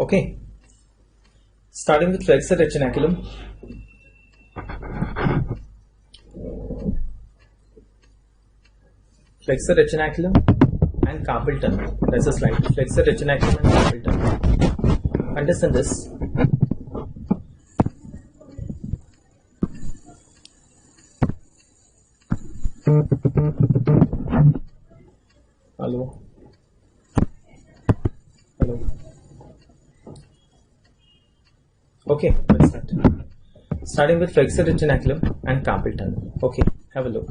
Okay, starting with flexor retinaculum. Flexor retinaculum and carpal tunnel. That's a slide. Flexor retinaculum and carpal tunnel. Understand this. Hello. Okay, let's start. Starting with flexor retinaculum and carpal tunnel. Okay, have a look.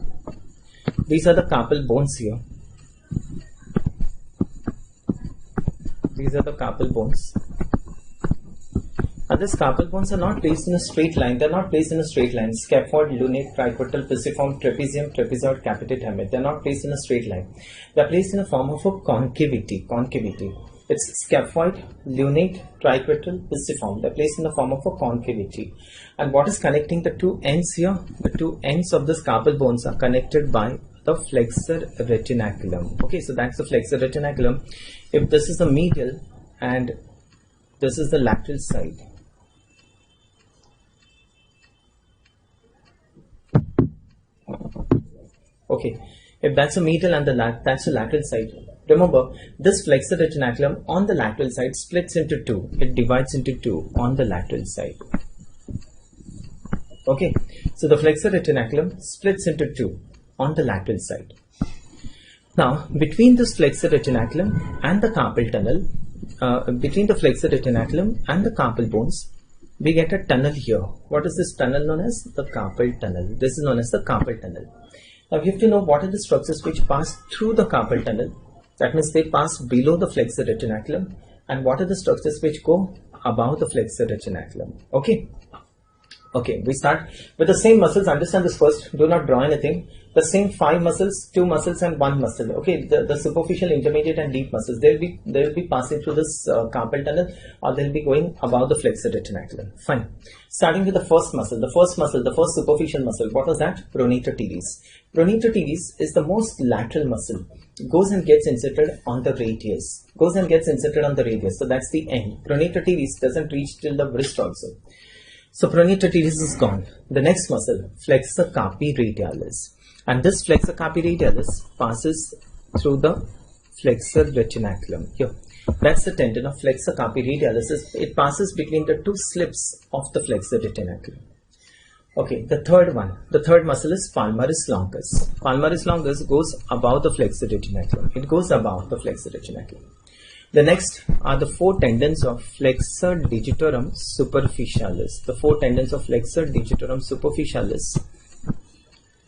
These are the carpal bones here. These are the carpal bones. And these carpal bones are not placed in a straight line. They are not placed in a straight line. Scaphoid, lunate, triquetral, pisiform, trapezium, trapezoid, capitate, hamate. They are not placed in a straight line. They are placed in a form of a concavity. It's scaphoid, lunate, triquetral, pisiform. They are placed in the form of a concavity. And what is connecting the two ends here? The two ends of this carpal bones are connected by the flexor retinaculum. Okay, so that's the flexor retinaculum. If this is the medial and this is the lateral side. Okay, if that's a medial and that's the lateral side. Remember, this flexor retinaculum on the lateral side splits into two. It divides into two on the lateral side. Okay, so the flexor retinaculum splits into two on the lateral side. Now, between this flexor retinaculum and the carpal tunnel, between the flexor retinaculum and the carpal bones, we get a tunnel here. What is this tunnel known as? The carpal tunnel. This is known as the carpal tunnel. Now, we have to know what are the structures which pass through the carpal tunnel. That means they pass below the flexor retinaculum. And what are the structures which go above the flexor retinaculum? Okay. Okay, we start with the same muscles. Understand this first. Do not draw anything. The same 5 muscles, 2 muscles and 1 muscle. Okay, the superficial, intermediate and deep muscles. They will be passing through this carpal tunnel, or they'll be going above the flexor retinaculum. Fine. Starting with the first muscle. The first superficial muscle. What was that? Pronator teres. Pronator teres is the most lateral muscle. Goes and gets inserted on the radius. So that's the end. Pronator teres doesn't reach till the wrist also. So pronator teres is gone. The next muscle, flexor carpi radialis. And this flexor carpi radialis passes through the flexor retinaculum. Here, that's the tendon of flexor carpi radialis. It passes between the two slips of the flexor retinaculum. Okay, the third muscle is palmaris longus. Palmaris longus goes above the flexor retinaculum. It goes above the flexor retinaculum. The next are the 4 tendons of flexor digitorum superficialis. The 4 tendons of flexor digitorum superficialis.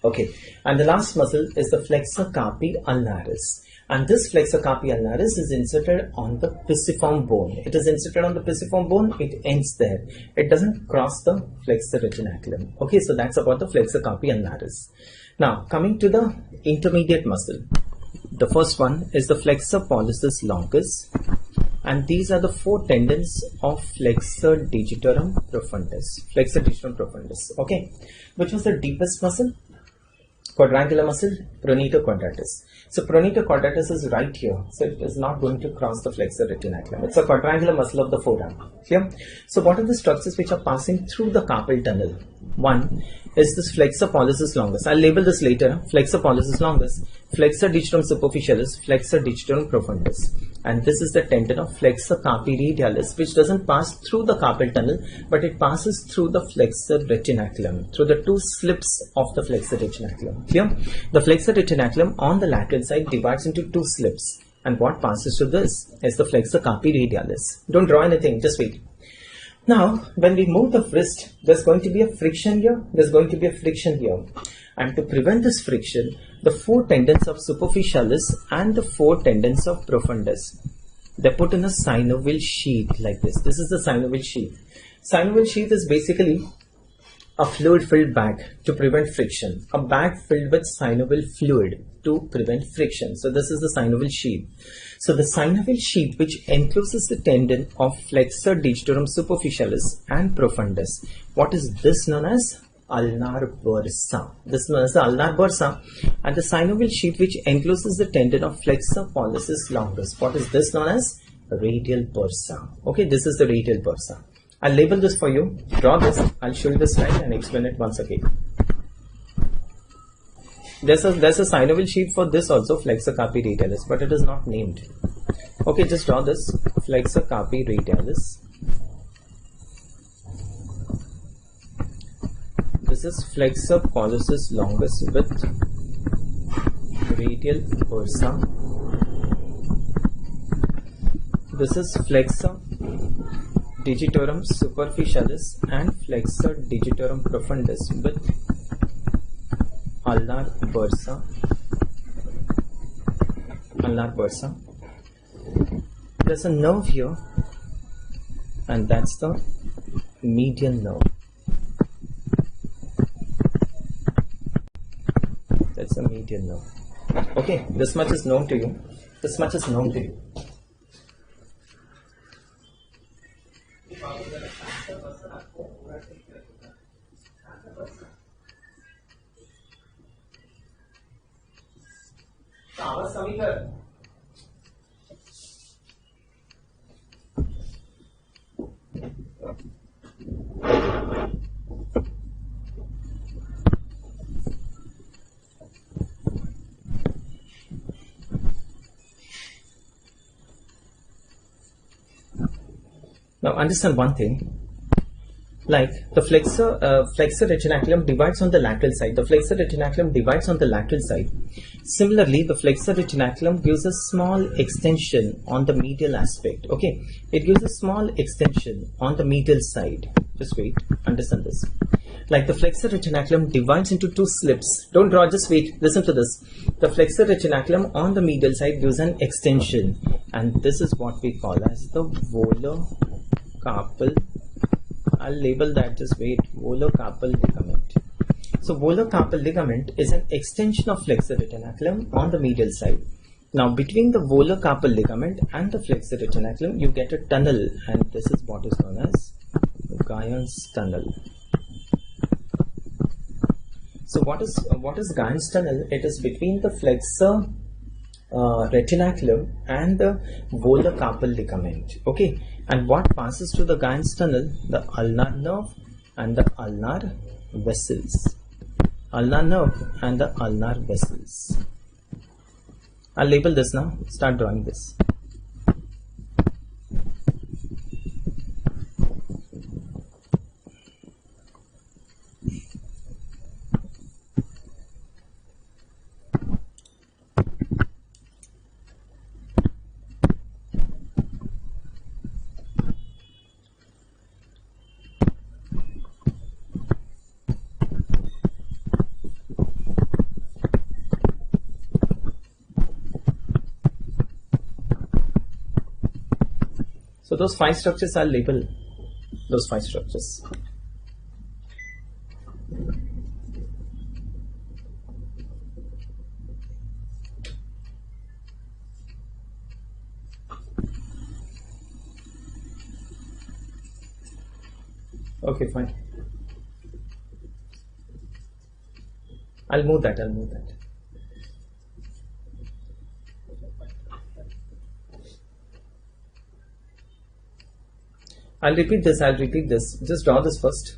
Okay, and the last muscle is the flexor carpi ulnaris. And this flexor carpi ulnaris is inserted on the pisiform bone. It is inserted on the pisiform bone. It ends there. It doesn't cross the flexor retinaculum. Okay, so that's about the flexor carpi ulnaris. Now, coming to the intermediate muscle. The first one is the flexor pollicis longus, and these are the 4 tendons of flexor digitorum profundus. Okay, which was the deepest muscle? Quadrangular muscle, pronator quadratus. So pronator quadratus is right here, so it is not going to cross the flexor retinaculum. It's a quadrangular muscle of the forearm. Clear? So what are the structures which are passing through the carpal tunnel? One is this flexor pollicis longus. I'll label this later. Flexor pollicis longus, flexor digitorum superficialis, flexor digitorum profundus. And this is the tendon of flexor carpi radialis, which doesn't pass through the carpal tunnel, but it passes through the flexor retinaculum, through the 2 slips of the flexor retinaculum. Clear? The flexor retinaculum on the lateral side divides into 2 slips. And what passes through this is the flexor carpi radialis. Don't draw anything, just wait. Now, when we move the wrist, there's going to be a friction here, And to prevent this friction, the 4 tendons of superficialis and the 4 tendons of profundus, they're put in a synovial sheath like this. This is the synovial sheath. Synovial sheath is basically a fluid-filled bag to prevent friction. A bag filled with synovial fluid to prevent friction. So this is the synovial sheath. So the synovial sheath, which encloses the tendon of flexor digitorum superficialis and profundus. What is this known as? Ulnar bursa. This is known as the ulnar bursa. And the synovial sheath, which encloses the tendon of flexor pollicis longus. What is this known as? radial bursa. Okay, this is the radial bursa. I'll label this for you. Draw this. I'll show you the slide and explain it once again. There's a synovial sheet for this also, flexor carpi radialis, but it is not named. Okay, just draw this, flexor carpi radialis. This is flexor pollicis longus with radial bursa. This is flexor digitorum superficialis and flexor digitorum profundus with ulnar bursa. Ulnar bursa. There's a nerve here, and that's the median nerve. That's a median nerve. Okay, this much is known to you. This much is known to you. Now understand one thing, like the flexor retinaculum divides on the lateral side. The flexor retinaculum divides on the lateral side. Similarly, the flexor retinaculum gives a small extension on the medial aspect. Okay, it gives a small extension on the medial side. Just wait, understand this. Like the flexor retinaculum divides into two slips. Don't draw, just wait, listen to this. The flexor retinaculum on the medial side gives an extension, and this is what we call as the volar carpal. I'll label that, just wait, volar carpal ligament. So volar carpal ligament is an extension of flexor retinaculum on the medial side. Now between the volar carpal ligament and the flexor retinaculum you get a tunnel, and this is what is known as Guyon's tunnel. So what is Guyon's tunnel? It is between the flexor retinaculum and the volar carpal ligament. Okay, and what passes through the Guyon's tunnel? The ulnar nerve and the ulnar vessels. Ulnar nerve and the ulnar vessels. I'll label this now. Start drawing this. So those 5 structures, I'll label those 5 structures. Okay, fine. I'll move that. I'll repeat this. Just draw this first.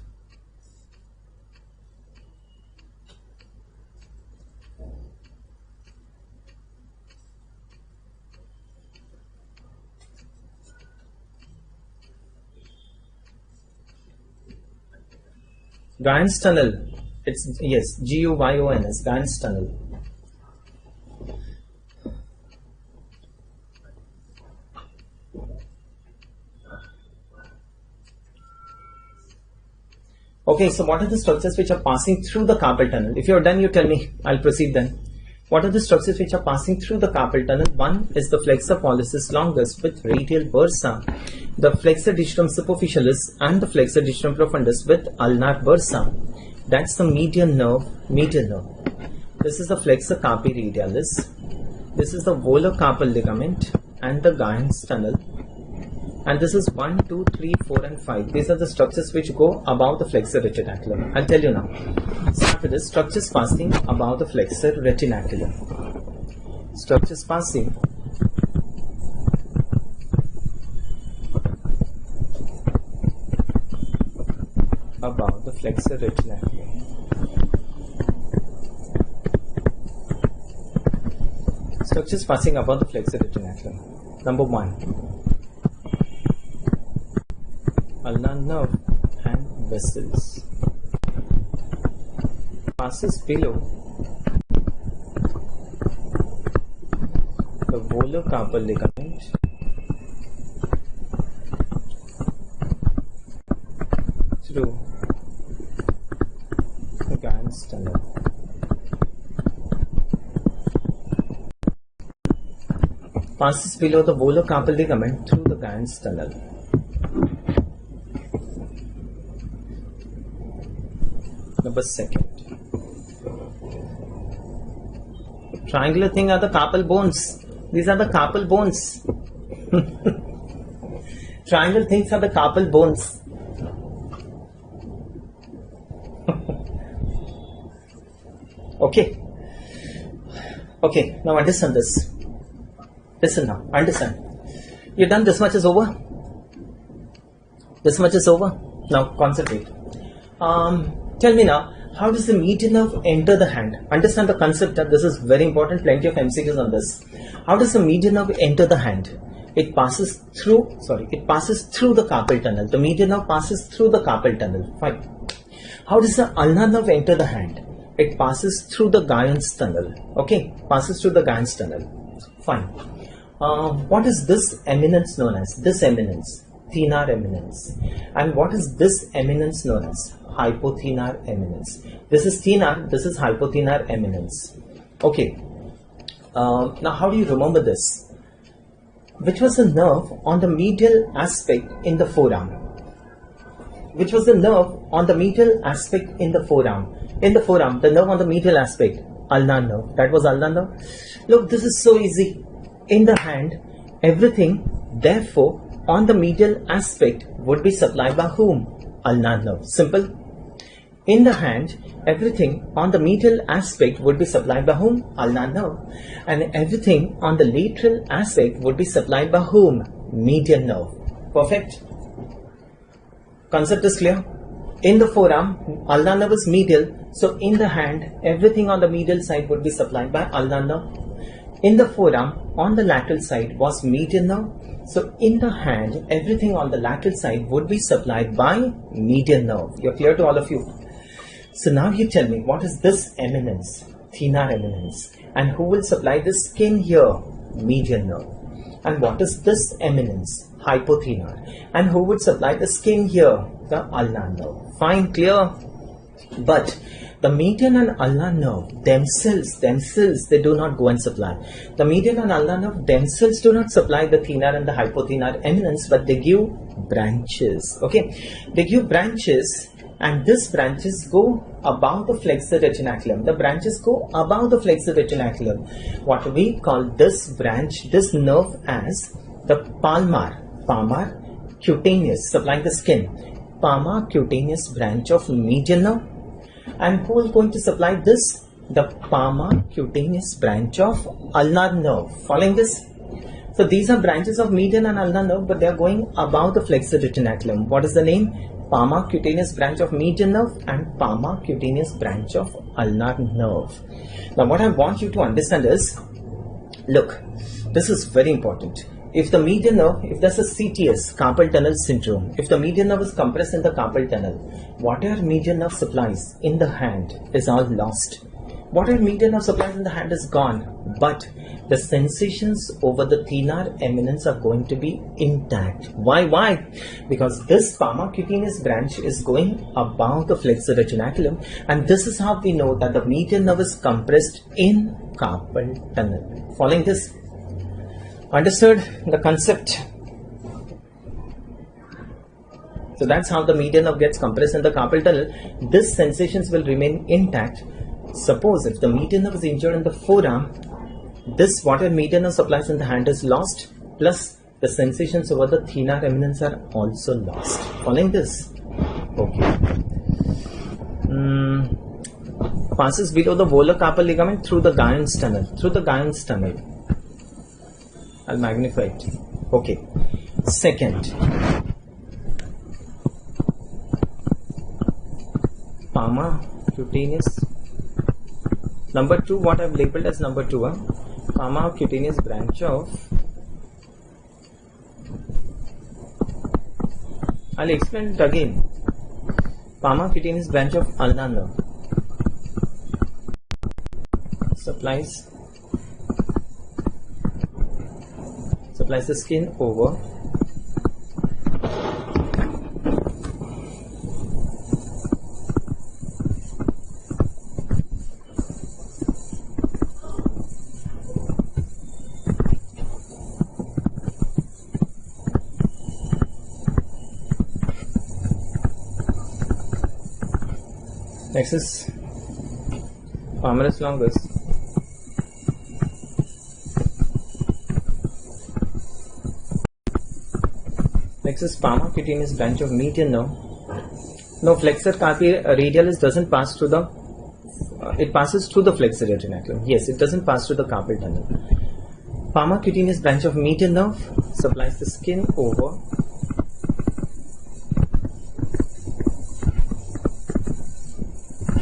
Guyon's tunnel. It's, yes, G-U-Y-O-N-S, Guyon's tunnel. Okay, so what are the structures which are passing through the carpal tunnel? If you're done, you tell me. I'll proceed then. What are the structures which are passing through the carpal tunnel? One is the flexor pollicis longus with radial bursa, the flexor digitorum superficialis and the flexor digitorum profundus with ulnar bursa. That's the median nerve, This is the flexor carpi radialis. This is the volar carpal ligament and the Guyon's tunnel. And this is 1, 2, 3, 4 and 5. These are the structures which go above the flexor retinaculum. I'll tell you now. Start with this. Structures passing above the flexor retinaculum. Structures passing above the flexor retinaculum. Structures passing above the flexor retinaculum. Number 1, ulnar nerve and vessels. Passes below the volar carpal ligament through the Guyon's tunnel. Passes below the volar carpal ligament through the Guyon's tunnel. Number 2, triangular thing are the carpal bones. These are the carpal bones. Triangle things are the carpal bones. Okay, now understand this. Listen now, understand. You're done, this much is over. This much is over. Now concentrate. Tell me now, how does the median nerve enter the hand? Understand the concept that this is very important, plenty of MCQs on this. How does the median nerve enter the hand? It passes through the carpal tunnel. The median nerve passes through the carpal tunnel. Fine. How does the ulnar nerve enter the hand? It passes through the Guyon's tunnel. Okay, passes through the Guyon's tunnel. Fine. What is this eminence known as? This eminence, thenar eminence. And what is this eminence known as? Hypothenar eminence. This is thenar, this is hypothenar eminence. Okay. Now how do you remember this? Which was the nerve on the medial aspect in the forearm? Which was the nerve on the medial aspect in the forearm? In the forearm, the nerve on the medial aspect, ulnar nerve. That was ulnar nerve. Look, this is so easy. In the hand, everything, therefore, on the medial aspect would be supplied by whom? Ulnar nerve. Simple. In the hand, everything on the medial aspect would be supplied by whom? Ulnar nerve. And everything on the lateral aspect would be supplied by whom? Median nerve. Perfect. Concept is clear? In the forearm, ulnar nerve is medial. So in the hand, everything on the medial side would be supplied by ulnar nerve. In the forearm, on the lateral side was median nerve. So in the hand, everything on the lateral side would be supplied by median nerve. You're clear to all of you? So now you tell me, what is this eminence? Thenar eminence. And who will supply the skin here? Median nerve. And what is this eminence? Hypothenar. And who would supply the skin here? The ulnar nerve. Fine, clear? But the median and ulnar nerve themselves, they do not go and supply. The median and ulnar nerve themselves do not supply the thenar and the hypothenar eminence, but they give branches. Okay, they give branches, and these branches go above the flexor retinaculum. The branches go above the flexor retinaculum. What we call this branch, this nerve, as the palmar cutaneous, supplying the skin, palmar cutaneous branch of median nerve. And who is going to supply this? The palmar cutaneous branch of ulnar nerve. Following this? So these are branches of median and ulnar nerve, but they are going above the flexor retinaculum. What is the name? Palmar cutaneous branch of median nerve and palmar cutaneous branch of ulnar nerve. Now what I want you to understand is, look, this is very important. If the median nerve, if there's a CTS, carpal tunnel syndrome, if the median nerve is compressed in the carpal tunnel, whatever median nerve supplies in the hand is all lost. Whatever median nerve supplies in the hand is gone, but the sensations over the thenar eminence are going to be intact. Why? Because this palmar cutaneous branch is going above the flexor retinaculum, and this is how we know that the median nerve is compressed in carpal tunnel. Following this? Understood the concept? So that's how the median nerve gets compressed in the carpal tunnel. These sensations will remain intact. Suppose if the median nerve is injured in the forearm, this whatever median nerve supplies in the hand is lost, plus the sensations over the thenar eminence are also lost. Following this? Okay. Passes below the volar carpal ligament through the Guyon's tunnel. Through the Guyon's tunnel. I'll magnify it. Okay. Second, palmar cutaneous. Number 2, what I've labeled as number 2, palmar cutaneous branch of. I'll explain it again. Palmar cutaneous branch of ulnar nerve supplies the skin over next is palmaris longus. Next is palmar cutaneous branch of median nerve. No, flexor carpi radialis doesn't pass through the. It passes through the flexor retinaculum. Yes, it doesn't pass through the carpal tunnel. Palmar cutaneous branch of median nerve supplies the skin over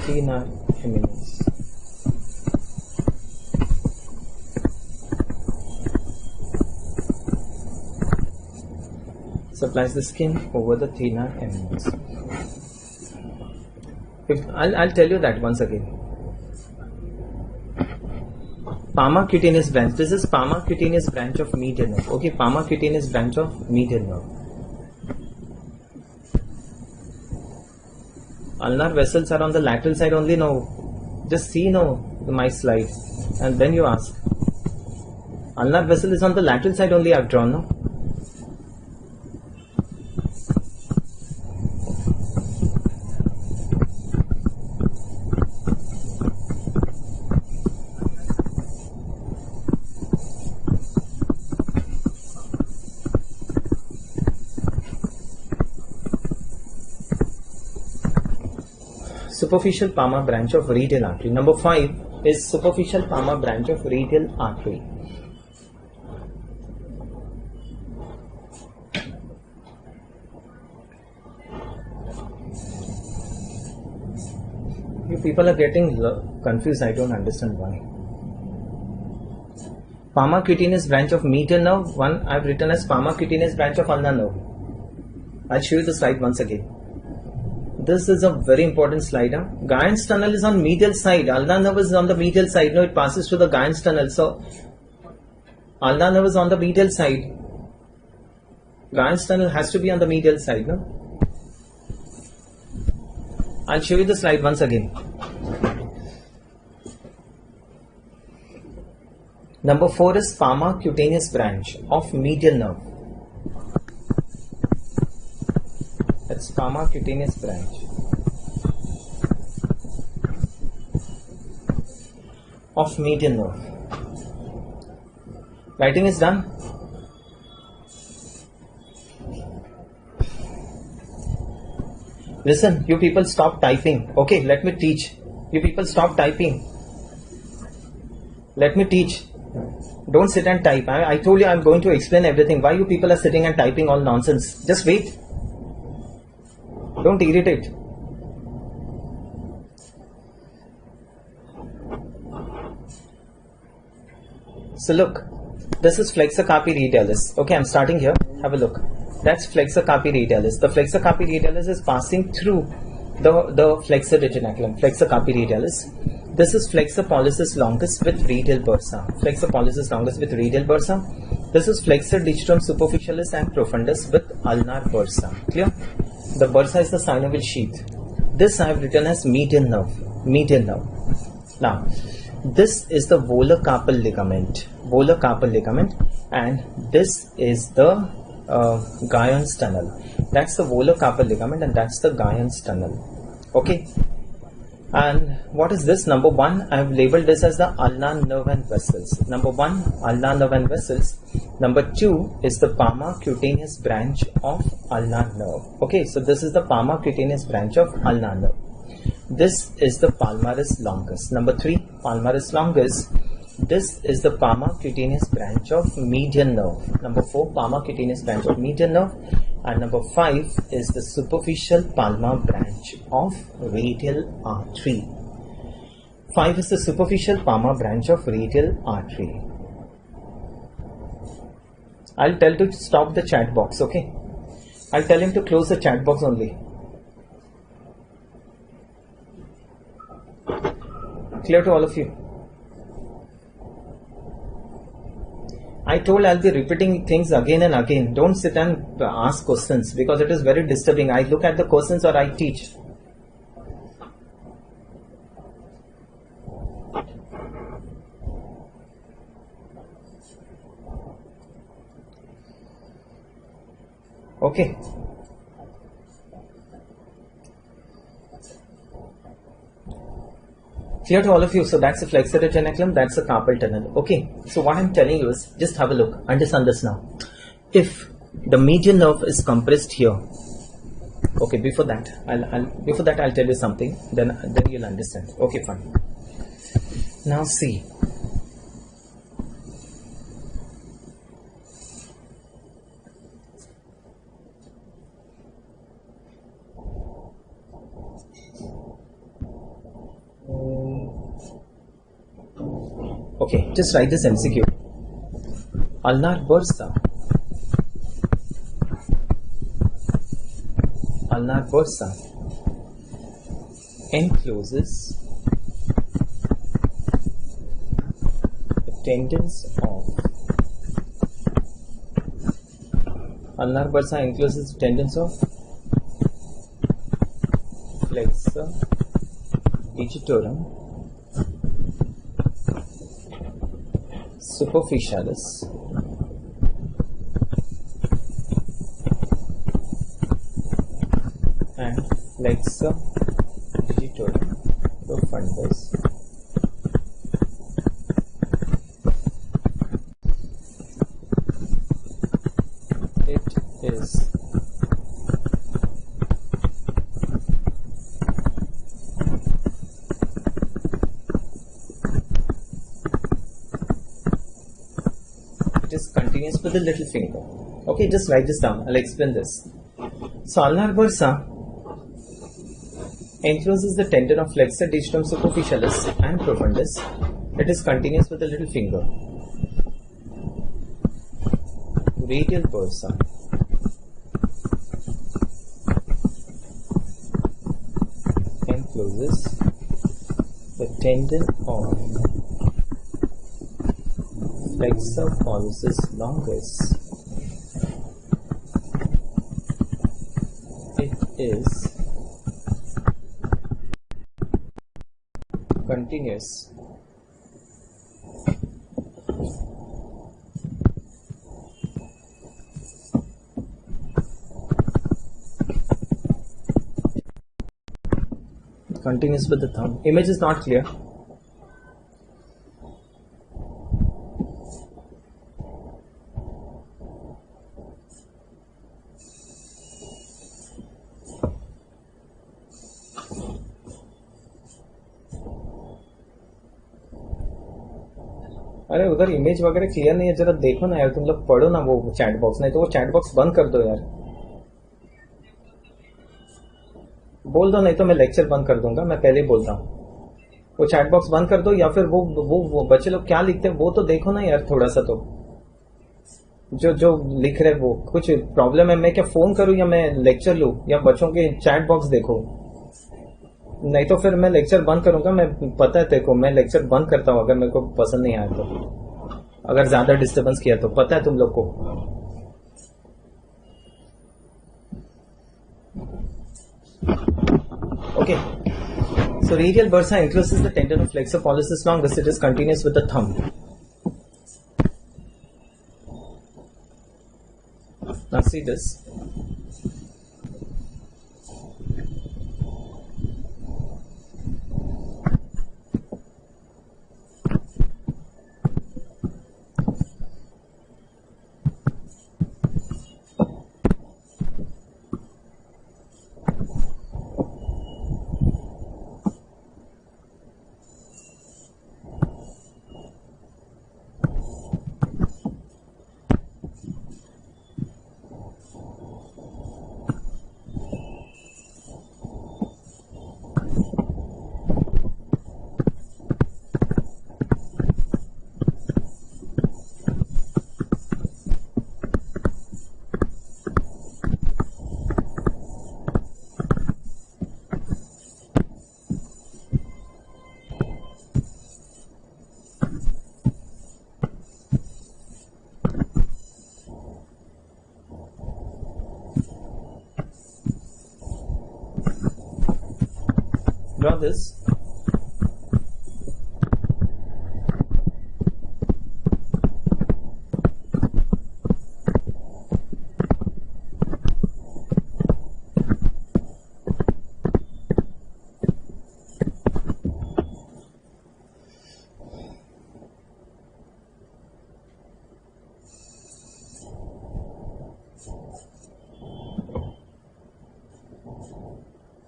thenar eminence. Supplies the skin over the thenar eminence. I'll tell you that once again. Palmar cutaneous branch. This is palmar cutaneous branch of median nerve. Okay, palmar cutaneous branch of median nerve. Ulnar vessels are on the lateral side only. No, just see my slide, and then you ask. Ulnar vessel is on the lateral side only. I've drawn. No. Superficial palmar branch of radial artery. Number 5 is superficial palmar branch of radial artery. You people are getting confused. I don't understand why. Palmar cutaneous branch of median nerve. One I've written as palmar cutaneous branch of ulnar nerve. I'll show you the slide once again. This is a very important slide. Guyon's tunnel is on medial side. Ulnar nerve is on the medial side. No, it passes through the Guyon's tunnel. So, ulnar nerve is on the medial side. Guyon's tunnel has to be on the medial side. No? I'll show you the slide once again. Number 4 is palmar cutaneous branch of medial nerve. That's palmar cutaneous branch of median nerve. Writing is done. Listen, you people stop typing. Okay, let me teach. You people stop typing. Let me teach. Don't sit and type. I told you I'm going to explain everything. Why you people are sitting and typing all nonsense? Just wait. Don't irritate. So look, this is flexor carpi radialis. Okay, I'm starting here. Have a look. That's flexor carpi radialis. The flexor carpi radialis is passing through the flexor retinaculum. Flexor carpi radialis. This is flexor pollicis longus with radial bursa. Flexor pollicis longus with radial bursa. This is flexor digitorum superficialis and profundus with ulnar bursa. Clear? The bursa is the synovial sheath. This I have written as median nerve. Median nerve. Now, this is the volar carpal ligament. Volar carpal ligament, and this is the Guyon's tunnel. That's the volar carpal ligament, and that's the Guyon's tunnel. Okay. And what is this? Number 1, I have labeled this as the ulnar nerve and vessels. Number 1, ulnar nerve and vessels. Number 2 is the palmar cutaneous branch of ulnar nerve. Okay, so this is the palmar cutaneous branch of ulnar nerve. This is the palmaris longus. Number 3, palmaris longus. This is the palmar cutaneous branch of median nerve. Number 4, palmar cutaneous branch of median nerve. And number 5 is the superficial palmar branch of radial artery. 5 is the superficial palmar branch of radial artery. I'll tell to stop the chat box, okay? I'll tell him to close the chat box only. Clear to all of you? I told I'll be repeating things again and again. Don't sit and ask questions because it is very disturbing. I look at the questions or I teach. Okay. Clear to all of you? So that's the flexor retinaculum, that's the carpal tunnel. Okay, so what I'm telling you is, just have a look, understand this now. If the median nerve is compressed here, okay, before that I'll tell you something, then you'll understand. Okay, fine. Now see. Okay, just write this MCQ. Ulnar bursa encloses the tendons of flexor digitorum superficialis and flexor digitorum profundus. It is continuous with the little finger. Okay, just write this down. I'll explain this. So ulnar bursa encloses the tendon of flexor digitorum superficialis and profundus. It is continuous with the little finger. Radial bursa encloses the tendon of flexor pollicis longus. It is continuous with the thumb. Image is not clear. अरे उधर image वगैरह clear नहीं है, जरा देखो ना यार, तुम लोग पढ़ो ना वो चैट बॉक्स, नहीं तो वो चैट बॉक्स बंद कर दो यार, बोल दो, नहीं तो मैं लेक्चर बंद कर दूंगा, मैं पहले ही बोल रहा हूँ। वो चैट बॉक्स बंद कर दो या फिर वो बच्चे लोग क्या लिखते हैं वो तो देखो ना यार, थोड़ा सा तो जो लिख रहे वो कुछ प्रॉब्लम है। मैं क्या फोन करूँ या मैं लेक्चर लूँ या बच्चों के चैट बॉक्स देखो, नहीं तो फिर मैं लेक्चर बंद करूंगा। मैं पता है तेरे को, मैं लेक्चर बंद करता हूँ अगर मेरे को पसंद नहीं आया तो, अगर ज्यादा डिस्टर्बेंस किया तो, पता है तुम लोग को। Okay, so radial bursa encloses the tendon of flexor pollicis longus. It is continuous with the thumb. Now see this. draw this.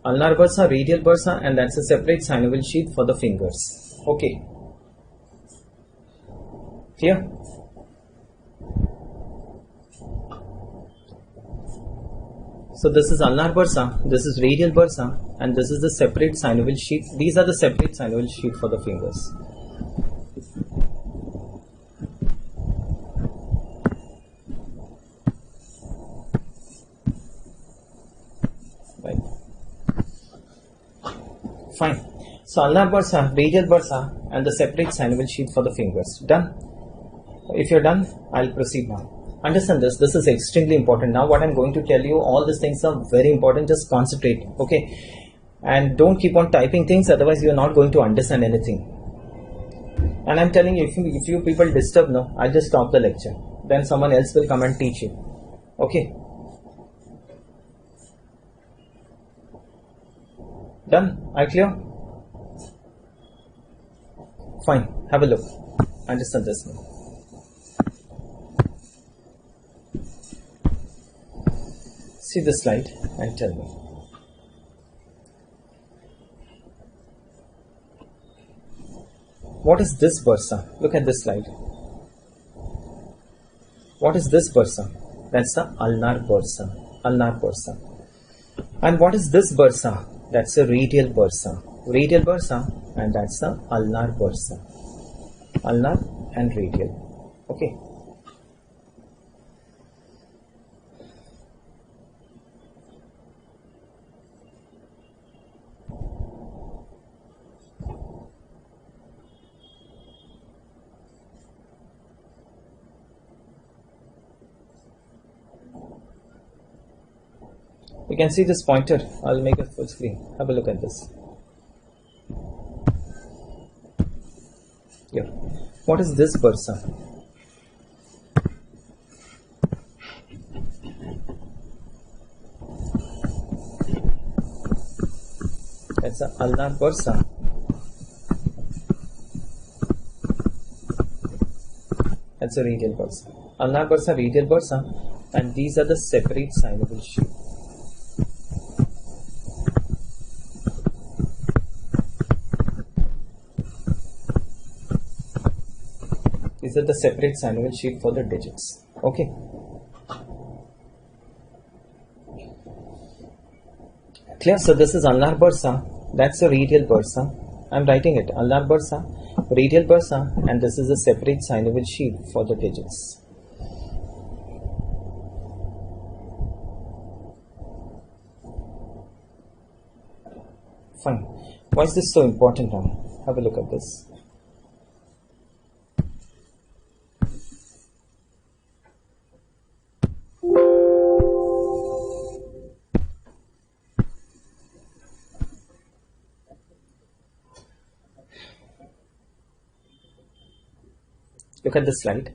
Ulnar bursa, radial bursa, and that's a separate synovial sheath for the fingers. Okay. Clear? So this is ulnar bursa, this is radial bursa, and this is the separate synovial sheath. These are the separate synovial sheath for the fingers. Fine. So ulnar bursa, radial bursa, and the separate synovial sheath for the fingers. Done? If you're done, I'll proceed now. Understand this. This is extremely important. Now what I'm going to tell you, all these things are very important. Just concentrate. Okay? And don't keep on typing things, otherwise you're not going to understand anything. And I'm telling you, if you people disturb, no, I'll just stop the lecture. Then someone else will come and teach you. Okay? Done? Are you clear? Fine. Have a look. Understand this now. See the slide and tell me. What is this bursa? Look at this slide. What is this bursa? That's the ulnar bursa. Ulnar bursa. And what is this bursa? That's a radial bursa. Radial bursa, and that's the ulnar bursa. Ulnar and radial. Okay. You can see this pointer. I'll make a full screen. Have a look at this. Here. What is this bursa? That's a ulnar bursa. That's a radial bursa. Ulnar bursa, radial bursa, and these are the separate synovial sheath. These are the separate synovial sheath for the digits. Okay. Clear? So this is ulnar bursa. That's a radial bursa. I'm writing it. Ulnar bursa, radial bursa, and this is a separate synovial sheath for the digits. Fine. Why is this so important now? Have a look at this. Look at this slide.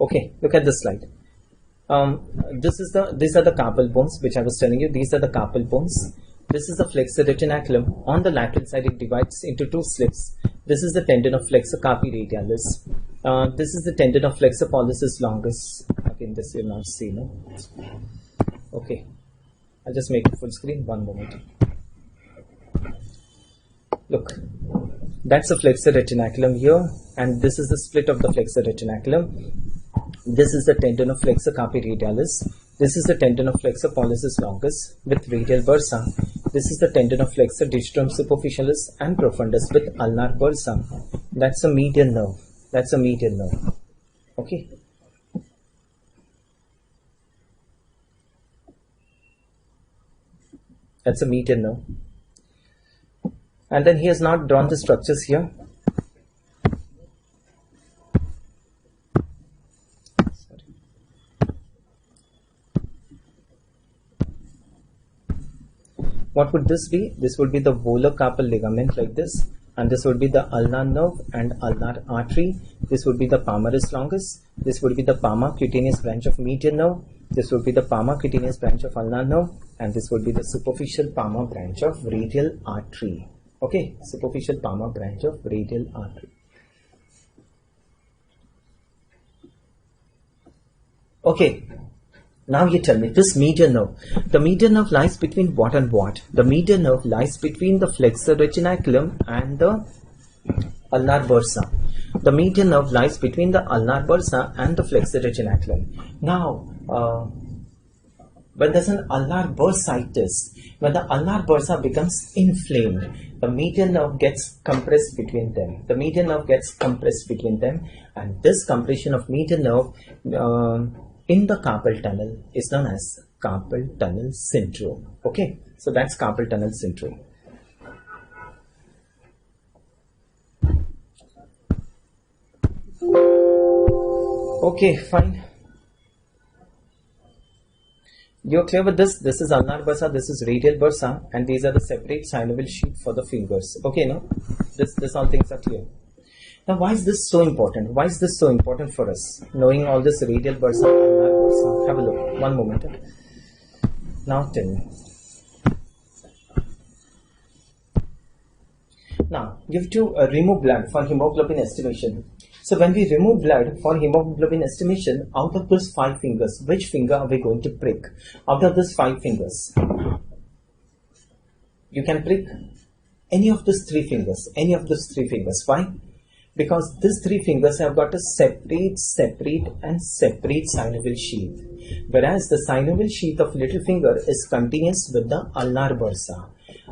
Okay, look at this slide. These are the carpal bones, which I was telling you. These are the carpal bones. This is the flexor retinaculum. On the lateral side, it divides into two slits. This is the tendon of flexor carpi radialis. This is the tendon of flexor pollicis longus. Again, this you'll not see, no? Okay, I'll just make it full screen. One moment. Look, that's the flexor retinaculum here, and this is the split of the flexor retinaculum. This is the tendon of flexor carpi radialis. This is the tendon of flexor pollicis longus with radial bursa. This is the tendon of flexor digitorum superficialis and profundus with ulnar bursa. That's a median nerve. That's a median nerve. Okay. That's a median nerve. And then he has not drawn the structures here. Sorry. What would this be? This would be the volar carpal ligament like this, and this would be the ulnar nerve and ulnar artery. This would be the palmaris longus. This would be the palmar cutaneous branch of median nerve. This would be the palmar cutaneous branch of ulnar nerve, and this would be the superficial palmar branch of radial artery. Okay, superficial palmar branch of radial artery. Okay, now you tell me, this median nerve. The median nerve lies between what and what? The median nerve lies between the flexor retinaculum and the ulnar bursa. The median nerve lies between the ulnar bursa and the flexor retinaculum. Now, when there's an ulnar bursitis, when the ulnar bursa becomes inflamed, the median nerve gets compressed between them. The median nerve gets compressed between them, and this compression of median nerve in the carpal tunnel is known as carpal tunnel syndrome. Okay, so that's carpal tunnel syndrome. Okay, fine. You're clear with this? This is ulnar bursa, this is radial bursa, and these are the separate synovial sheath for the fingers. Okay, no? This all things are clear. Now, why is this so important? Why is this so important for us? Knowing all this radial bursa, ulnar bursa. Have a look. One moment. Now tell me. Now, you have to remove blood for hemoglobin estimation. So when we remove blood for hemoglobin estimation, out of those 5 fingers, which finger are we going to prick? Out of those 5 fingers, you can prick any of those 3 fingers. Any of those 3 fingers. Why? Because these 3 fingers have got a separate synovial sheath. Whereas the synovial sheath of little finger is continuous with the ulnar bursa.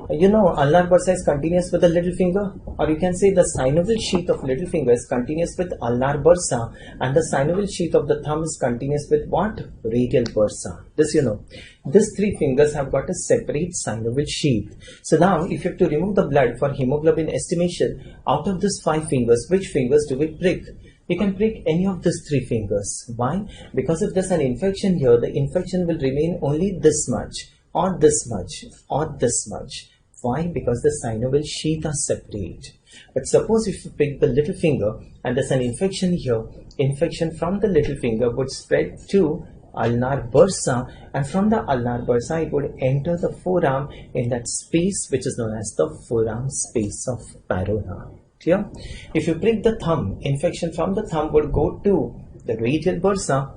You know, ulnar bursa is continuous with the little finger, or you can say the synovial sheath of little finger is continuous with ulnar bursa, and the synovial sheath of the thumb is continuous with what? Radial bursa. This you know. These 3 fingers have got a separate synovial sheath. So now, if you have to remove the blood for hemoglobin estimation, out of these 5 fingers, which fingers do we prick? You can prick any of these 3 fingers. Why? Because if there's an infection here, the infection will remain only this much, or this much, or this much. Why? Because the synovial sheath are separate. But suppose if you pick the little finger and there's an infection here, infection from the little finger would spread to ulnar bursa, and from the ulnar bursa it would enter the forearm in that space which is known as the forearm space of Parona. Clear? If you prick the thumb, infection from the thumb would go to the radial bursa,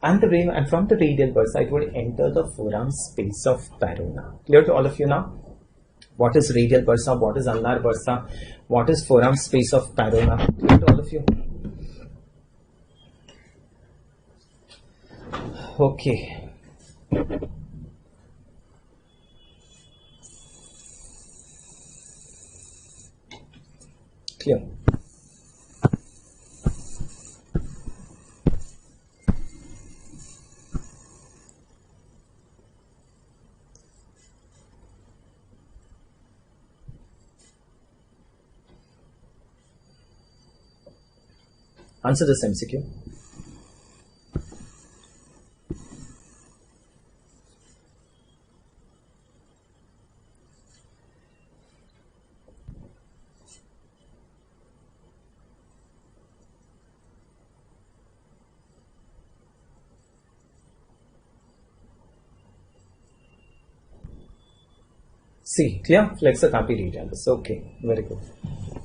and from the radial bursa it would enter the forearm space of Parona. Clear to all of you now? What is radial bursa? What is ulnar bursa? What is forearm space of Parona? Clear to all of you? Okay. Clear. Answer this MCQ. See, clear? Flexor carpi radialis. Okay, very good.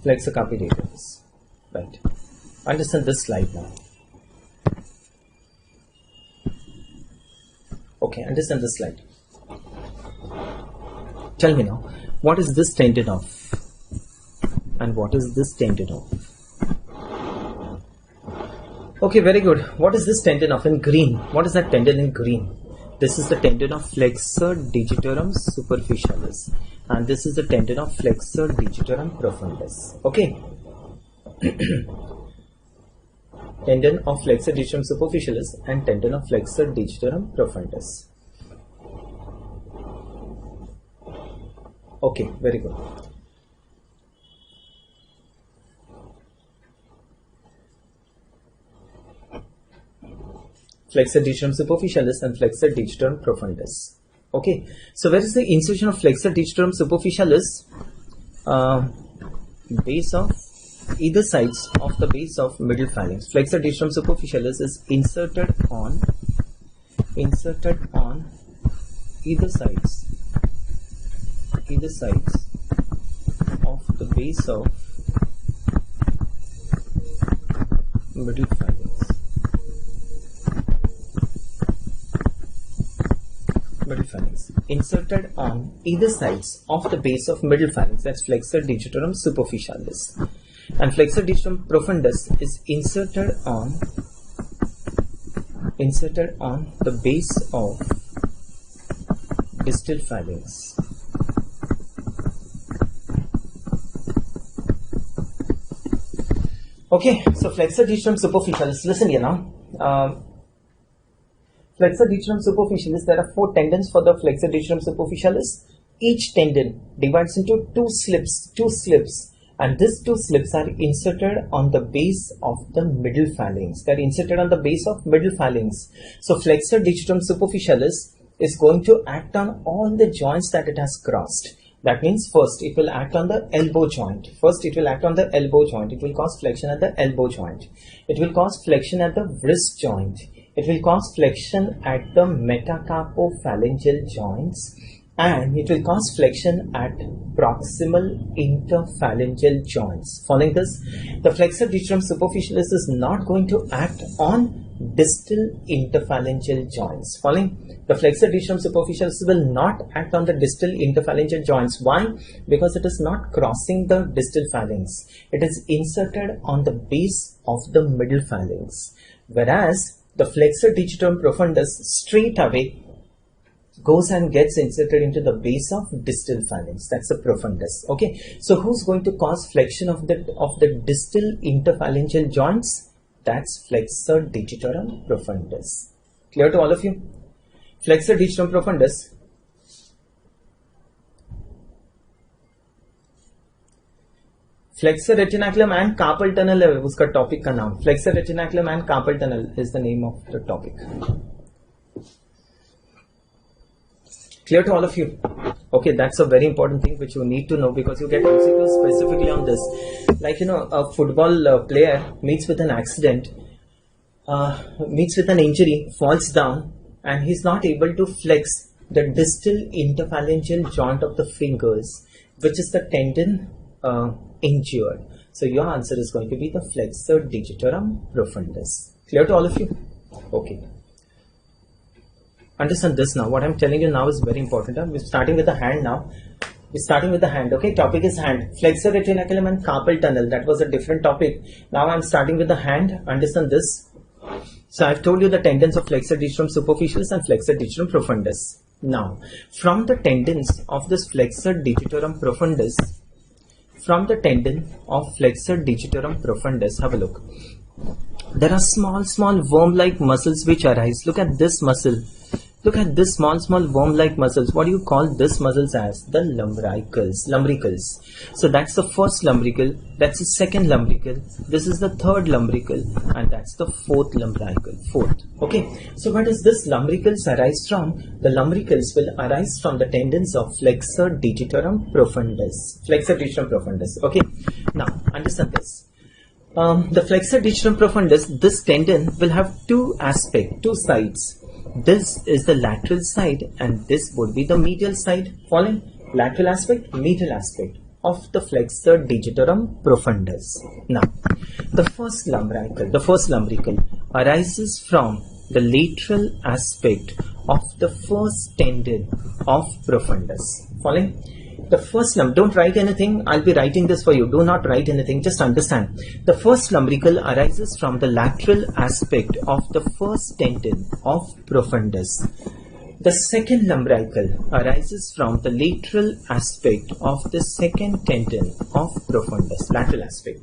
Flexor carpi radialis. Right. Understand this slide now. Okay, understand this slide. Tell me now, what is this tendon of? And what is this tendon of? Okay, very good. What is this tendon of in green? What is that tendon in green? This is the tendon of flexor digitorum superficialis, and this is the tendon of flexor digitorum profundus. Okay. Tendon of flexor digitorum superficialis and tendon of flexor digitorum profundus. Okay, very good. Flexor digitorum superficialis and flexor digitorum profundus. Okay, so where is the insertion of flexor digitorum superficialis? Base of either sides of the base of middle phalanx. Flexor digitorum superficialis is inserted on either sides of the base of middle phalanx. Inserted on either sides of the base of middle phalanx. That's flexor digitorum superficialis. And flexor digitorum profundus is inserted on the base of distal phalanx. Okay, so flexor digitorum superficialis. Listen here now. Flexor digitorum superficialis, there are 4 tendons for the flexor digitorum superficialis. Each tendon divides into two slips, and these 2 slips are inserted on the base of the middle phalanx. They are inserted on the base of middle phalanx. So flexor digitorum superficialis is going to act on all the joints that it has crossed. That means first it will act on the elbow joint. It will cause flexion at the elbow joint. It will cause flexion at the wrist joint. It will cause flexion at the metacarpophalangeal joints, and it will cause flexion at proximal interphalangeal joints. Following this, the flexor digitorum superficialis is not going to act on distal interphalangeal joints. Following, the flexor digitorum superficialis will not act on the distal interphalangeal joints. Why? Because it is not crossing the distal phalanx. It is inserted on the base of the middle phalanx. Whereas the flexor digitorum profundus straight away goes and gets inserted into the base of distal phalanx. That's the profundus. Okay, so who's going to cause flexion of the distal interphalangeal joints? That's flexor digitorum profundus. Clear to all of you? Flexor digitorum profundus. Flexor retinaculum and carpal tunnel है उसका topic का नाम. Flexor retinaculum and carpal tunnel is the name of the topic. Clear to all of you? Okay, that's a very important thing which you need to know, because you get MCQs specifically on this. Like, a football player meets with an accident, meets with an injury, falls down, and he's not able to flex the distal interphalangeal joint of the fingers, which is the tendon injured. So your answer is going to be the flexor digitorum profundus. Clear to all of you? Okay. Understand this now. What I'm telling you now is very important. We're starting with the hand now. Okay, topic is hand. Flexor retinaculum and carpal tunnel. That was a different topic. Now I'm starting with the hand. Understand this. So I've told you the tendons of flexor digitorum superficialis and flexor digitorum profundus. Now, from the tendons of this flexor digitorum profundus, have a look. There are small worm-like muscles which arise. Look at this muscle. Look at this small worm-like muscles. What do you call this muscles as? The lumbricals. So that's the first lumbrical. That's the second lumbrical. This is the third lumbrical, and that's the fourth lumbrical. Okay. So where does this lumbricals arise from? The lumbricals will arise from the tendons of flexor digitorum profundus. Okay. Now understand this. The flexor digitorum profundus, this tendon will have two sides. This is the lateral side, and this would be the medial side. Following, lateral aspect, medial aspect of the flexor digitorum profundus. Now, the first lumbrical arises from the lateral aspect of the first tendon of profundus. Following, the first don't write anything. I'll be writing this for you. Do not write anything. Just understand. The first lumbrical arises from the lateral aspect of the first tendon of profundus. The second lumbrical arises from the lateral aspect of the second tendon of profundus, lateral aspect.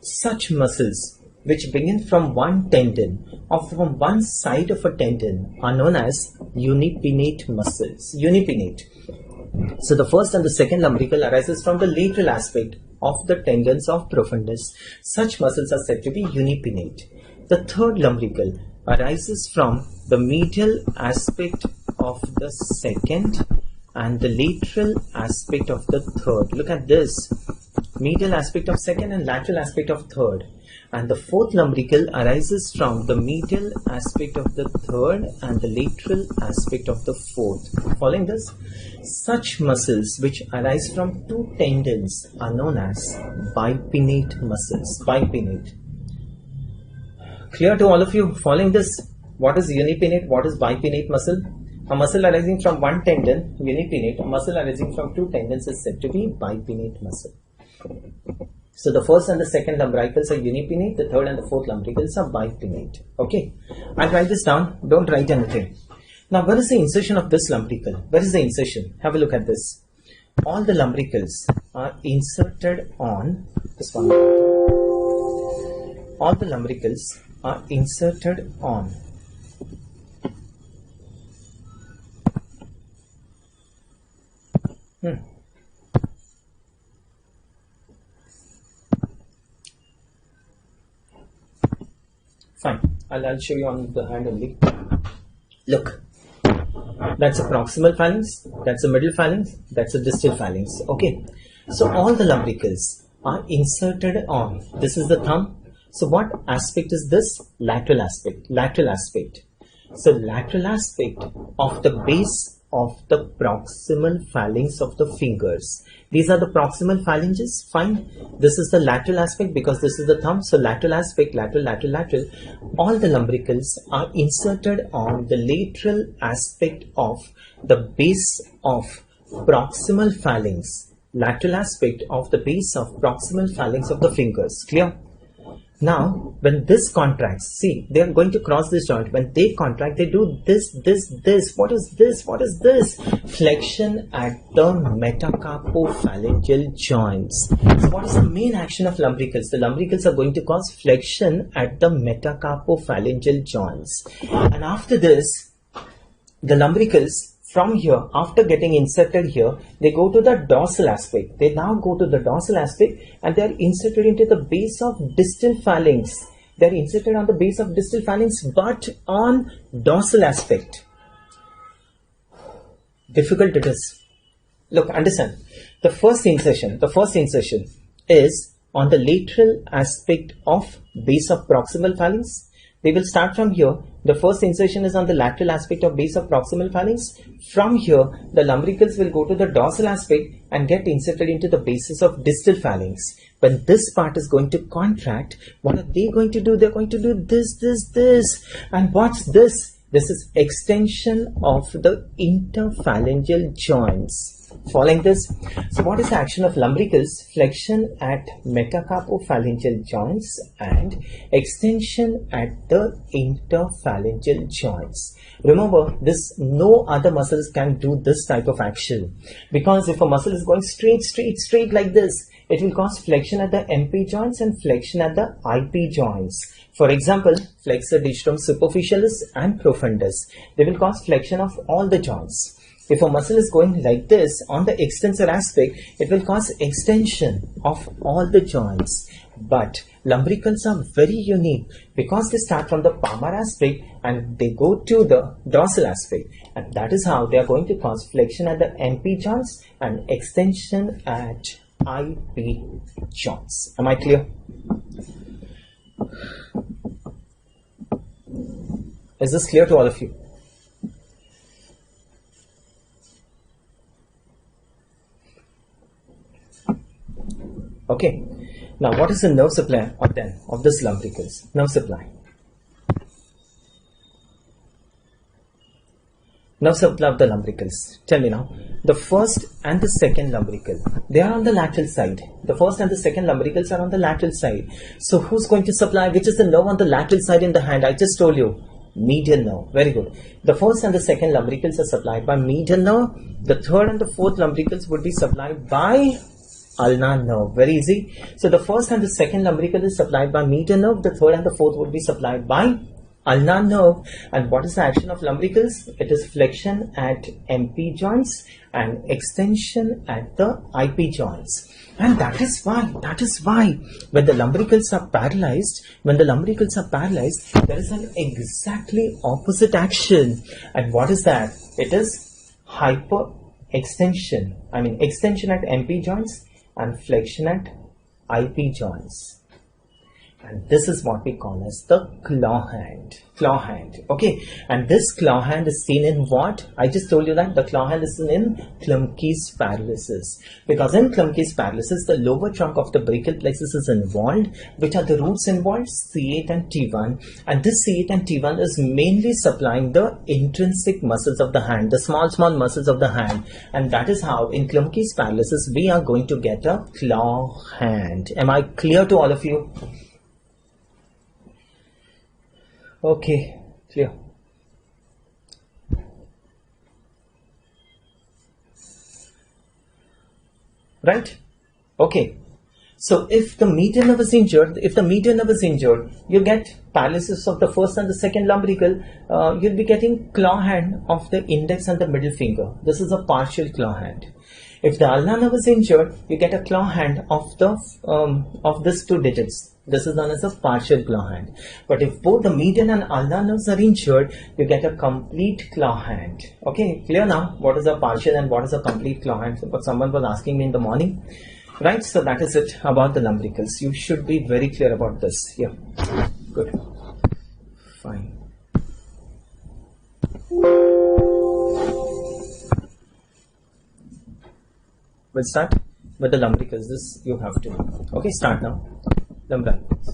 Such muscles which begin from one tendon or from one side of a tendon are known as unipinnate muscles. So the first and the second lumbrical arises from the lateral aspect of the tendons of profundus. Such muscles are said to be unipinnate. The third lumbrical arises from the medial aspect of the second and the lateral aspect of the third. Look at this. Medial aspect of second and lateral aspect of third. And the fourth lumbrical arises from the medial aspect of the third and the lateral aspect of the fourth. Following this, such muscles which arise from two tendons are known as bipinnate muscles. Bipinnate. Clear to all of you? Following this, what is unipinnate? What is bipinnate muscle? A muscle arising from one tendon, unipinnate. A muscle arising from two tendons is said to be bipinnate muscle. So the first and the second lumbricals are unipinnate, the third and the fourth lumbricals are bipinnate. Okay, I'll write this down, don't write anything. Now where is the insertion of this lumbrical? Where is the insertion? Have a look at this. All the lumbricals are inserted on this one. All the lumbricals are inserted on Fine, I'll show you on the hand only. Look, that's a proximal phalanx, that's a middle phalanx, that's a distal phalanx. Okay, so all the lumbricals are inserted on. This is the thumb. So what aspect is this? Lateral aspect. Lateral aspect. So lateral aspect of the base of the proximal phalanx of the fingers. These are the proximal phalanges. Fine. This is the lateral aspect because this is the thumb. So lateral aspect, lateral, lateral, lateral. All the lumbricals are inserted on the lateral aspect of the base of proximal phalanx. Lateral aspect of the base of proximal phalanx of the fingers. Clear? Now, when this contracts, see, they are going to cross this joint. When they contract, they do this. What is this? What is this? Flexion at the metacarpophalangeal joints. So what is the main action of lumbricals? The lumbricals are going to cause flexion at the metacarpophalangeal joints. And after this, the lumbricals from here, after getting inserted here, they go to the dorsal aspect. They now go to the dorsal aspect and they are inserted into the base of distal phalanx. They are inserted on the base of distal phalanx but on dorsal aspect. Difficult it is. Look, understand. The first insertion is on the lateral aspect of base of proximal phalanx. They will start from here. The first insertion is on the lateral aspect of base of proximal phalanx. From here, the lumbricals will go to the dorsal aspect and get inserted into the bases of distal phalanx. When this part is going to contract, what are they going to do? They're going to do this. And what's this? This is extension of the interphalangeal joints. Following this, so what is the action of lumbricals? Flexion at metacarpophalangeal joints and extension at the interphalangeal joints. Remember, this no other muscles can do this type of action, because if a muscle is going straight like this, it will cause flexion at the MP joints and flexion at the IP joints. For example, flexor digitorum superficialis and profundus. They will cause flexion of all the joints. If a muscle is going like this on the extensor aspect, it will cause extension of all the joints. But lumbricals are very unique because they start from the palmar aspect and they go to the dorsal aspect. And that is how they are going to cause flexion at the MP joints and extension at IP joints. Am I clear? Is this clear to all of you? Okay. Now, what is the nerve supply of this lumbricals? Nerve supply. Nerve supply of the lumbricals. Tell me now. The first and the second lumbrical, they are on the lateral side. The first and the second lumbricals are on the lateral side. So, who's going to supply? Which is the nerve on the lateral side in the hand? I just told you. Medial nerve. Very good. The first and the second lumbricals are supplied by medial nerve. The third and the fourth lumbricals would be supplied by ulnar nerve. Very easy. So the first and the second lumbrical is supplied by medial nerve. The third and the fourth would be supplied by ulnar nerve. And what is the action of lumbricals? It is flexion at MP joints and extension at the IP joints. And that is why when the lumbricals are paralyzed, there is an exactly opposite action. And what is that? It is extension at MP joints and flexion at IP joints. And this is what we call as the claw hand. Okay, and this claw hand is seen in what? I just told you that the claw hand is seen in Klumpke's paralysis. Because in Klumpke's paralysis, the lower trunk of the brachial plexus is involved. Which are the roots involved? C8 and T1. And this C8 and T1 is mainly supplying the intrinsic muscles of the hand, the small muscles of the hand. And that is how in Klumpke's paralysis, we are going to get a claw hand. Am I clear to all of you? Okay, clear. Right? Okay. So if the median nerve is injured, you get paralysis of the first and the second lumbrical. You'll be getting claw hand of the index and the middle finger. This is a partial claw hand. If the ulnar nerve is injured, you get a claw hand of these 2 digits. This is known as a partial claw hand. But if both the median and ulnar nerves are injured, you get a complete claw hand. Okay, clear now? What is a partial and what is a complete claw hand? But someone was asking me in the morning. Right, so that is it about the lumbricals. You should be very clear about this. Yeah, good. Fine. We'll start with the lumbricals. This you have to know. Okay, start now. Lumbricals.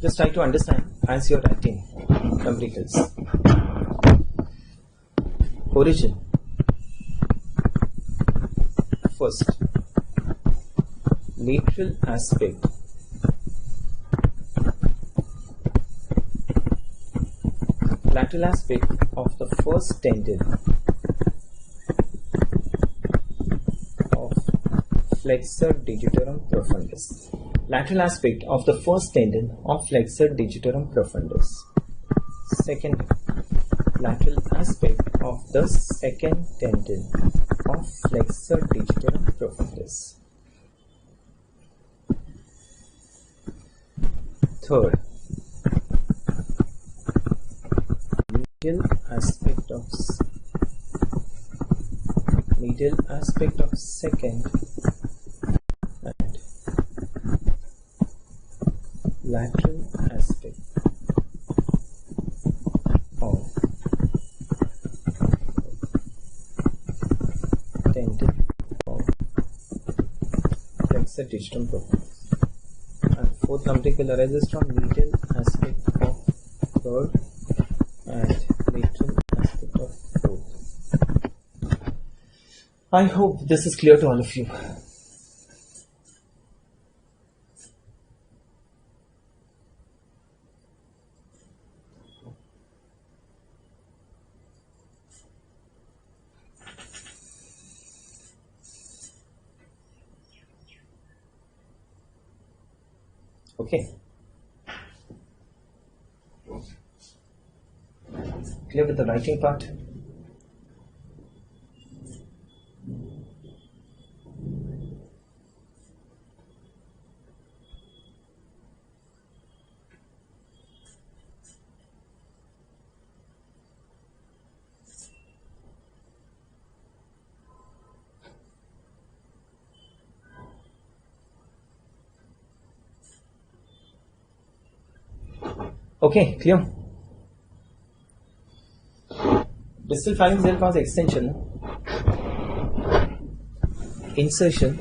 Just try to understand as you're writing. Lumbricals. Origin. First, lateral aspect. Lateral aspect of the first tendon of flexor digitorum profundus. Lateral aspect of the first tendon of flexor digitorum profundus. Second, lateral aspect of the second tendon of flexor digitorum profundus. Third, medial aspect of second and lateral aspect of tendon of flexor digitorum profundus. And fourth lumbrical arises from medial aspect of third and lateral aspect of fourth. I hope this is clear to all of you. Okay. Clear with the writing part? Okay, clear. Distal phalanx will cause extension, insertion,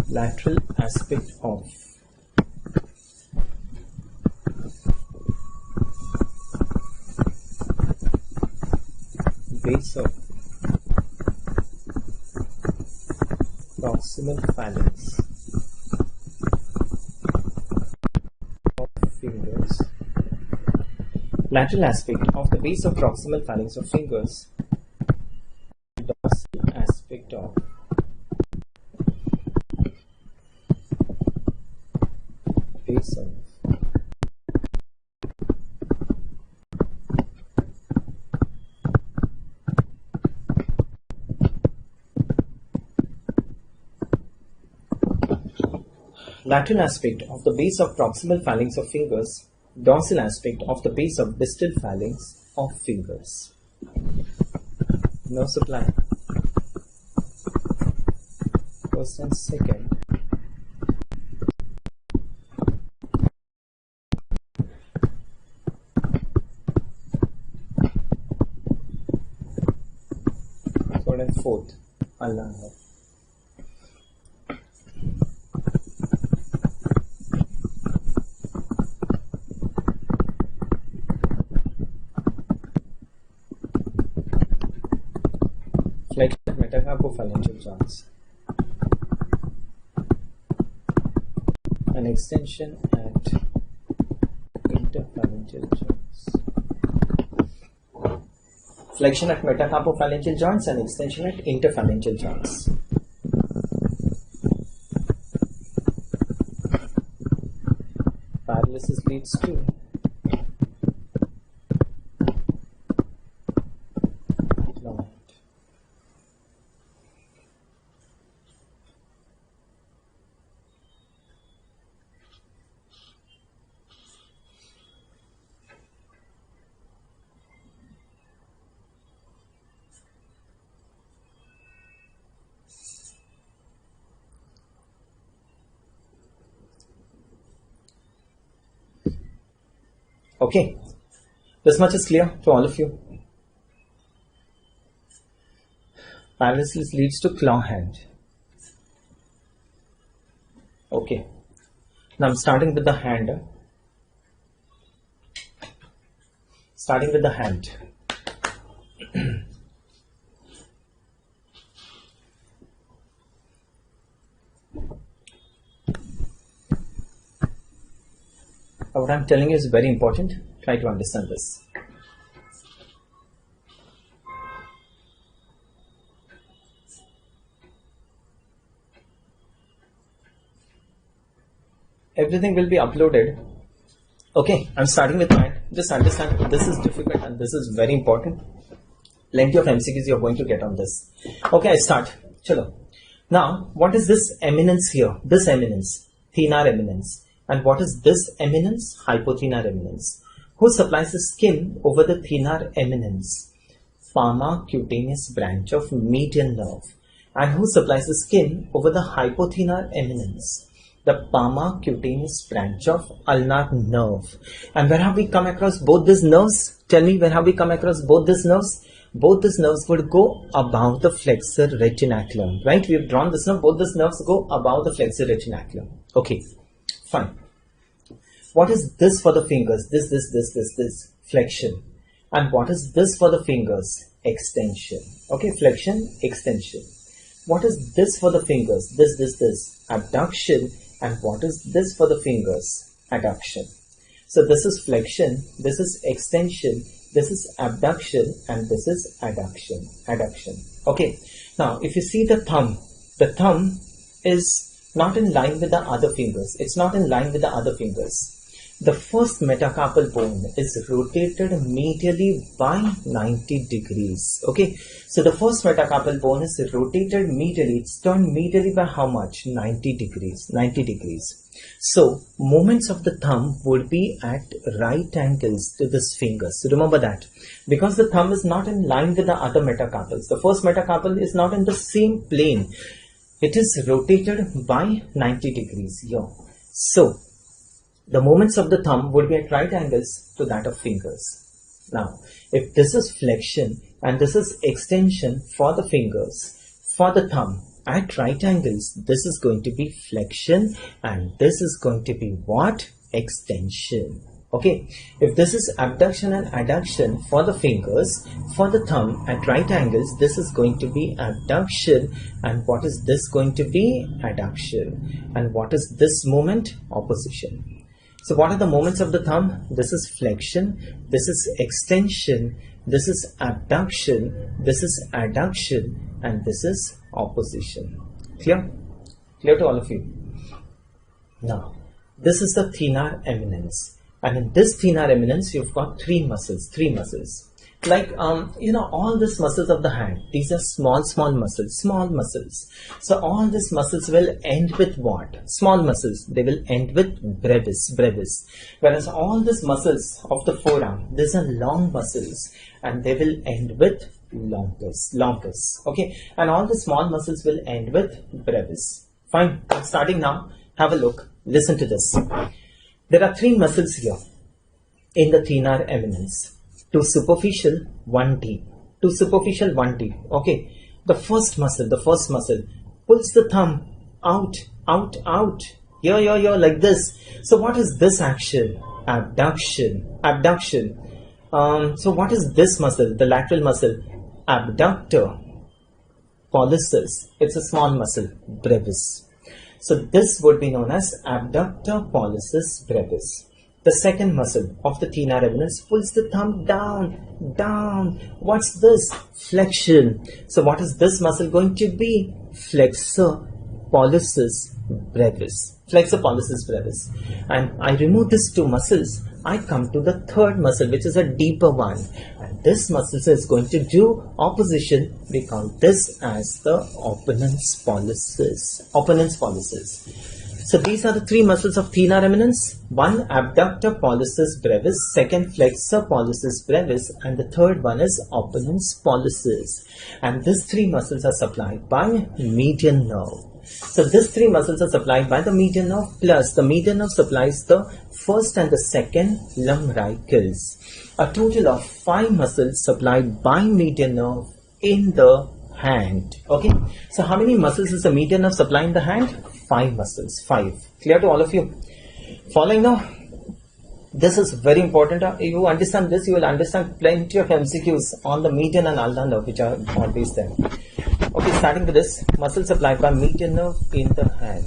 lateral aspect of base of proximal phalanx of fingers. Lateral aspect of the base of proximal phalanx of fingers aspect of base of lateral aspect of the base of proximal phalanx of fingers, dorsal aspect of the base of distal phalanx of fingers. No supply. First and second. Third and fourth. Allah. Flexion at metacarpophalangeal joints and extension at interphalangeal joints. Flexion at metacarpophalangeal joints and extension at interphalangeal joints. Paralysis leads to okay, this much is clear to all of you. Paralysis leads to claw hand. Okay, now I'm starting with the hand. Starting with the hand. What I'm telling you is very important. Try to understand this. Everything will be uploaded. Okay, I'm starting with mind. Just understand this is difficult and this is very important. Plenty of MCQs you're going to get on this. Okay, I start. Chalo. Now, what is this eminence here? This eminence, thenar eminence. And what is this eminence? Hypothenar eminence. Who supplies the skin over the thenar eminence? Palmar cutaneous branch of median nerve. And who supplies the skin over the hypothenar eminence? The palmar cutaneous branch of ulnar nerve. And where have we come across both these nerves? Tell me, where have we come across both these nerves? Both these nerves would go above the flexor retinaculum. Right? We have drawn this nerve. Both these nerves go above the flexor retinaculum. Okay. Fine. What is this for the fingers? This flexion. And what is this for the fingers? Extension. Okay, flexion, extension. What is this for the fingers? This abduction. And what is this for the fingers? Adduction. So this is flexion, this is extension, this is abduction, and this is adduction. Okay. Now, if you see the thumb is not in line with the other fingers. It's not in line with the other fingers. The first metacarpal bone is rotated medially by 90 degrees. Okay. So the first metacarpal bone is rotated medially. It's turned medially by how much? 90 degrees. 90 degrees. So movements of the thumb would be at right angles to this finger. So remember that. Because the thumb is not in line with the other metacarpals. The first metacarpal is not in the same plane. It is rotated by 90 degrees here. So the movements of the thumb would be at right angles to that of fingers. Now, if this is flexion and this is extension for the fingers, for the thumb at right angles, this is going to be flexion and this is going to be what? Extension. Okay. If this is abduction and adduction for the fingers, for the thumb at right angles, this is going to be abduction. And what is this going to be? Adduction. And what is this movement? Opposition. So what are the movements of the thumb? This is flexion, this is extension, this is abduction, this is adduction, and this is opposition. Clear? Clear to all of you? Now, this is the thenar eminence. And in this thenar eminence, you've got three muscles. Like, all these muscles of the hand, these are small muscles. So all these muscles will end with what? Small muscles, they will end with brevis. Whereas all these muscles of the forearm, these are long muscles and they will end with longus. Okay, and all the small muscles will end with brevis. Fine, starting now, have a look, listen to this. There are three muscles here in the thenar eminence. Two superficial, one deep. Okay. The first muscle pulls the thumb out. Here, like this. So what is this action? Abduction. So what is this muscle? The lateral muscle. Abductor pollicis. It's a small muscle. Brevis. So this would be known as abductor pollicis brevis. The second muscle of the thenar eminence pulls the thumb down. What's this? Flexion. So what is this muscle going to be? Flexor pollicis brevis. And I remove these two muscles. I come to the third muscle, which is a deeper one. And this muscle is going to do opposition. We call this as the opponens pollicis. So these are the three muscles of thenar eminence. One, abductor pollicis brevis. Second, flexor pollicis brevis. And the third one is opponens pollicis. And these three muscles are supplied by median nerve. So these three muscles are supplied by the median nerve, plus the median nerve supplies the first and the second lumbricals. A total of 5 muscles supplied by median nerve in the hand. Okay, so how many muscles is the median nerve supply in the hand? 5 muscles. 5. Clear to all of you? Following now, this is very important. If you understand this, you will understand plenty of MCQs on the median and ulnar nerve, which are always there. Okay, starting with this, muscle supplied by median nerve in the hand.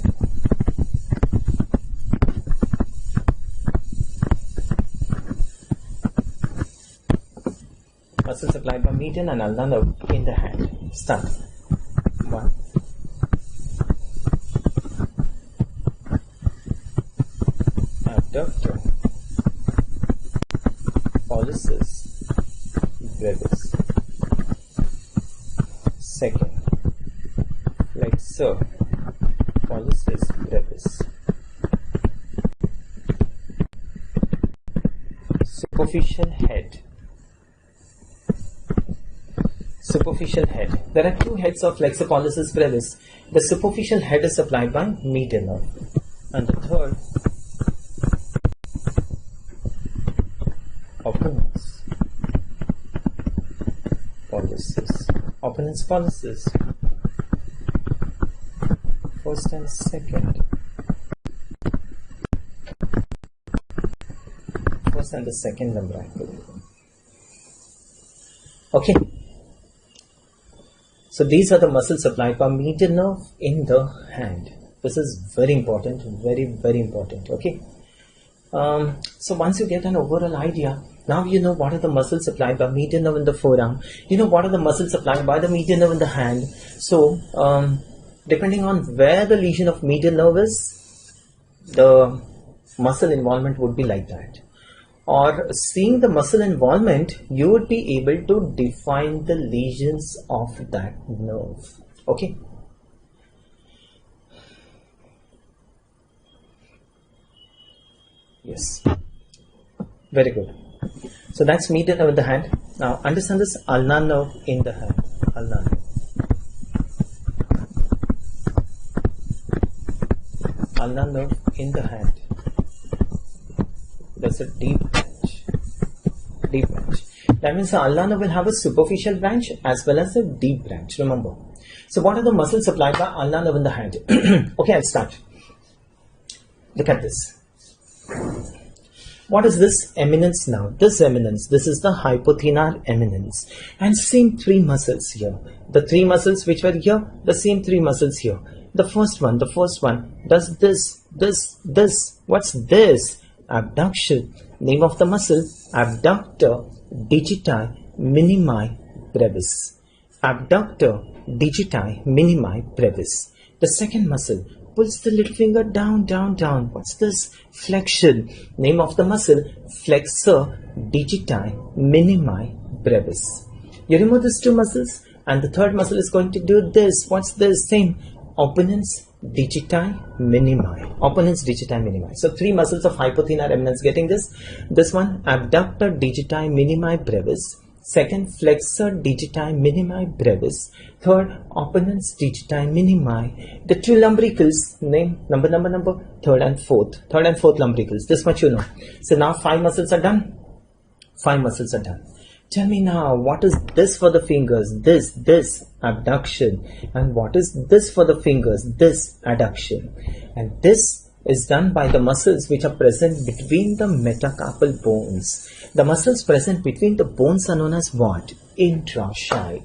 Muscle supplied by median and ulnar nerve in the hand. Start. 1. Abductor pollicis brevis. Second, flexor pollicis brevis. Superficial head. There are 2 heads of flexor pollicis brevis. The superficial head is supplied by median nerve, and the third, opponens pollicis. First and second. First and the second lumbrical. Okay. So these are the muscles supplied by median nerve in the hand. This is very important, very important. Okay. So once you get an overall idea, now you know what are the muscles supplied by median nerve in the forearm. You know what are the muscles supplied by the median nerve in the hand. So depending on where the lesion of median nerve is, the muscle involvement would be like that. Or seeing the muscle involvement, you would be able to define the lesions of that nerve. Okay. Yes. Very good. So that's median nerve in the hand. Now understand this ulnar nerve in the hand. Ulnar nerve. Ulnar nerve in the hand. That's a deep branch. That means the ulnar nerve will have a superficial branch as well as a deep branch. Remember. So what are the muscles supplied by ulnar nerve in the hand? Okay, I'll start. Look at this. What is this eminence now? This eminence, this is the hypothenar eminence. And same 3 muscles here. The 3 muscles which were here, the same 3 muscles here. The first one does this. What's this? Abduction. Name of the muscle, abductor digiti minimi brevis. abductor digiti minimi brevis. The second muscle pulls the little finger down, down, down. What's this? Flexion. Name of the muscle, flexor digiti minimi brevis. You remove these two muscles and the third muscle is going to do this. What's this? Same. Opponens digiti minimi. Opponens digiti minimi. So three muscles of hypothenar eminence. Getting this? This one, abductor digiti minimi brevis. Second, flexor digiti minimi brevis. Third, opponens digiti minimi. The two lumbricals, name, number, third and fourth lumbricals. This much you know. So now 5 muscles are done. 5 muscles are done. Tell me now, what is this for the fingers? This, abduction. And what is this for the fingers? This, adduction. And this is done by the muscles which are present between the metacarpal bones. The muscles present between the bones are known as what? Intraossei.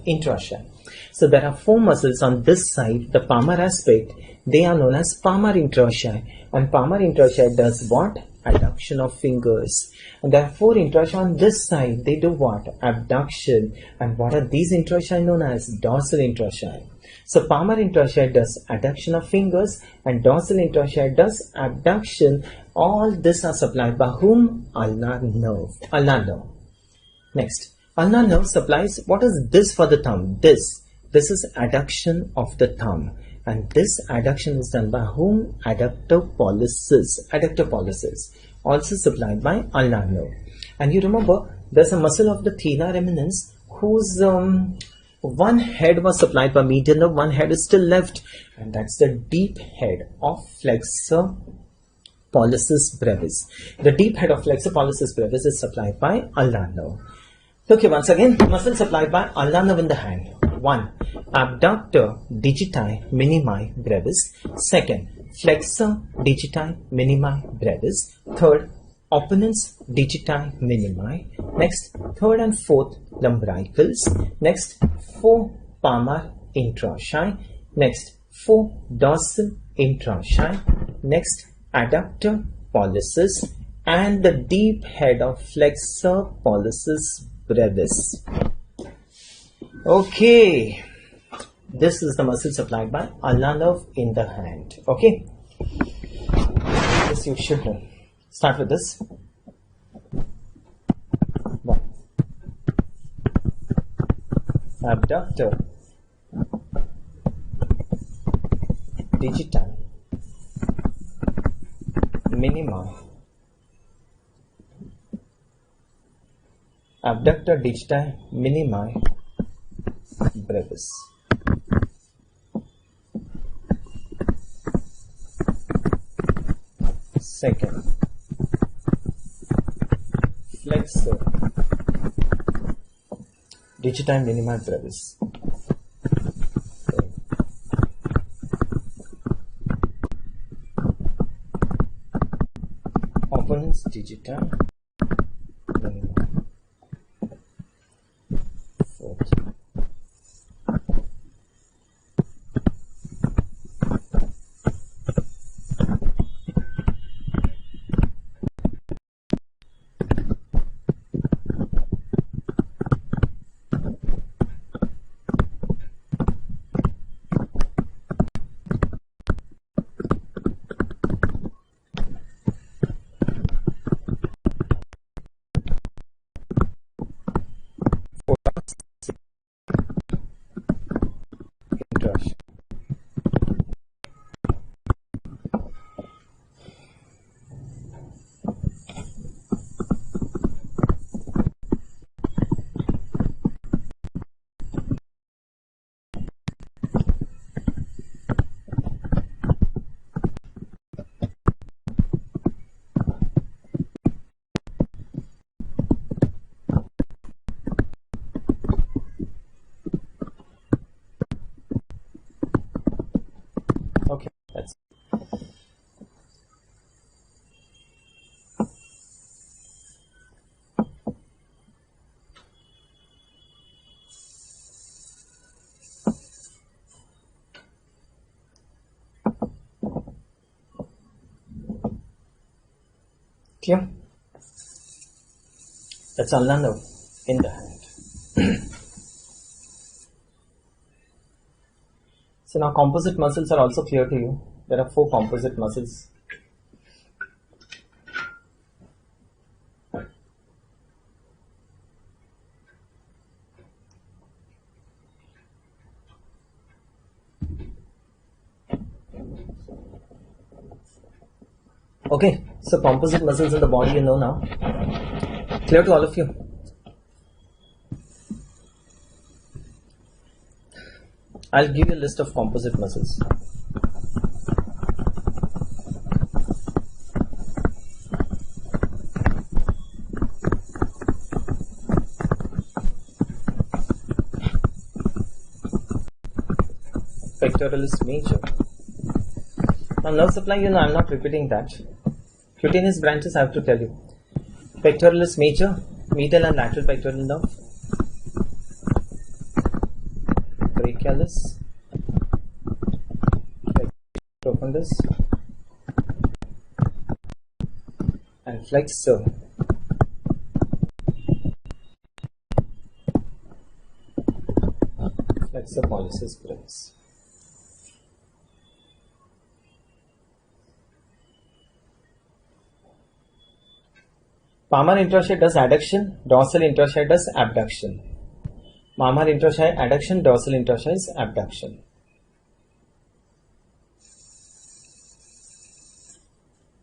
So there are 4 muscles on this side, the palmar aspect. They are known as palmar intraossei. And palmar intraossei does what? Adduction of fingers. And there are 4 intraossei on this side. They do what? Abduction. And what are these intraossei known as? Dorsal intraossei. So palmar intraossei does adduction of fingers and dorsal intraossei does abduction. All this are supplied by whom? Ulnar nerve. Next, ulnar nerve supplies, what is this for the thumb? This is adduction of the thumb. And this adduction is done by whom? Adductor pollicis. Also supplied by ulnar nerve. And you remember, there's a muscle of the thenar eminence whose one head was supplied by median nerve, one head is still left, and that's the deep head of flexor pollicis brevis. The deep head of flexor pollicis brevis is supplied by ulnar nerve. Okay, once again, muscle supplied by ulnar nerve in the hand. 1. Abductor digiti minimi brevis. 2nd, flexor digiti minimi brevis. 3rd, opponens digiti minimi. Next, 3rd and 4th lumbricals. Next, 4 palmar intraossei. Next, 4 dorsal intraossei. Next, adductor pollicis and the deep head of flexor pollicis brevis. Okay, this is the muscle supplied by ulnar nerve in the hand. Okay, this you should know. Start with this. 1. Abductor digiti minimi. Abductor digiti minimi brevis. Second, flexor digiti minimi brevis. Opponens digiti minimi. Fourth, intraossei. Okay, that's clear. That's ulnar nerve in the hand. So now composite muscles are also clear to you. There are 4 composite muscles. Okay, so composite muscles in the body you know now. Clear to all of you? I'll give you a list of composite muscles. Pectoralis major. Now nerve supply, you know, I'm not repeating that. Cutaneous branches, I have to tell you. Pectoralis major, medial and lateral pectoral nerve. Brachialis, profundus, and flexor. Flexor pollicis brevis. Palmar intraossei does adduction, dorsal intraossei does abduction. Palmar intraossei adduction, dorsal intraossei is abduction.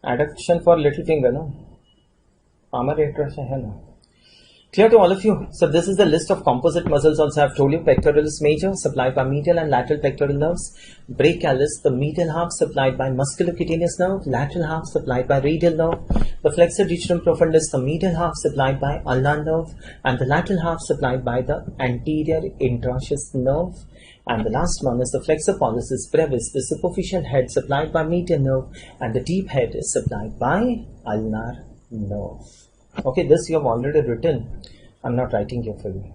Adduction for little finger, no? Palmar intraossei hai no? Clear to all of you? So this is the list of composite muscles. Also I have told you pectoralis major supplied by medial and lateral pectoral nerves. Brachialis, the medial half supplied by musculocutaneous nerve, lateral half supplied by radial nerve. The flexor digitorum profundus, the medial half supplied by ulnar nerve, and the lateral half supplied by the anterior interosseous nerve. And the last one is the flexor pollicis brevis, the superficial head supplied by medial nerve, and the deep head is supplied by ulnar nerve. Okay, this you have already written. I'm not writing here for you.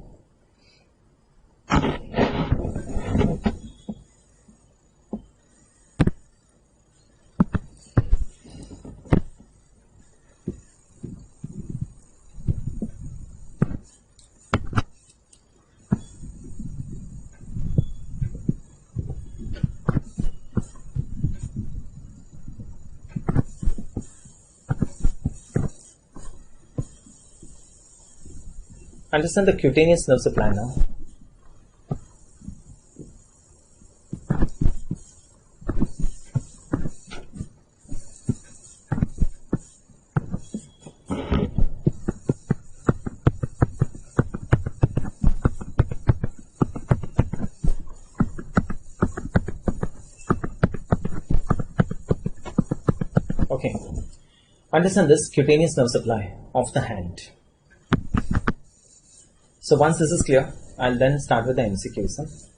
Understand the cutaneous nerve supply now. Okay. Understand this cutaneous nerve supply of the hand. So once this is clear, I'll then start with the MCQs.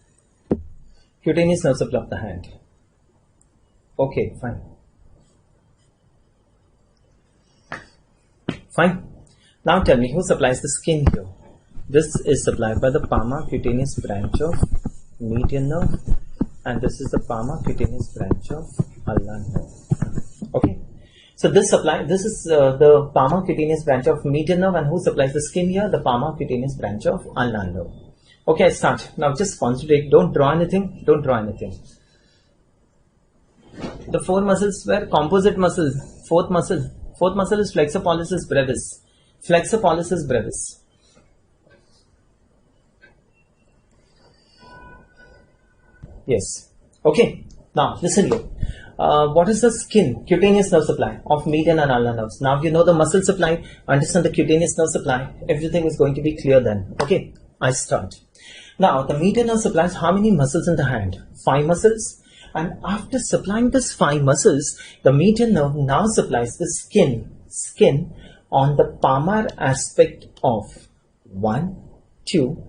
Cutaneous nerve supply of the hand. Okay, fine. Fine. Now tell me, who supplies the skin here? This is supplied by the palmar cutaneous branch of median nerve, and this is the palmar cutaneous branch of ulnar nerve. Okay. So this is the palmar cutaneous branch of median nerve, and who supplies the skin here? The palmar cutaneous branch of ulnar nerve. Okay, start. Now just concentrate. Don't draw anything. Don't draw anything. The 4 muscles were composite muscles. Fourth muscle is flexor pollicis brevis. Flexor pollicis brevis. Yes. Okay. Now listen here. What is the skin, cutaneous nerve supply of median and ulnar nerves? Now you know the muscle supply, understand the cutaneous nerve supply, everything is going to be clear then. Okay, I start. Now the median nerve supplies how many muscles in the hand? 5 muscles. And after supplying this 5 muscles, the median nerve now supplies the skin on the palmar aspect of 1, 2,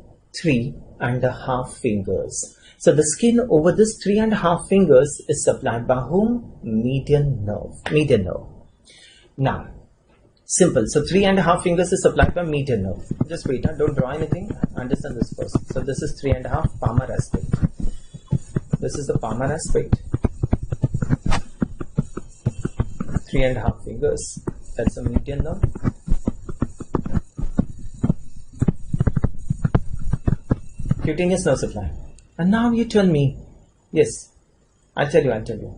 3.5 fingers. So the skin over this 3.5 fingers is supplied by whom? Median nerve. Now, simple. So 3.5 fingers is supplied by median nerve. Just wait, don't draw anything. Understand this first. So this is 3.5 palmar aspect. This is the palmar aspect. 3.5 fingers. That's the median nerve. Cutaneous nerve supply. And now you tell me, Yes, I'll tell you.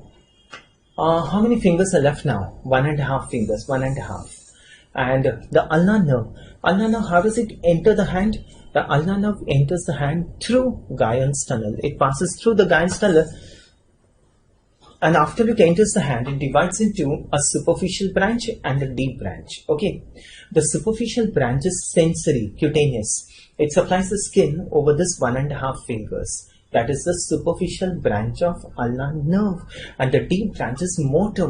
How many fingers are left now? 1.5 fingers, 1.5. And the ulnar nerve. Ulnar nerve, how does it enter the hand? The ulnar nerve enters the hand through Guyon's tunnel. It passes through the Guyon's tunnel, and after it enters the hand, it divides into a superficial branch and a deep branch. Okay, the superficial branch is sensory, cutaneous. It supplies the skin over this 1.5 fingers. That is the superficial branch of ulnar nerve. And the deep branch is motor.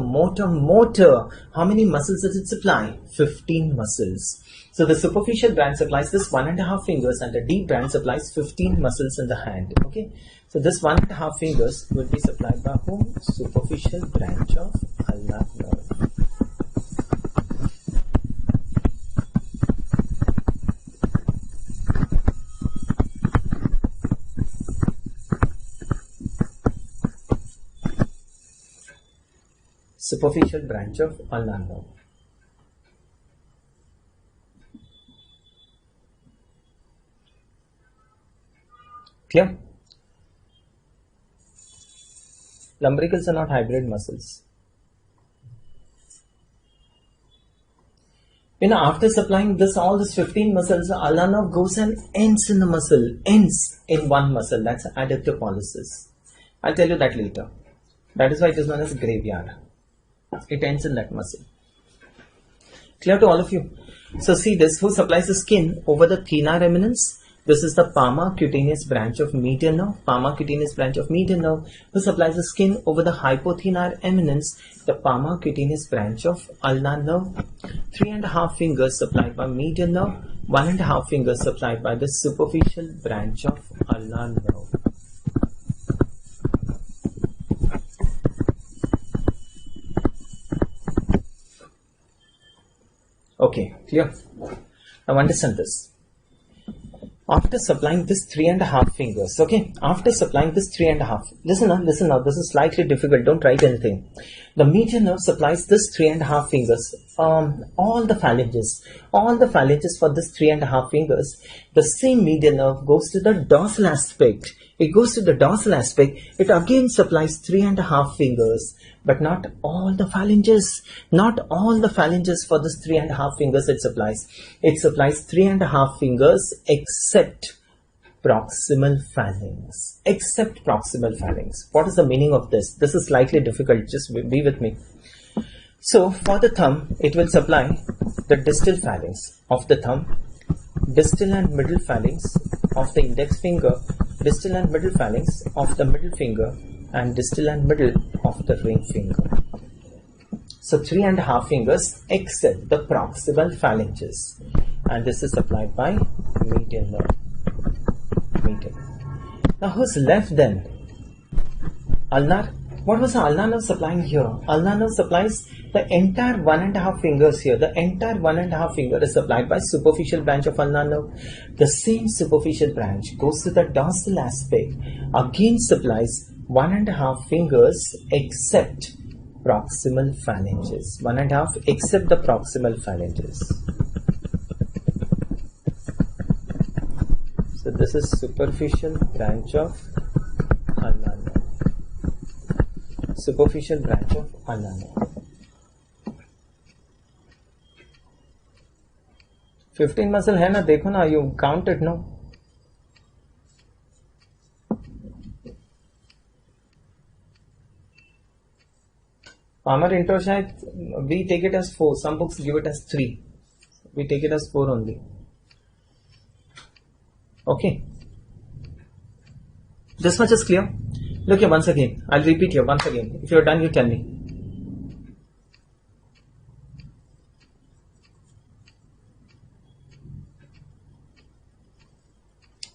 How many muscles does it supply? 15 muscles. So the superficial branch supplies this 1.5 fingers, and the deep branch supplies 15 muscles in the hand. Okay. So this 1.5 fingers will be supplied by whom? Superficial branch of ulnar nerve. Superficial branch of ulnar nerve. Clear? Lumbricals are not hybrid muscles. After supplying all these 15 muscles, the ulnar nerve goes and ends in the muscle, ends in one muscle. That's adductor pollicis. I'll tell you that later. That is why it is known as graveyard. It ends in that muscle. Clear to all of you? So see this, who supplies the skin over the thenar eminence? This is the palmar cutaneous branch of median nerve. Palmar cutaneous branch of median nerve. Who supplies the skin over the hypothenar eminence? The palmar cutaneous branch of ulnar nerve. 3.5 fingers supplied by median nerve. 1.5 fingers supplied by the superficial branch of ulnar nerve. Okay, clear? Now understand this. After supplying this 3.5 fingers, okay, after supplying this 3.5, listen now, this is slightly difficult, don't write anything. The median nerve supplies this 3.5 fingers, all the phalanges for this 3.5 fingers. The same median nerve goes to the dorsal aspect. It goes to the dorsal aspect. It again supplies 3.5 fingers, but not all the phalanges. Not all the phalanges for this 3.5 fingers it supplies. It supplies 3.5 fingers except proximal phalanx. Except proximal phalanx. What is the meaning of this? This is slightly difficult. Just be with me. So for the thumb, it will supply the distal phalanx of the thumb, distal and middle phalanx of the index finger, distal and middle phalanx of the middle finger, and distal and middle of the ring finger. So 3.5 fingers except the proximal phalanges, and this is supplied by median nerve. Now who's left then? Ulnar. What was the ulnar nerve supplying here? Ulnar nerve supplies the entire 1.5 fingers here. The entire 1.5 finger is supplied by superficial branch of ulnar nerve. The same superficial branch goes to the dorsal aspect, again supplies 1.5 fingers except proximal phalanges. 1.5 except the proximal phalanges. So this is superficial branch of ulnar nerve. Superficial branch of ulnar nerve. 15 muscle है ना, देखो ना, you count it, no? Palmar intro शायद we take it as 4. Some books give it as 3. We take it as 4 only. Okay. This much is clear. Look here once again. I'll repeat here once again. If you're done, you tell me.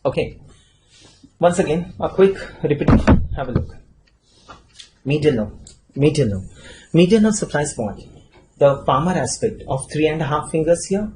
Okay. Once again, a quick repetition. Have a look. Median nerve. Median nerve supplies what? The palmar aspect of 3.5 fingers here.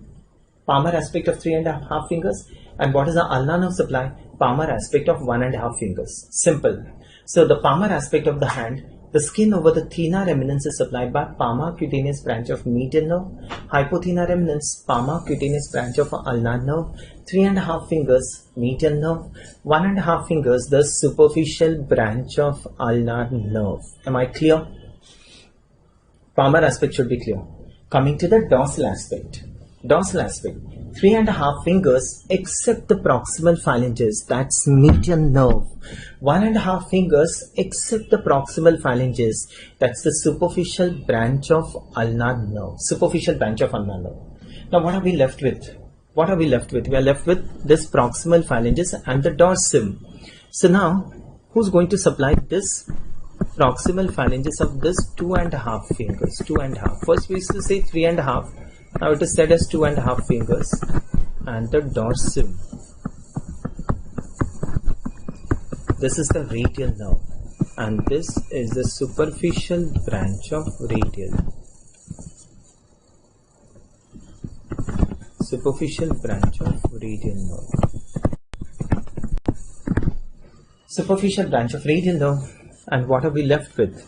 Palmar aspect of 3.5 fingers. And what is the ulnar nerve supply? Palmar aspect of 1.5 fingers. Simple. So the palmar aspect of the hand, The skin over the thenar eminence is supplied by palmar cutaneous branch of medial nerve, hypothenar eminence, palmar cutaneous branch of ulnar nerve, 3.5 fingers, medial nerve, 1.5 fingers, the superficial branch of ulnar nerve. Am I clear? Palmar aspect should be clear. Coming to the dorsal aspect. Dorsal aspect. 3.5 fingers except the proximal phalanges, that's median nerve. 1.5 fingers except the proximal phalanges, that's the superficial branch of ulnar nerve. Superficial branch of ulnar nerve. Now what are we left with? What are we left with? We are left with this proximal phalanges and the dorsum. So now, who's going to supply this proximal phalanges of this 2.5 fingers? 2.5. First we used to say 3.5. Now it is said as 2.5 fingers and the dorsum. This is the radial nerve and this is the superficial branch of radial. Superficial branch of radial nerve. Superficial branch of radial nerve. And what are we left with?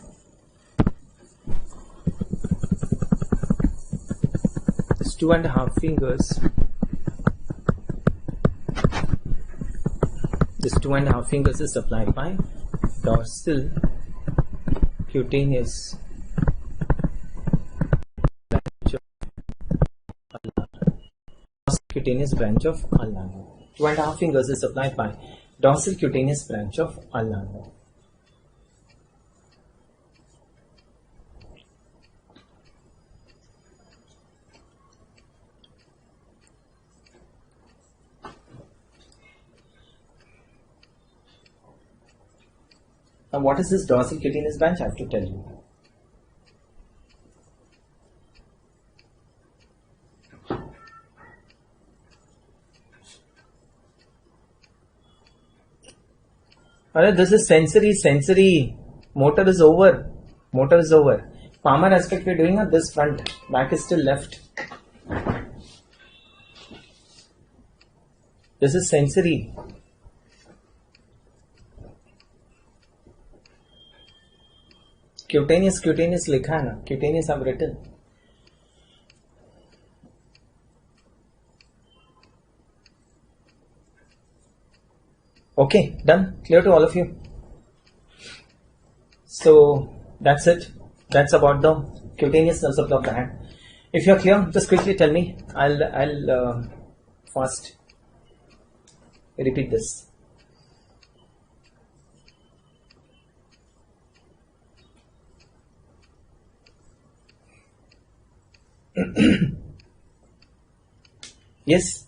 This 2.5 fingers. This 2.5 fingers is supplied by dorsal cutaneous branch of ulnar. Dorsal cutaneous branch of ulnar. 2.5 fingers is supplied by dorsal cutaneous branch of ulnar. Now what is this dorsal cutaneous branch? I have to tell you. Alright, this is sensory. Motor is over. Palmar aspect we are doing on this front. Back is still left. This is sensory. Cutaneous लिखा है ना, cutaneous I've written. Okay, done. Clear to all of you. So that's it. That's about the cutaneous nerve supply of the hand. If you're clear, just quickly tell me. I'll first repeat this. Yes.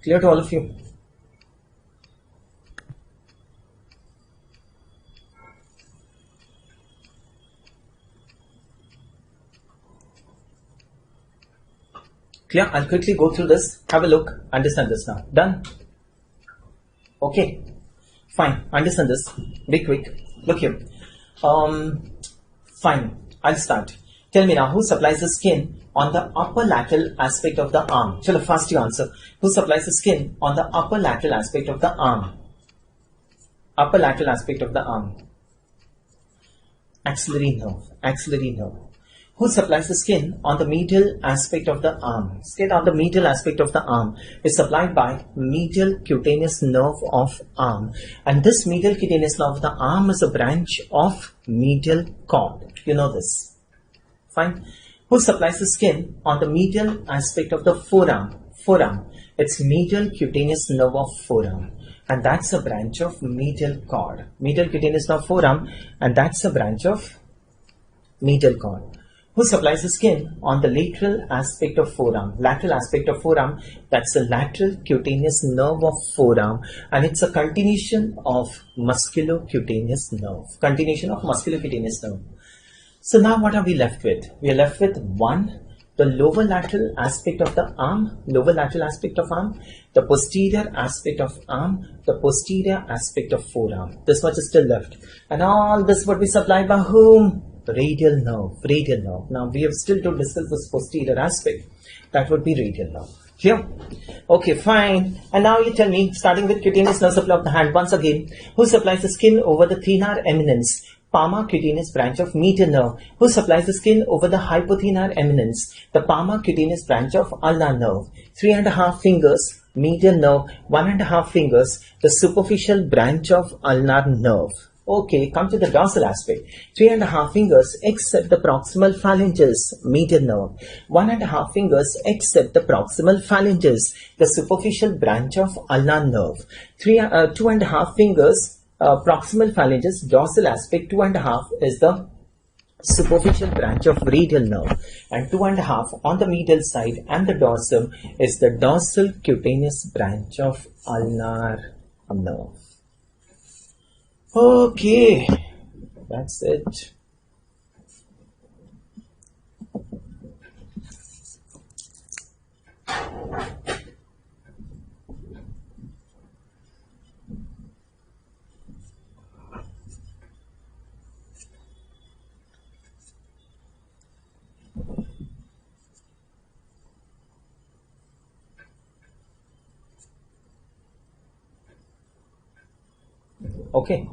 Clear to all of you? Clear? I'll quickly go through this. Have a look. Understand this now. Done? Okay. Fine. Understand this. Be quick. Look here. Fine. I'll start. Tell me now, who supplies the skin on the upper lateral aspect of the arm? Chalo, fast you answer. Who supplies the skin on the upper lateral aspect of the arm? Upper lateral aspect of the arm. Axillary nerve. Axillary nerve. Who supplies the skin on the medial aspect of the arm? Skin on the medial aspect of the arm is supplied by medial cutaneous nerve of arm. And this medial cutaneous nerve of the arm is a branch of medial cord. You know this. Fine. Who supplies the skin on the medial aspect of the forearm? Forearm. It's medial cutaneous nerve of forearm. And that's a branch of medial cord. Medial cutaneous nerve forearm. And that's a branch of medial cord. Who supplies the skin on the lateral aspect of forearm? Lateral aspect of forearm, that's the lateral cutaneous nerve of forearm, and it's a continuation of musculocutaneous nerve. Continuation of musculocutaneous nerve. So now what are we left with? We are left with one, the lower lateral aspect of the arm, lower lateral aspect of arm, the posterior aspect of arm, the posterior aspect of forearm. This much is still left. And all this would be supplied by whom? Radial nerve, radial nerve. Now we have still to discuss this posterior aspect. That would be radial nerve. Clear? Okay, fine. And now you tell me, starting with cutaneous nerve supply of the hand, once again, who supplies the skin over the thenar eminence? Palmar cutaneous branch of medial nerve. Who supplies the skin over the hypothenar eminence? The palmar cutaneous branch of ulnar nerve. 3.5 fingers, medial nerve. 1.5 fingers, the superficial branch of ulnar nerve. Okay, come to the dorsal aspect. 3.5 fingers except the proximal phalanges, medial nerve. 1.5 fingers except the proximal phalanges, the superficial branch of ulnar nerve. 2.5 fingers, proximal phalanges, dorsal aspect. 2.5 is the superficial branch of radial nerve, and 2.5 on the medial side and the dorsum is the dorsal cutaneous branch of ulnar nerve. Okay, that's it. Okay.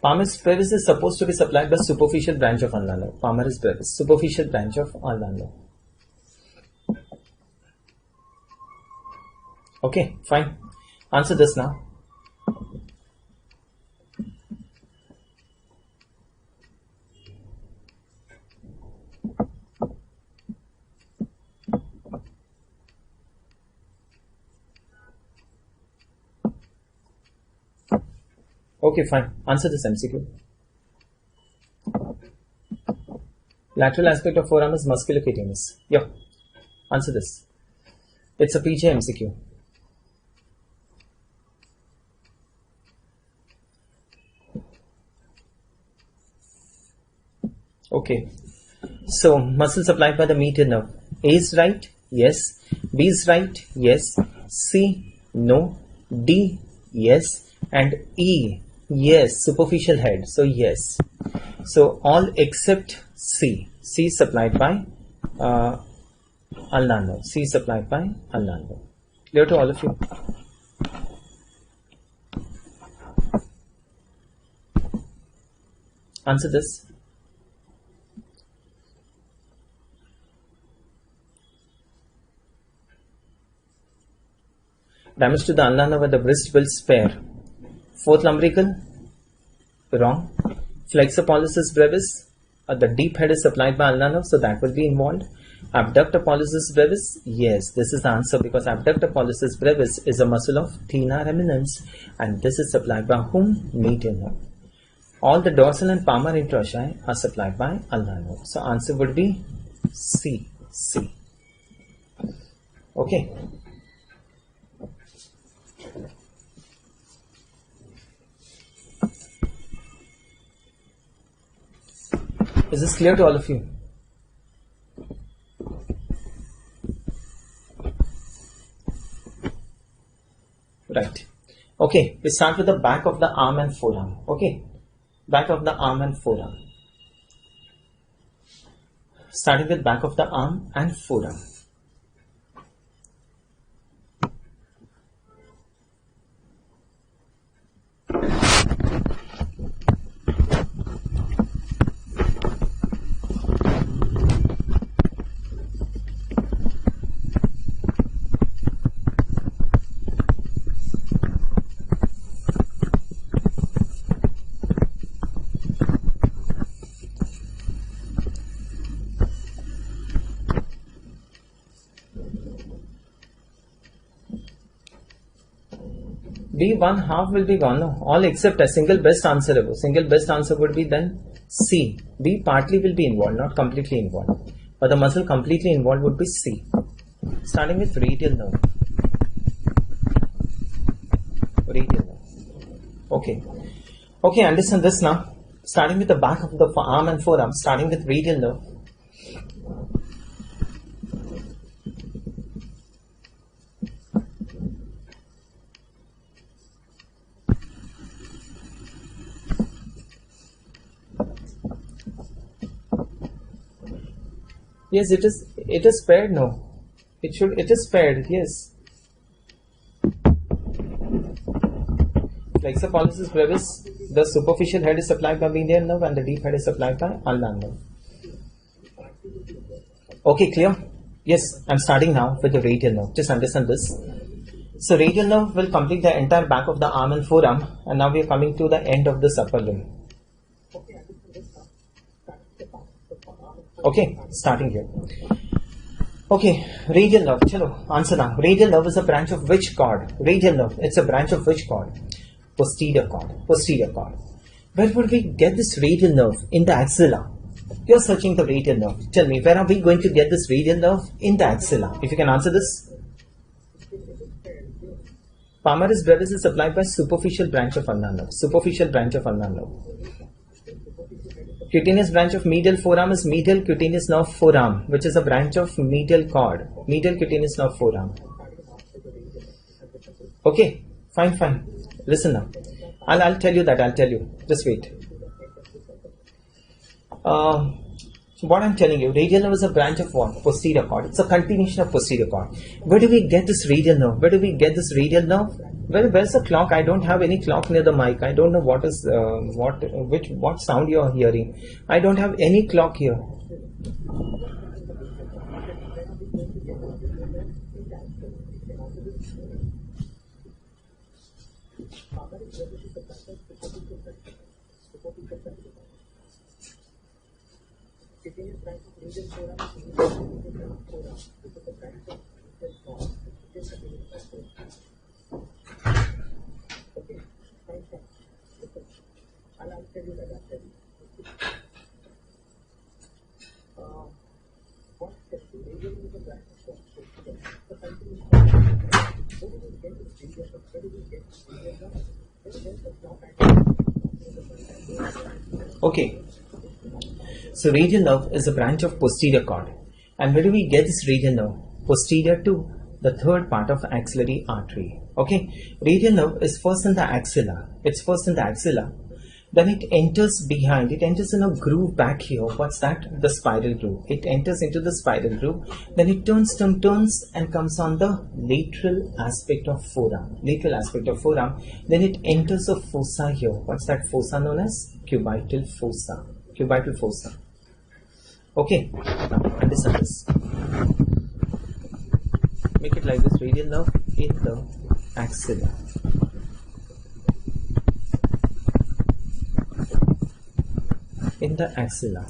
Palmaris brevis is supposed to be supplied by superficial branch of ulnar nerve. Palmaris brevis, superficial branch of ulnar nerve. Okay, fine. Answer this now. Okay, fine. Answer this MCQ. Lateral aspect of forearm is musculocutaneous. Yeah. Answer this. It's a PJ MCQ. Okay. So, muscle supplied by the medial nerve. A is right? Yes. B is right? Yes. C? No. D? Yes. And E? Yes, superficial head. So yes. So all except C. C is supplied by ulnar nerve. C is supplied by ulnar nerve. Clear to all of you? Answer this. Damage to the ulnar nerve at the wrist will spare. Fourth lumbrical, wrong. Flexor pollicis brevis, the deep head is supplied by ulnar nerve, so that will be involved. Abductor pollicis brevis, yes, this is the answer because abductor pollicis brevis is a muscle of thenar eminence, and this is supplied by whom? Medial nerve. All the dorsal and palmar interossei are supplied by ulnar nerve. So answer would be C. C. Okay. Is this clear to all of you? Right. Okay, we start with the back of the arm and forearm. Okay, back of the arm and forearm. Starting with back of the arm and forearm. B, one half will be gone. No? All except a single best answer. Single best answer would be then C. B partly will be involved, not completely involved. But the muscle completely involved would be C. Starting with radial nerve. Radial nerve. Okay. Okay, understand this now. Starting with the back of the arm and forearm, starting with radial nerve. Yes, it is paired, no. It is paired, yes. Flexor pollicis brevis, the superficial head is supplied by medial nerve and the deep head is supplied by ulnar nerve. Okay, clear? Yes, I'm starting now with the radial nerve. Just understand this. So radial nerve will complete the entire back of the arm and forearm, and now we are coming to the end of this upper limb. Okay, starting here. Okay, radial nerve. Chalo, answer now. Radial nerve is a branch of which cord? Radial nerve. It's a branch of which cord? Posterior cord. Posterior cord. Where would we get this radial nerve? In the axilla. You're searching the radial nerve. Tell me, where are we going to get this radial nerve? In the axilla. If you can answer this. Palmaris brevis is supplied by superficial branch of ulnar nerve. Superficial branch of ulnar nerve. Cutaneous branch of medial forearm is medial cutaneous nerve forearm, which is a branch of medial cord. Medial cutaneous nerve forearm. Okay, fine. Listen now. I'll tell you that. I'll tell you. Just wait. So what I'm telling you, radial nerve is a branch of what? Posterior cord. It's a continuation of posterior cord. Where do we get this radial nerve? Where do we get this radial nerve? Where's the clock? I don't have any clock near the mic. I don't know what is what sound you are hearing. I don't have any clock here. Okay, so radial nerve is a branch of posterior cord. And where do we get this radial nerve? Posterior to the third part of axillary artery. Okay, radial nerve is first in the axilla. It's first in the axilla. Then it enters behind. It enters in a groove back here. What's that? The spiral groove. It enters into the spiral groove. Then it turns and comes on the lateral aspect of forearm. Lateral aspect of forearm. Then it enters a fossa here. What's that fossa known as? Cubital fossa. Cubital fossa. Okay. Understand this. Make it like this. Radial nerve in the axilla. In the axilla.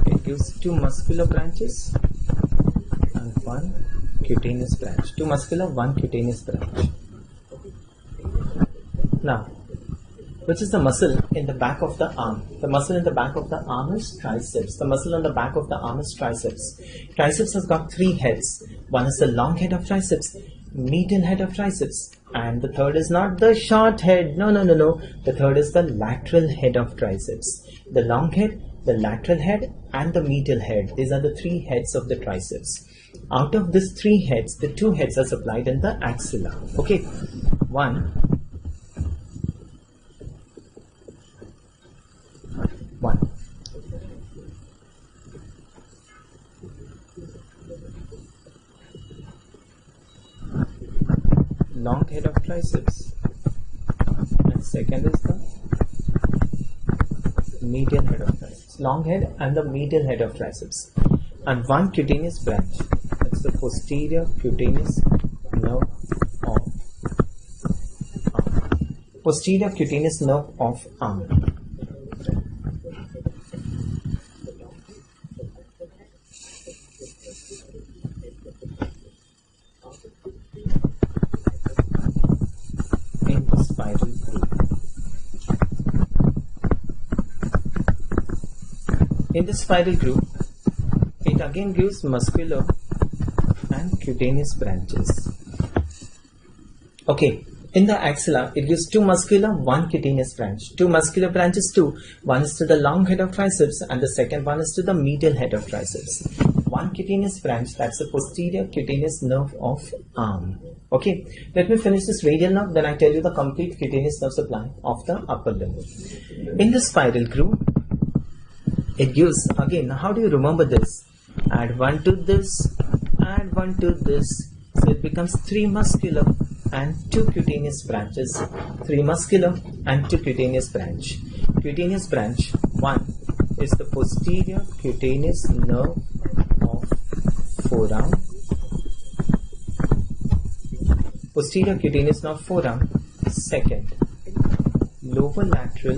It gives two muscular branches and one cutaneous branch. Two muscular, one cutaneous branch. Now, which is the muscle in the back of the arm? The muscle in the back of the arm is triceps. The muscle on the back of the arm is triceps. Triceps has got three heads. One is the long head of triceps, medial head of triceps, and the third is not the short head. No. The third is the lateral head of triceps. The long head, the lateral head, and the medial head. These are the three heads of the triceps. Out of these three heads, the two heads are supplied in the axilla. Okay, one. Long head of triceps, and second is the medial head of triceps. Long head and the medial head of triceps, and one cutaneous branch. That's the posterior cutaneous nerve of arm. Posterior cutaneous nerve of arm. In the spiral groove, it again gives muscular and cutaneous branches. Okay, in the axilla, it gives 2 muscular, 1 cutaneous branch. 2 muscular branches too. One is to the long head of triceps and the second one is to the medial head of triceps. 1 cutaneous branch, that's the posterior cutaneous nerve of arm. Okay, let me finish this radial nerve, then I tell you the complete cutaneous nerve supply of the upper limb. In the spiral groove, it gives, again, how do you remember this? Add 1 to this, add 1 to this, so it becomes 3 muscular and 2 cutaneous branches. 3 muscular and 2 cutaneous branch. Cutaneous branch 1 is the posterior cutaneous nerve of forearm. Posterior cutaneous nerve forearm. Second, lower lateral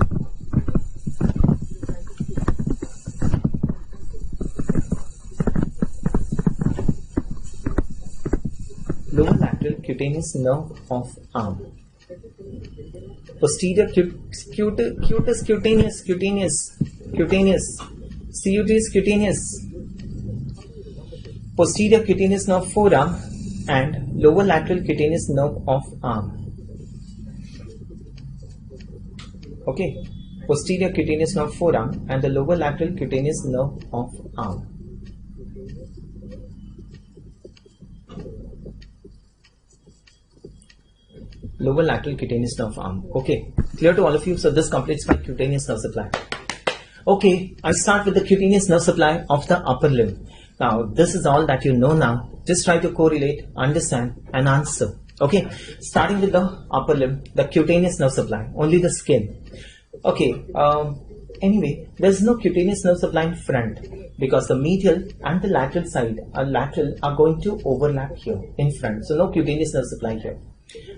cutaneous nerve of arm. Posterior cutaneous, CUT is cutaneous. Posterior cutaneous nerve forearm and lower lateral cutaneous nerve of arm. Okay, posterior cutaneous nerve forearm and the lower lateral cutaneous nerve of arm. Lower lateral cutaneous nerve arm. Okay, clear to all of you? So this completes my cutaneous nerve supply. Okay, I start with the cutaneous nerve supply of the upper limb. Now, this is all that you know now. Just try to correlate, understand and answer. Okay, starting with the upper limb, the cutaneous nerve supply, only the skin. Okay, anyway, there's no cutaneous nerve supply in front because the medial and the lateral side are going to overlap here in front. So no cutaneous nerve supply here.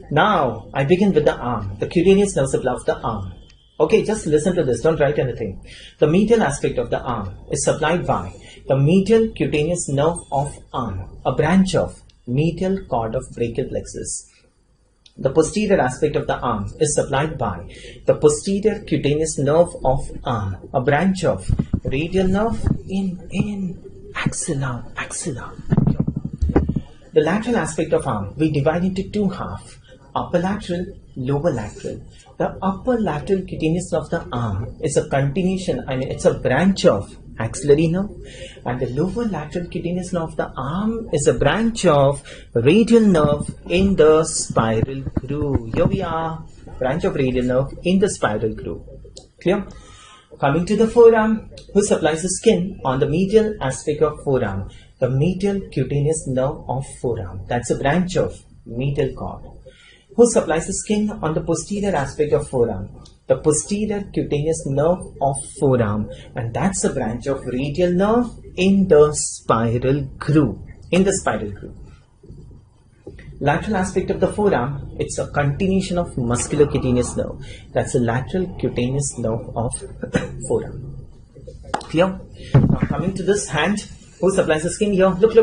Now, I begin with the arm, the cutaneous nerve supply of the arm. Okay, just listen to this, don't write anything. The medial aspect of the arm is supplied by the medial cutaneous nerve of arm, a branch of medial cord of brachial plexus. The posterior aspect of the arm is supplied by the posterior cutaneous nerve of arm, a branch of radial nerve in axilla. The lateral aspect of arm we divide into 2 halves, upper lateral, lower lateral. The upper lateral cutaneous nerve of the arm is a continuation, it's a branch of axillary nerve, and the lower lateral cutaneous nerve of the arm is a branch of radial nerve in the spiral groove. Here we are, branch of radial nerve in the spiral groove. Clear? Coming to the forearm, who supplies the skin on the medial aspect of forearm, the medial cutaneous nerve of forearm. That's a branch of medial cord. Who supplies the skin on the posterior aspect of forearm? The posterior cutaneous nerve of forearm, and that's a branch of radial nerve in the spiral groove. Lateral aspect of the forearm, it's a continuation of muscular cutaneous nerve. That's a lateral cutaneous nerve of forearm. Clear? Now coming to this hand, who supplies the skin here? Look.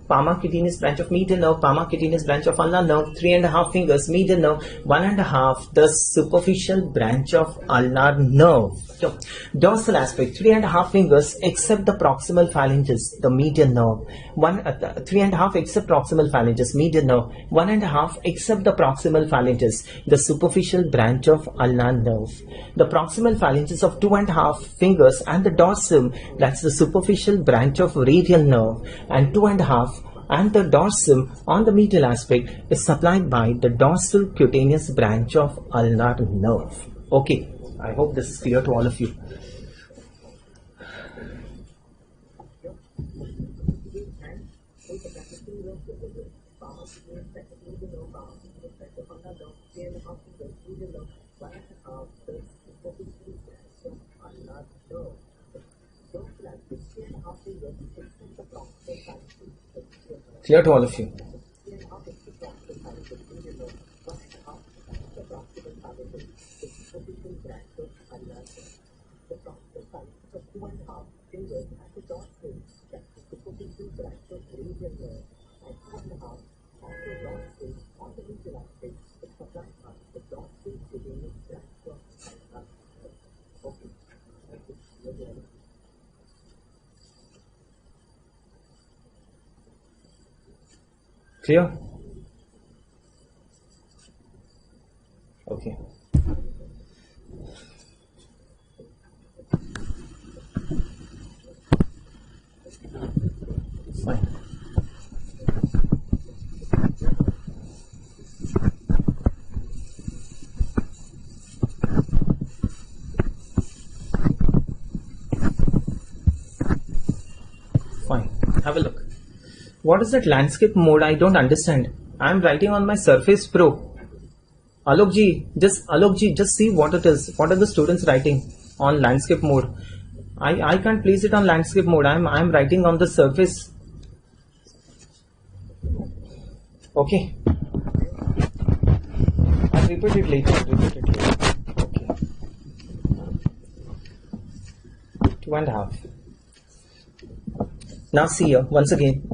Palmar cutaneous branch of medial nerve, palmar cutaneous branch of ulnar nerve, 3.5 fingers, medial nerve, 1.5, the superficial branch of ulnar nerve. So, dorsal aspect, 3.5 fingers except the proximal phalanges, the medial nerve. 3.5 except proximal phalanges, medial nerve. 1.5 except the proximal phalanges, the superficial branch of ulnar nerve. The proximal phalanges of 2.5 fingers and the dorsum, that's the superficial branch of radial nerve, and 2.5 and the dorsum on the medial aspect is supplied by the dorsal cutaneous branch of ulnar nerve. Okay, I hope this is clear to all of you. Clear to all of you. Clear? Okay. Fine. Fine. Have a look. What is that landscape mode? I don't understand. I am writing on my Surface Pro. Alok ji, just see what it is. What are the students writing on landscape mode? I can't place it on landscape mode. I'm writing on the surface. Okay. I'll repeat it later. Okay. 2.5. Now see here once again.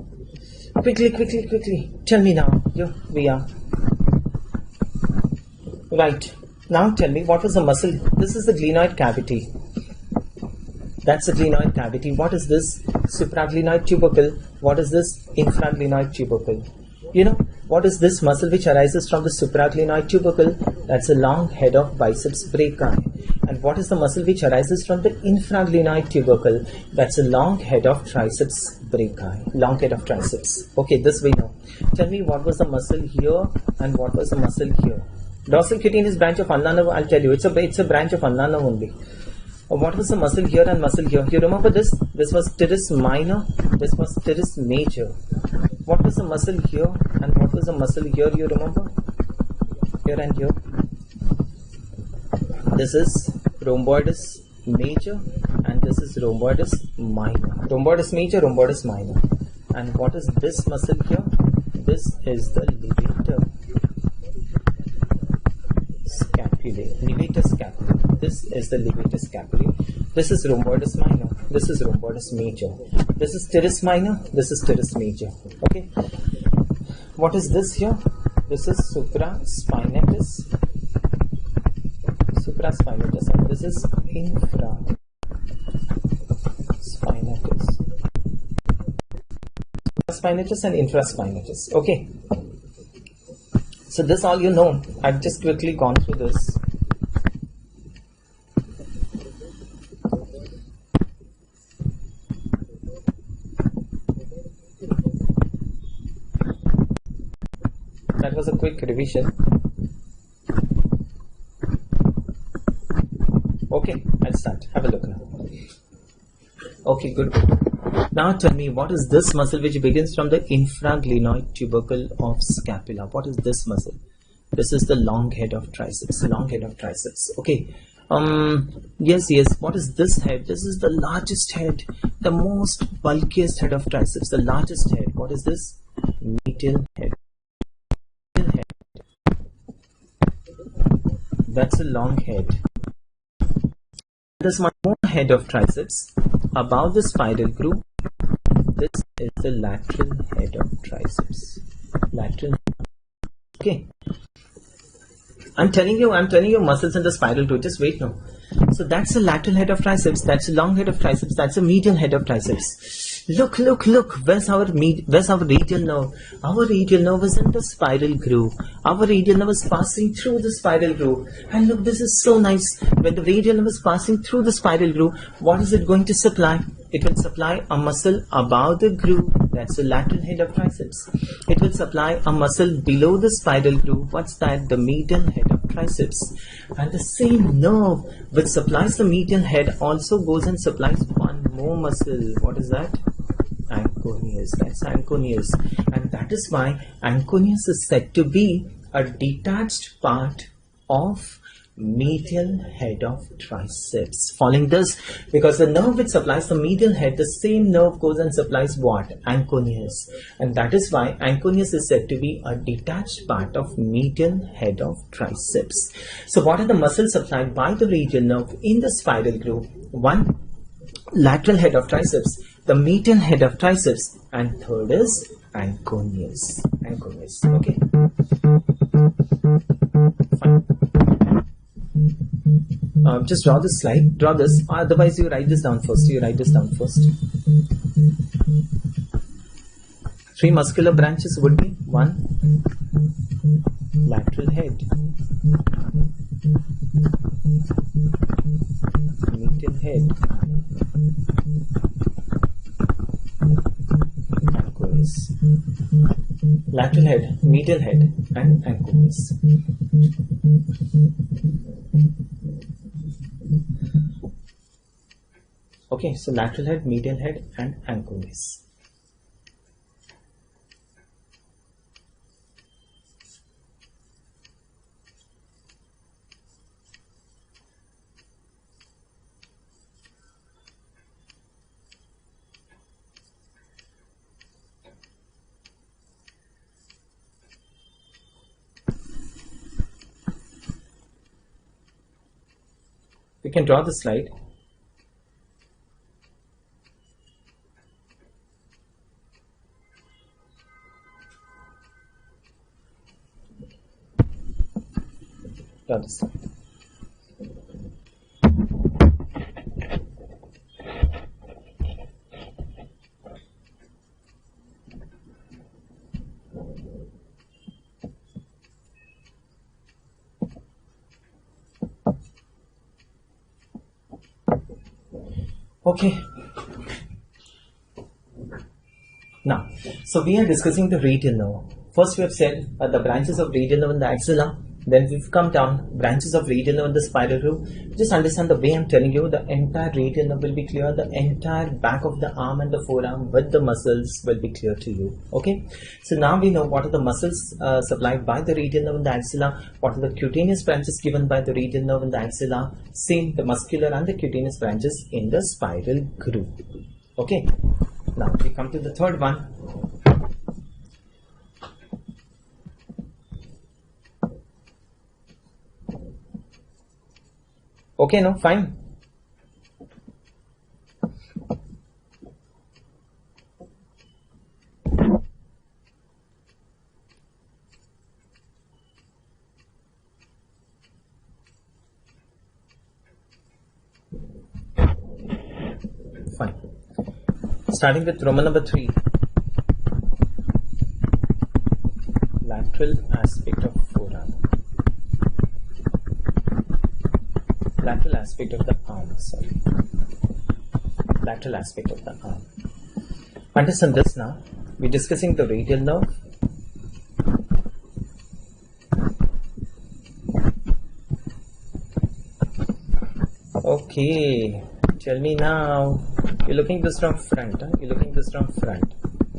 Quickly. Tell me now. Here we are. Right. Now tell me, what was the muscle? This is the glenoid cavity. That's the glenoid cavity. What is this? Supraglenoid tubercle. What is this? Infraglenoid tubercle. You know, what is this muscle which arises from the supraglenoid tubercle? That's a long head of biceps brachii. And what is the muscle which arises from the infraglenoid tubercle? That's a long head of triceps brachii. Long head of triceps. Okay, this we know. Tell me, what was the muscle here and what was the muscle here? Dorsal cutaneous branch of ulnar nerve. I'll tell you, it's a branch of ulnar nerve only. What was the muscle here and muscle here? You remember this? This was teres minor. This was teres major. What was the muscle here and what was the muscle here? You remember? Here and here. This is rhomboides major and this is rhomboides minor. Rhomboides major, rhomboides minor. And what is this muscle here? This is the levator scapulae. Levator scapulae. This is the levator scapulae. This is rhomboides minor. This is rhomboides major. This is teres minor. This is teres major. Okay. What is this here? This is supraspinatus. Supraspinatus, and this is infraspinatus. Supraspinatus and infraspinatus. Okay. So this all you know. I've just quickly gone through this. That was a quick revision. Okay, let's start. Have a look now. Okay, good. Now tell me, what is this muscle which begins from the infraglenoid tubercle of scapula? What is this muscle? This is the long head of triceps. Long head of triceps. Okay. Yes. What is this head? This is the largest head, the most bulkiest head of triceps. The largest head. What is this? Medial head. That's a long head. There's one more head of triceps above the spiral groove. This is the lateral head of triceps. Lateral. Okay. I'm telling you muscles in the spiral groove. Just wait now. So that's the lateral head of triceps. That's a long head of triceps. That's a medial head of triceps. Look. Where's our radial nerve? Our radial nerve is in the spiral groove. Our radial nerve is passing through the spiral groove. And look, this is so nice. When the radial nerve is passing through the spiral groove, what is it going to supply? It will supply a muscle above the groove. That's the lateral head of triceps. It will supply a muscle below the spiral groove. What's that? The medial head of triceps. And the same nerve which supplies the medial head also goes and supplies one more muscle. What is that? Anconeus. That's anconeus. And that is why anconeus is said to be a detached part of medial head of triceps. Following this, because the nerve which supplies the medial head, the same nerve goes and supplies what? Anconeus. And that is why anconeus is said to be a detached part of medial head of triceps. So what are the muscles supplied by the radial nerve in the spiral groove? One, lateral head of triceps, the medial head of triceps, and third is anconeus. Anconeus. Okay. Fine. Just draw this slide. Draw this. Otherwise, you write this down first. Three muscular branches would be: one, lateral head, medial head, ancorace. Lateral head, medial head, and ancorace. Okay, so lateral head, medial head, and ancorace. We can draw the slide. Draw the slide. Okay. Now, so we are discussing the radial nerve. First we have said the branches of radial nerve in the axilla. Then we've come down, branches of radial nerve in the spiral groove. Just understand the way I'm telling you, the entire radial nerve will be clear. The entire back of the arm and the forearm with the muscles will be clear to you. Okay. So now we know what are the muscles supplied by the radial nerve in the axilla. What are the cutaneous branches given by the radial nerve in the axilla. Same, the muscular and the cutaneous branches in the spiral groove. Okay. Now we come to the third one. Okay, no, fine. Fine. Starting with Roman number 3. Lateral aspect of forearm. Lateral aspect of the arm, sorry. Lateral aspect of the arm. Understand this now. We're discussing the radial nerve. Okay. Tell me now. You're looking this from front, huh? You're looking this from front.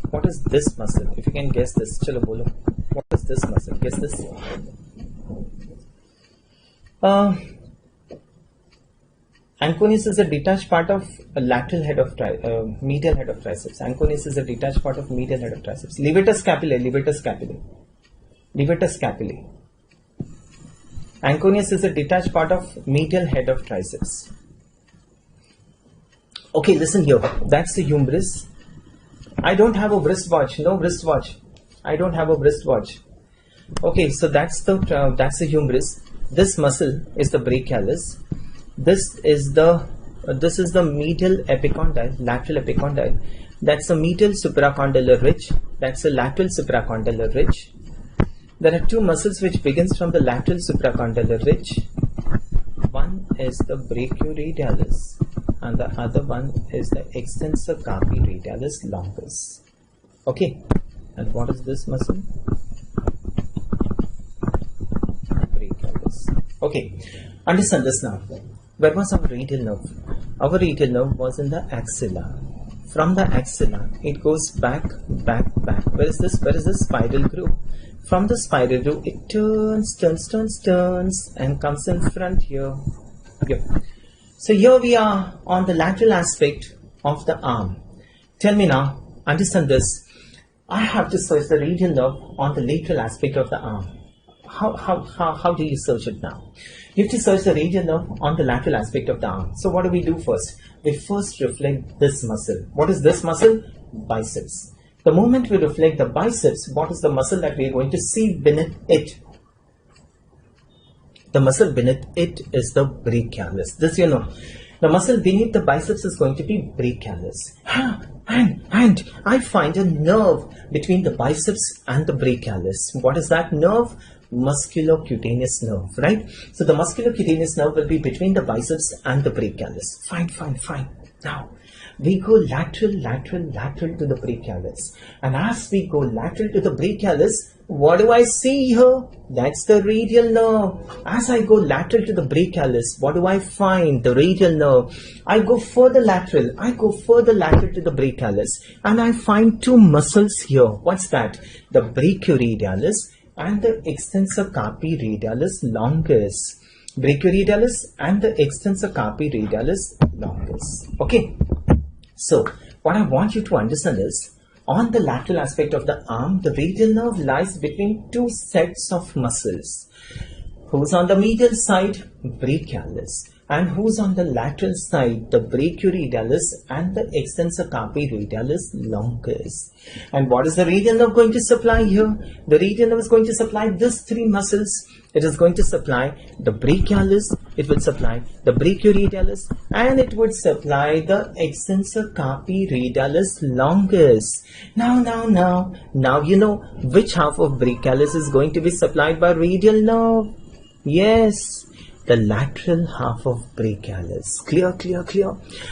What is this muscle? If you can guess this. Chalo bolo. What is this muscle? Guess this. Ancorace is a detached part of a lateral head of medial head of triceps. Ancorace is a detached part of medial head of triceps. Levator scapulae, levator scapulae. Levator scapulae. Ancorace is a detached part of medial head of triceps. Okay, listen here. That's the humerus. I don't have a wristwatch. No wristwatch. I don't have a wristwatch. Okay, so that's the humerus. This muscle is the brachialis. This is the medial epicondyle, lateral epicondyle. That's the medial supracondylar ridge. That's the lateral supracondylar ridge. There are two muscles which begins from the lateral supracondylar ridge. One is the brachioradialis and the other one is the extensor carpi radialis longus. Okay, and what is this muscle? Brachialis. Okay, understand this now. Where was our radial nerve? Our radial nerve was in the axilla. From the axilla, it goes back. Where is this? Where is the spiral groove? From the spiral groove, it turns, and comes in front here. Yep. So here we are on the lateral aspect of the arm. Tell me now, understand this. I have to search the radial nerve on the lateral aspect of the arm. How do you search it now? You have to search the radial nerve on the lateral aspect of the arm. So what do we do first? We first reflect this muscle. What is this muscle? Biceps. The moment we reflect the biceps, what is the muscle that we are going to see beneath it? The muscle beneath it is the brachialis. This you know. The muscle beneath the biceps is going to be brachialis. And I find a nerve between the biceps and the brachialis. What is that nerve? Musculocutaneous nerve, right? So the musculocutaneous nerve will be between the biceps and the brachialis. Fine. Now, we go lateral to the brachialis. And as we go lateral to the brachialis, what do I see here? That's the radial nerve. As I go lateral to the brachialis, what do I find? The radial nerve. I go further lateral to the brachialis. And I find two muscles here. What's that? The brachioradialis and the extensor carpi radialis longus. Brachioradialis and the extensor carpi radialis longus. Okay. So, what I want you to understand is, on the lateral aspect of the arm, the radial nerve lies between two sets of muscles. Who's on the medial side? Brachialis. And who's on the lateral side? The brachioradialis and the extensor carpi radialis longus. And what is the radial nerve going to supply here? The radial nerve is going to supply these three muscles. It is going to supply the brachialis, it will supply the brachioradialis, and it would supply the extensor carpi radialis longus. Now you know which half of brachialis is going to be supplied by radial nerve. Yes, the lateral half of brachialis. Clear.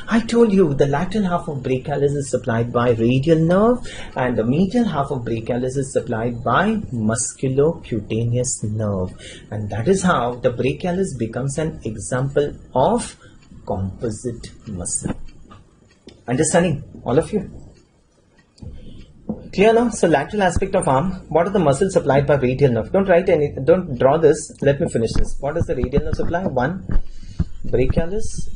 I told you the lateral half of brachialis is supplied by radial nerve and the medial half of brachialis is supplied by musculocutaneous nerve. And that is how the brachialis becomes an example of composite muscle. Understanding, all of you? Clear now? So lateral aspect of arm, what are the muscles supplied by radial nerve? Don't draw this. Let me finish this. What does the radial nerve supply? 1. Brachialis.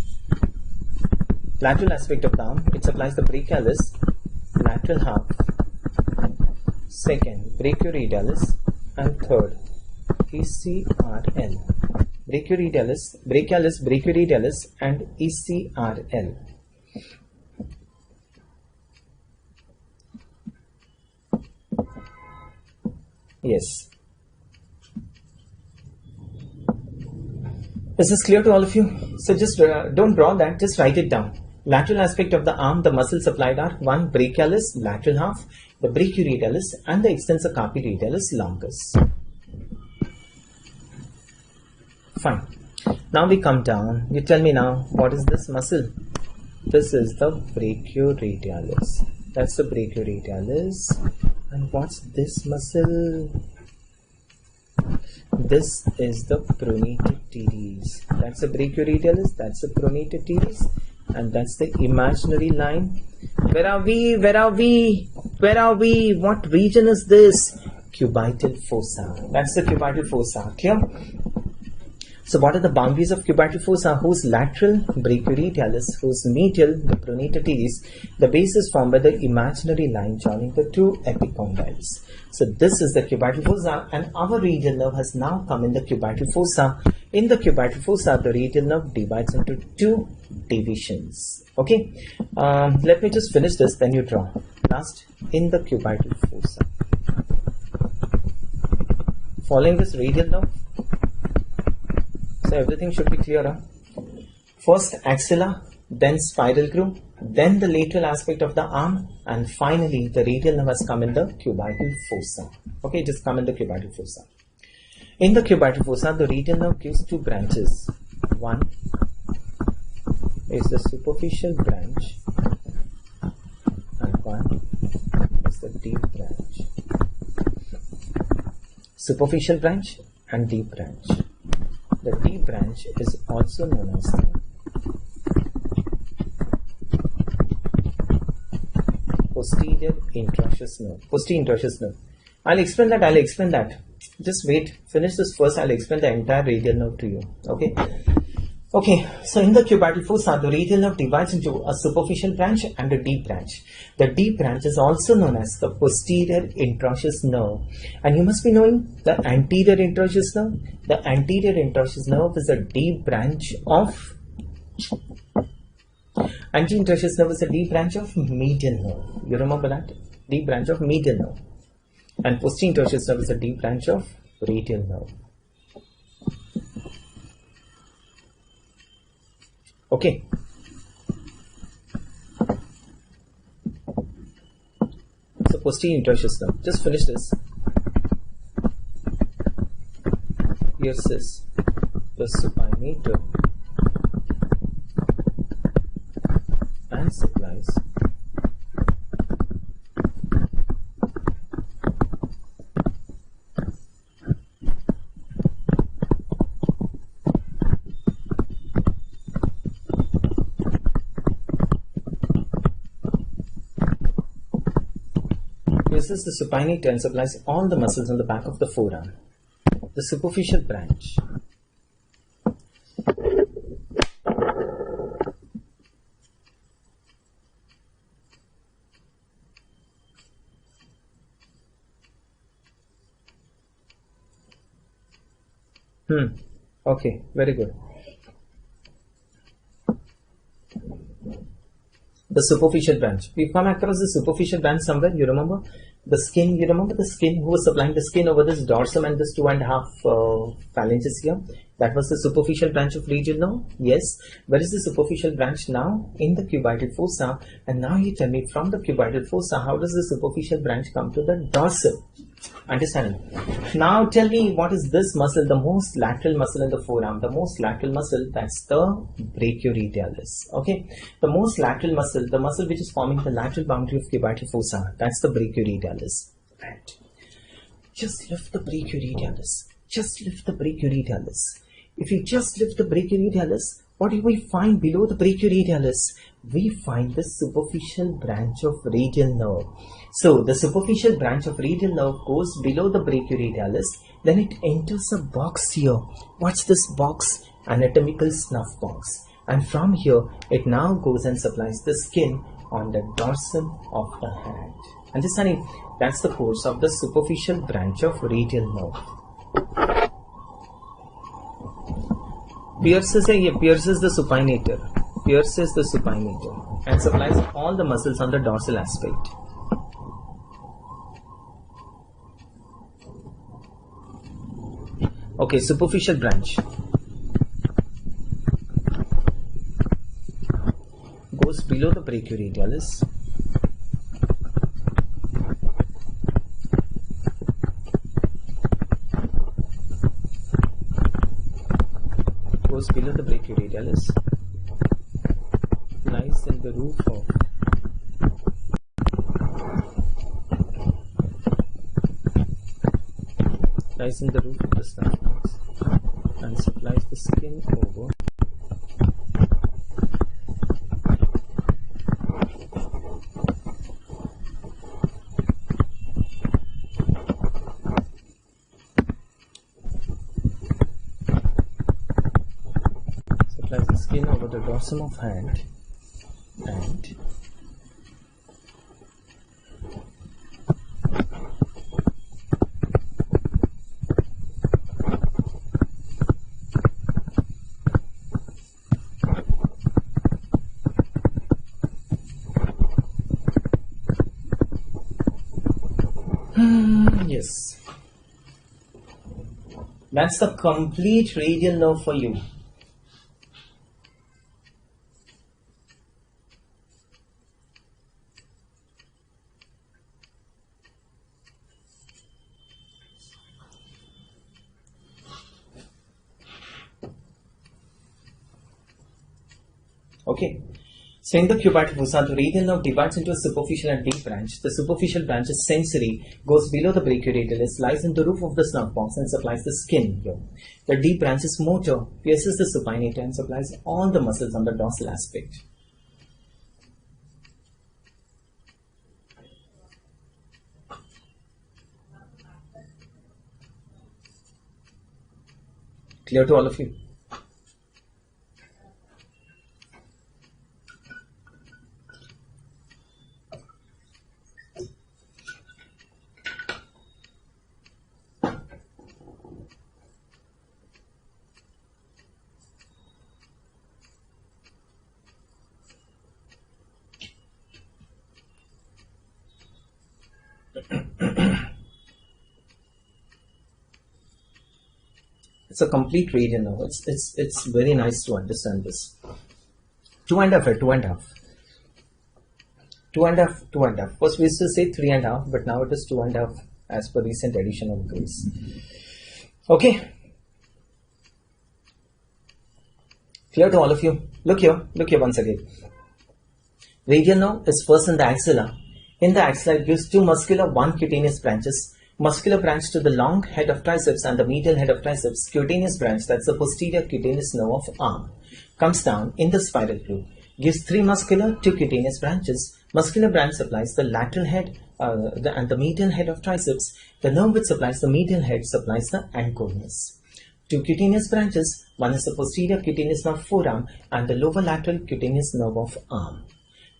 Lateral aspect of the arm, it supplies the brachialis, lateral half. 2nd, brachioradialis. And 3rd, ECRL. Brachialis, and ECRL. Yes. Is this clear to all of you? So just don't draw that, just write it down. Lateral aspect of the arm, the muscles supplied are 1. Brachialis, lateral half, the brachioradialis and the extensor carpi radialis longus. Fine. Now we come down. You tell me now, what is this muscle? This is the brachioradialis. That's the brachioradialis. And what's this muscle? This is the pronated teres. That's the brachioradialis, that's the pronated teres, and that's the imaginary line. Where are we? What region is this? Cubital fossa. That's the cubital fossa. Clear? So what are the boundaries of cubital fossa? Whose lateral? Brachioradialis. Whose medial? The pronated teres. The base is formed by the imaginary line joining the two epicondyles. So this is the cubital fossa, and our radial nerve has now come in the cubital fossa. In the cubital fossa, the radial nerve divides into two divisions. Okay, let me just finish this, then you draw. Last, in the cubital fossa. Following this radial nerve, so everything should be clear. Huh? First axilla, then spiral groove, then the lateral aspect of the arm, and finally the radial nerve has come in the cubital fossa. Okay, just come in the cubital fossa. In the cubital fossa, the radial nerve gives two branches. One is the superficial branch, and one is the deep branch. Superficial branch and deep branch. The deep branch is also known as the posterior introitious nerve. I'll explain that. Just wait, finish this first. I'll explain the entire radial nerve to you. Okay, so in the cubital fossa, the radial nerve divides into a superficial branch and a deep branch. The deep branch is also known as the posterior introitious nerve. And you must be knowing the anterior introitious nerve. The anterior introitious nerve is a deep branch of anterior introitious nerve is a deep branch of medial nerve. You remember that? Deep branch of medial nerve. And posterior introitious nerve is a deep branch of radial nerve. Okay. posterior intersystem. Just finish this. Pierces the supinator and supplies the supinator and supplies all the muscles on the back of the forearm. The superficial branch okay, very good. The superficial branch. We've come across the superficial branch somewhere. You remember the skin? You remember the skin? Who was supplying the skin over this dorsum and this 2.5 phalanges here? That was the superficial branch of radial nerve. Yes. Where is the superficial branch now? In the cuboidal fossa. And now you tell me, from the cuboidal fossa, how does the superficial branch come to the dorsum? Understanding? Now tell me, what is this muscle? The most lateral muscle in the forearm. The most lateral muscle, that's the brachioradialis. Okay. The most lateral muscle, the muscle which is forming the lateral boundary of cuboidal fossa, that's the brachioradialis. Right. Just lift the brachioradialis. Just lift the brachioradialis. If you just lift the brachioradialis, what do we find below the brachioradialis? We find the superficial branch of radial nerve. So the superficial branch of radial nerve goes below the brachioradialis, then it enters a box here. What's this box? Anatomical snuff box. And from here, it now goes and supplies the skin on the dorsum of the hand. Understanding? That's the course of the superficial branch of radial nerve. Pierces the supinator. Pierces the supinator and supplies all the muscles on the dorsal aspect. Okay, superficial branch goes below the brachioradialis. Goes below the brachioradialis. Lies in the roof of the snuff box and supplies the skin over the dorsum of hand and yes, that's the complete radial nerve for you. Okay, so in the cuboidal fossa, the radial nerve divides into a superficial and deep branch. The superficial branch is sensory, goes below the brachioradialis, lies in the roof of the snuff box and supplies the skin here. The deep branch is motor, pierces the supinator and supplies all the muscles on the dorsal aspect. Clear to all of you? It's a complete radial nerve. It's very nice to understand this. Two and a half. Two and a half, two and a half. First we used to say 3.5, but now it is 2.5 as per recent edition of grades. Okay. Clear to all of you? Look here once again. Radial nerve is first in the axilla. In the axilla, it gives two muscular, one cutaneous branches. Muscular branch to the long head of triceps and the medial head of triceps. Cutaneous branch, that's the posterior cutaneous nerve of arm, comes down in the spiral groove. Gives three muscular, two cutaneous branches. Muscular branch supplies the lateral head and the medial head of triceps. The nerve which supplies the medial head supplies the anconeus. Two cutaneous branches, one is the posterior cutaneous nerve of forearm and the lower lateral cutaneous nerve of arm.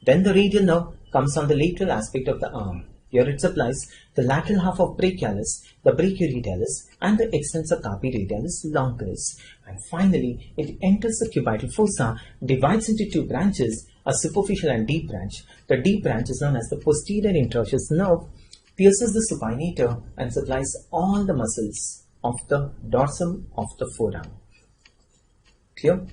Then the radial nerve comes on the lateral aspect of the arm. Here it supplies the lateral half of brachialis, the brachioradialis, and the extensor carpi radialis longus. And finally, it enters the cubital fossa, divides into two branches, a superficial and deep branch. The deep branch is known as the posterior interosseous nerve, pierces the supinator and supplies all the muscles of the dorsum of the forearm. Clear?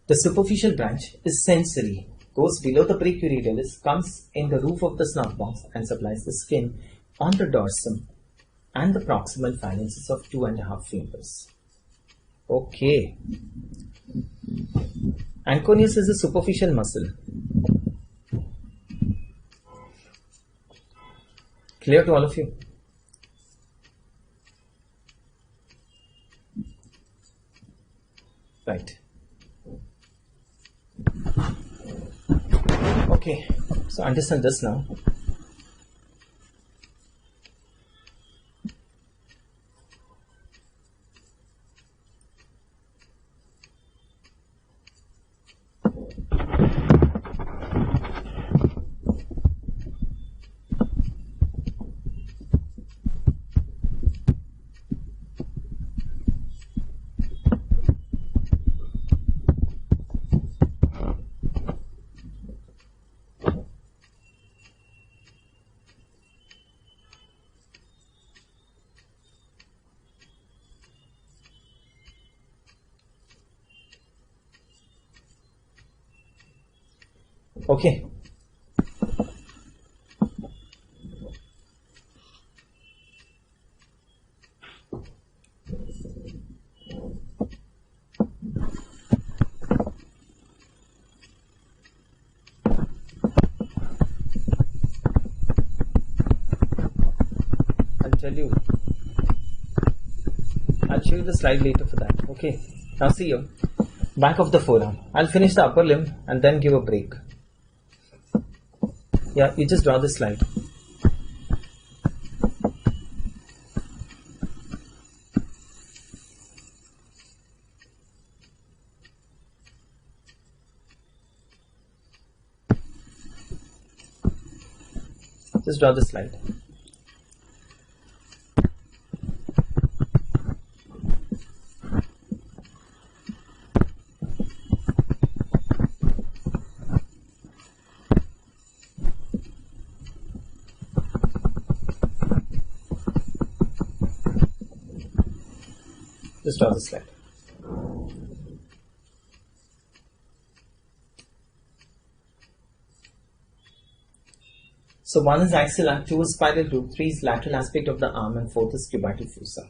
The superficial branch is sensory, goes below the brachioradialis, comes in the roof of the snuff box and supplies the skin on the dorsum and the proximal phalanges of 2.5 fingers. Okay. Anconeus is a superficial muscle. Clear to all of you? Right. Okay, so understand this now. Okay. I'll show you the slide later for that. Okay. Now see here. Back of the forearm. I'll finish the upper limb and then give a break. Yeah, you just draw the slide. Just draw the slide. Just draw the slide. So 1 is axilla, 2 is spiral groove, 3 is lateral aspect of the arm, and 4th is cubital fossa.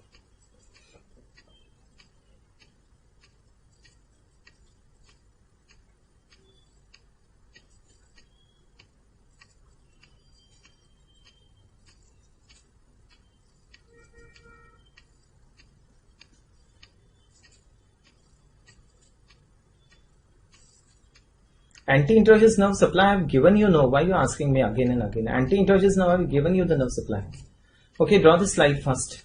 Anti-interosseous nerve supply, I have given you now. Why are you asking me again and again? Anti-interosseous nerve, I have given you the nerve supply. Okay, draw the slide first.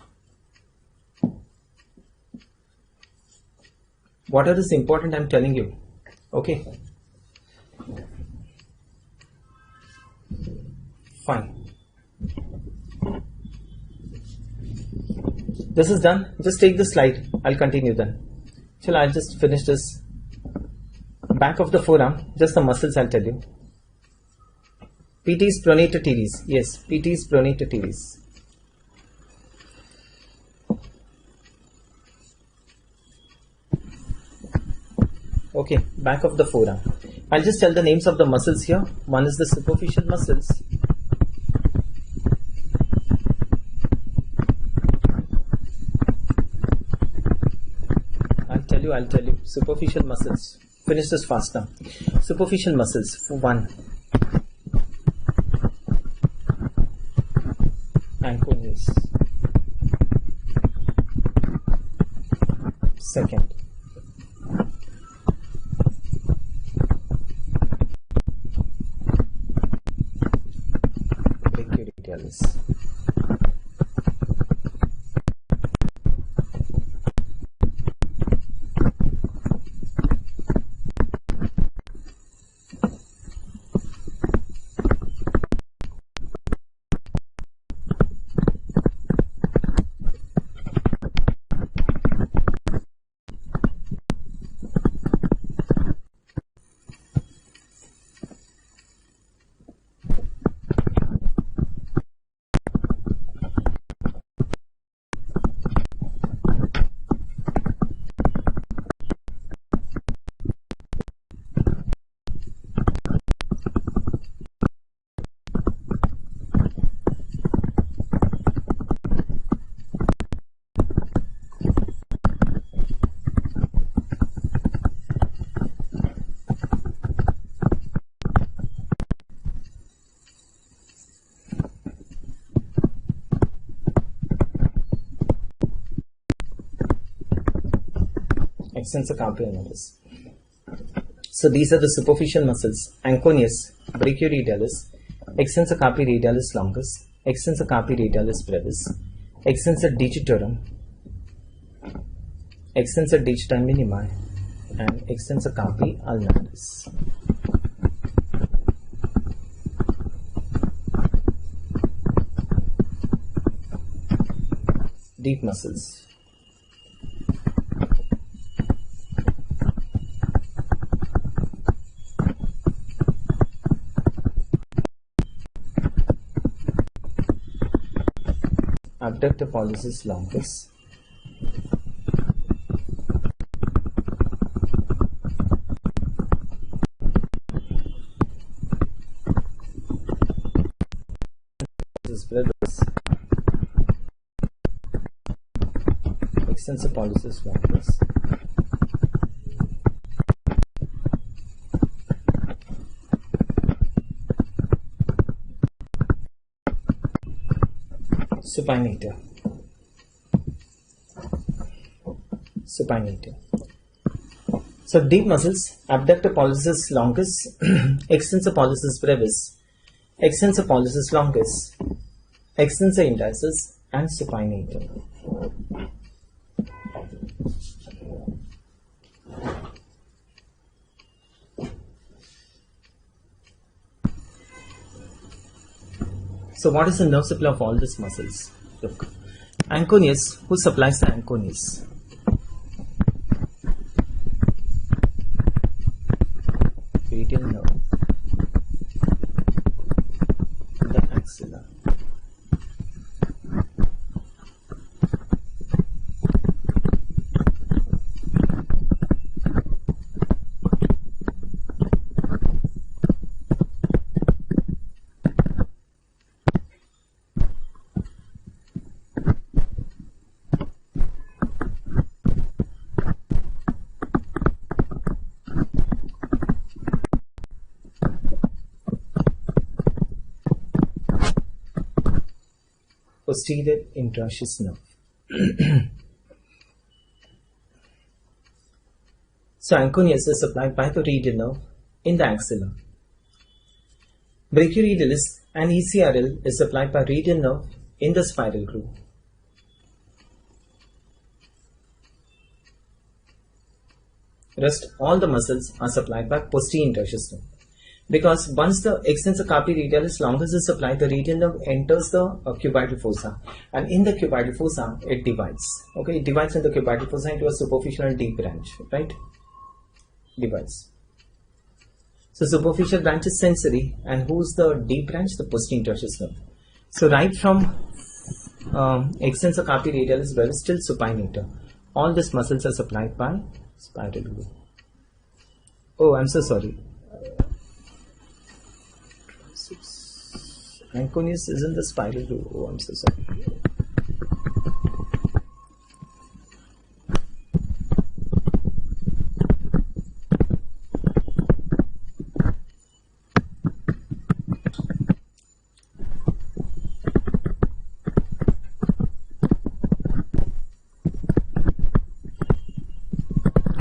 What is important I am telling you? Okay. Fine. This is done. Just take the slide. I'll continue then. So I'll just finish this. Back of the forearm, just the muscles I'll tell you. PT is pronator teres. Yes, PT is pronator teres. Okay, back of the forearm. I'll just tell the names of the muscles here. One is the superficial muscles. I'll tell you. Superficial muscles. Finish this fast now. Superficial muscles. For one. Ankles. Second. Brachioradialis. Extensor carpi annulis. So these are the superficial muscles: anconeus, brachioradialis, extensor carpi radialis longus, extensor carpi radialis brevis, extensor digitorum, extensor digiti minimi, and extensor carpi ulnaris. Deep muscles. Abductor pollicis longus, brevis, extensor pollicis longus, supinator. So deep muscles: abductor pollicis longus, extensor pollicis brevis, extensor pollicis longus, extensor indicis, and supinator. So what is the nerve supply of all these muscles? Look, anconeus. Who supplies the anconeus? Radial nerve. The axilla. Posterior interosseous nerve. So anconeus is supplied by the radial nerve in the axilla. Brachioradialis and ECRL is supplied by radial nerve in the spiral groove. Rest all the muscles are supplied by posterior interosseous nerve. Because once the extensor carpi radialis longus is supplied, the radial nerve enters the cubital fossa, and in the cubital fossa it divides. Okay, it divides in the cubital fossa into a superficial and deep branch, right? Divides. So superficial branch is sensory, and who's the deep branch? The posterior interosseous nerve. So right from extensor carpi radialis brevis till supinator, all these muscles are supplied by spiral groove. Oh, I'm so sorry. 6. Anconeus is in the spiral groove. Oh, I'm so sorry.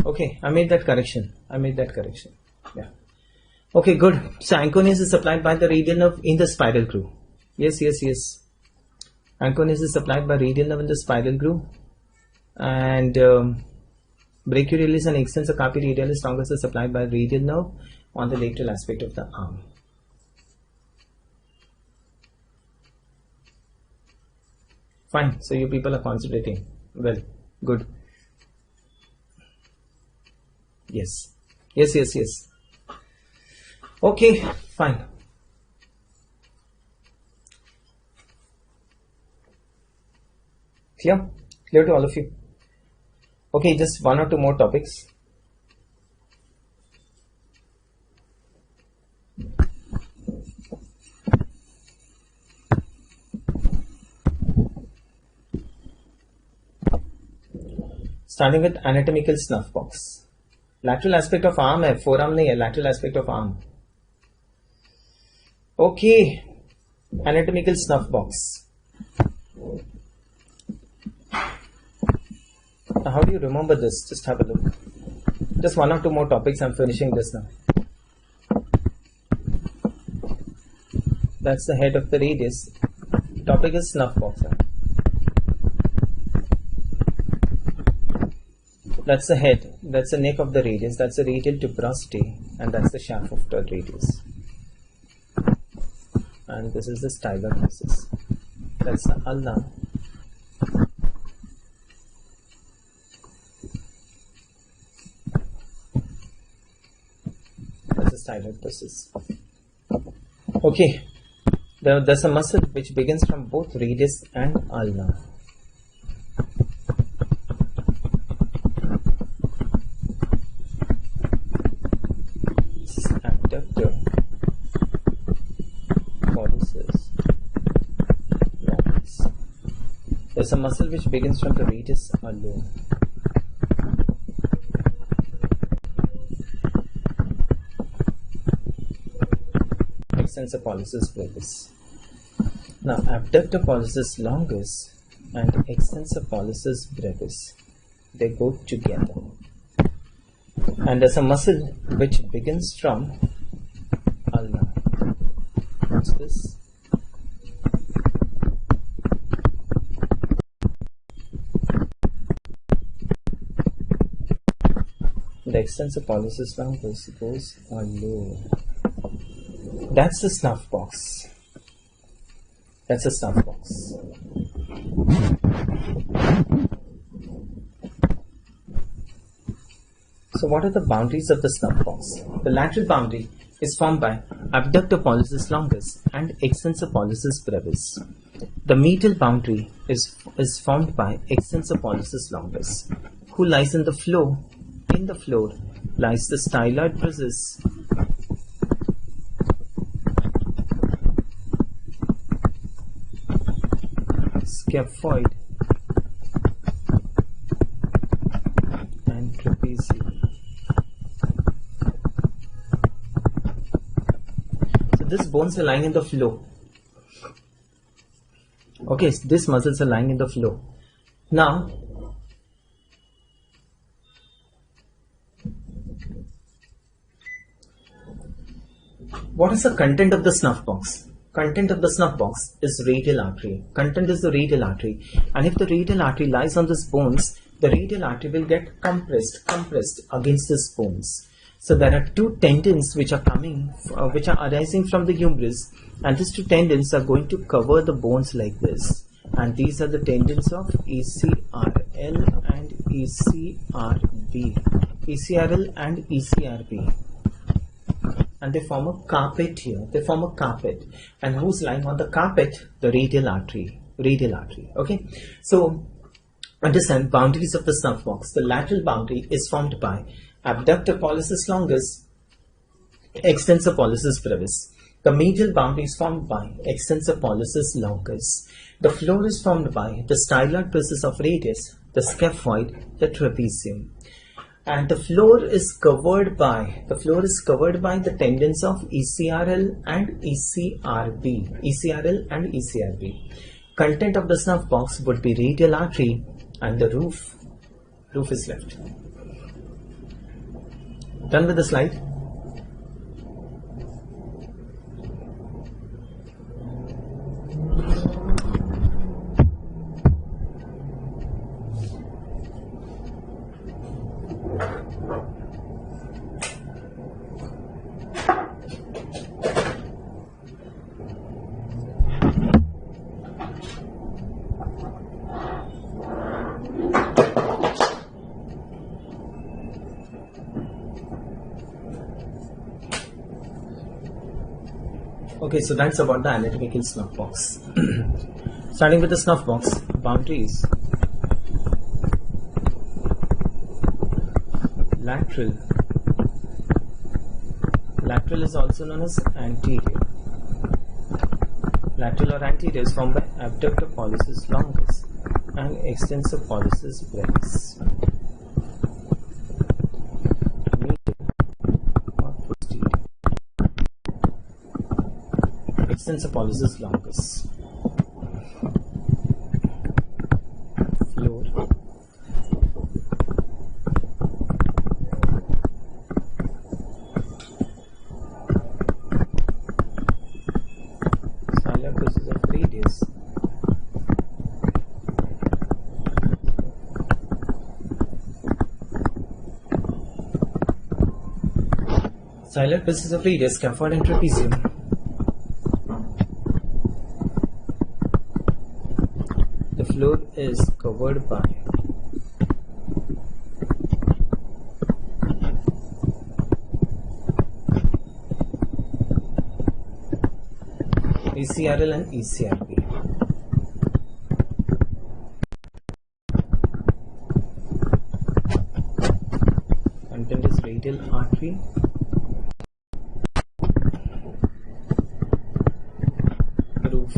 Okay, I made that correction. Yeah. Okay, good. So Anconeus is supplied by the radial nerve in the spiral groove. Yes. Anconeus is supplied by radial nerve in the spiral groove, and brachioradialis and extensor carpi radialis longus is supplied by radial nerve on the lateral aspect of the arm. Fine. So you people are concentrating. Well, good. Yes. Okay, fine. Clear to all of you? Okay, just one or two more topics. Starting with anatomical snuff box. Lateral aspect of arm है, forearm नहीं है, lateral aspect of arm. Okay, anatomical snuff box. Now, how do you remember this? Just have a look. Just one or two more topics. I'm finishing this now. That's the head of the radius. Topic is snuff box. That's the head, that's the neck of the radius, that's the radial tuberosity, and that's the shaft of the radius. And this is the styloid process. That's the ulna. That's the styloid process. Okay, there's a muscle which begins from both radius and ulna. There's a muscle which begins from the radius alone. Extensor pollicis brevis. Now, abductor pollicis longus and extensor pollicis brevis, they go together. And there's a muscle which begins from ulna. What's this? The extensor pollicis longus goes low. That's the snuff box. That's a snuff box. So what are the boundaries of the snuff box? The lateral boundary is formed by abductor pollicis longus and extensor pollicis brevis. The medial boundary is formed by extensor pollicis longus, who lies in the floor. In the floor lies the styloid process, scaphoid, and trapezium. So these bones are lying in the floor. Okay, so these muscles are lying in the floor. Now, what is the content of the snuff box? Content of the snuff box is radial artery. Content is the radial artery. And if the radial artery lies on these bones, the radial artery will get compressed against these bones. So there are two tendons which are arising from the humerus, and these two tendons are going to cover the bones like this. And these are the tendons of ECRL and ECRB. ECRL and ECRB. And they form a carpet here. They form a carpet. And who's lying on the carpet? The radial artery. Okay. So understand boundaries of the snuff box. The lateral boundary is formed by abductor pollicis longus, extensor pollicis brevis. The medial boundary is formed by extensor pollicis longus. The floor is formed by the styloid process of radius, the scaphoid, the trapezium. And the floor is covered by the tendons of ECRL and ECRB. Content of the snuff box would be radial artery, and the roof is left. Done with the slide. Okay, so that's about the anatomical snuff box. Starting with the snuff box, boundaries. Lateral. Lateral is also known as anterior. Lateral or anterior is formed by abductor pollicis longus and extensor pollicis brevis. Extensor pollicis longus. Floor. Styloid process of radius. Styloid process of radius, scaphoid and trapezium. Floor is covered by ECRL and ECRB. Content is radial artery, roof.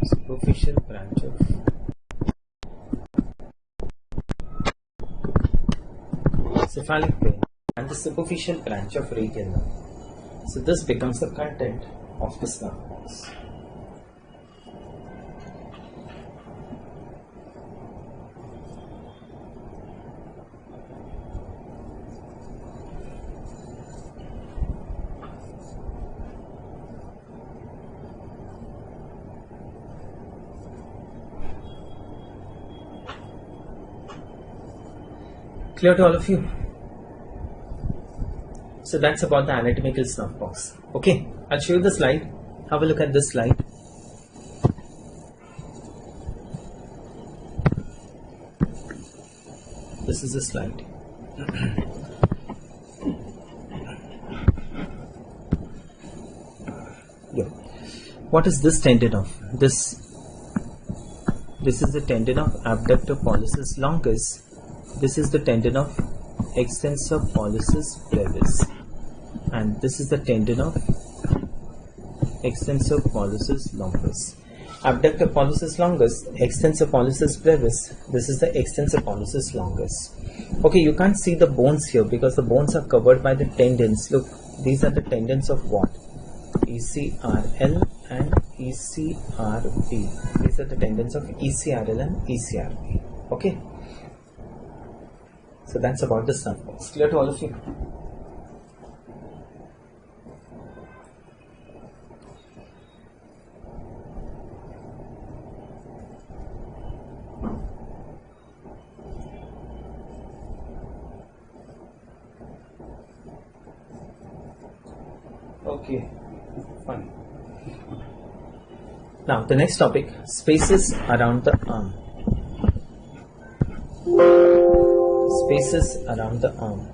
Superficial branch of cephalic vein and the superficial branch of radial nerve. So this becomes the content of the snuff box. Clear to all of you? So that's about the anatomical snuff box. Okay, I'll show you the slide. Have a look at this slide. This is the slide. Yeah. What is this tendon of? This is the tendon of abductor pollicis longus. This is the tendon of extensor pollicis brevis, and this is the tendon of extensor pollicis longus. Abductor pollicis longus, extensor pollicis brevis. This is the extensor pollicis longus. Okay, you can't see the bones here because the bones are covered by the tendons. Look, these are the tendons of what? ECRL and ECRB. These are the tendons of ECRL and ECRB. Okay. So that's about the snuff box. Clear to all of you? Okay, fine. Now the next topic, spaces around the arm. Spaces around the arm.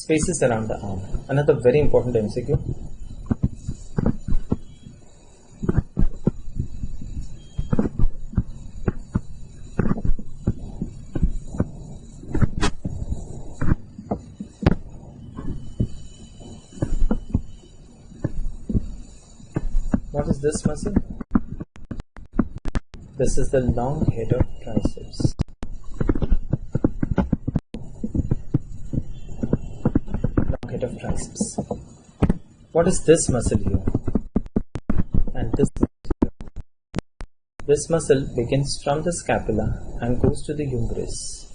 Spaces around the arm. Another very important MCQ. What is this muscle? This is the long head of triceps. Long head of triceps. What is this muscle here? And this muscle here. This muscle begins from the scapula and goes to the humerus.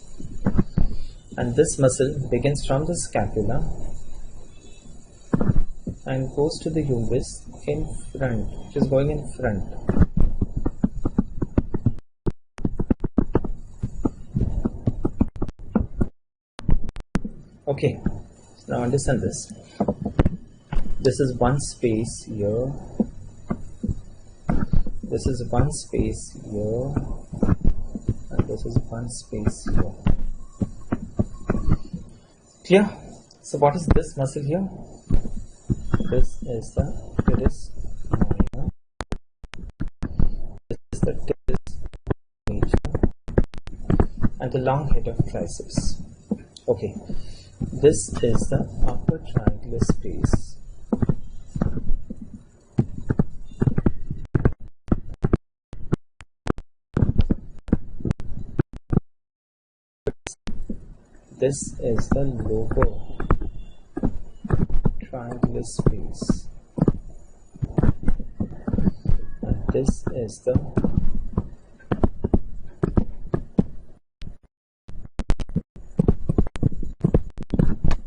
And this muscle begins from the scapula and goes to the humerus in front, which is going in front. Okay, now understand this. This is one space here. This is one space here. And this is one space here. Clear? So what is this muscle here? This is the teres minor. This is the teres major. And the long head of triceps. Okay. This is the upper triangular space. This is the lower triangular space. And this is the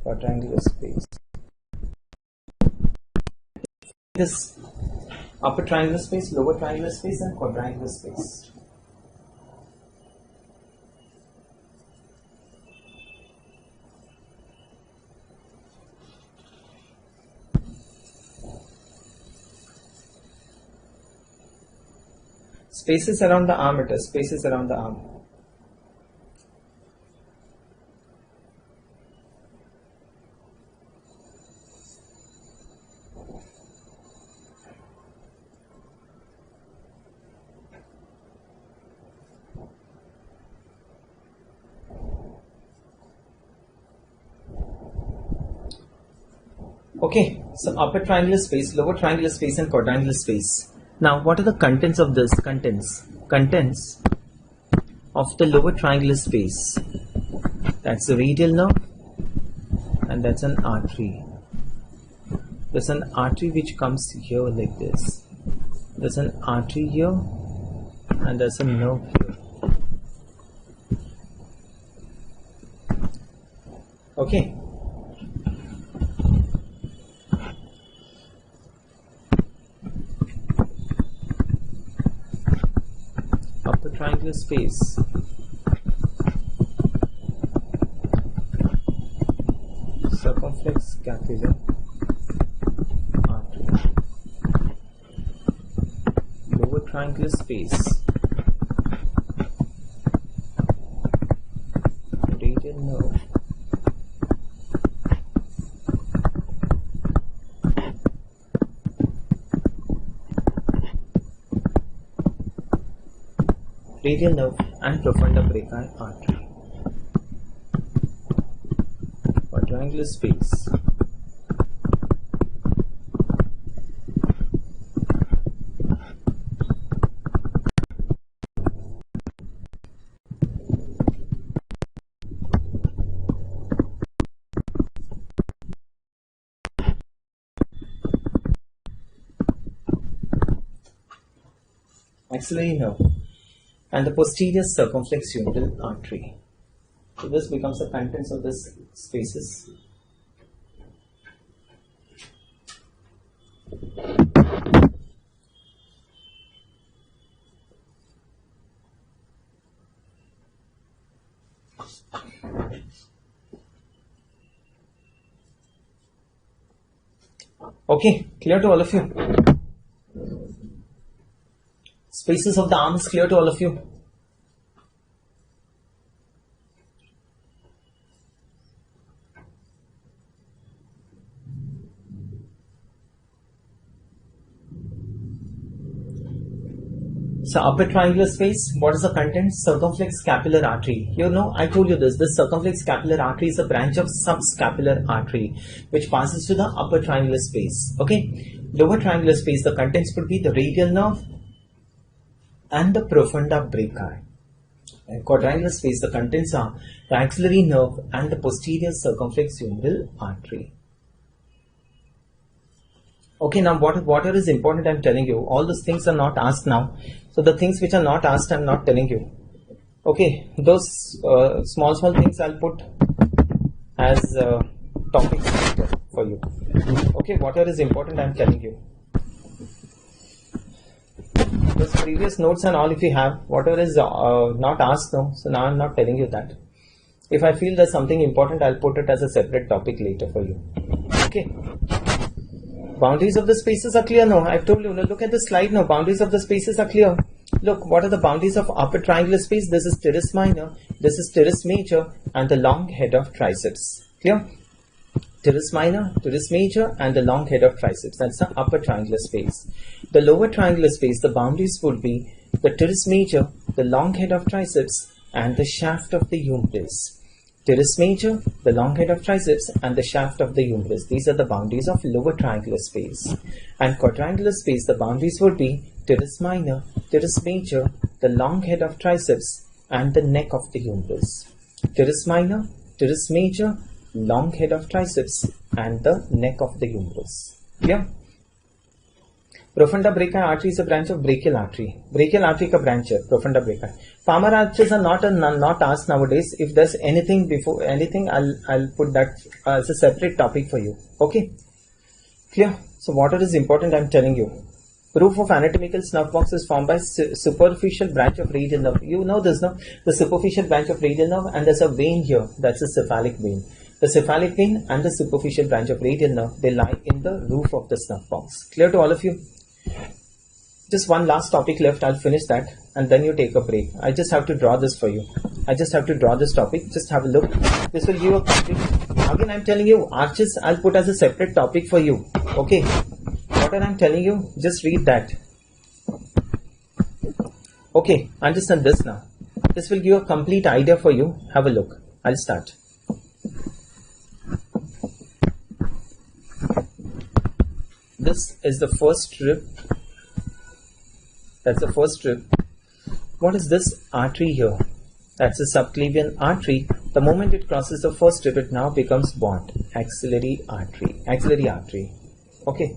quadrangular space. This upper triangular space, lower triangular space, and quadrangular space. Spaces around the arm, it is spaces around the arm. Okay, so upper triangular space, lower triangular space, and quadrangular space. Now, what are the contents of this? Contents of the lower triangular space. That's the radial nerve, and that's an artery. There's an artery which comes here like this. There's an artery here, and there's a nerve here. Okay. Triangular space, circumflex scapular artery, lower triangular space, radial nerve, radial nerve, and profunda brachii artery. Quadrangular space. Axillary nerve and the posterior circumflex humeral artery. So this becomes the contents of this spaces. Okay, clear to all of you? Spaces of the arm is clear to all of you? So upper triangular space, what is the content? Circumflex scapular artery. You know, I told you this circumflex scapular artery is a branch of subscapular artery which passes to the upper triangular space. Okay. Lower triangular space, the contents could be the radial nerve and the profunda brachii. And quadrangular space, the contents are the axillary nerve and the posterior circumflex humeral artery. Okay, now what is important, I'm telling you. All those things are not asked now. So the things which are not asked, I'm not telling you. Okay, those small things I'll put as topics for you. Okay, whatever is important, I'm telling you. Those previous notes and all, if you have, whatever is not asked now, so now I'm not telling you that. If I feel there's something important, I'll put it as a separate topic later for you. Okay. Boundaries of the spaces are clear now. I've told you. Now look at the slide now. Boundaries of the spaces are clear. Look, what are the boundaries of upper triangular space? This is teres minor, this is teres major, and the long head of triceps. Clear? Teres minor, teres major, and the long head of triceps. That's the upper triangular space. The lower triangular space, the boundaries would be the teres major, the long head of triceps, and the shaft of the humerus. Teres major, the long head of triceps, and the shaft of the humerus. These are the boundaries of lower triangular space. And quadrangular space, the boundaries would be teres minor, teres major, the long head of triceps, and the neck of the humerus. Teres minor, teres major, long head of triceps, and the neck of the humerus. Clear? Profunda brachii artery is a branch of brachial artery. Brachial artery ka branch hai, profunda brachii. Palmar arches are not asked nowadays. If there's anything before anything, I'll put that as a separate topic for you. Okay? Clear? So what is important, I'm telling you. Roof of anatomical snuff box is formed by superficial branch of radial nerve. You know this, no? The superficial branch of radial nerve, and there's a vein here. That's a cephalic vein. The cephalic vein and the superficial branch of radial nerve, they lie in the roof of the snuff box. Clear to all of you? Just one last topic left. I'll finish that and then you take a break. I just have to draw this for you. I just have to draw this topic. Just have a look. This will give you a complete. Again, I'm telling you, arches I'll put as a separate topic for you. Okay. What I'm telling you, just read that. Okay, understand this now. This will give you a complete idea for you. Have a look. I'll start. This is the first strip. That's the first strip. What is this artery here? That's a subclavian artery. The moment it crosses the first strip, it now becomes what? Axillary artery. Axillary artery. Okay.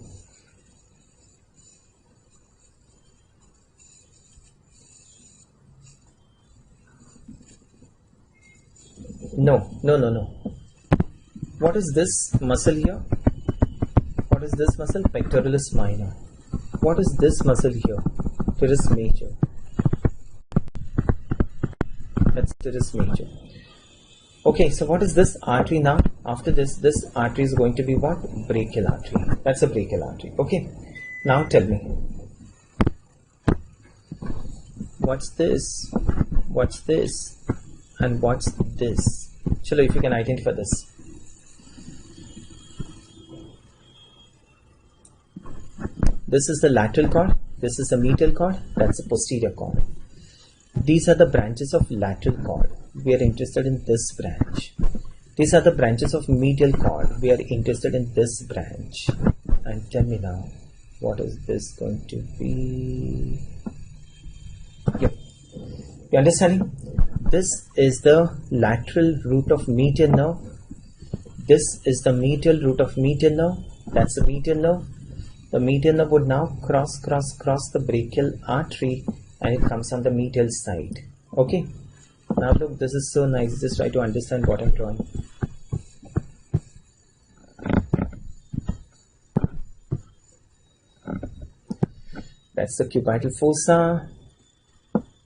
No. What is this muscle here? What is this muscle? Pectoralis minor. What is this muscle here? Teres major. That's teres major. Okay, so what is this artery now? After this artery is going to be what? Brachial artery. That's a brachial artery. Okay. Now tell me. What's this? What's this? And what's this? Chalo, if you can identify this. This is the lateral cord. This is the medial cord. That's the posterior cord. These are the branches of lateral cord. We are interested in this branch. These are the branches of medial cord. We are interested in this branch. And tell me now, what is this going to be? Yep. You understanding? This is the lateral root of medial nerve. This is the medial root of medial nerve. That's the medial nerve. The medial nerve would now cross the brachial artery and it comes on the medial side. Okay. Now look, this is so nice. Just try to understand what I'm drawing. That's the cubital fossa,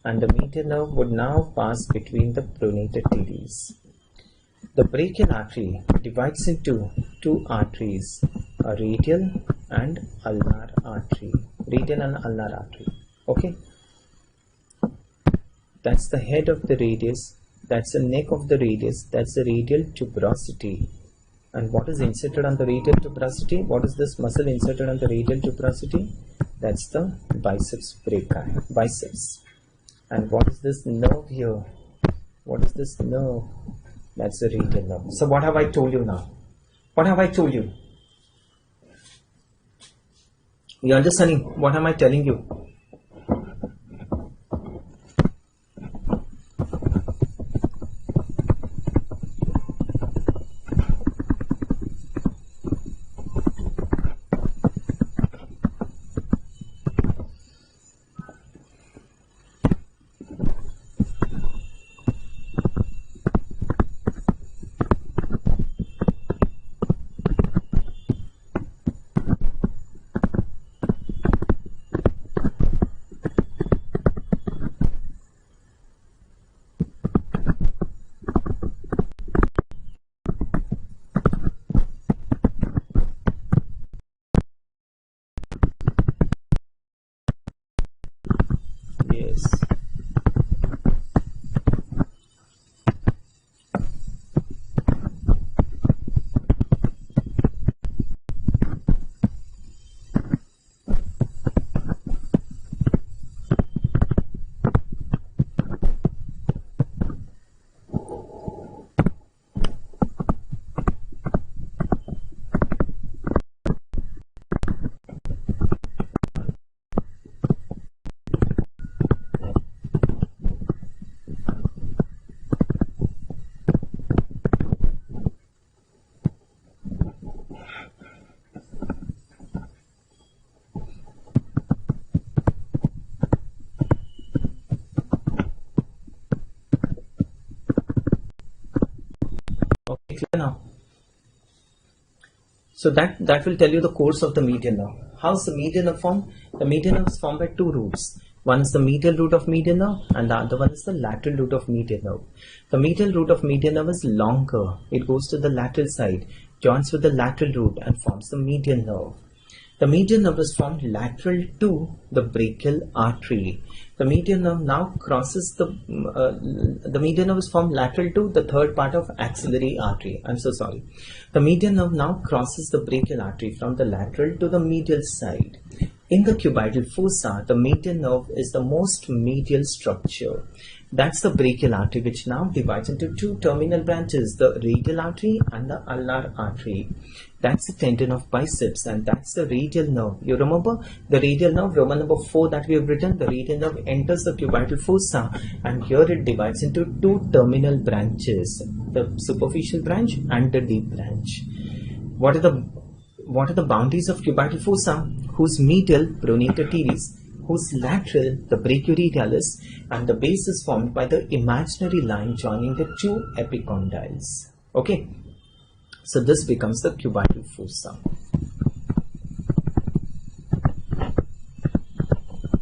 and the medial nerve would now pass between the pronated teres. The brachial artery divides into two arteries, a radial and ulnar artery. Radial and ulnar artery. Okay. That's the head of the radius. That's the neck of the radius. That's the radial tuberosity. And what is inserted on the radial tuberosity? What is this muscle inserted on the radial tuberosity? That's the biceps brachii, biceps. And what is this nerve here? What is this nerve? That's the radial nerve. So what have I told you now? What have I told you? You understanding? What am I telling you? Yes. Okay, clear now. So that will tell you the course of the median nerve. How's the median nerve formed? The median nerve is formed by two roots. One is the medial root of median nerve and the other one is the lateral root of median nerve. The medial root of median nerve is longer. It goes to the lateral side, joins with the lateral root and forms the median nerve. The median nerve is formed lateral to the brachial artery. The median nerve now crosses the median nerve is formed lateral to the third part of axillary artery. I'm so sorry. The median nerve now crosses the brachial artery from the lateral to the medial side. In the cubital fossa, the median nerve is the most medial structure. That's the brachial artery, which now divides into two terminal branches, the radial artery and the ulnar artery. That's the tendon of biceps and that's the radial nerve. You remember the radial nerve, Roman number 4 that we have written, the radial nerve enters the cubital fossa and here it divides into two terminal branches, the superficial branch and the deep branch. What are the boundaries of cubital fossa? Whose medial, pronator teres, whose lateral, the brachioradialis, and the base is formed by the imaginary line joining the two epicondyles. Okay, so this becomes the cubital fossa.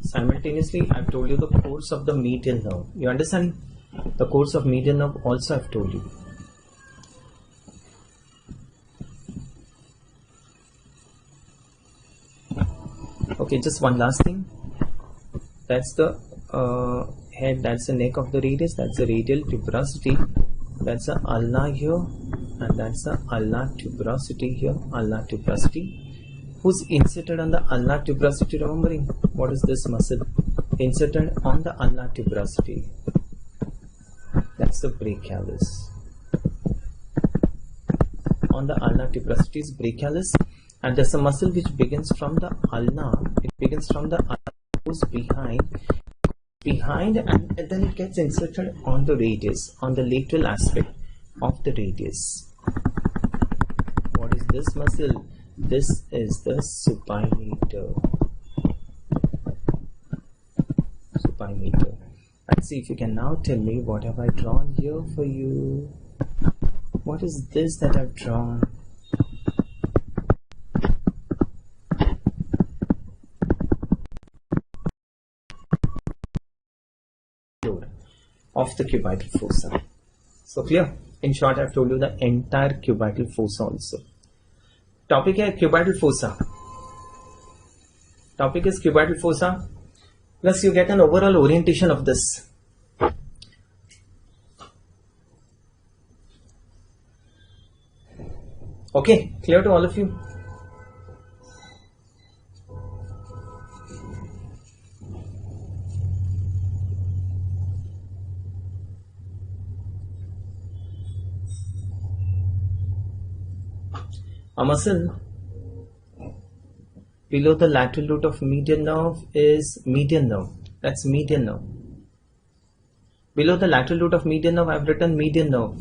Simultaneously, I've told you the course of the medial nerve. You understand? The course of medial nerve also I've told you. Okay, just one last thing. That's the head, that's the neck of the radius, that's the radial tuberosity, that's the ulna here, and that's the ulnar tuberosity here, ulnar tuberosity. Who's inserted on the ulnar tuberosity? Remembering what is this muscle? Inserted on the ulnar tuberosity. That's the brachialis. On the ulnar tuberosity is brachialis. And there's a muscle which begins from the ulna. It begins from the ulna, goes behind, and then it gets inserted on the radius, on the lateral aspect of the radius. What is this muscle? This is the supinator. Supinator. And see if you can now tell me what have I drawn here for you. What is this that I've drawn? Of the cubital fossa. So clear? In short, I've told you the entire cubital fossa also. Topic है cubital fossa. Topic is cubital fossa. Plus you get an overall orientation of this. Okay, clear to all of you? A muscle below the lateral root of median nerve is median nerve. That's median nerve. Below the lateral root of median nerve, I've written median nerve.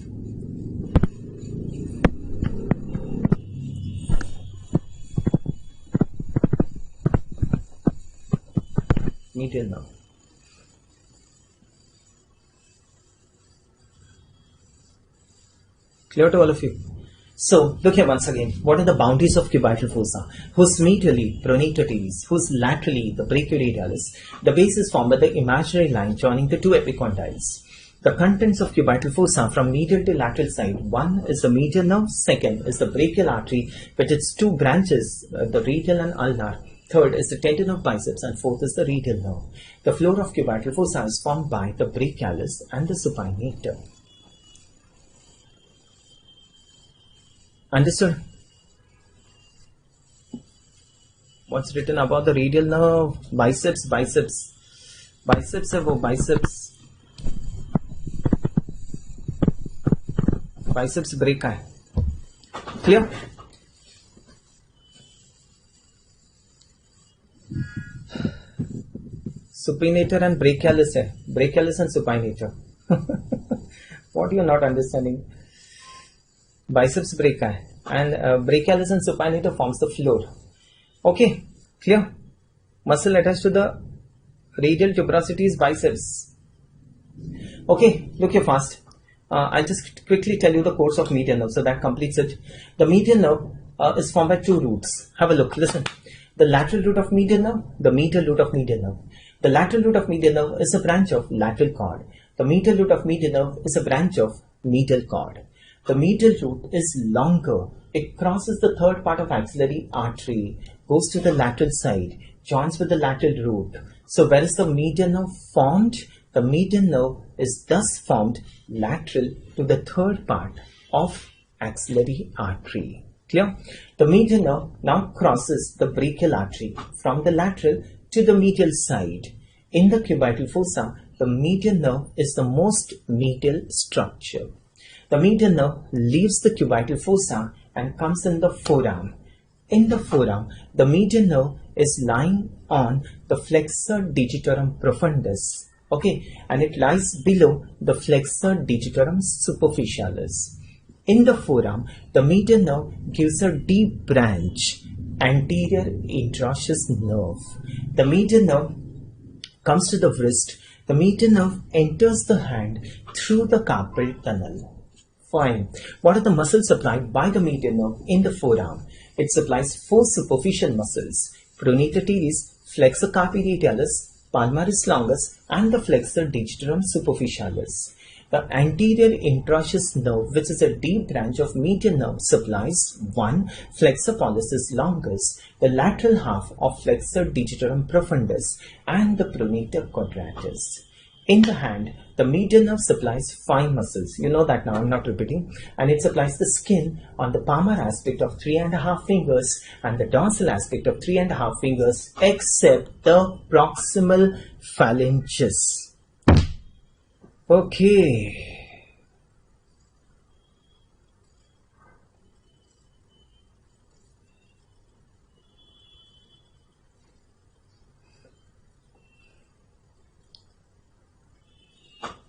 Median nerve. Clear to all of you? So, look here once again. What are the boundaries of cubital fossa? Whose medially, pronator teres, whose laterally, the brachioradialis. The base is formed by the imaginary line joining the two epicondyles. The contents of cubital fossa from medial to lateral side. One is the medial nerve, second is the brachial artery with its two branches, the radial and ulnar. Third is the tendon of biceps, and fourth is the radial nerve. The floor of cubital fossa is formed by the brachialis and the supinator. Understood? What's written about the radial nerve? Biceps, biceps. Biceps है वो biceps. Biceps break है. Clear? Supinator and brachialis है. Brachialis and supinator. What you are not understanding? Biceps break hai, and brachialis and supinator forms the floor. Okay, clear? Muscle attached to the radial tuberosity is biceps. Okay, look here fast. I'll just quickly tell you the course of median nerve, so that completes it. The median nerve is formed by two roots. Have a look, listen. The lateral root of median nerve, the medial root of median nerve. The lateral root of median nerve is a branch of lateral cord. The medial root of median nerve is a branch of medial cord. The medial root is longer. It crosses the third part of axillary artery, goes to the lateral side, joins with the lateral root. So where is the median nerve formed? The median nerve is thus formed lateral to the third part of axillary artery. Clear? The median nerve now crosses the brachial artery from the lateral to the medial side. In the cubital fossa, the median nerve is the most medial structure. The median nerve leaves the cubital fossa and comes in the forearm. In the forearm, the median nerve is lying on the flexor digitorum profundus. Okay, and it lies below the flexor digitorum superficialis. In the forearm, the median nerve gives a deep branch, anterior interosseous nerve. The median nerve comes to the wrist. The median nerve enters the hand through the carpal tunnel. Fine. What are the muscles supplied by the median nerve in the forearm? It supplies four superficial muscles: pronator teres, flexor carpi radialis, palmaris longus, and the flexor digitorum superficialis. The anterior interosseous nerve, which is a deep branch of median nerve, supplies 1. Flexor pollicis longus, the lateral half of flexor digitorum profundus, and the pronator quadratus. In the hand, the median nerve supplies 5 muscles. You know that now, I'm not repeating. And it supplies the skin on the palmar aspect of 3.5 fingers and the dorsal aspect of 3.5 fingers, except the proximal phalanges. Okay.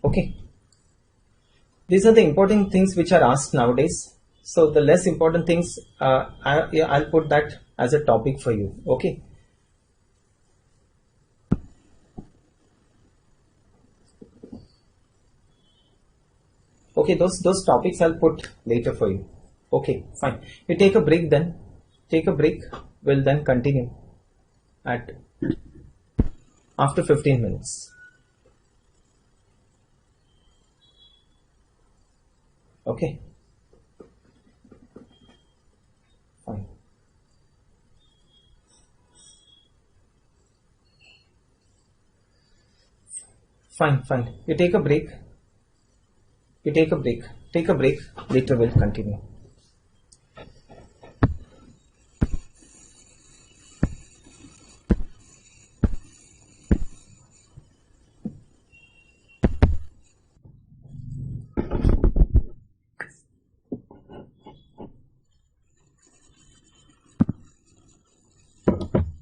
Okay. These are the important things which are asked nowadays. So the less important things, I'll put that as a topic for you. Okay. Okay, those topics I'll put later for you. Okay, fine. You take a break then. Take a break. We'll then continue at after 15 minutes. Okay. Fine. Fine. You take a break. Take a break. Later we'll continue.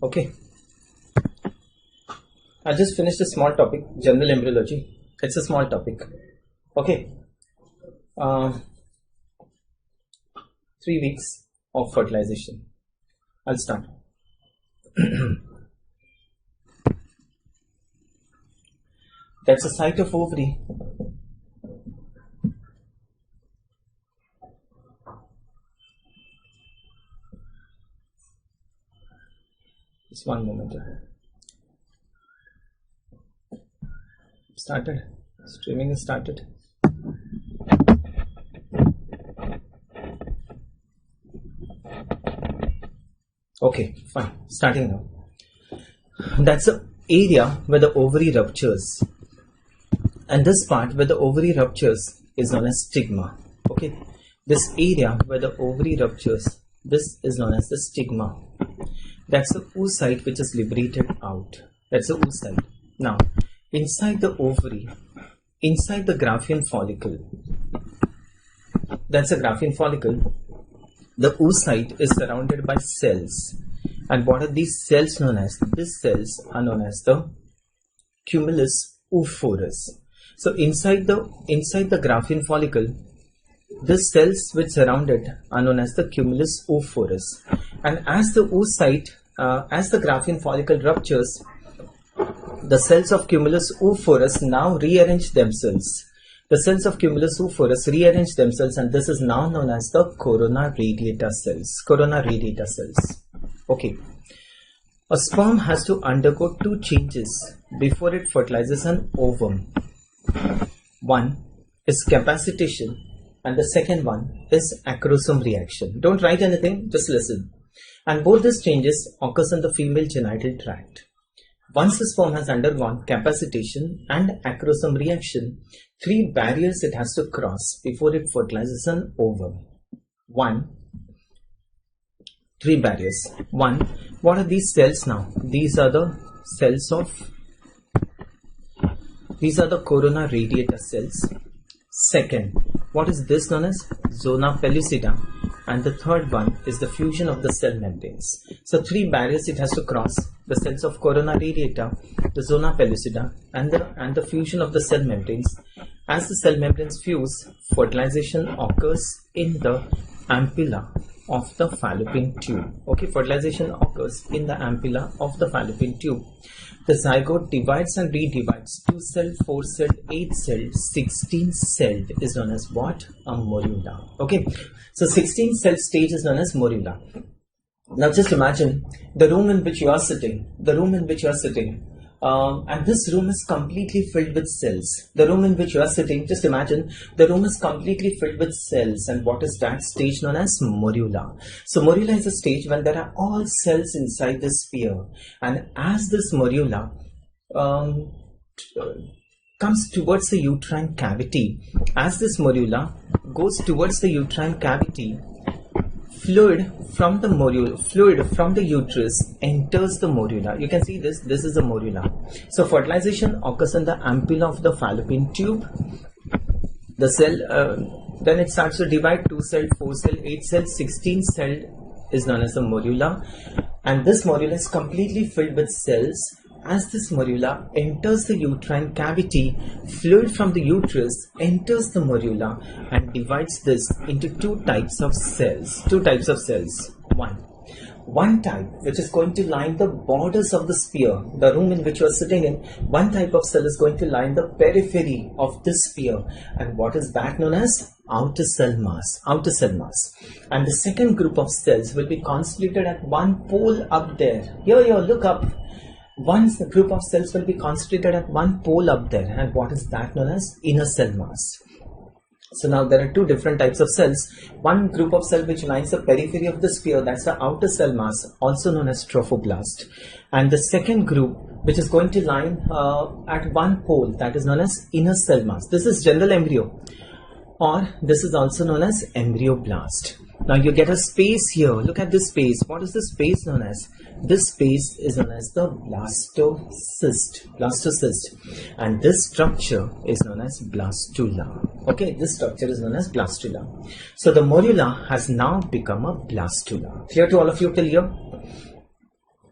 Okay. I just finished a small topic, general embryology. It's a small topic. Okay. 3 weeks of fertilization. I'll start. That's a site of ovary. Just one moment. Started. Streaming is started. Okay, fine. Starting now. That's the area where the ovary ruptures. And this part where the ovary ruptures is known as stigma. Okay. This area where the ovary ruptures, this is known as the stigma. That's the oocyte which is liberated out. That's the oocyte. Now, inside the ovary, inside the Graafian follicle, that's a Graafian follicle, the oocyte is surrounded by cells. And what are these cells known as? These cells are known as the cumulus oophorus. So inside the Graafian follicle, the cells which surround it are known as the cumulus oophorus. And as the oocyte, as the Graafian follicle ruptures, the cells of cumulus oophorus now rearrange themselves. The cells of cumulus oophorus rearrange themselves, and this is now known as the corona radiata cells. Corona radiata cells. Okay. A sperm has to undergo 2 changes before it fertilizes an ovum. One is capacitation, and the second one is acrosome reaction. Don't write anything, just listen. And both these changes occurs in the female genital tract. Once the sperm has undergone capacitation and acrosome reaction, 3 barriers it has to cross before it fertilizes an ovum. 3 barriers. 1. What are these cells now? These are the cells of, these are the corona radiata cells. Second, what is this known as? Zona pellucida. And the third one is the fusion of the cell membranes. So 3 barriers it has to cross: the cells of corona radiata, the zona pellucida, and the fusion of the cell membranes. As the cell membranes fuse, fertilization occurs in the ampulla of the fallopian tube. Okay, fertilization occurs in the ampulla of the fallopian tube. The zygote divides and redivides. 2-celled, 4-celled, 8-celled, 16-celled is known as what? A morula. Okay, so 16-cell stage is known as morula. Now just imagine the room in which you are sitting. And this room is completely filled with cells. The room in which you are sitting, just imagine the room is completely filled with cells. And what is that stage known as? Morula. So morula is a stage when there are all cells inside the sphere. And as this morula comes towards the uterine cavity, as this morula goes towards the uterine cavity, fluid from the uterus enters the morula. You can see this is a morula. So fertilization occurs in the ampulla of the fallopian tube. The cell, then it starts to divide: 2-celled, 4-celled, 8-celled, 16-celled is known as the morula. And this morula is completely filled with cells. As this morula enters the uterine cavity, fluid from the uterus enters the morula and divides this into 2 types of cells. One type which is going to line the borders of the sphere, the room in which you are sitting in. One type of cell is going to line the periphery of this sphere, and what is that known as? Outer cell mass. And the second group of cells will be concentrated at one pole up there. Here, look up. One group of cells will be concentrated at one pole up there, and what is that known as? Inner cell mass. So now there are 2 different types of cells. One group of cell which lines the periphery of the sphere, that's the outer cell mass, also known as trophoblast. And the second group which is going to line at one pole, that is known as inner cell mass. This is general embryo, or this is also known as embryoblast. Now you get a space here. Look at this space. What is this space known as? This space is known as the blastocyst. And this structure is known as blastula. Okay, this structure is known as blastula. So the morula has now become a blastula. Clear to all of you till here?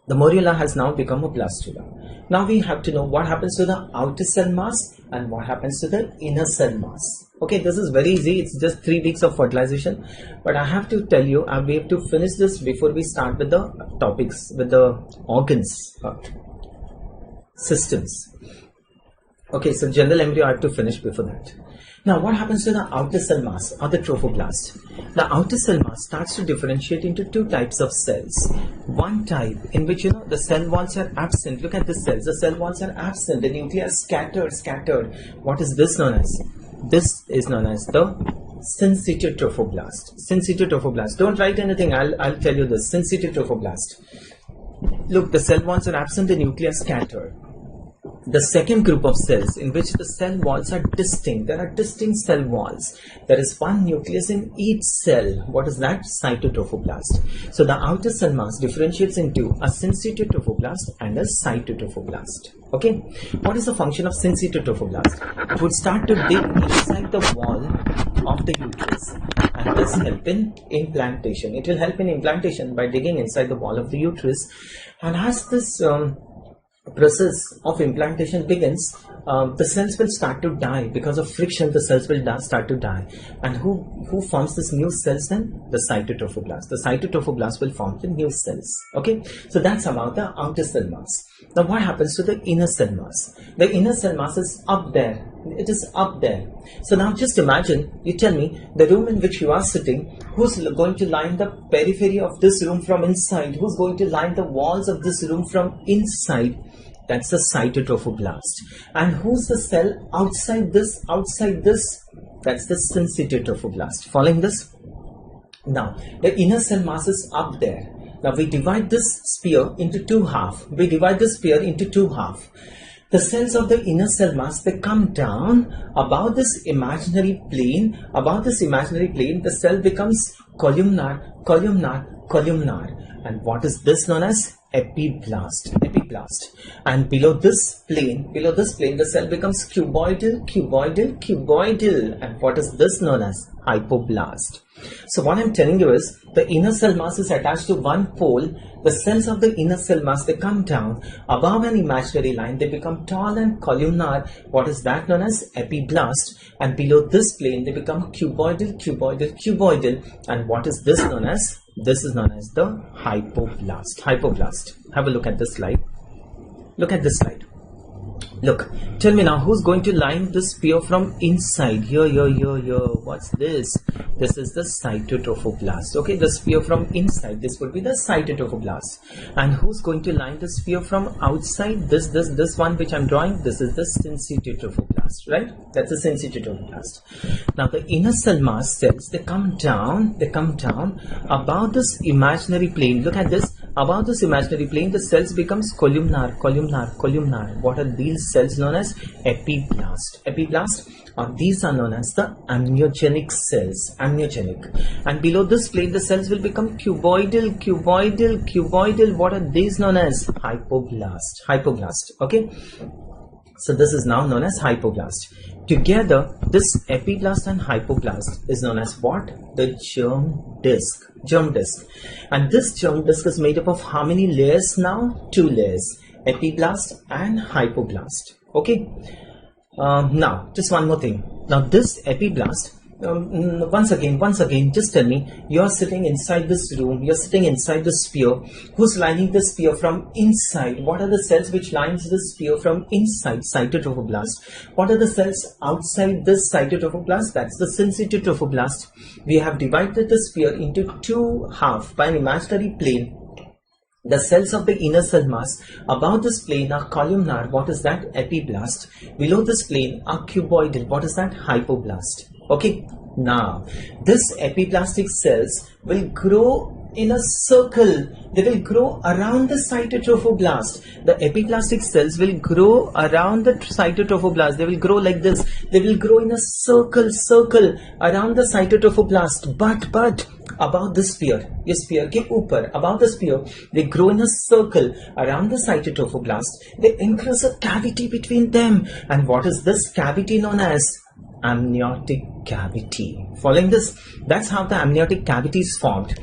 The morula has now become a blastula. Now we have to know what happens to the outer cell mass and what happens to the inner cell mass. Okay, this is very easy. It's just 3 weeks of fertilization. But I have to tell you, we have to finish this before we start with the topics, with the organs, systems. Okay, so general embryo I have to finish before that. Now, what happens to the outer cell mass or the trophoblast? The outer cell mass starts to differentiate into 2 types of cells. One type in which, the cell walls are absent. Look at the cells. The cell walls are absent. The nuclei are scattered. What is this known as? This is known as the syncytial trophoblast. Syncytial trophoblast. Don't write anything. I'll tell you this. Syncytial trophoblast. Look, the cell walls are absent. The nuclei are scattered. The second group of cells in which the cell walls are distinct. There are distinct cell walls. There is one nucleus in each cell. What is that? Cytotrophoblast. So the outer cell mass differentiates into a syncytial trophoblast and a cytotrophoblast. Okay. What is the function of syncytial trophoblast? It would start to dig inside the wall of the uterus and thus help in implantation. It will help in implantation by digging inside the wall of the uterus, and as this process of implantation begins, the cells will start to die because of friction. The cells will start to die, and who forms this new cells then? The cytotrophoblast. The cytotrophoblast will form the new cells. Okay, so that's about the outer cell mass. Now what happens to the inner cell mass? The inner cell mass is up there. It is up there. So now just imagine, you tell me, the room in which you are sitting, who's going to line the periphery of this room from inside? Who's going to line the walls of this room from inside? That's the cytotrophoblast. And who's the cell outside this? That's the syncytial trophoblast. Following this? Now, the inner cell mass is up there. Now, we divide this sphere into 2 halves. The cells of the inner cell mass, they come down above this imaginary plane. The cell becomes columnar. And what is this known as? Epiblast. And below this plane, the cell becomes cuboidal. And what is this known as? Hypoblast. So what I'm telling you is, the inner cell mass is attached to one pole. The cells of the inner cell mass, they come down above an imaginary line. They become tall and columnar. What is that known as? Epiblast. And below this plane, they become cuboidal. And what is this known as? This is known as the hypoblast. Have a look at this slide. Look, tell me now, who's going to line this sphere from inside? Here. What's this? This is the cytotrophoblast. Okay, the sphere from inside, this would be the cytotrophoblast. And who's going to line the sphere from outside? This one which I'm drawing, this is the syncytial trophoblast, right? That's the syncytial trophoblast. Now the inner cell mass cells, they come down above this imaginary plane. Look at this. Above this imaginary plane, the cells becomes columnar. What are these cells known as? Epiblast. These are known as the amniogenic cells. And below this plane, the cells will become cuboidal. What are these known as? Hypoblast. Okay. So this is now known as hypoblast. Together, this epiblast and hypoblast is known as what? The germ disc. And this germ disc is made up of how many layers now? 2 layers. Epiblast and hypoblast. Okay. Now, just one more thing. Now, this epiblast, once again, just tell me, you're sitting inside this room, you're sitting inside the sphere. Who's lining the sphere from inside? What are the cells which lines the sphere from inside? Cytotrophoblast. What are the cells outside this cytotrophoblast? That's the syncytial trophoblast. We have divided the sphere into 2 halves by an imaginary plane. The cells of the inner cell mass above this plane are columnar. What is that? Epiblast. Below this plane are cuboidal. What is that? Hypoblast. Okay. Now, this epiblastic cells will grow in a circle. They will grow around the cytotrophoblast. The epiblastic cells will grow around the cytotrophoblast. They will grow like this. They will grow in a circle around the cytotrophoblast. But above the sphere, ये sphere के ऊपर, above the sphere, they grow in a circle around the cytotrophoblast. They enclose a cavity between them. And what is this cavity known as? Amniotic cavity. Following this, that's how the amniotic cavity is formed.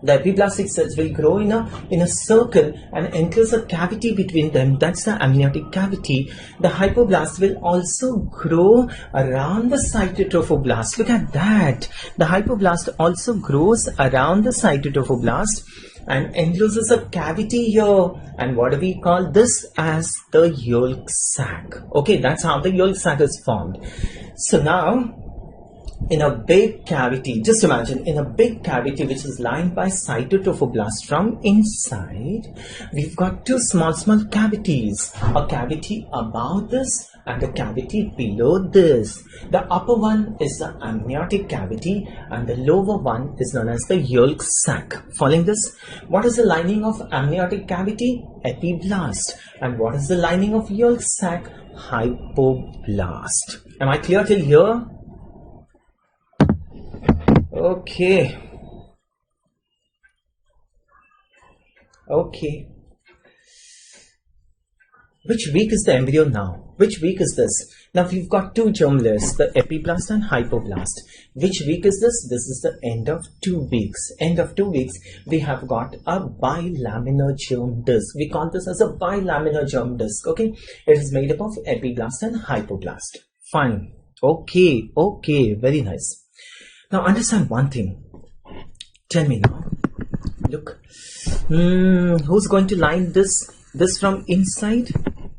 The epiblastic cells will grow in a circle and enclose a cavity between them. That's the amniotic cavity. The hypoblast will also grow around the cytotrophoblast. Look at that. The hypoblast also grows around the cytotrophoblast and encloses a cavity here. And what do we call this? As the yolk sac. Okay, that's how the yolk sac is formed. So now, in a big cavity, just imagine, in a big cavity which is lined by cytotrophoblast from inside, we've got two small cavities. A cavity above this and a cavity below this. The upper one is the amniotic cavity and the lower one is known as the yolk sac. Following this, what is the lining of amniotic cavity? Epiblast. And what is the lining of yolk sac? Hypoblast. Am I clear till here? Okay. Which week is the embryo now? Which week is this? Now we've got two germ layers, the epiblast and hypoblast. Which week is this? This is the end of 2 weeks. End of 2 weeks, we have got a bilaminar germ disc. We call this as a bilaminar germ disc. Okay, it is made up of epiblast and hypoblast. Fine. Okay, very nice. Now understand one thing. Tell me now. Look, who's going to line this from inside?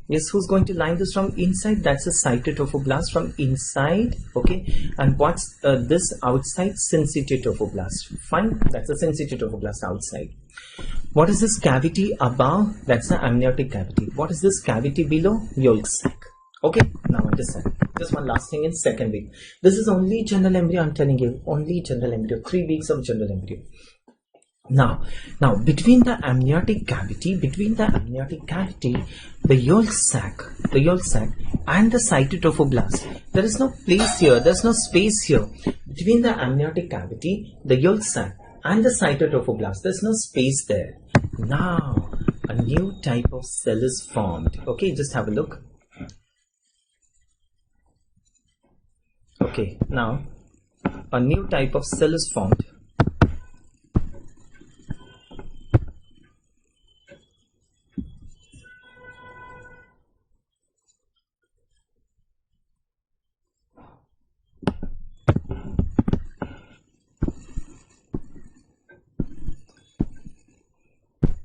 Yes, who's going to line this from inside? That's a cytotrophoblast from inside. Okay, and what's this outside? Syncytotrophoblast. Fine, that's a syncytotrophoblast outside. What is this cavity above? That's the amniotic cavity. What is this cavity below? Yolk sac. Okay, now understand. Just one last thing in second week. This is only general embryo, I'm telling you. Only general embryo. 3 weeks of general embryo. Now between the amniotic cavity, the yolk sac and the cytotrophoblast, there is no place here, there's no space here. Between the amniotic cavity, the yolk sac and the cytotrophoblast, there's no space there. Now a new type of cell is formed. Okay, just have a look. Okay, now a new type of cell is formed.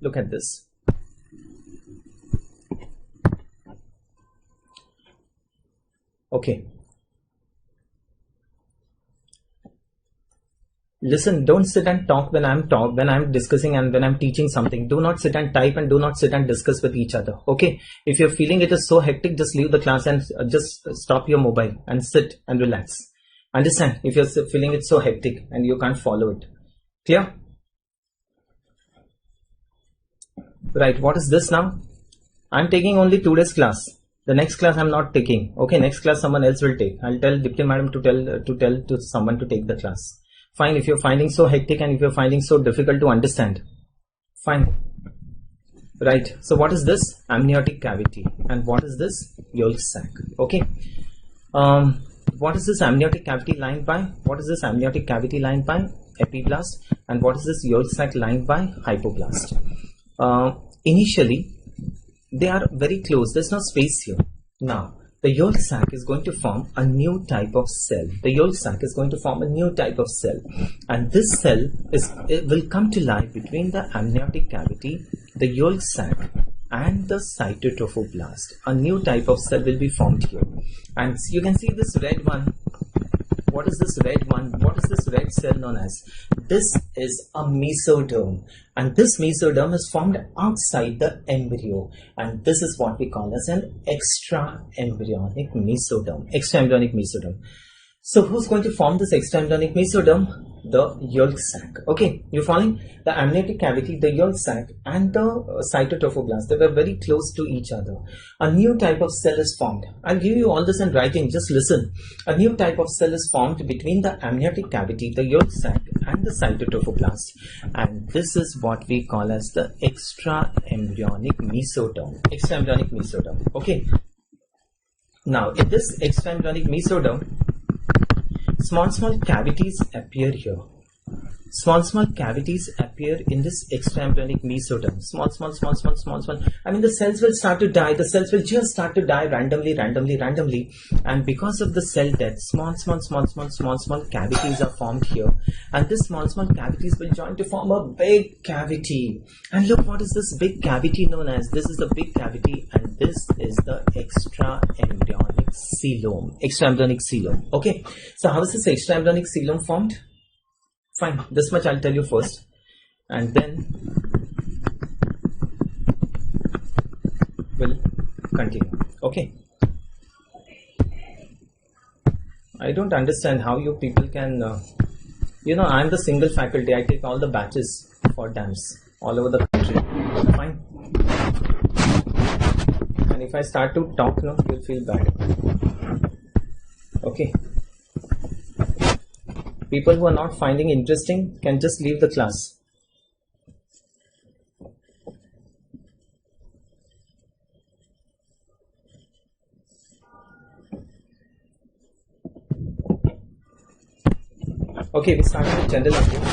Look at this. Okay. Listen, don't sit and talk when I'm discussing and when I'm teaching something. Do not sit and type and do not sit and discuss with each other. Okay. If you're feeling it is so hectic, just leave the class and just stop your mobile and sit and relax. Understand? If you're feeling it so hectic and you can't follow it. Clear? Right. What is this now? I'm taking only 2 days class. The next class I'm not taking. Okay. Next class someone else will take. I'll tell Dipti madam to tell someone to take the class. Fine, if you're finding so hectic and if you're finding so difficult to understand. Fine. Right. So what is this? Amniotic cavity. And what is this? Yolk sac. Okay. What is this amniotic cavity lined by? What is this amniotic cavity lined by? Epiblast. And what is this yolk sac lined by? Hypoblast. Initially, they are very close. There's no space here. Now, the yolk sac is going to form a new type of cell. The yolk sac is going to form a new type of cell. And this cell will come to life between the amniotic cavity, the yolk sac, and the cytotrophoblast. A new type of cell will be formed here. And you can see this red one. What is this red one? What is this red cell known as? This is a mesoderm. And this mesoderm is formed outside the embryo. And this is what we call as an extra-embryonic mesoderm. Extra-embryonic mesoderm. So who's going to form this extra-embryonic mesoderm? The yolk sac. Okay, you following? The amniotic cavity, the yolk sac, and the cytotrophoblast, they were very close to each other. A new type of cell is formed. I'll give you all this in writing, just listen. A new type of cell is formed between the amniotic cavity, the yolk sac, and the cytotrophoblast. And this is what we call as the extra-embryonic mesoderm. Extra-embryonic mesoderm. Okay. Now, in this extra-embryonic mesoderm, small cavities appear here. small cavities appear in this extraembryonic mesoderm. Small. I mean, the cells will start to die. The cells will just start to die randomly. And because of the cell death, small cavities are formed here. And this small cavities will join to form a big cavity. And look, what is this big cavity known as? This is the big cavity, and this is the extraembryonic coelom. Okay. So how is this extraembryonic coelom formed? Fine, this much I'll tell you first, and then we'll continue. Okay. I don't understand how you people can, I'm the single faculty. I take all the batches for dams all over the country. Fine. And if I start to talk, you'll feel bad. Okay. People who are not finding interesting can just leave the class. Okay, we start with general update.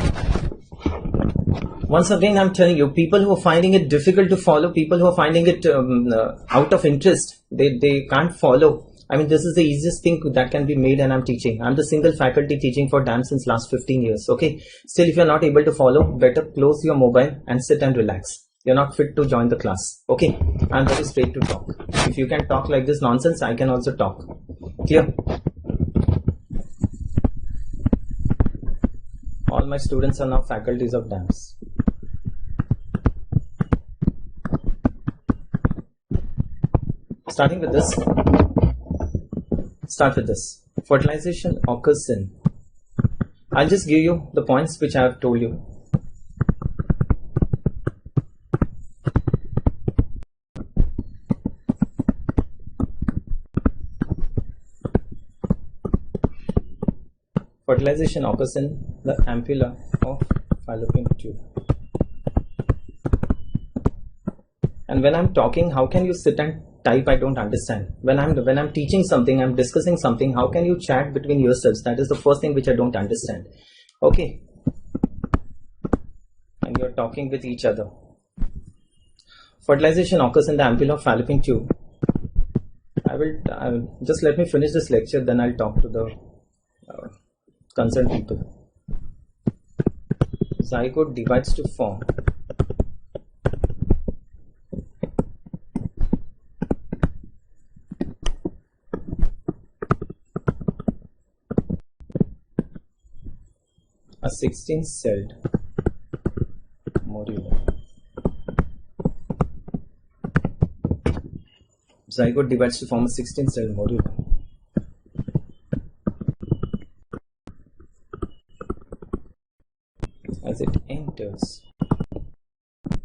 Once again, I'm telling you, people who are finding it difficult to follow, people who are finding it out of interest, they can't follow. I mean, this is the easiest thing that can be made, and I'm teaching. I'm the single faculty teaching for DAM since last 15 years. Okay. Still, if you're not able to follow, better close your mobile and sit and relax. You're not fit to join the class. Okay. I'm very straight to talk. If you can talk like this nonsense, I can also talk. Clear? All my students are now faculties of DAMs. Starting with this. Start with this. Fertilization occurs in. I'll just give you the points which I have told you. Fertilization occurs in the ampulla of fallopian tube. And when I'm talking, how can you sit and type? I don't understand. When I'm teaching something, I'm discussing something, how can you chat between yourselves? That is the first thing which I don't understand. Okay. And you're talking with each other. Fertilization occurs in the ampulla of fallopian tube. I will just let me finish this lecture, then I'll talk to the concerned people. Zygote divides to form a 16-celled morula. Zygote divides to form a 16-celled morula. As it enters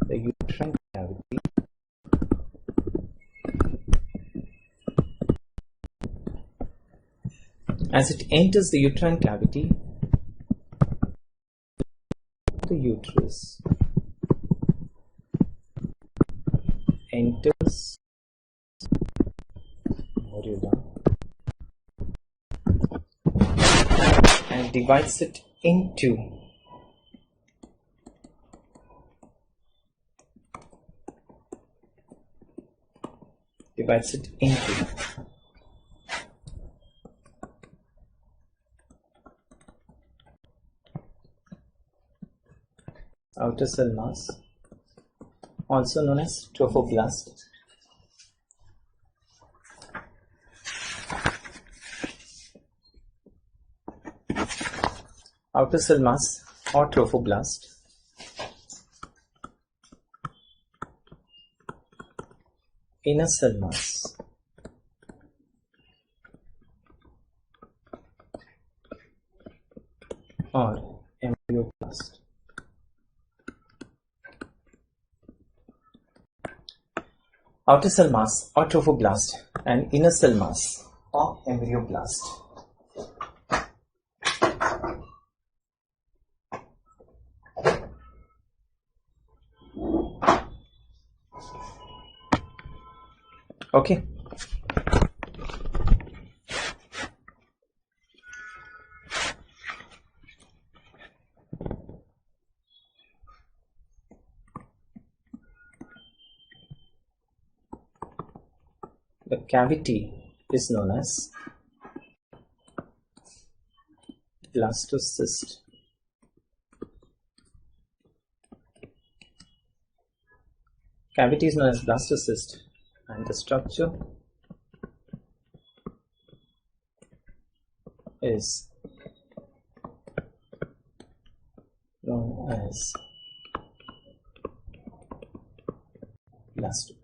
the uterine cavity, the uterus enters morula and divides it into outer cell mass, also known as trophoblast, outer cell mass or trophoblast, inner cell mass, or embryoblast. Outer cell mass or trophoblast and inner cell mass or embryoblast. Okay. The cavity is known as blastocyst. Cavity is known as blastocyst, and the structure is known as blastula.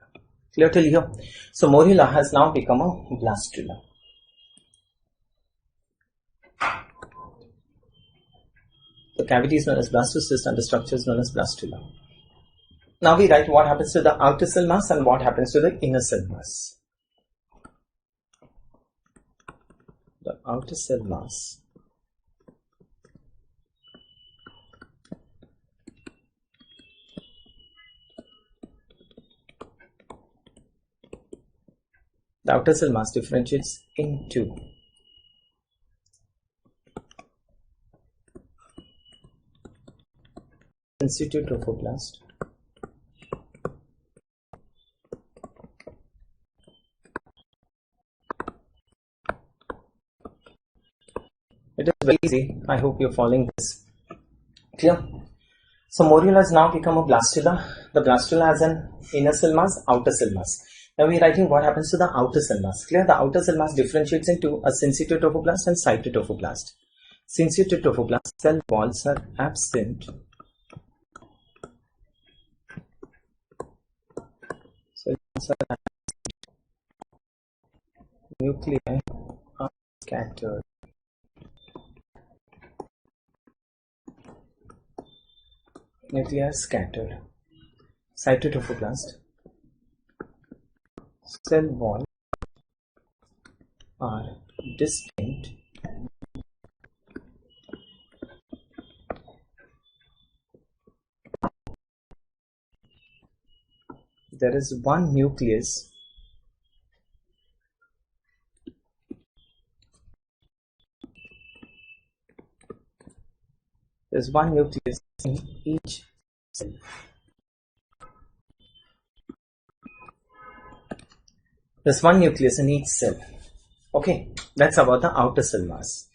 Clear till here? So morula has now become a blastula. The cavity is known as blastocyst and the structure is known as blastula. Now we write what happens to the outer cell mass and what happens to the inner cell mass. The outer cell mass differentiates into sensitive trophoblast It is very easy. I hope you're following this. Clear? So morula has now become a blastula. The blastula has an inner cell mass, outer cell mass. Now we are writing what happens to the outer cell mass. Clear? The outer cell mass differentiates into a sensitive trophoblast and cytotrophoblast. Sensitive trophoblast cell walls are absent. Cell walls are absent. Nuclei are scattered. Nuclei are scattered. Cytotrophoblast cell wall are distinct. There is one nucleus in each cell. There's one nucleus in each cell. Okay, that's about the outer cell mass.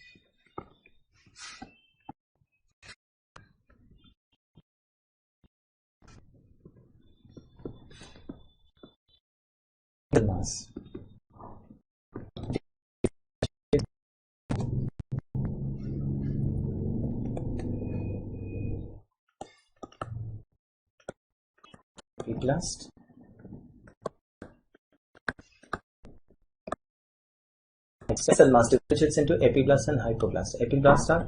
Mass. Epiblast. Cell mass differentiates into epiblast and hypoblast. Epiblast are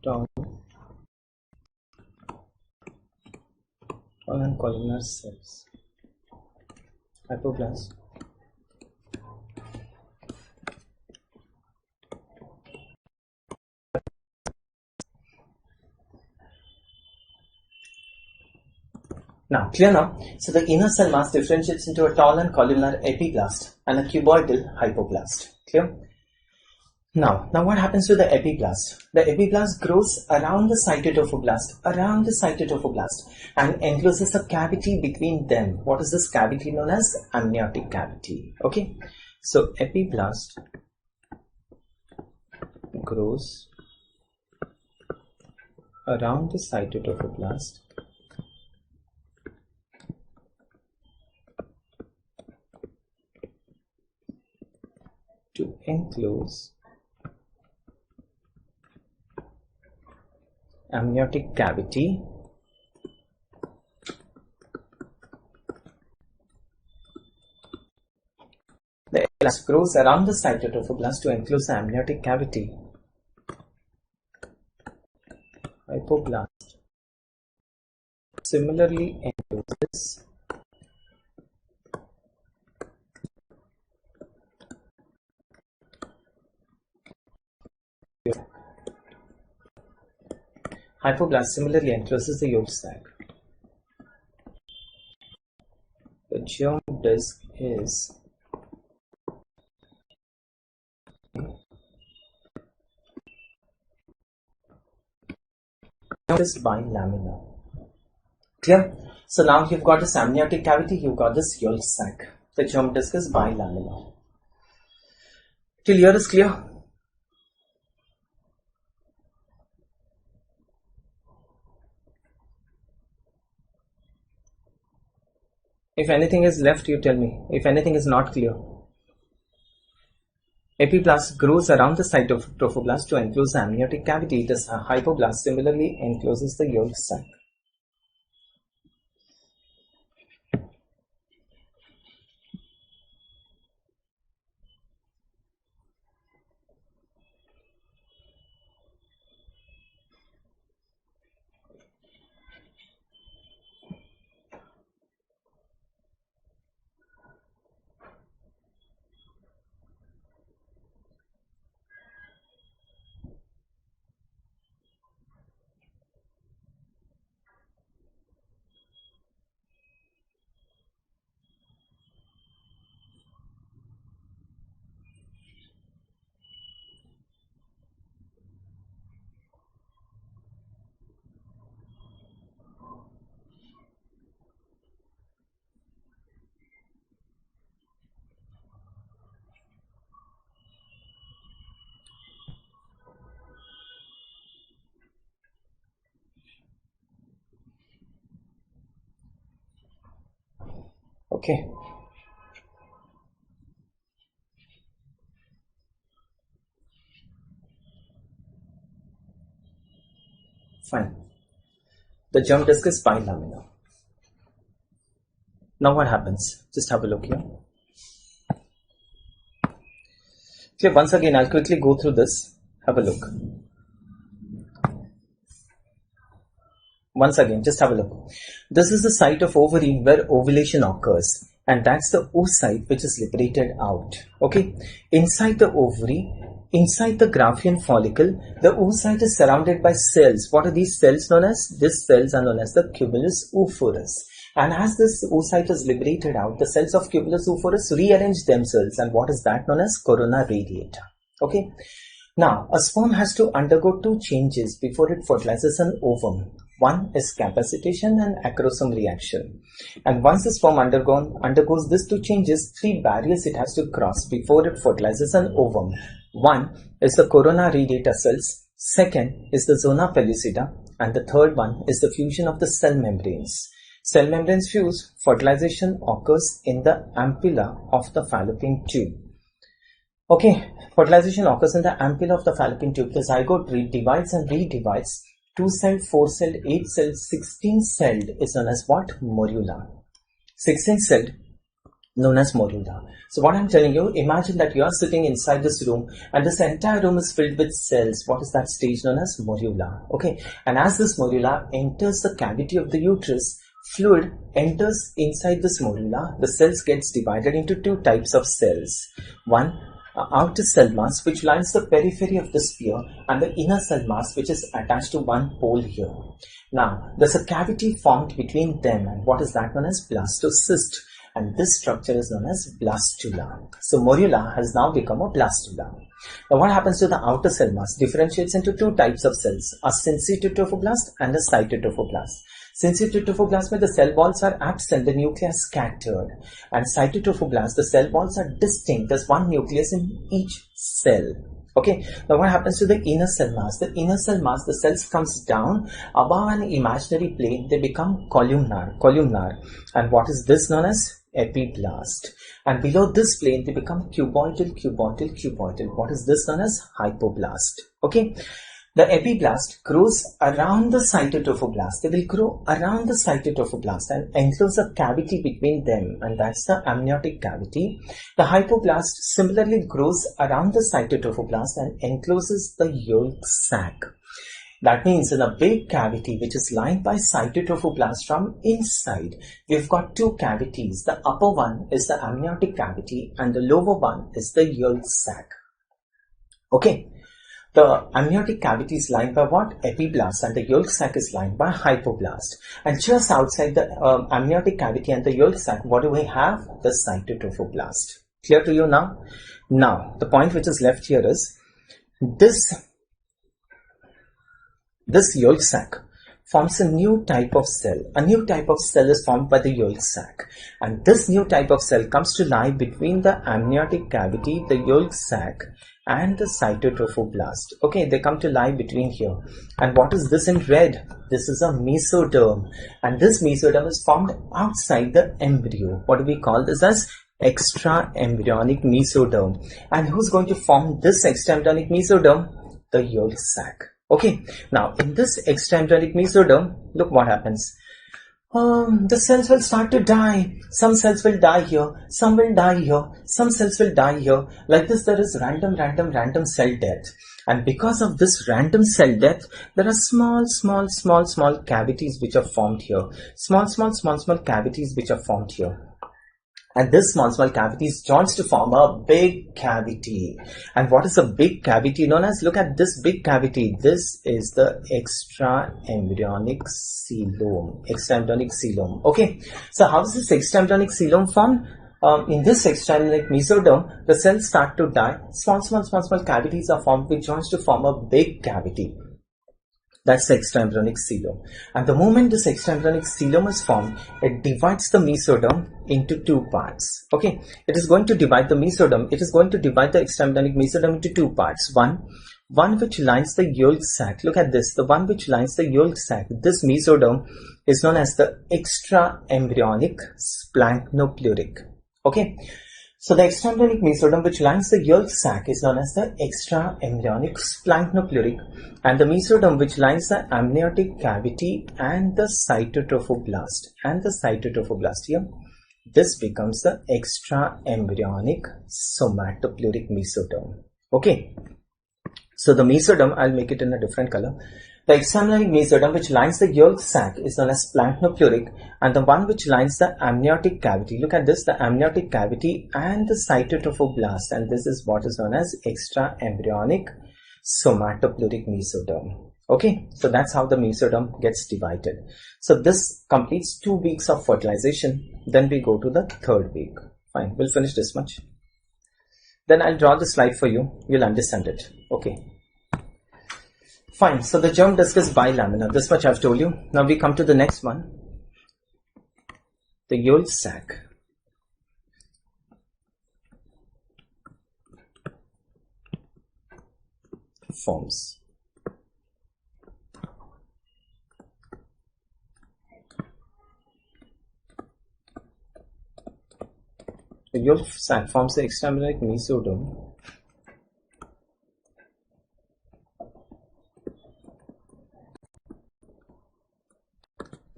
tall and columnar cells. Hypoblast now clear now. So the inner cell mass differentiates into a tall and columnar epiblast and a cuboidal hypoblast. Clear? Now what happens to the epiblast? The epiblast grows around the cytotrophoblast, and encloses a cavity between them. What is this cavity known as? Amniotic cavity. Okay, so epiblast grows around the cytotrophoblast to enclose amniotic cavity The epiblast grows around the cytotrophoblast to enclose the amniotic cavity. Hypoblast similarly encloses the yolk sac. The germ disc is bilaminar. Clear? So now you've got this amniotic cavity, you've got this yolk sac. The germ disc is bilaminar. Till here is clear? If anything is left, you tell me. If anything is not clear. Epiblast grows around the site of trophoblast to enclose the amniotic cavity. The hypoblast similarly encloses the yolk sac. Okay. Fine. The germ disc is bilaminar. Now what happens? Just have a look here. Okay, once again, I'll quickly go through this. Have a look. Once again, just have a look. This is the site of ovary where ovulation occurs, and that's the oocyte which is liberated out. Okay, inside the ovary, inside the Graafian follicle, the oocyte is surrounded by cells. What are these cells known as? These cells are known as the cumulus oophorus. And as this oocyte is liberated out, the cells of cumulus oophorus rearrange themselves, and what is that known as? Corona radiata. Okay. Now, a sperm has to undergo two changes before it fertilizes an ovum. One is capacitation and acrosome reaction. And once the sperm undergoes these two changes, three barriers it has to cross before it fertilizes an ovum. One is the corona radiata cells, second is the zona pellucida, and the third one is the fusion of the cell membranes. Cell membranes fuse, fertilization occurs in the ampulla of the fallopian tube. Okay, fertilization occurs in the ampulla of the fallopian tube. The zygote divides and redivides. 2-celled, 4-celled, 8-celled, 16-celled is known as what? Morula. 16-celled known as morula. So what I'm telling you, imagine that you are sitting inside this room and this entire room is filled with cells. What is that stage known as? Morula. Okay, and as this morula enters the cavity of the uterus, fluid enters inside this morula. The cells gets divided into two types of cells. One, outer cell mass which lines the periphery of the sphere, and the inner cell mass which is attached to one pole here. Now, there's a cavity formed between them, and what is that known as? Blastocyst, and this structure is known as blastula. So morula has now become a blastula. Now what happens to the outer cell mass? Differentiates into two types of cells, a sensitive trophoblast and a cytotrophoblast. Sensitive trophoblast where the cell walls are absent, the nucleus scattered, and cytotrophoblast, the cell walls are distinct, there's one nucleus in each cell. Okay, now what happens to the inner cell mass? The inner cell mass, the cells comes down above an imaginary plane, they become columnar, and what is this known as? Epiblast. And below this plane, they become cuboidal. What is this known as? Hypoblast. Okay. The epiblast grows around the cytotrophoblast. They will grow around the cytotrophoblast and enclose a cavity between them, and that's the amniotic cavity. The hypoblast similarly grows around the cytotrophoblast and encloses the yolk sac. That means in a big cavity which is lined by cytotrophoblast from inside, we've got two cavities. The upper one is the amniotic cavity and the lower one is the yolk sac. Okay. The amniotic cavity is lined by what? Epiblast, and the yolk sac is lined by hypoblast. And just outside the amniotic cavity and the yolk sac, what do we have? The cytotrophoblast. Clear to you now? Now, the point which is left here is this yolk sac forms a new type of cell. A new type of cell is formed by the yolk sac, and this new type of cell comes to lie between the amniotic cavity, the yolk sac, and the cytotrophoblast. Okay, they come to lie between here. And what is this in red? This is a mesoderm, and this mesoderm is formed outside the embryo. What do we call this as? Extra embryonic mesoderm. And who's going to form this extra embryonic mesoderm? The yolk sac. Okay, now in this extra embryonic mesoderm, look what happens. The cells will start to die. Some cells will die here, some will die here, some cells will die here. Like this, there is random cell death. And because of this random cell death, there are small cavities which are formed here. Small cavities which are formed here. And this small cavities joins to form a big cavity. And what is a big cavity known as? Look at this big cavity. This is the extra embryonic coelom. Okay. So how is this extra embryonic coelom formed? In this extra embryonic mesoderm, the cells start to die. Small cavities are formed which joins to form a big cavity. That's the extra embryonic coelom. And the moment this extra embryonic coelom is formed, it divides the mesoderm into two parts. Okay, it is going to divide the mesoderm. It is going to divide the extra embryonic mesoderm into two parts. One which lines the yolk sac. Look at this. The one which lines the yolk sac. This mesoderm is known as the extra embryonic splanchnopleuric. Okay. So the extra embryonic mesoderm which lines the yolk sac is known as the extra embryonic splanchnopleuric, and the mesoderm which lines the amniotic cavity and the cytotrophoblast here, this becomes the extra embryonic somatopleuric mesoderm. Okay. So the mesoderm, I'll make it in a different color. The extra embryonic mesoderm which lines the yolk sac is known as splanchnopleuric, and the one which lines the amniotic cavity, look at this, the amniotic cavity and the cytotrophoblast, and this is what is known as extra embryonic somatopleuric mesoderm. Okay, so that's how the mesoderm gets divided. So this completes 2 weeks of fertilization. Then we go to the third week. Fine, we'll finish this much. Then I'll draw the slide for you. You'll understand it. Okay. Fine, so the germ disc is bilaminar. This much I've told you. Now we come to the next one. The yolk sac. Forms. The yolk sac forms the extra embryonic mesoderm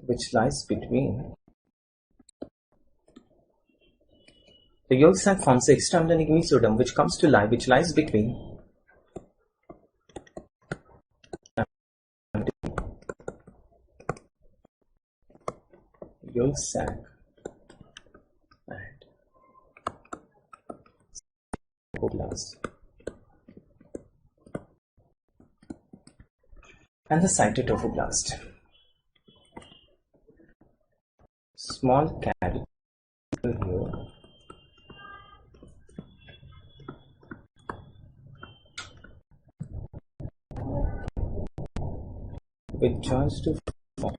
which lies between. The yolk sac forms the extra embryonic mesoderm which lies between yolk sac and cytoplasm and the cytotrophoblast. Small cavity here which joins to form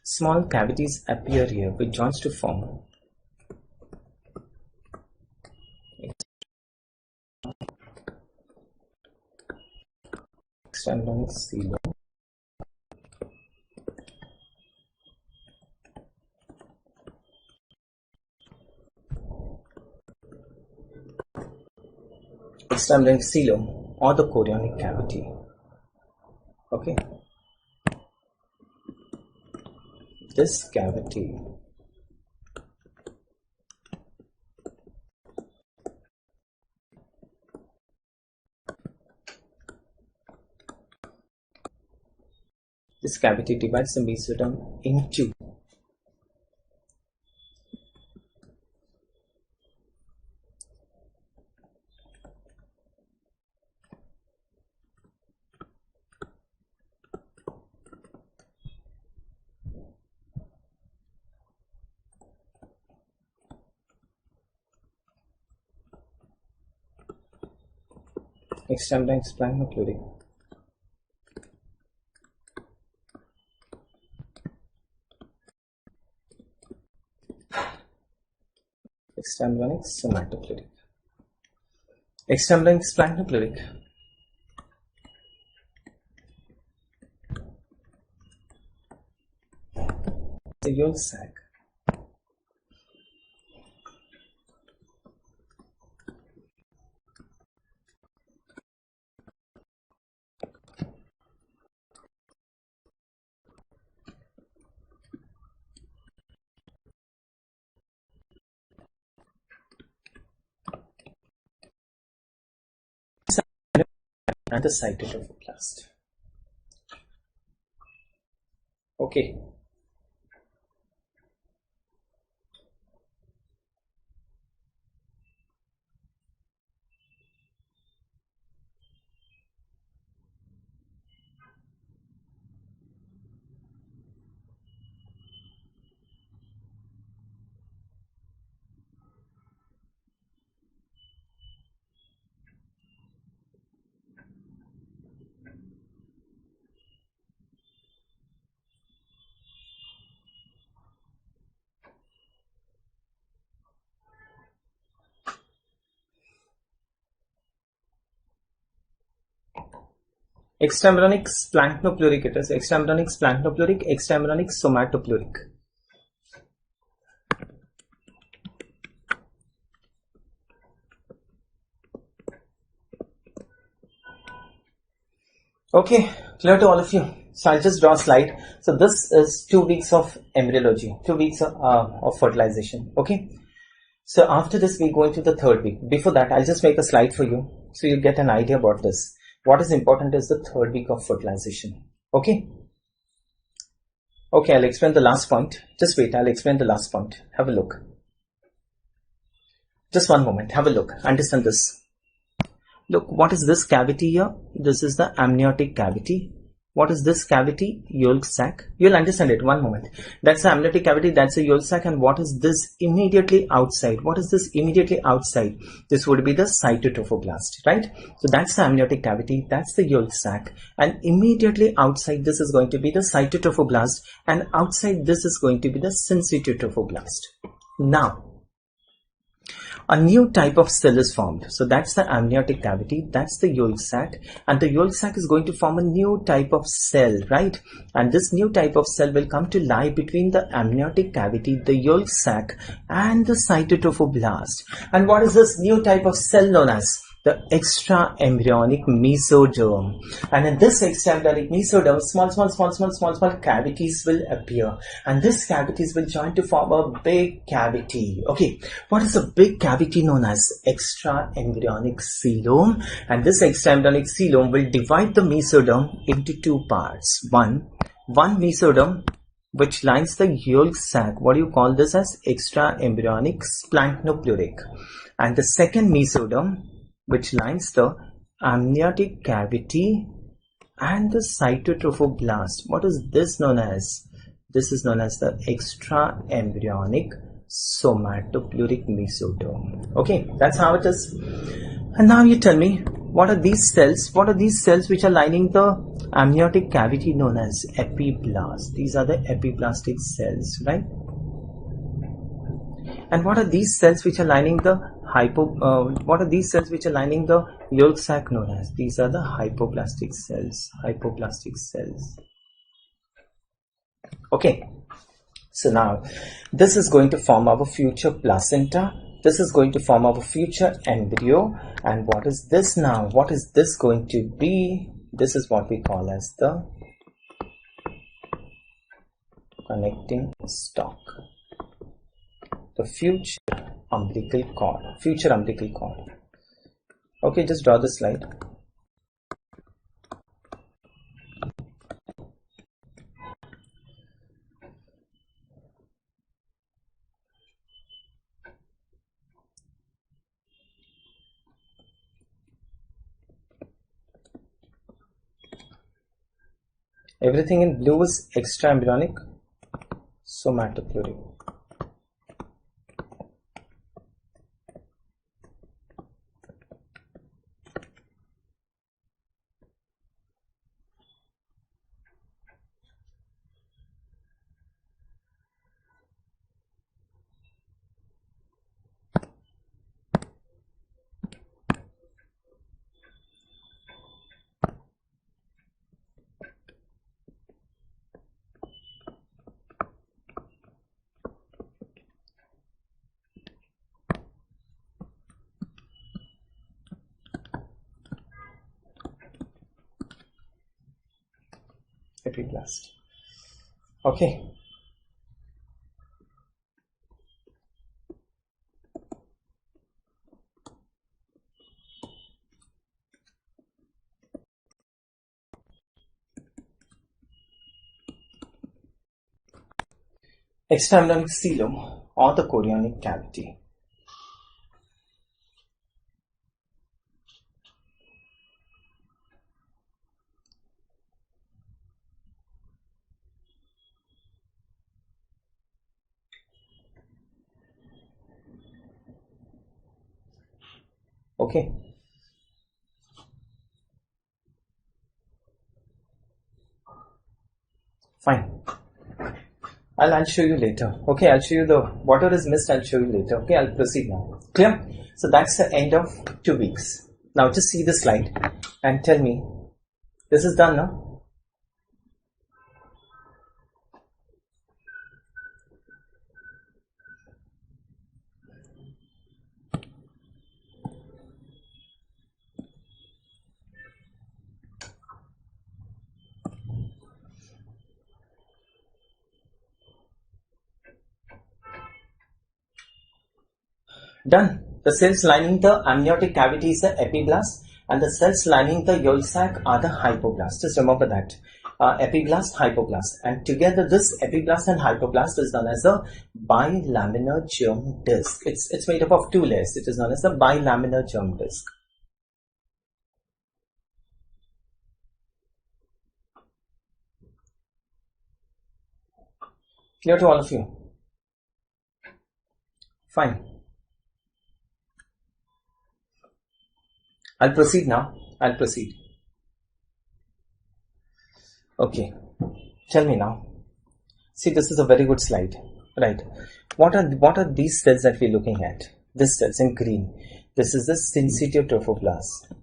small cavities appear here which joins to form extra embryonic coelom extra embryonic coelom or the chorionic cavity. Okay, this cavity divides the mesoderm into extraembryonic splanchnopleuric, extraembryonic somatopleuric, extraembryonic splanchnopleuric, the yolk sac, and the cytotrophoblast. Okay. Extraembryonic splanchnopleuric it is. Extraembryonic splanchnopleuric, extraembryonic somatopleuric. Okay, clear to all of you. So I'll just draw a slide. So this is 2 weeks of embryology, 2 weeks of fertilization. Okay. So after this we go into the 3rd week. Before that, I'll just make a slide for you so you get an idea about this. What is important is the 3rd week of fertilization. Okay. Okay, I'll explain the last point. Just wait, I'll explain the last point. Have a look. Just one moment. Have a look. Understand this. Look, what is this cavity here? This is the amniotic cavity. What is this cavity? Yolk sac. You'll understand it. One moment. That's the amniotic cavity. That's the yolk sac. And what is this immediately outside? What is this immediately outside? This would be the cytotrophoblast, right? So that's the amniotic cavity. That's the yolk sac. And immediately outside this is going to be the cytotrophoblast. And outside this is going to be the syncytotrophoblast. Now, a new type of cell is formed. So that's the amniotic cavity, that's the yolk sac, and the yolk sac is going to form a new type of cell, right? And this new type of cell will come to lie between the amniotic cavity, the yolk sac, and the cytotrophoblast. And what is this new type of cell known as? The extra embryonic mesoderm. And in this extra embryonic mesoderm, small cavities will appear, and these cavities will join to form a big cavity. Okay, what is a big cavity known as? Extra embryonic coelom. And this extra embryonic coelom will divide the mesoderm into 2 parts. One mesoderm which lines the yolk sac. What do you call this as? Extra embryonic splanchnopleuric. And the second mesoderm which lines the amniotic cavity and the cytotrophoblast. What is this known as? This is known as the extra embryonic somatopleuric mesoderm. Okay, that's how it is. And now you tell me, what are these cells? What are these cells which are lining the amniotic cavity known as epiblast? These are the epiblastic cells, right? And what are these cells which are lining the what are these cells which are lining the yolk sac known as? These are the hypoplastic cells. Hypoplastic cells. Okay. So now this is going to form our future placenta. This is going to form our future embryo. And what is this now? What is this going to be? This is what we call as the connecting stalk. The future umbilical cord. Future umbilical cord. Okay, just draw the slide. Everything in blue is extra embryonic somatopleuric. epiblast. Okay. Extraembryonic coelom or the chorionic cavity. Okay. Fine. I'll show you later. Okay, I'll show you the whatever is missed. I'll show you later. Okay, I'll proceed now. Clear? So that's the end of 2 weeks. Now just see the slide and tell me. This is done now. Done. The cells lining the amniotic cavity is the epiblast, and the cells lining the yolk sac are the hypoblast. Just remember that. Epiblast, hypoblast, and together this epiblast and hypoblast is known as a bilaminar germ disc. It's made up of 2 layers. It is known as the bilaminar germ disc. Clear to all of you? Fine. I'll proceed now. I'll proceed. Okay. Tell me now. See, this is a very good slide. Right. What are these cells that we're looking at? This cells in green. This is the syncytial trophoblast.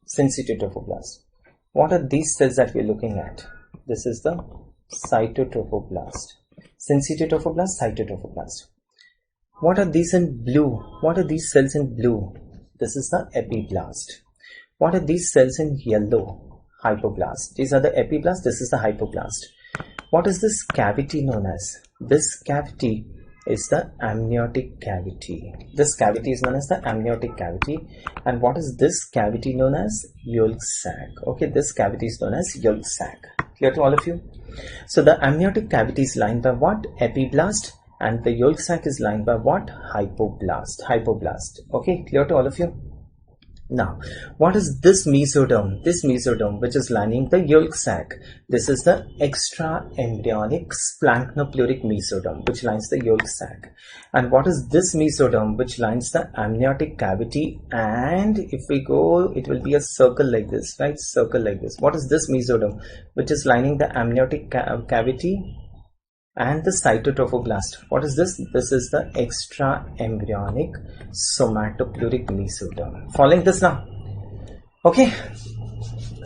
Syncytial trophoblast. What are these cells that we're looking at? This is the cytotrophoblast. Syncytial trophoblast, cytotrophoblast. What are these in blue? What are these cells in blue? This is the epiblast. What are these cells in yellow? Hypoblast. These are the epiblast. This is the hypoblast. What is this cavity known as? This cavity is the amniotic cavity. This cavity is known as the amniotic cavity. And what is this cavity known as? Yolk sac. Okay, this cavity is known as yolk sac. Clear to all of you? So the amniotic cavity is lined by what? Epiblast. And the yolk sac is lined by what? Hypoblast. Hypoblast. Okay, clear to all of you? Now, what is this mesoderm? This mesoderm which is lining the yolk sac. This is the extra-embryonic splanchnopleuric mesoderm which lines the yolk sac. And what is this mesoderm which lines the amniotic cavity? And if we go, it will be a circle like this, right? Circle like this. What is this mesoderm which is lining the amniotic cavity and the cytotrophoblast? What is this? This is the extra-embryonic somatopleuric mesoderm. Following this now? Okay.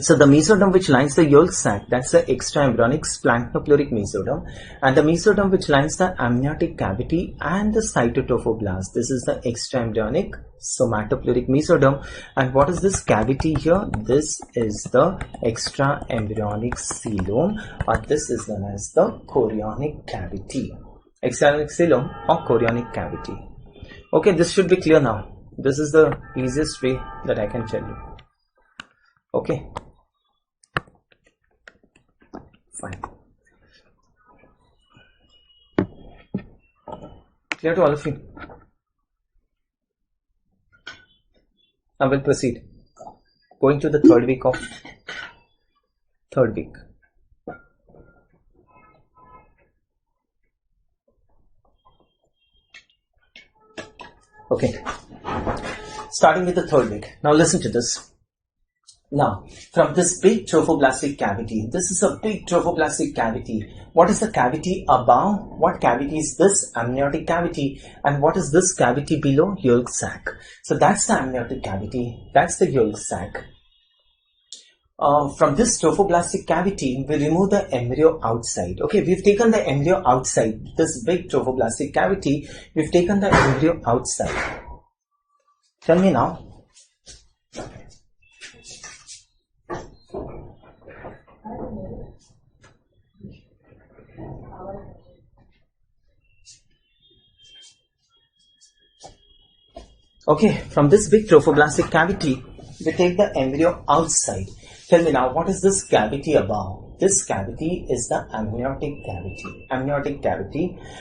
So the mesoderm which lines the yolk sac, that's the extra-embryonic splanchnopleuric mesoderm, and the mesoderm which lines the amniotic cavity and the cytotrophoblast, this is the extra-embryonic somatopleuric mesoderm. And what is this cavity here? This is the extra-embryonic coelom, or this is known as the chorionic cavity. Extra-embryonic coelom or chorionic cavity. Okay, this should be clear now. This is the easiest way that I can tell you. Okay. Fine. Clear to all of you? Now we'll proceed. Going to the third week. Okay. Starting with the third week. Now listen to this. Now, from this big trophoblastic cavity, this is a big trophoblastic cavity. What is the cavity above? What cavity is this? Amniotic cavity. And what is this cavity below? Yolk sac. So that's the amniotic cavity. That's the yolk sac. From this trophoblastic cavity, we remove the embryo outside. Okay, we've taken the embryo outside. This big trophoblastic cavity, we've taken the embryo outside. Tell me now. Okay, from this big trophoblastic cavity, we take the embryo outside. Tell me now, what is this cavity above? This cavity is the amniotic cavity.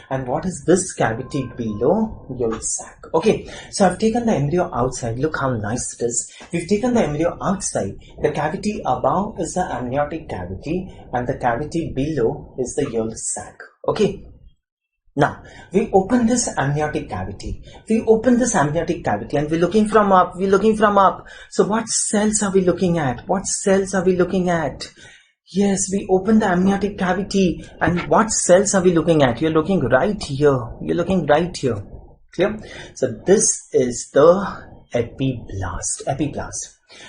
And what is this cavity below? Yolk sac. Okay, so I've taken the embryo outside. Look how nice it is. We've taken the embryo outside. The cavity above is the amniotic cavity, and the cavity below is the yolk sac. Okay. Now, we open this amniotic cavity. And we're looking from up. So what cells are we looking at? Yes, we open the amniotic cavity. And what cells are we looking at? You're looking right here. Clear? So this is the epiblast.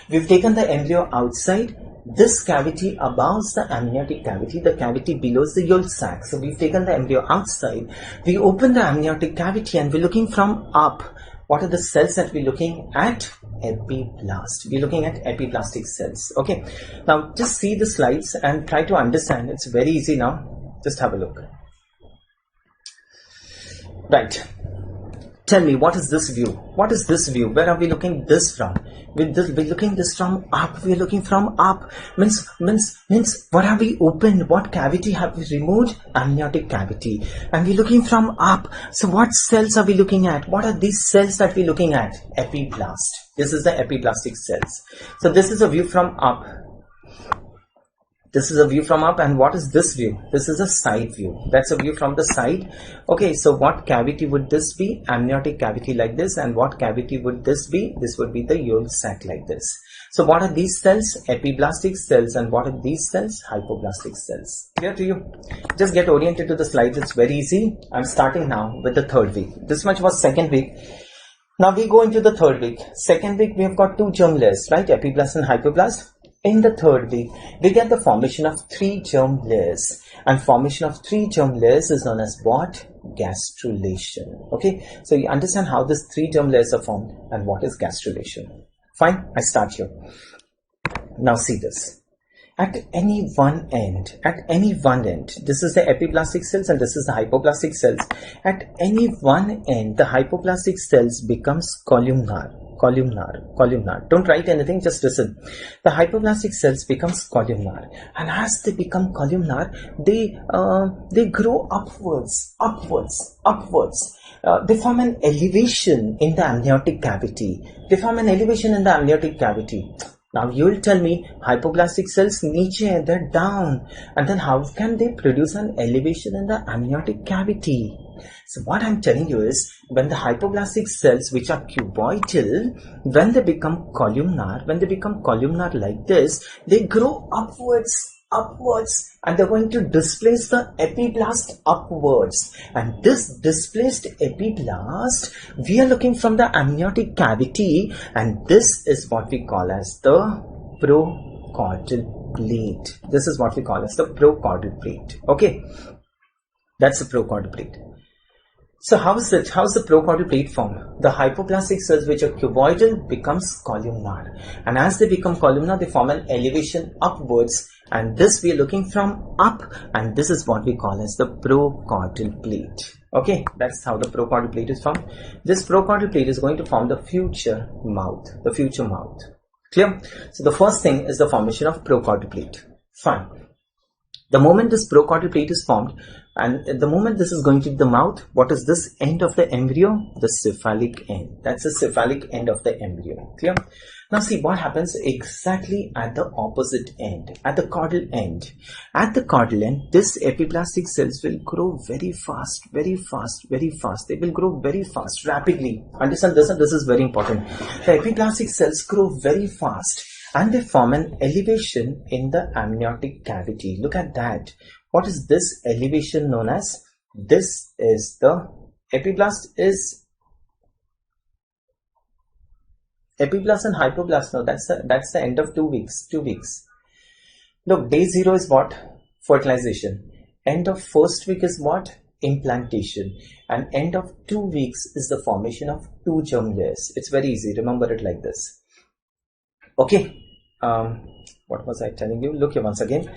We've taken the embryo outside. This cavity above the amniotic cavity, the cavity below is the yolk sac. So we've taken the embryo outside. We open the amniotic cavity and we're looking from up. What are the cells that we're looking at? Epiblast. We're looking at epiblastic cells. Okay. Now just see the slides and try to understand. It's very easy now. Just have a look. Right. Tell me, what is this view? Where are we looking this from? We're looking this from up. We're looking from up. Means what have we opened? What cavity have we removed? Amniotic cavity. And we're looking from up. So what cells are we looking at? What are these cells that we're looking at? Epiblast. This is the epiblastic cells. So this is a view from up. And what is this view? This is a side view. That's a view from the side. Okay, so what cavity would this be? Amniotic cavity like this. And what cavity would this be? This would be the yolk sac like this. So what are these cells? Epiblastic cells. And what are these cells? Hypoblastic cells. Clear to you? Just get oriented to the slides. It's very easy. I'm starting now with the third week. This much was second week. Now we go into the third week. Second week we have got two germ layers, right? Epiblast and hypoblast. In the third week, we get the formation of 3 germ layers. And formation of 3 germ layers is known as what? Gastrulation. Okay, so you understand how these 3 germ layers are formed and what is gastrulation. Fine, I start here. Now see this. At any one end, this is the epiblastic cells and this is the hypoblastic cells. At any one end, the hypoblastic cells becomes columnar. Don't write anything, just listen. The hypoblastic cells becomes columnar, and as they become columnar, they grow upwards. They form an elevation in the amniotic cavity. Now you will tell me, hypoblastic cells niche, they're down, and then how can they produce an elevation in the amniotic cavity? So what I'm telling you is, when the hypoblastic cells, which are cuboidal, when they become columnar like this, they grow upwards, and they're going to displace the epiblast upwards. And this displaced epiblast, we are looking from the amniotic cavity, and this is what we call as the procaudal plate. Okay, that's the procaudal plate. So how's the procaudal plate formed? The hypoblastic cells, which are cuboidal, becomes columnar, and as they become columnar, they form an elevation upwards, and this we are looking from up, and this is what we call as the procaudal plate. Okay, that's how the procaudal plate is formed. This procaudal plate is going to form the future mouth. Clear? So the first thing is the formation of procaudal plate. Fine. The moment this procaudal plate is formed, and the moment this is going to the mouth, what is this end of the embryo? The cephalic end. That's the cephalic end of the embryo. Clear? Now see what happens exactly at the opposite end, at the caudal end. At the caudal end, this epiblastic cells will grow very fast. They will grow very fast, rapidly. Understand this, and this is very important. The epiblastic cells grow very fast, and they form an elevation in the amniotic cavity. Look at that. What is this elevation known as? This is the epiblast and hypoblast. Now that's the end of 2 weeks. Look, day 0 is what? Fertilization. End of first week is what? Implantation. And end of 2 weeks is the formation of 2 germ layers. It's very easy. Remember it like this. Okay. What was I telling you? Look here once again.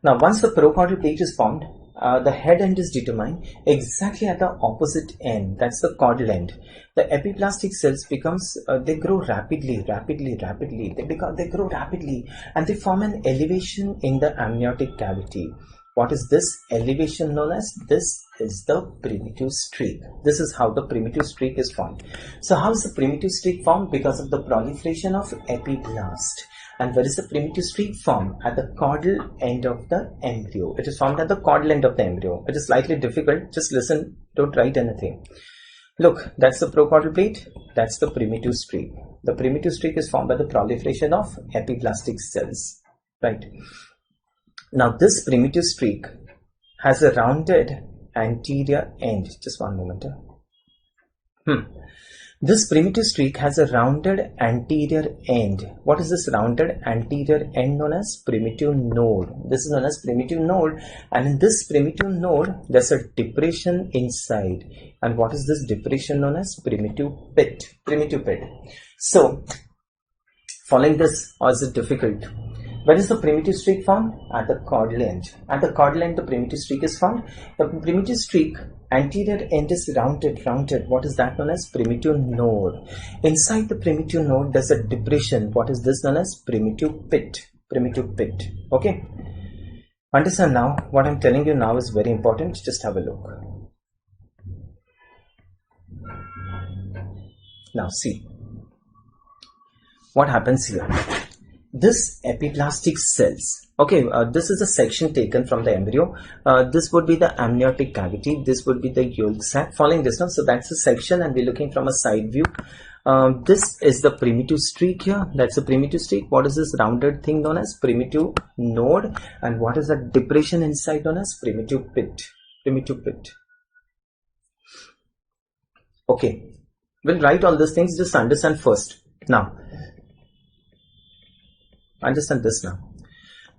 Now, once the procaudal plate is formed, the head end is determined exactly at the opposite end. That's the caudal end. The epiplastic cells becomes they grow rapidly. They grow rapidly, and they form an elevation in the amniotic cavity. What is this elevation known as? This is the primitive streak. This is how the primitive streak is formed. So how is the primitive streak formed? Because of the proliferation of epiblast. And where is the primitive streak formed? At the caudal end of the embryo. It is formed at the caudal end of the embryo. It is slightly difficult. Just listen. Don't write anything. Look, that's the procaudal plate. That's the primitive streak. The primitive streak is formed by the proliferation of epiblastic cells. Right. Now this primitive streak has a rounded anterior end. Just one moment. This primitive streak has a rounded anterior end. What is this rounded anterior end known as? Primitive node. This is known as primitive node, and in this primitive node there's a depression inside. And what is this depression known as? Primitive pit. Primitive pit. So following this, or is it difficult? Where is the primitive streak found? At the caudal end. At the caudal end, the primitive streak is found. The primitive streak anterior end is rounded. What is that known as? Primitive node. Inside the primitive node, there's a depression. What is this known as? Primitive pit. Primitive pit. Okay. Understand now? What I'm telling you now is very important. Just have a look. Now see. What happens here? This epiplastic cells, okay, this is a section taken from the embryo. This would be the amniotic cavity. This would be the yolk sac. Following this one, so that's a section, and we're looking from a side view. This is the primitive streak here. That's a primitive streak. What is this rounded thing known as? Primitive node. And what is that depression inside known as? Primitive pit. Primitive pit. Okay, we'll write all these things. Just understand first. Now, understand this now.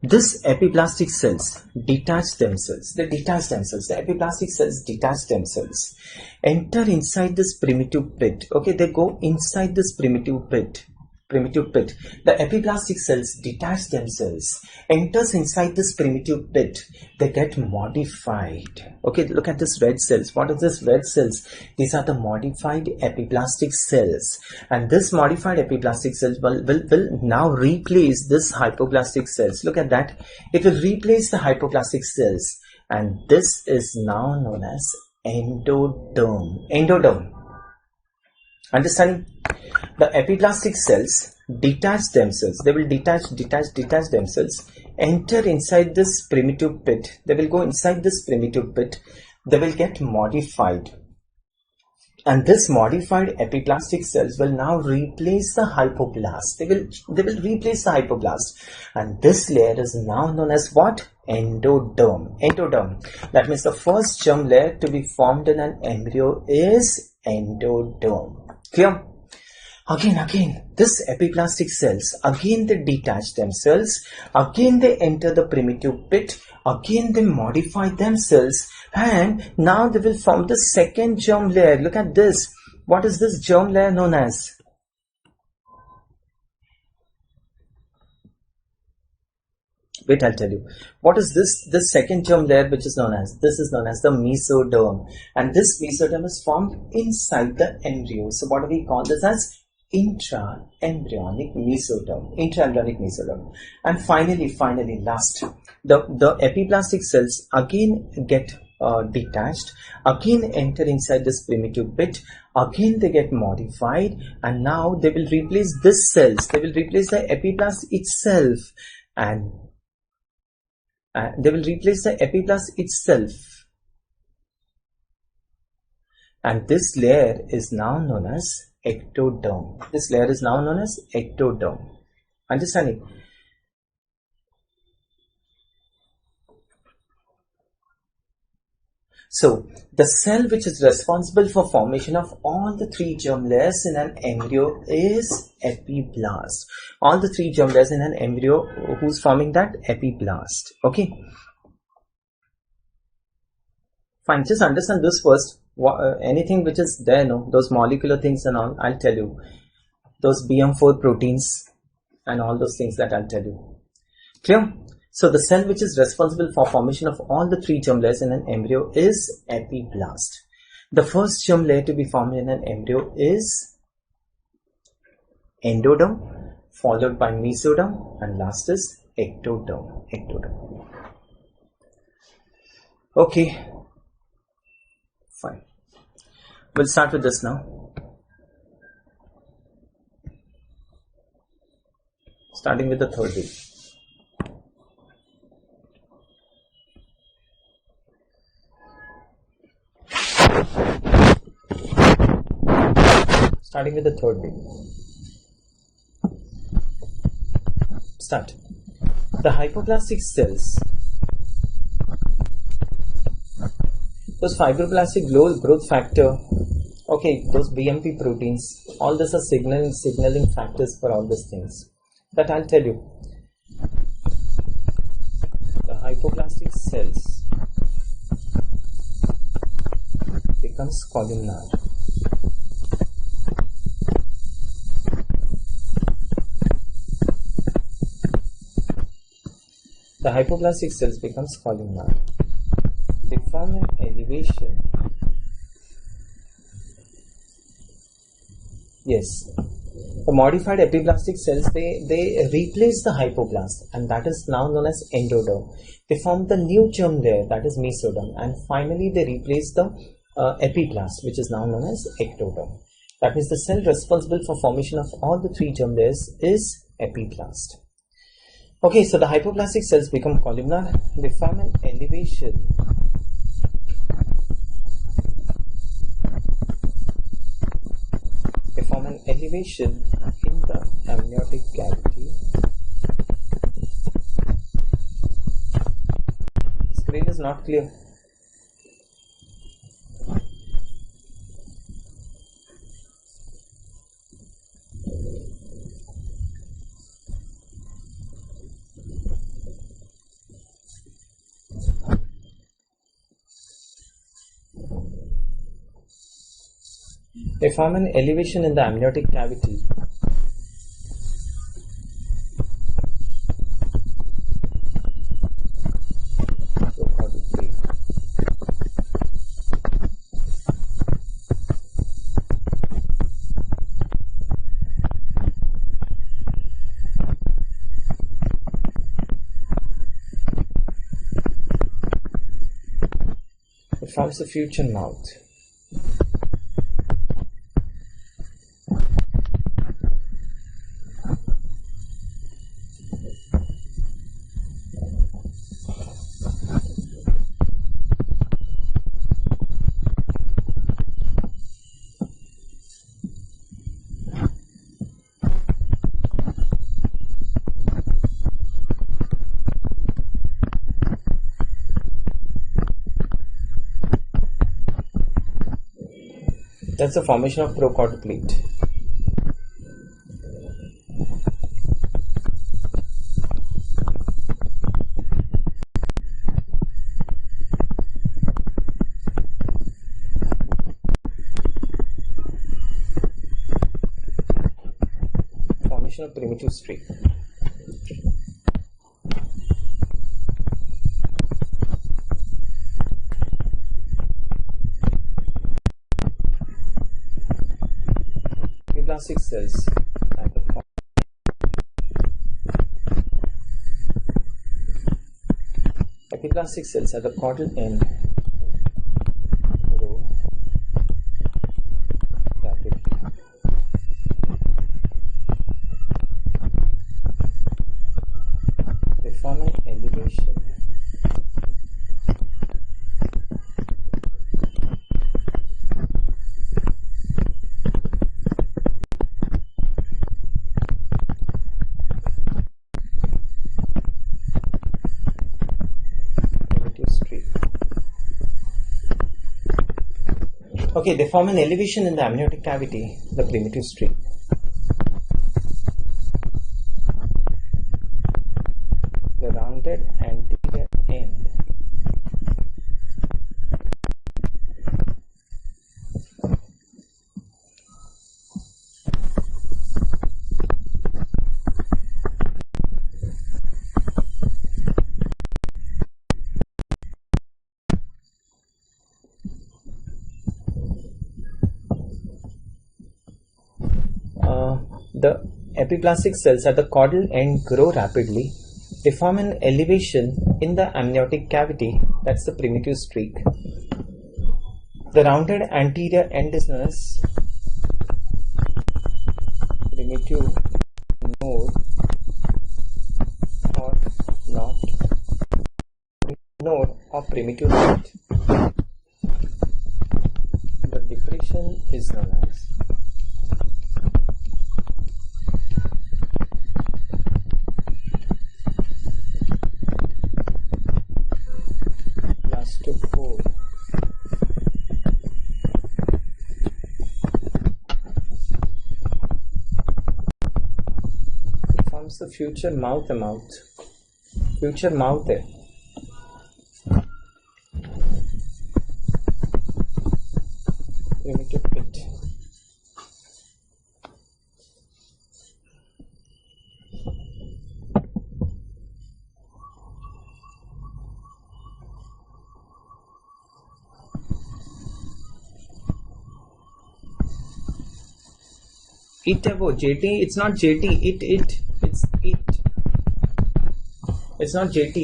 This epiplastic cells detach themselves. They detach themselves. The epiplastic cells detach themselves. Enter inside this primitive pit. Okay, they go inside this primitive pit. Primitive pit. The epiplastic cells detach themselves. Enters inside this primitive pit. They get modified. Okay, look at this red cells. What are these red cells? These are the modified epiplastic cells. And this modified epiplastic cells will now replace this hypoplastic cells. Look at that. It will replace the hypoplastic cells. And this is now known as endoderm. Endoderm. Understand? The epiplastic cells detach themselves. They will detach themselves. Enter inside this primitive pit. They will go inside this primitive pit. They will get modified. And this modified epiplastic cells will now replace the hypoblast. They will replace the hypoblast. And this layer is now known as what? Endoderm. Endoderm. That means the first germ layer to be formed in an embryo is endoderm. Clear? Again, this epiplastic cells, again they detach themselves, again they enter the primitive pit, again they modify themselves, and now they will form the second germ layer. Look at this. What is this germ layer known as? Wait, I'll tell you. What is this second germ layer which is known as? This is known as the mesoderm. And this mesoderm is formed inside the embryo. So what do we call this as? Intra-embryonic mesoderm. Intra-embryonic mesoderm. And finally, last, the epiplastic cells again get detached, again enter inside this primitive pit, again they get modified, and now they will replace this cells. They will replace the epiblast itself, and they will replace the epiblast itself. And this layer is now known as ectoderm. This layer is now known as ectoderm. Understanding? So, the cell which is responsible for formation of all the three germ layers in an embryo is epiblast. All the three germ layers in an embryo, who's forming that? Epiblast. Okay. Fine, just understand this first. Anything which is there, no, those molecular things and all, I'll tell you. Those BM4 proteins and all those things that I'll tell you. Clear? So the cell which is responsible for formation of all the three germ layers in an embryo is epiblast. The first germ layer to be formed in an embryo is endoderm, followed by mesoderm, and last is ectoderm. Okay, fine. We'll start with this now. Starting with the third week. Starting with the third week. Start. The hypoplastic cells, those fibroblastic growth factor, okay, those BMP proteins, all this are signaling factors for all these things that I'll tell you. The hypoplastic cells becomes columnar. The hypoplastic cells becomes columnar. They form an elevation. Yes, the modified epiblastic cells, they replace the hypoblast, and that is now known as endoderm. They form the new germ layer, that is mesoderm, and finally they replace the epiblast, which is now known as ectoderm. That means the cell responsible for formation of all the three germ layers is epiblast. Okay, so the hypoplastic cells become columnar. They form an elevation. They form an elevation in the amniotic cavity. Screen is not clear. They form an elevation in the amniotic cavity. It forms a future mouth. That's the formation of procaudal plate. Formation of primitive streak. Epiblastic cells at the caudal end grow rapidly. They form an elevation. Okay, they form an elevation in the amniotic cavity, the primitive streak. The rounded anterior end the epiplastic cells at the caudal end grow rapidly. They form an elevation in the amniotic cavity, that's the primitive streak. The rounded anterior end is known as primitive node or knot, node or primitive knot. The depression is known as blastopore. It forms the future mouth. Future mouth. Primitive pit. JT, it's not JT, it's it. It's not JT.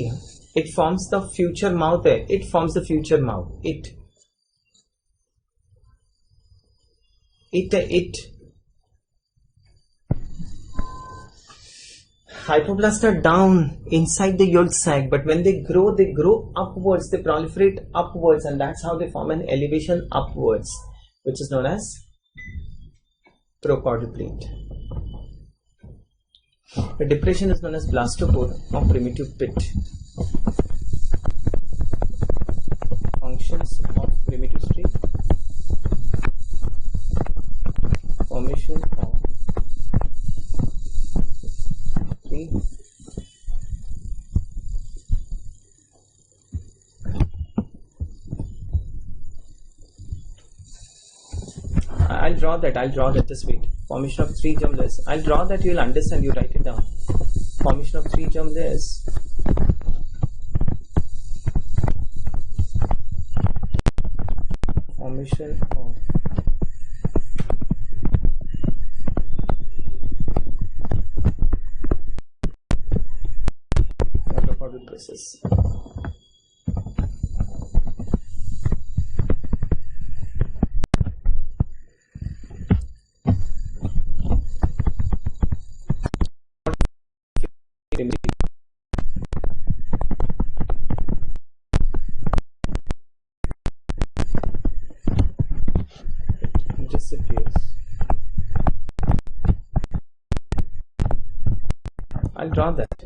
It forms the future mouth. It forms the future mouth. It. Hypoblasts are down inside the yolk sac, but when they grow upwards, they proliferate upwards, and that's how they form an elevation upwards, which is known as procaudal plate. The depression is known as blastopore or primitive pit. Functions of primitive streak: formation of three I'll draw that this way. Formation of three germ layers. I'll draw that, you'll understand, you write it down. Formation of three germ layers. Formation of procaudal process. Disappears. I'll draw that.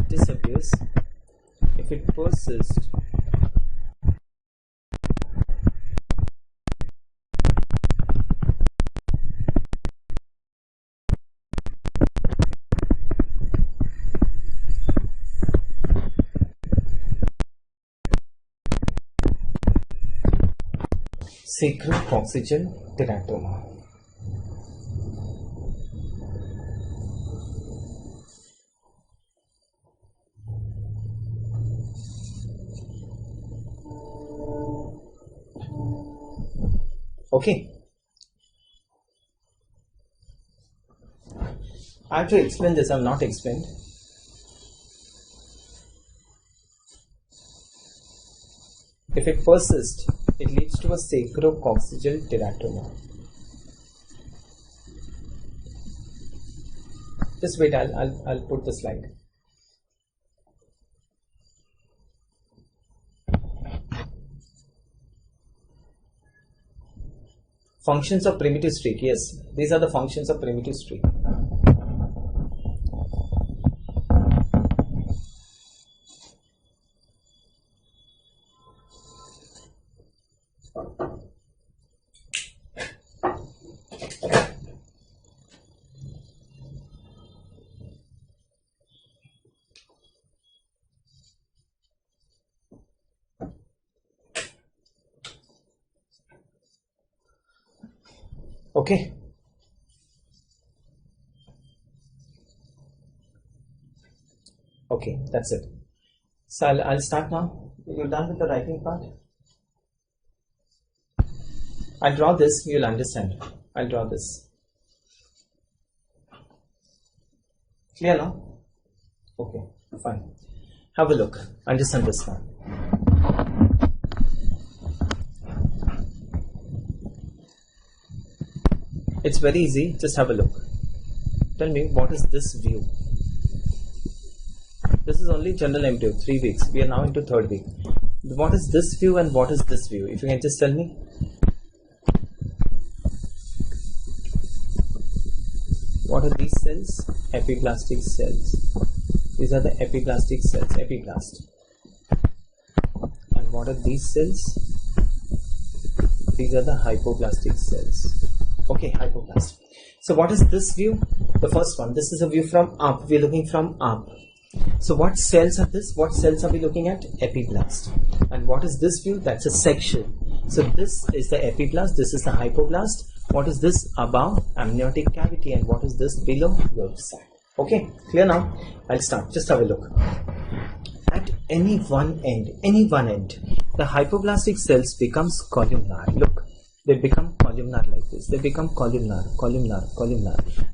Disappears if it persists. Sacrococcygeal teratoma. Okay. I have to explain this, I have not explained. If it persists, it leads to a sacrococcygeal teratoma. Just wait, I'll put the slide. Functions of primitive streak. Yes, these are the functions of primitive streak. Okay. Okay, that's it. So I'll start now. You're done with the writing part? I'll draw this, you'll understand. I'll draw this. Clear now? Okay, fine. Have a look. Understand this now. It's very easy. Just have a look. Tell me, what is this view? This is only general embryo, 3 weeks. We are now into 3rd week. What is this view and what is this view? If you can just tell me. What are these cells? Epiblastic cells. These are the epiblastic cells, epiblast. And what are these cells? These are the hypoblastic cells. Okay, hypoblast. So what is this view? The first one. This is a view from up. We're looking from up. So what cells are this? What cells are we looking at? Epiblast. And what is this view? That's a section. So this is the epiblast. This is the hypoblast. What is this above? Amniotic cavity. And what is this below? Yolk sac. Okay, clear now? I'll start. Just have a look. At any one end, the hypoblastic cells becomes columnar. Look, they become columnar like this. They become columnar.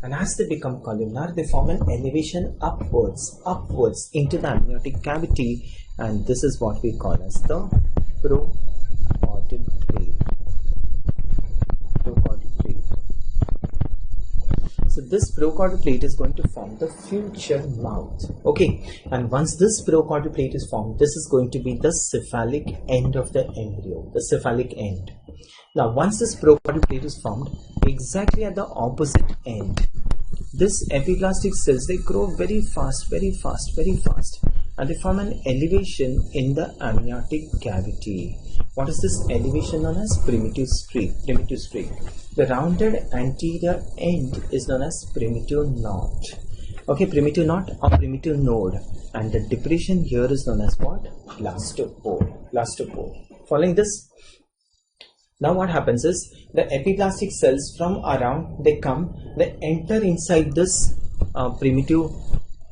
And as they become columnar, they form an elevation upwards into the amniotic cavity. And this is what we call as the prochordal plate. So this prochordal plate is going to form the future mouth. Okay, and once this prochordal plate is formed, this is going to be the cephalic end of the embryo, the cephalic end. Now once this prochordal plate is formed, exactly at the opposite end, this epiblastic cells, they grow very fast, and they form an elevation in the amniotic cavity. What is this elevation known as? Primitive streak. The rounded anterior end is known as primitive knot. Okay, primitive knot or primitive node, and the depression here is known as what? Blastopore. Following this, now what happens is the epiblastic cells from around, they enter inside this primitive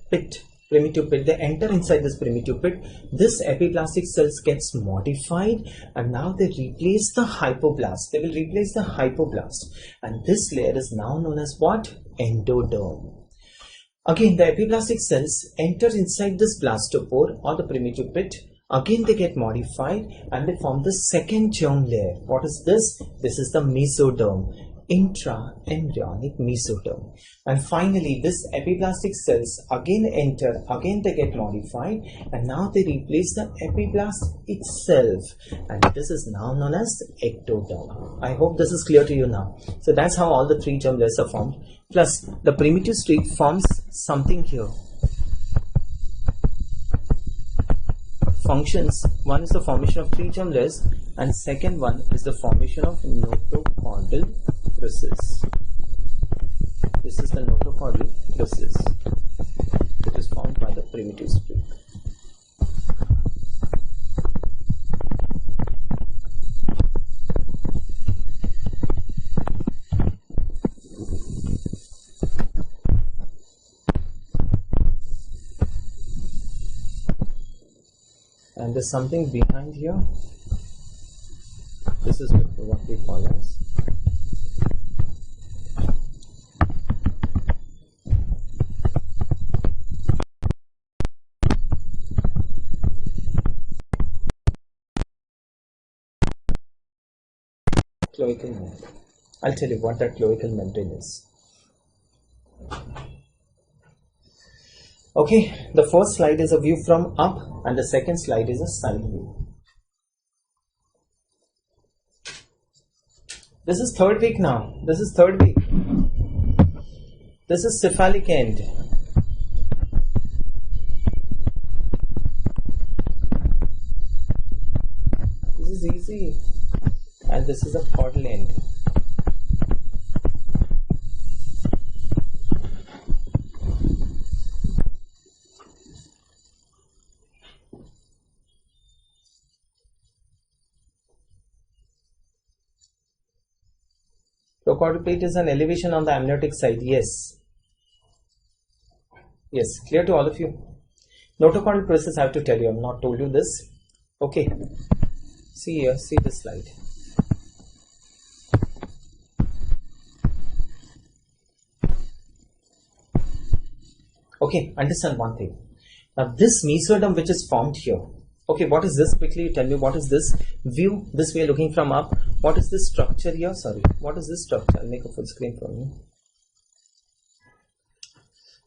pit. They enter inside this primitive pit. This epiblastic cells gets modified, and now they replace the hypoblast. They will replace the hypoblast, and this layer is now known as what? Endoderm. Again, the epiblastic cells enter inside this blastopore or the primitive pit. Again, they get modified and they form the second germ layer. What is this? This is the mesoderm, intra-embryonic mesoderm. And finally, this epiblastic cells again enter, again they get modified, and now they replace the epiblast itself. And this is now known as ectoderm. I hope this is clear to you now. So that's how all the 3 germ layers are formed. Plus, the primitive streak forms something here. Functions. One is the formation of 3 germ layers, and second one is the formation of notochordal process. This is the notochordal process. It is formed by the primitive streak. And there's something behind here. This is what we call as cloacal membrane. I'll tell you what that cloacal membrane is. Okay, the first slide is a view from up, and the second slide is a side view. This is 3rd week now. This is 3rd week. This is cephalic end. This is easy. And this is a caudal end. Prochordal plate is an elevation on the amniotic side. Yes, clear to all of you. Notochordal process, I have to tell you, I have not told you this. Okay, see here, see this slide. Okay, understand one thing. Now this mesoderm which is formed here, okay, what is this? Quickly tell me, what is this view? This way looking from up. What is this structure here? Sorry, what is this structure? I'll make a full screen for you.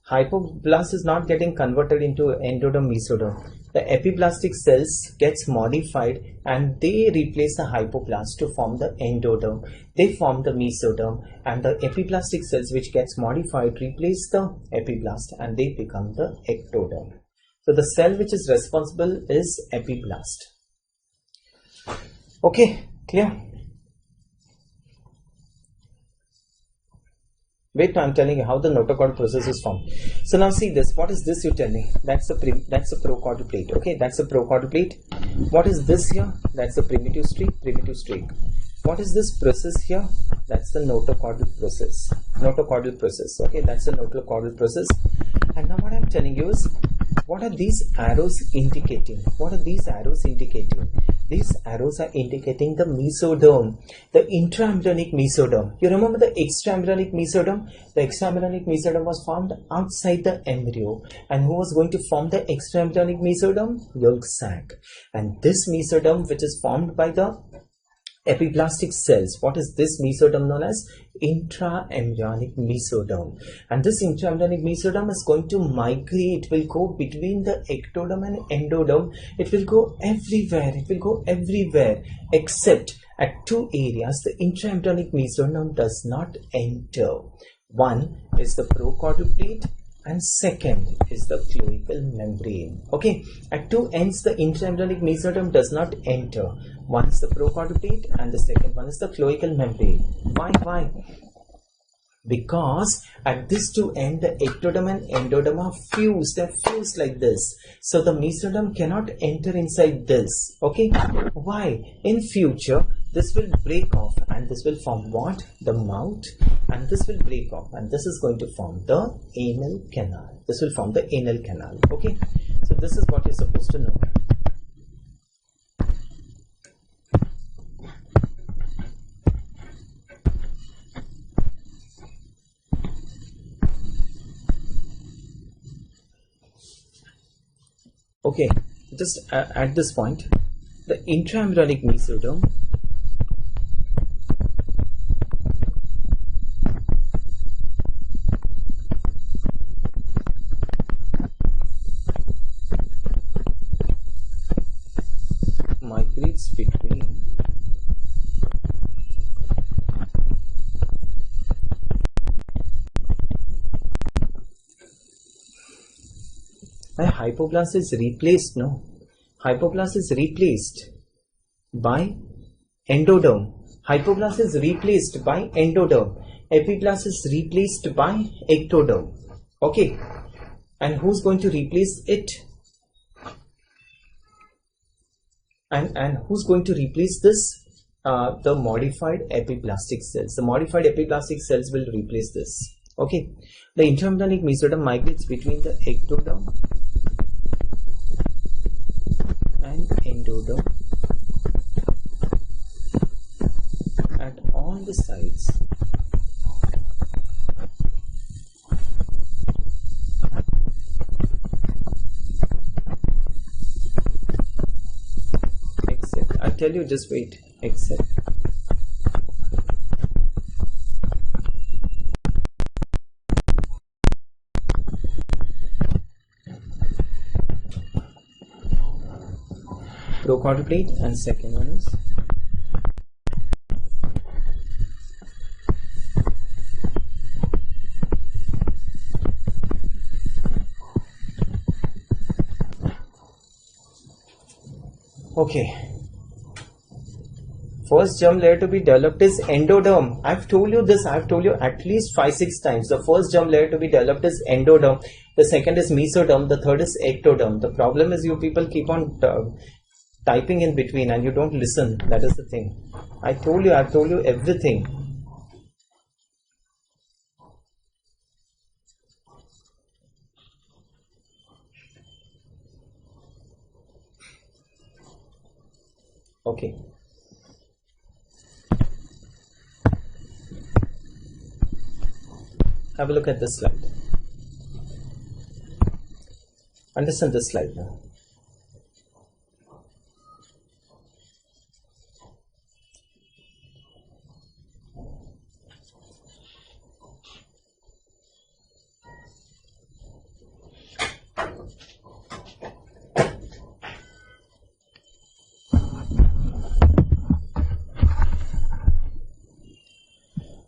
Hypoblast is not getting converted into endoderm, mesoderm. The epiblastic cells gets modified and they replace the hypoblast to form the endoderm. They form the mesoderm, and the epiblastic cells which gets modified replace the epiblast and they become the ectoderm. So the cell which is responsible is epiblast. Okay, clear? Wait, I'm telling you how the notochord process is formed. So now see this. What is this? You tell me. That's a prochordal plate. Okay, that's a prochordal plate. What is this here? That's the primitive streak. Primitive streak. What is this process here? That's the notochordal process. Notochordal process. Okay, that's the notochordal process. And now what I'm telling you is, what are these arrows indicating? What are these arrows indicating? These arrows are indicating the mesoderm, the intraembryonic mesoderm. You remember the extraembryonic mesoderm? The extraembryonic mesoderm was formed outside the embryo. And who was going to form the extraembryonic mesoderm? Yolk sac. And this mesoderm, which is formed by the epiblastic cells, what is this mesoderm known as? Intraembryonic mesoderm. And this intraembryonic mesoderm is going to migrate. It will go between the ectoderm and endoderm. It will go everywhere. It will go everywhere except at two areas the intraembryonic mesoderm does not enter. One is the prochordal plate and second is the cloacal membrane. Okay, at two ends the intraembryonic mesoderm does not enter. One is the prochordal plate and the second one is the cloacal membrane. Why? Because at these two ends the ectoderm and endoderm are fused. They're fused like this. So the mesoderm cannot enter inside this. Okay, why? In future this will break off and this will form what? The mouth, and this will break off and this is going to form the anal canal. This will form the anal canal. Okay, so this is what you're supposed to know. Okay, just at this point, the intraembryonic mesoderm migrates between hypoblast is replaced. No, hypoblast is replaced by endoderm. Hypoblast is replaced by endoderm. Epiblast is replaced by ectoderm. Okay, and who's going to replace it? And who's going to replace this? The modified epiblastic cells. The modified epiblastic cells will replace this. Okay, the intraembryonic mesoderm migrates between the ectoderm and endoderm at all the sides. Except, I tell you, just wait, except prochordal plate, and second one is okay. First germ layer to be developed is endoderm. I've told you this. I've told you at least 5-6 times. The first germ layer to be developed is endoderm. The second is mesoderm. The third is ectoderm. The problem is you people keep on typing in between and you don't listen. That is the thing. I've told you everything. Okay. Have a look at this slide. Understand this slide now.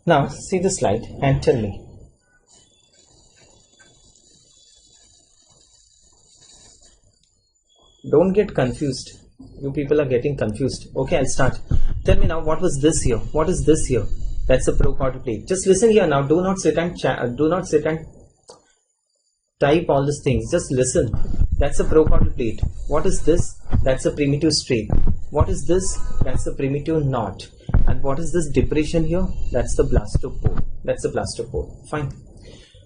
Now see the slide and tell me. Don't get confused. You people are getting confused. Okay, I'll start. Tell me now, what was this here? What is this here? That's a procaudal plate. Just listen here now. Do not sit and type all these things. Just listen. That's a procaudal plate. What is this? That's a primitive streak. What is this? That's a primitive knot. And what is this depression here? That's the blastopore. That's the blastopore. Fine.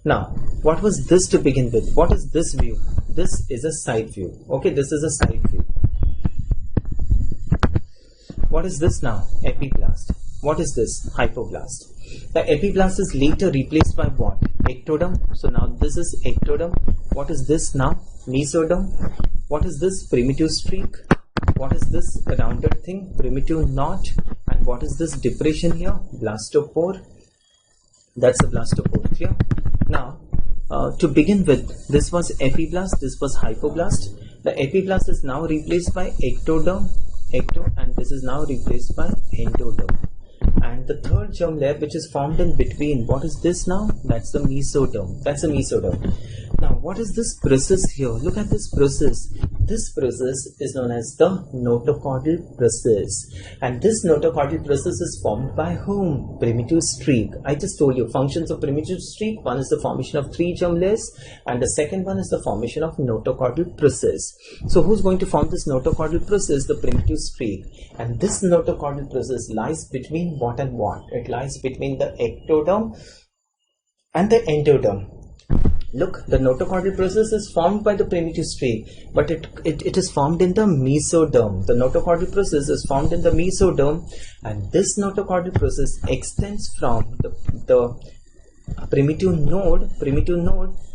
Now, what was this to begin with? What is this view? This is a side view. Okay, this is a side view. What is this now? Epiblast. What is this? Hypoblast. The epiblast is later replaced by what? Ectoderm. So now this is ectoderm. What is this now? Mesoderm. What is this? Primitive streak. What is this rounded thing? Primitive knot. And what is this depression here? Blastopore. That's the blastopore. Clear? Now, to begin with, this was epiblast, this was hypoblast. The epiblast is now replaced by ectoderm, and this is now replaced by endoderm. And the third germ layer, which is formed in between, what is this now? That's the mesoderm. That's the mesoderm. Now, what is this process here? Look at this process. This process is known as the notochordal process. And this notochordal process is formed by whom? Primitive streak. I just told you functions of primitive streak. One is the formation of 3 germ layers, and the second one is the formation of notochordal process. So, who's going to form this notochordal process? The primitive streak. And this notochordal process lies between what and what? It lies between the ectoderm and the endoderm. Look, the notochordal process is formed by the primitive streak, but it is formed in the mesoderm. The notochordal process is formed in the mesoderm, and this notochordal process extends from the primitive node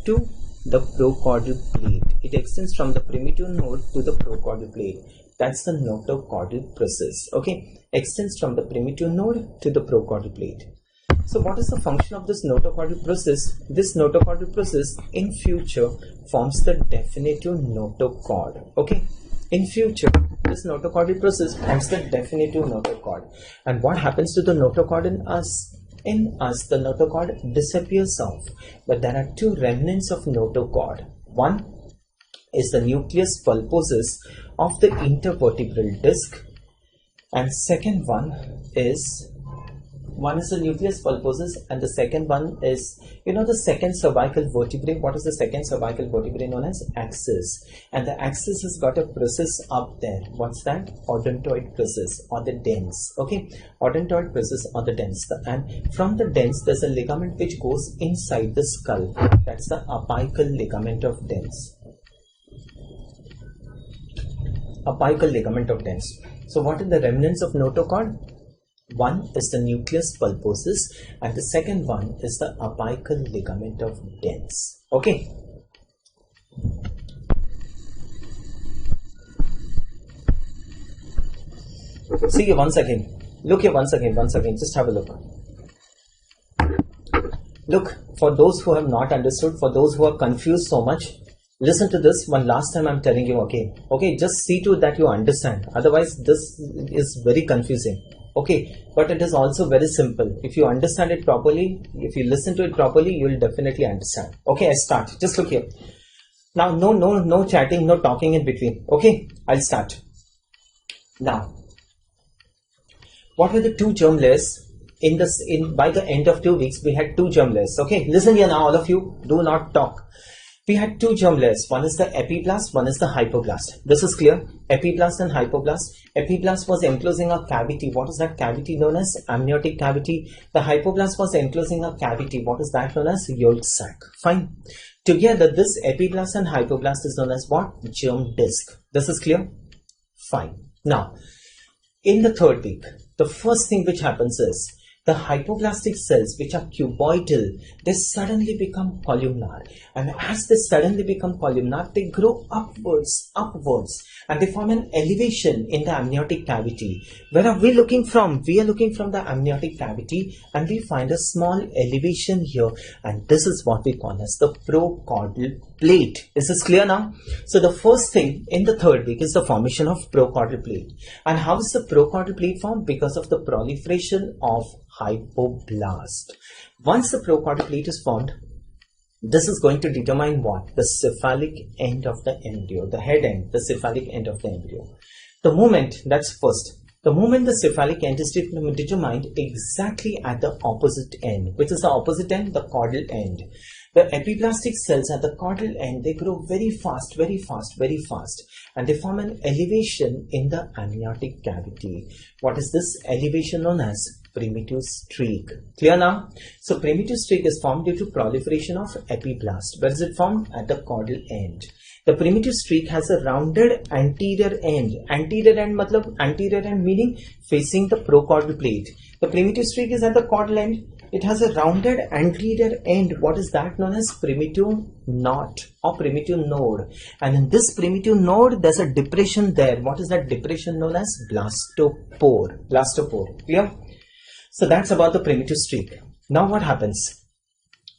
to the procaudal plate. It extends from the primitive node to the procaudal plate. That's the notochordal process. Okay, extends from the primitive node to the procaudal plate. So what is the function of this notochordal process? This notochordal process in future forms the definitive notochord. Okay, in future this notochordal process forms the definitive notochord. And what happens to the notochord in us? In us, the notochord disappears off, but there are 2 remnants of notochord. One is the nucleus pulposus of the intervertebral disc, and second one is the nucleus pulposus, and the second one is, the second cervical vertebrae. What is the second cervical vertebrae? Known as axis. And the axis has got a process up there. What's that? Odontoid process or the dens. Okay, odontoid process or the dens. And from the dens, there's a ligament which goes inside the skull. That's the apical ligament of dens. Apical ligament of dens. So what are the remnants of notochord? One is the nucleus pulposus, and the second one is the apical ligament of dens. Okay. See here once again. Look here once again. Just have a look. Look, for those who have not understood, for those who are confused so much, listen to this one last time. I'm telling you, okay, just see to it that you understand. Otherwise, this is very confusing. Okay, but it is also very simple. If you understand it properly, if you listen to it properly, you will definitely understand. Okay, I start. Just look here. Now, no chatting, no talking in between. Okay, I'll start. Now, what were the 2 germ layers? By the end of 2 weeks, we had 2 germ layers. Okay, listen here now, all of you. Do not talk. We had 2 germ layers. One is the epiblast, one is the hypoblast. This is clear. Epiblast and hypoblast. Epiblast was enclosing a cavity. What is that cavity? Known as amniotic cavity. The hypoblast was enclosing a cavity. What is that? Known as yolk sac. Fine. Together, this epiblast and hypoblast is known as what? Germ disc. This is clear? Fine. Now, in the 3rd week, the first thing which happens is, the hypoblastic cells, which are cuboidal, they suddenly become columnar. And as they suddenly become columnar, they grow upwards, and they form an elevation in the amniotic cavity. Where are we looking from? We are looking from the amniotic cavity, and we find a small elevation here, and this is what we call as the procaudal plate. Is this clear now? So the first thing in the third week is the formation of procaudal plate. And how is the procaudal plate formed? Because of the proliferation of hypoblast. Once the procaudal plate is formed, this is going to determine what? The cephalic end of the embryo, the head end, the cephalic end of the embryo. The moment, that's first, the moment the cephalic end is determined exactly at the opposite end, which is the opposite end, the caudal end. The epiblastic cells at the caudal end, they grow very fast, and they form an elevation in the amniotic cavity. What is this elevation known as? Primitive streak. Clear now? So primitive streak is formed due to proliferation of epiblast. Where is it formed? At the caudal end. The primitive streak has a rounded anterior end. Anterior end matlab, anterior end meaning facing the procaudal plate. The primitive streak is at the caudal end. It has a rounded anterior end. What is that known as? Primitive knot or primitive node. And in this primitive node, there's a depression there. What is that depression known as? Blastopore. Blastopore. Clear? So that's about the primitive streak. Now what happens?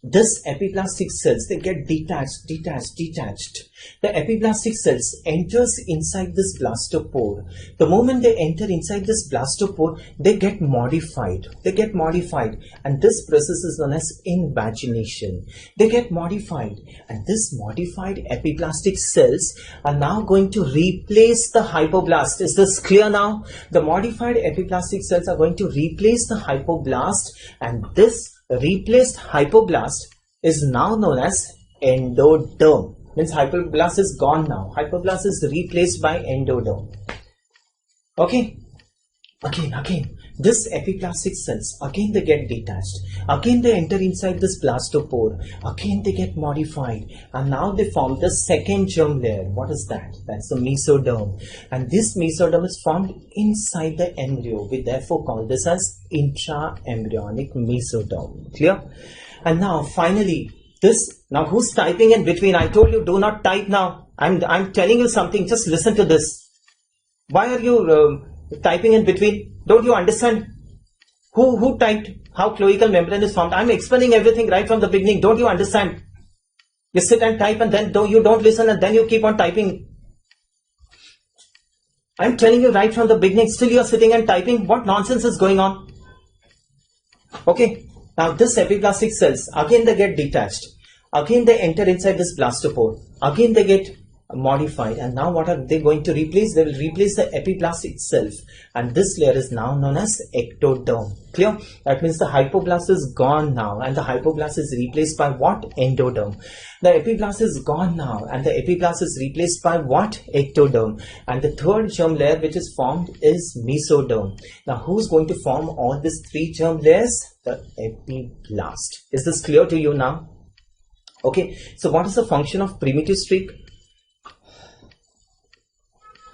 This epiblastic cells, they get detached. The epiblastic cells enters inside this blastopore. The moment they enter inside this blastopore, they get modified. And this process is known as invagination. They get modified, and this modified epiblastic cells are now going to replace the hypoblast. Is this clear now? The modified epiblastic cells are going to replace the hypoblast, and this replaced hypoblast is now known as endoderm. Means hypoblast is gone now. Hypoblast is replaced by endoderm. Okay. Again. This epiblastic cells, again they get detached. Again they enter inside this blastopore. Again they get modified. And now they form the second germ layer. What is that? That's the mesoderm. And this mesoderm is formed inside the embryo. We therefore call this as intra-embryonic mesoderm. Clear? And now finally, now who's typing in between? I told you do not type now. I'm telling you something. Just listen to this. Why are you typing in between? Don't you understand? Who typed how cloacal membrane is formed? I'm explaining everything right from the beginning. Don't you understand? You sit and type, and then you don't listen, and then you keep on typing. I'm telling you right from the beginning. Still you are sitting and typing. What nonsense is going on? Okay. Now this epiblastic cells, again they get detached. Again they enter inside this blastopore. Again they get modified, and now what are they going to replace? They will replace the epiblast itself, and this layer is now known as ectoderm. Clear? That means the hypoblast is gone now, and the hypoblast is replaced by what? Endoderm. The epiblast is gone now, and the epiblast is replaced by what? Ectoderm. And the third germ layer which is formed is mesoderm. Now who's going to form all these three germ layers? The epiblast. Is this clear to you now? Okay, so what is the function of primitive streak?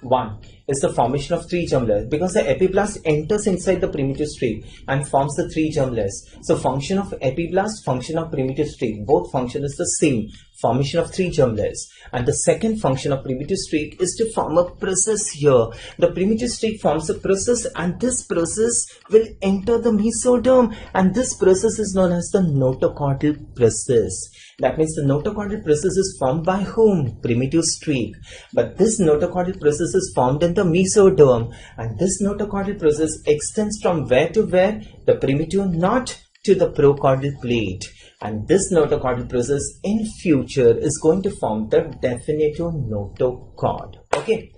One is the formation of three germ layers, because the epiblast enters inside the primitive streak and forms the three germ layers. So function of epiblast, function of primitive streak, both function is the same, formation of three germ layers. And the second function of primitive streak is to form a process here. The primitive streak forms a process, and this process will enter the mesoderm, and this process is known as the notochordal process. That means the notochordal process is formed by whom? Primitive streak. But this notochordal process is formed in the mesoderm, and this notochordal process extends from where to where? The primitive knot to the procaudal plate. And this notochordal process in future is going to form the definitive notochord. Okay.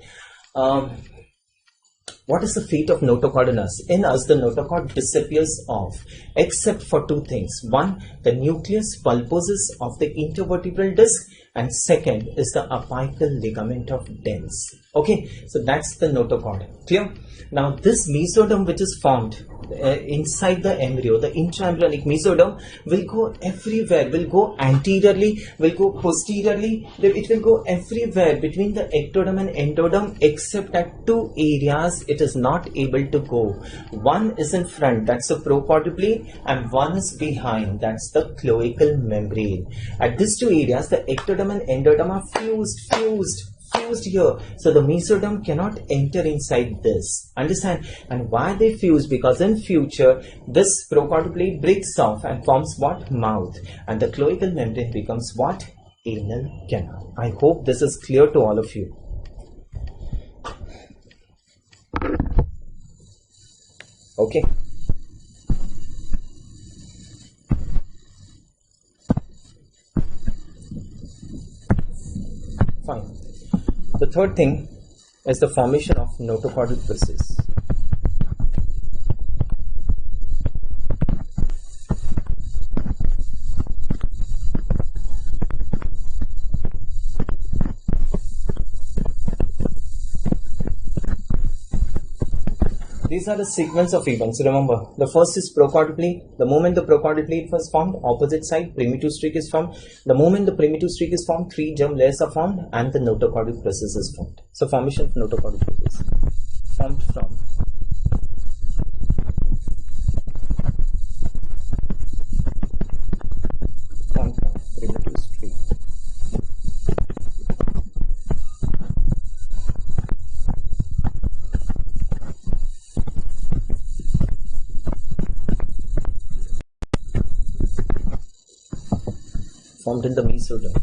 What is the fate of notochord in us? In us, the notochord disappears off, except for two things. One, the nucleus pulposus of the intervertebral disc, and second is the apical ligament of dens. Okay, so that's the notochord. Clear? Now this mesoderm which is formed, inside the embryo, the intraembryonic mesoderm will go everywhere, will go anteriorly, will go posteriorly, it will go everywhere between the ectoderm and endoderm, except at two areas it is not able to go. One is in front, that's the procordial, and one is behind, that's the cloacal membrane. At these two areas, the ectoderm and endoderm are fused here, so the mesoderm cannot enter inside this. Understand? And why they fuse? Because in future this procordial plate breaks off and forms what? Mouth, and the cloacal membrane becomes what? Anal canal. I hope this is clear to all of you. Okay. Fine. The third thing is the formation of notochordal process. These are the sequence of events. Remember, the first is procordial plate. The moment the procordial plate was formed, opposite side primitive streak is formed. The moment the primitive streak is formed, 3 germ layers are formed and the notochordal process is formed. So formation of notochordal process formed from primitive streak. Formed in the mesoderm.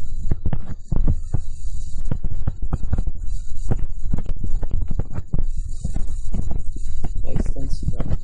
Extends from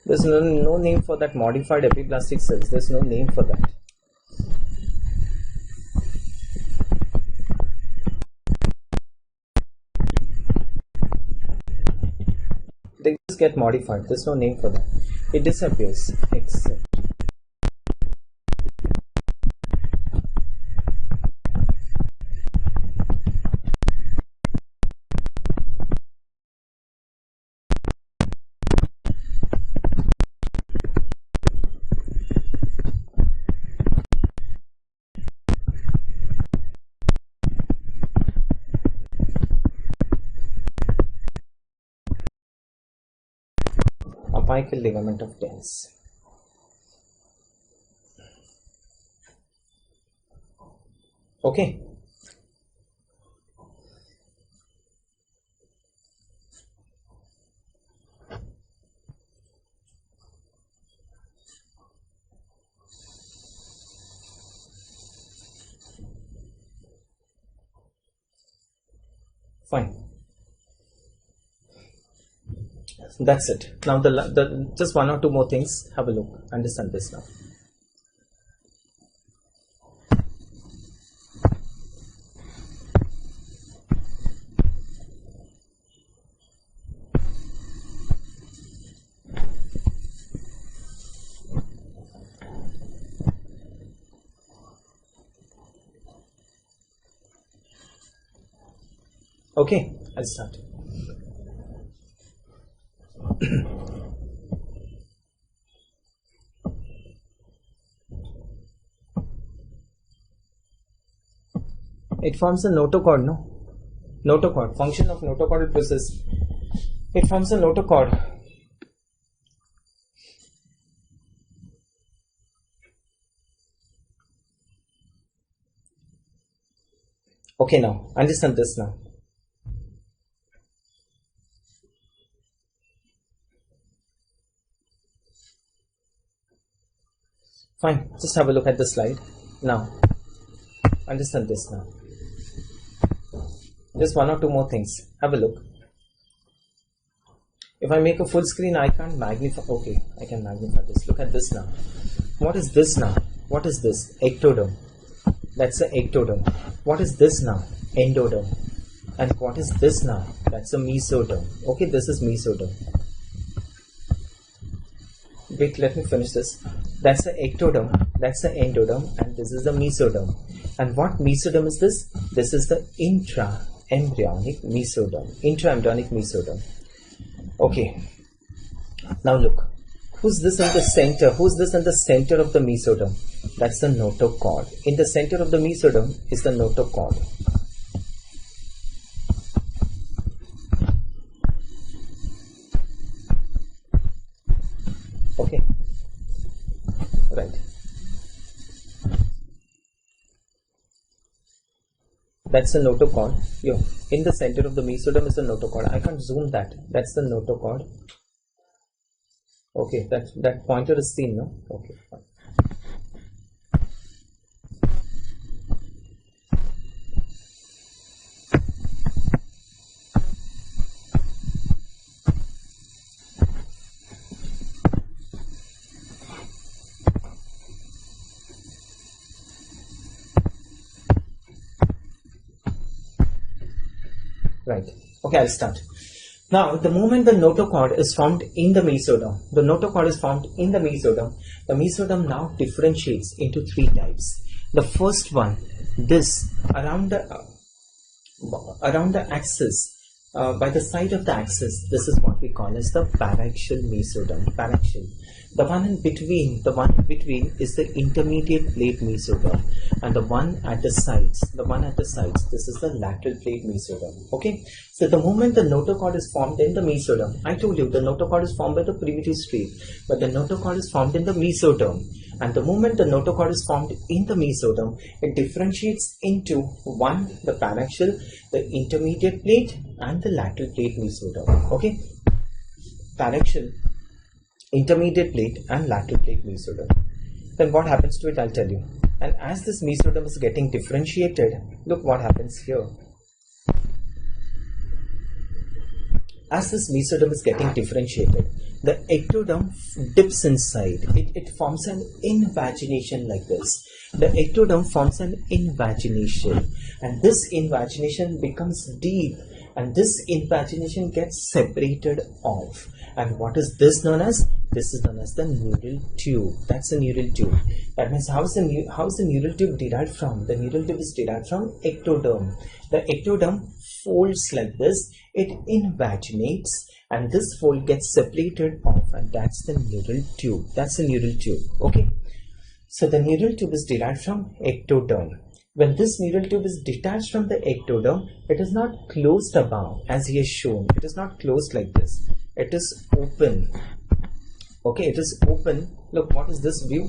there's no name for that modified epiplastic cells. There's no name for that. They just get modified. There's no name for that. It disappears except apical ligament of Dens. Okay. Fine. That's it. Now the just one or two more things. Have a look. Understand this now. Okay, I'll start. It forms a notochord, no? Notochord. Function of notochordal process. It forms a notochord. Okay, now understand this now. Fine, just have a look at the slide. Now, understand this now. Just one or two more things. Have a look. If I make a full screen, I can't magnify. Okay, I can magnify this. Look at this now. What is this now? What is this? Ectoderm. That's the ectoderm. What is this now? Endoderm. And what is this now? That's a mesoderm. Okay, this is mesoderm. Wait, let me finish this. That's the ectoderm, that's the endoderm, and this is the mesoderm. And what mesoderm is this? This is the intra-embryonic mesoderm. Intra-embryonic mesoderm. Okay. Now look. Who's this in the center? Who's this in the center of the mesoderm? That's the notochord. In the center of the mesoderm is the notochord. Okay. Right. That's the notochord. Yo, in the center of the mesoderm is the notochord. I can't zoom that. That's the notochord. Okay, that pointer is seen, no? Okay, fine. Right. Okay, I'll start. Now, the moment the notochord is formed in the mesoderm, the mesoderm now differentiates into three types. The first one, this around the axis, by the side of the axis, this is what we call as the paraxial mesoderm. Paraxial. The one in between is the intermediate plate mesoderm, and the one at the sides, this is the lateral plate mesoderm. Okay, so the moment the notochord is formed in the mesoderm, I told you the notochord is formed by the primitive strate, but the notochord is formed in the mesoderm, and the moment the notochord is formed in the mesoderm, it differentiates into one, the paraxial, the intermediate plate, and the lateral plate mesoderm. Okay, paraxial, intermediate plate, and lateral plate mesoderm. Then what happens to it, I'll tell you. And as this mesoderm is getting differentiated, look what happens here. As this mesoderm is getting differentiated, the ectoderm dips inside. It forms an invagination like this. The ectoderm forms an invagination, and this invagination becomes deep, and this invagination gets separated off. And what is this known as? This is known as the neural tube. That's the neural tube. That means how is the neural tube derived from? The neural tube is derived from ectoderm. The ectoderm folds like this. It invaginates, and this fold gets separated off, and that's the neural tube. That's the neural tube. Okay. So the neural tube is derived from ectoderm. When this neural tube is detached from the ectoderm, it is not closed above as he has shown. It is not closed like this. It is open. Okay, it is open. Look, what is this view?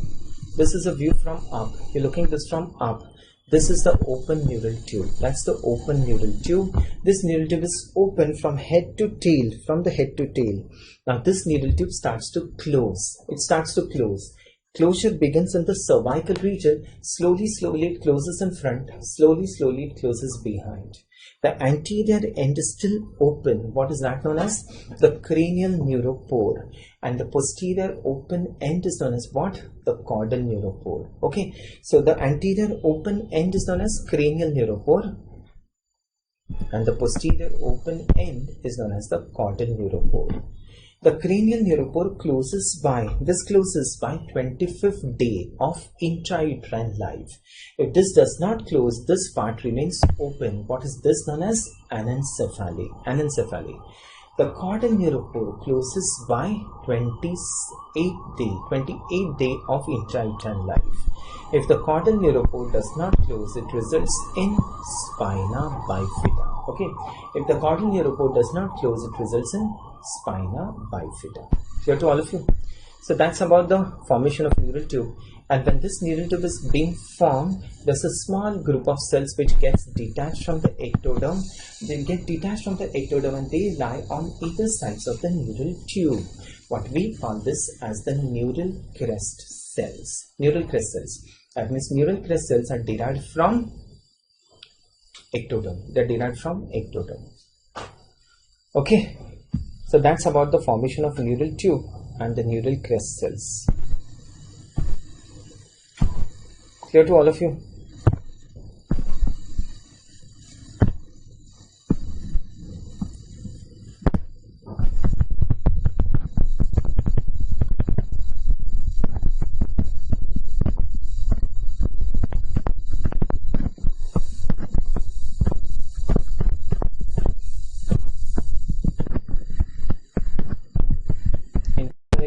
This is a view from up. You're looking this from up. This is the open neural tube. That's the open neural tube. This neural tube is open from head to tail, from the head to tail. Now this neural tube starts to close. It starts to close. Closure begins in the cervical region. Slowly it closes in front. Slowly it closes behind. The anterior end is still open. What is that known as? The cranial neuropore. And the posterior open end is known as what? The caudal neuropore. Okay. So the anterior open end is known as cranial neuropore, and the posterior open end is known as the caudal neuropore. The cranial neuropore closes by 25th day of intrauterine life. If this does not close, this part remains open. What is this known as? Anencephaly. Anencephaly. The caudal neuropore closes by 28th day of intrauterine life. If the caudal neuropore does not close, it results in spina bifida. Okay. If the caudal neuropore does not close, it results in spina bifida. Clear to all of you? So that's about the formation of neural tube. And when this neural tube is being formed, there's a small group of cells which gets detached from the ectoderm. They get detached from the ectoderm and they lie on either sides of the neural tube. What we call this as the neural crest cells. Neural crest cells. That means neural crest cells are derived from ectoderm. They're derived from ectoderm. Okay. So that's about the formation of neural tube and the neural crest cells. Clear to all of you?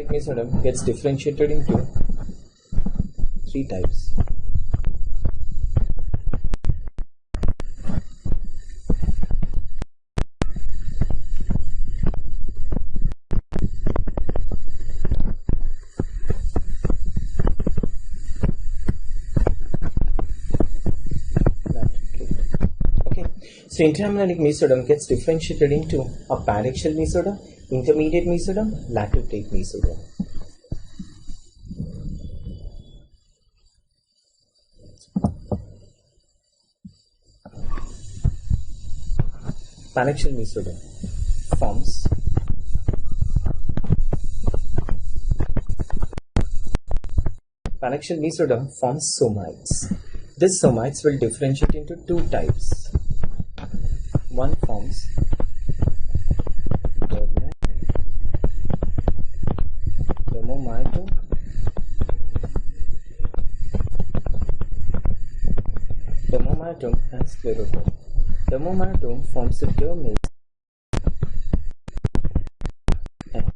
Mesoderm gets differentiated into three types. Okay, so intraembryonic mesoderm gets differentiated into a paraxial mesoderm, intermediate mesoderm, lateral plate mesoderm. Paraxial mesoderm forms somites. These somites will differentiate into two types. One forms dermomytome, and sclerotome. Dermomytome forms the dermis and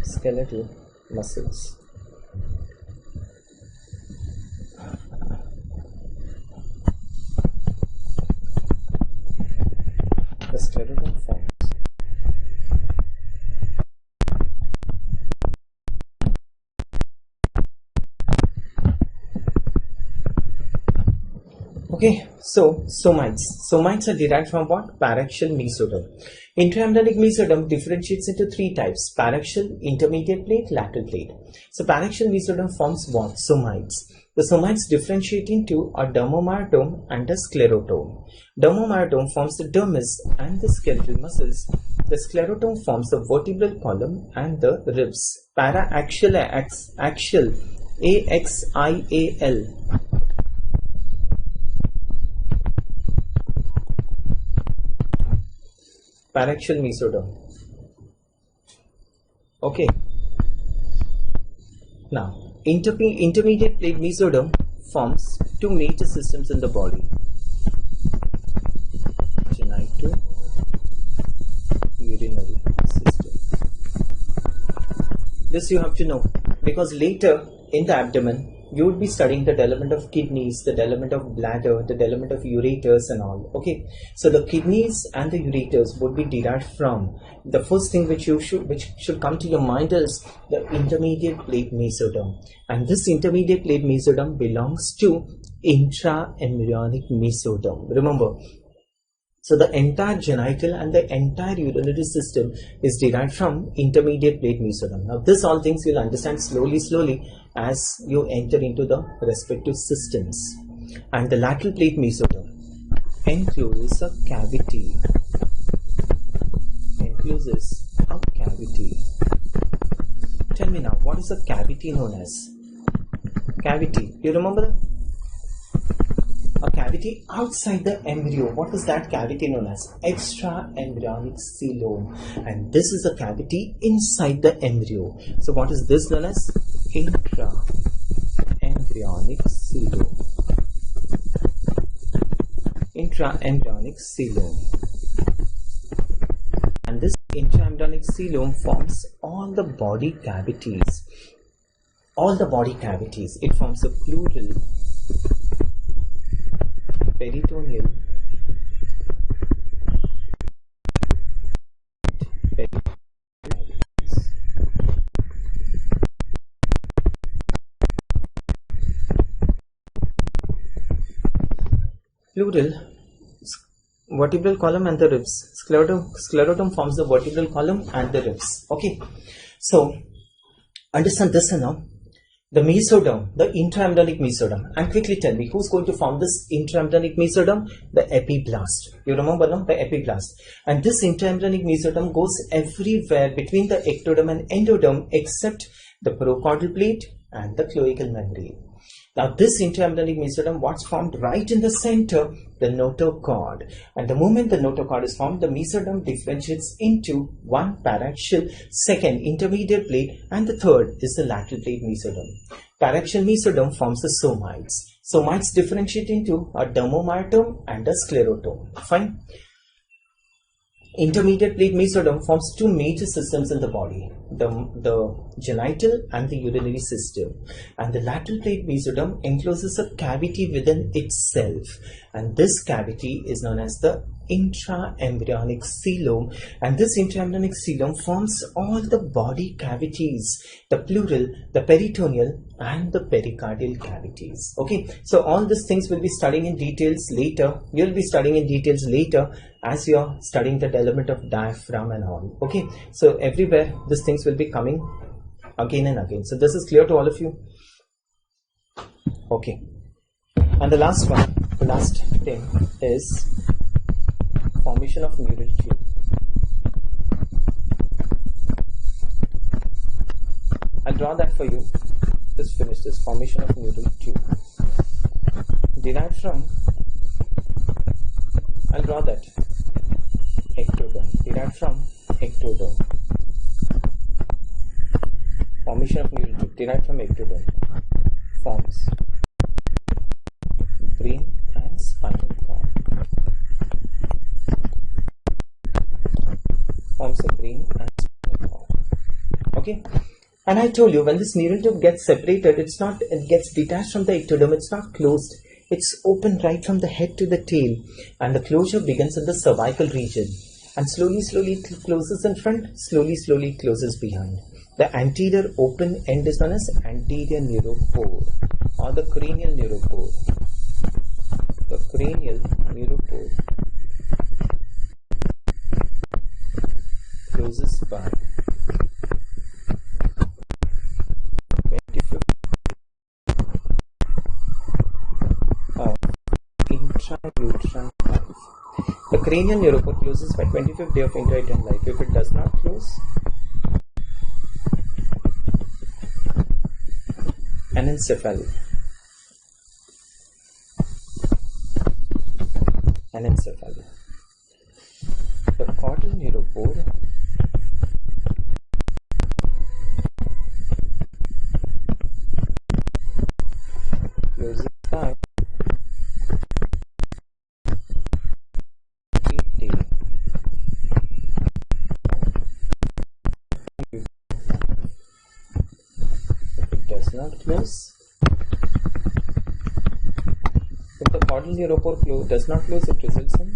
skeletal muscles. The sclerotome forms okay, so somites are derived from what? Paraxial mesoderm. Intraembryonic mesoderm differentiates into three types: paraxial, intermediate plate, lateral plate. So paraxial mesoderm forms what? Somites. The somites differentiate into a dermomytome and a sclerotome. Dermomytome forms the dermis and the skeletal muscles. The sclerotome forms the vertebral column and the ribs. Paraaxial, axial, AXIAL. Paraxial mesoderm. Okay. Now, intermediate plate mesoderm forms two major systems in the body: genitourinary system. This you have to know, because later in the abdomen you would be studying the development of kidneys, the development of bladder, the development of ureters and all. Okay, so the kidneys and the ureters would be derived from the first thing which should come to your mind is the intermediate plate mesoderm, and this intermediate plate mesoderm belongs to intraembryonic mesoderm. Remember, so the entire genital and the entire urinary system is derived from intermediate plate mesoderm. Now this all things you'll understand slowly as you enter into the respective systems. And the lateral plate mesoderm encloses a cavity. Tell me now, what is a cavity known as? Cavity, you remember a cavity outside the embryo. What is that cavity known as? Extraembryonic coelom. And this is a cavity inside the embryo. So what is this known as? Intraembryonic coelom. Intraembryonic coelom. And this intraembryonic coelom forms all the body cavities. It forms a pleural, peritoneal, pleural, vertebral column and the ribs. Sclerotome forms the vertebral column and the ribs. Okay, so understand this now. The mesoderm, the intraembryonic mesoderm. And quickly tell me, who's going to form this intraembryonic mesoderm? The epiblast. You remember, no? The epiblast. And this intraembryonic mesoderm goes everywhere between the ectoderm and endoderm except the procaudal plate and the cloacal membrane. Now this intraembryonic mesoderm, what's formed right in the center? The notochord. And the moment the notochord is formed, the mesoderm differentiates into one paraxial, second intermediate plate, and the third is the lateral plate mesoderm. Paraxial mesoderm forms the somites. Somites differentiate into a dermomyotome and a sclerotome. Fine. Intermediate plate mesoderm forms two major systems in the body, the genital and the urinary system. And the lateral plate mesoderm encloses a cavity within itself. And this cavity is known as the intraembryonic coelom. And this intraembryonic coelom forms all the body cavities, the pleural, the peritoneal, and the pericardial cavities. Okay, so all these things will be studying in details later. You'll be studying in details later as you're studying the development of diaphragm and all. Okay, so everywhere these things will be coming again and again. So this is clear to all of you. Okay, and the last one, the last thing is formation of neural tube. I'll draw that for you. Just finish this. Formation of neural tube derived from, I'll draw that, ectoderm, derived from ectoderm. Formation of neural tube derived from ectoderm forms brain and spinal cord. Forms a brain and spinal cord. Okay. And I told you, when this neural tube gets separated, it gets detached from the ectoderm, it's not closed. It's open right from the head to the tail. And the closure begins in the cervical region. And slowly closes in front, slowly closes behind. The anterior open end is known as anterior neuropore or the cranial neuropore. The cranial neuropore closes by intrauterine life. The cranial neuropore closes by 25th day of intrauterine life. If it does not close, anencephaly. Anencephaly. The caudal neuropore closes by not close. If the caudal neuropore does not close, it results in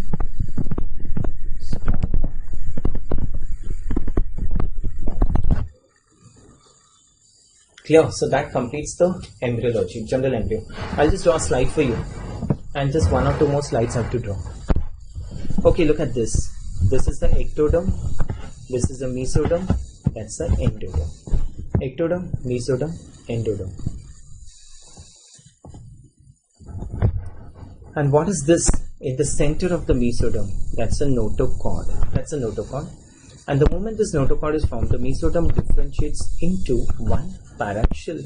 spina. Clear? So that completes the embryology, general embryo. I'll just draw a slide for you, and just one or two more slides I have to draw. Okay, look at this. This is the ectoderm. This is the mesoderm. That's the endoderm. Ectoderm, mesoderm, endoderm. And what is this in the center of the mesoderm? That's a notochord. That's a notochord. And the moment this notochord is formed, the mesoderm differentiates into one paraxial,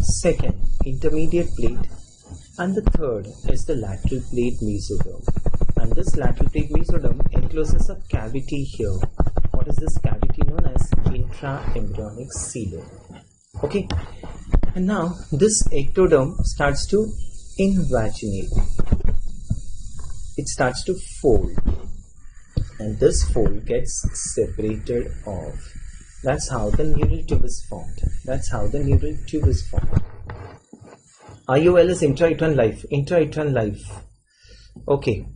second intermediate plate, and the third is the lateral plate mesoderm. And this lateral plate mesoderm encloses a cavity here. What is this cavity known as? Intraembryonic coelom. Okay, and now this ectoderm starts to invaginate. It starts to fold, and this fold gets separated off. That's how the neural tube is formed. That's how the neural tube is formed. IOL is intrauterine life. Intrauterine life. Okay.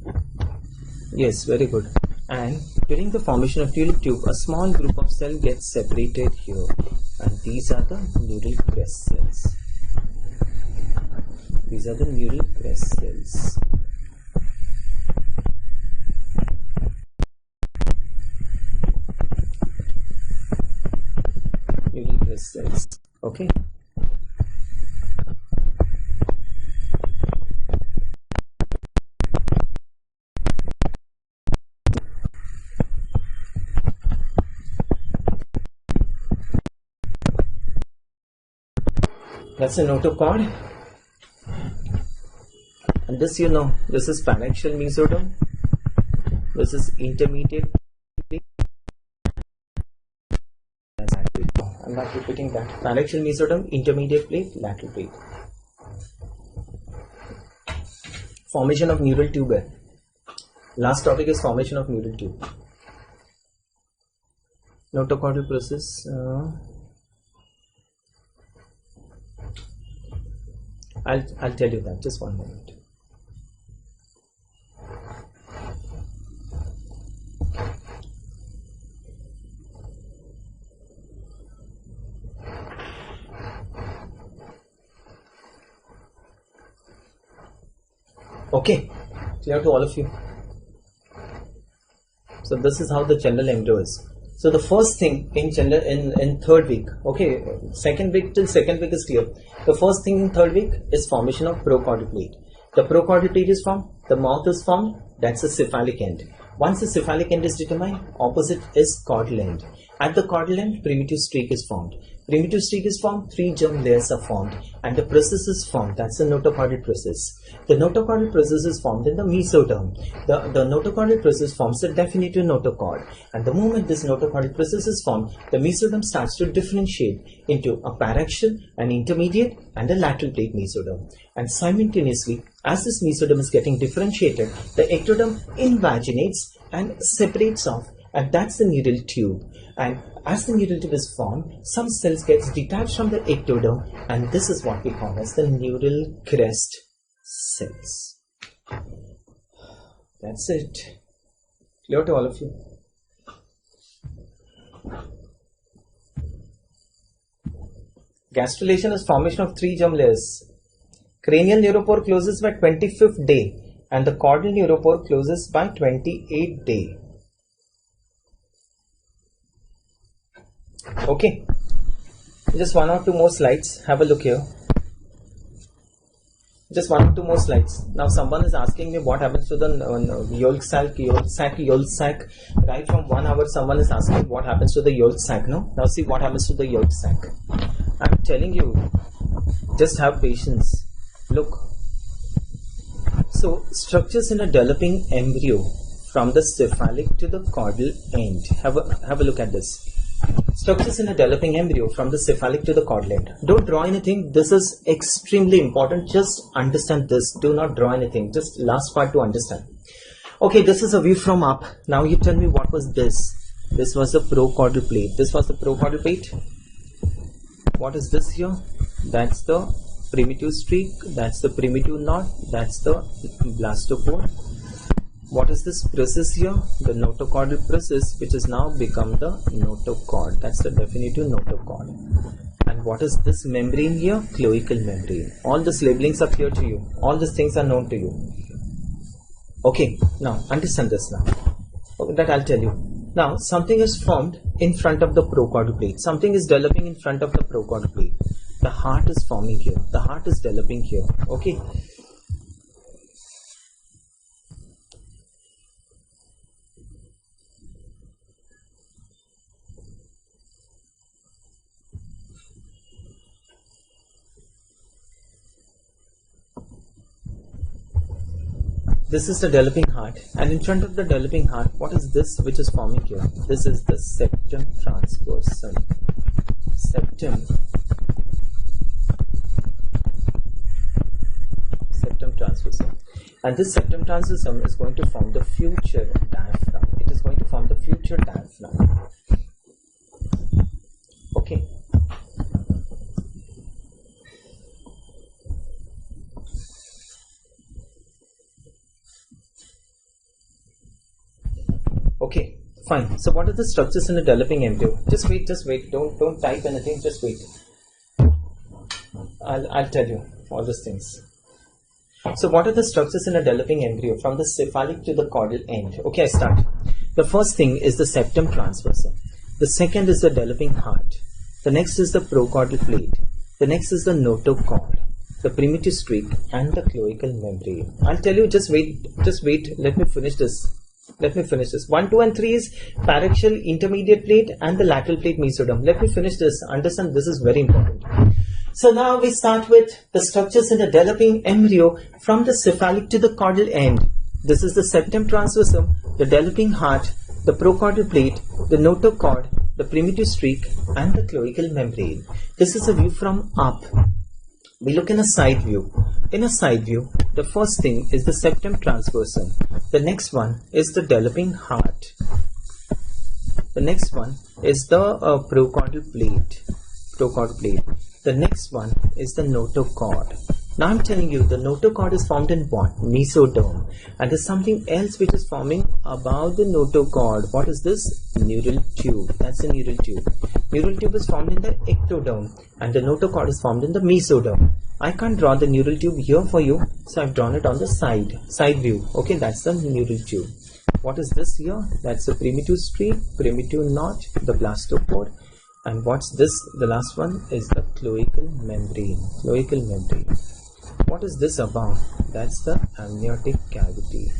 Yes, very good. And during the formation of neural tube, a small group of cells gets separated here, and these are the neural crest cells. These are the neural crest cells. Neural crest cells. Okay. That's a notochord. And this, you know, this is paraxial mesoderm. This is intermediate plate. I'm not repeating that. Paraxial mesoderm, intermediate plate, lateral plate. Formation of neural tube. Last topic is formation of neural tube. Notochordal process. I'll tell you that. Just one moment. Okay, clear to all of you. So this is how the general embryo is. So the first thing in general in third week, okay, second week till second week is clear. The first thing in third week is formation of procaudal plate. The procaudal plate is formed, the mouth is formed, that's the cephalic end. Once the cephalic end is determined, opposite is caudal end. At the caudal end, primitive streak is formed. Primitive streak is formed, 3 germ layers are formed, and the process is formed. That's the notochordal process. The notochordal process is formed in the mesoderm. The notochordal process forms a definitive notochord, and the moment this notochordal process is formed, the mesoderm starts to differentiate into a paraxial, an intermediate, and a lateral plate mesoderm. And simultaneously, as this mesoderm is getting differentiated, the ectoderm invaginates and separates off, and that's the neural tube. And as the neural tube is formed, some cells gets detached from the ectoderm, and this is what we call as the neural crest cells. That's it. Clear to all of you? Gastrulation is formation of 3 germ layers. Cranial neuropore closes by 25th day, and the caudal neuropore closes by 28th day. Okay, just 1 or 2 more slides. Have a look here. Just 1 or 2 more slides. Now someone is asking me what happens to the yolk sac. Right from 1 hour someone is asking what happens to the yolk sac. No? Now see what happens to the yolk sac. I'm telling you, just have patience. Look. So structures in a developing embryo from the cephalic to the caudal end. Have a look at this. Structures in a developing embryo from the cephalic to the caudal end. Don't draw anything. This is extremely important. Just understand this. Do not draw anything. Just last part to understand. Okay, this is a view from up. Now you tell me what was this. This was the procaudal plate. This was the procaudal plate. What is this here? That's the primitive streak. That's the primitive knot. That's the blastopore. What is this process here? The notochordal process, which has now become the notochord. That's the definitive notochord. And what is this membrane here? Cloacal membrane. All this labelings are clear to you. All these things are known to you. Okay, now understand this now. Okay, that I'll tell you. Now something is formed in front of the procaudal plate. Something is developing in front of the procaudal plate. The heart is forming here. The heart is developing here. Okay. This is the developing heart, and in front of the developing heart, what is this which is forming here? This is the septum transversum. Septum transversum. And this septum transversum is going to form the future diaphragm. It is going to form the future diaphragm. Okay. Okay, fine. So what are the structures in a developing embryo? Just wait. Don't type anything, just wait. I'll tell you all these things. So what are the structures in a developing embryo from the cephalic to the caudal end? Okay, I start. The first thing is the septum transversum. The second is the developing heart. The next is the procaudal plate. The next is the notochord, the primitive streak, and the cloacal membrane. I'll tell you, just wait. Let me finish this. 1, 2, and 3 is paraxial, intermediate plate, and the lateral plate mesoderm. Let me finish this. Understand, this is very important. So now we start with the structures in the developing embryo from the cephalic to the caudal end. This is the septum transversum, the developing heart, the procaudal plate, the notochord, the primitive streak, and the cloacal membrane. This is a view from up. We look in a side view. In a side view, the first thing is the septum transversum. The next one is the developing heart. The next one is the procaudal plate. The next one is the notochord. Now I'm telling you, the notochord is formed in what? Mesoderm. And there's something else which is forming above the notochord. What is this? Neural tube. That's the neural tube. Neural tube is formed in the ectoderm, and the notochord is formed in the mesoderm. I can't draw the neural tube here for you, so I've drawn it on the side view. Okay, that's the neural tube. What is this here? That's the primitive streak, primitive notch, the blastopore. And what's this? The last one is the cloacal membrane. What is this above? That's the amniotic cavity.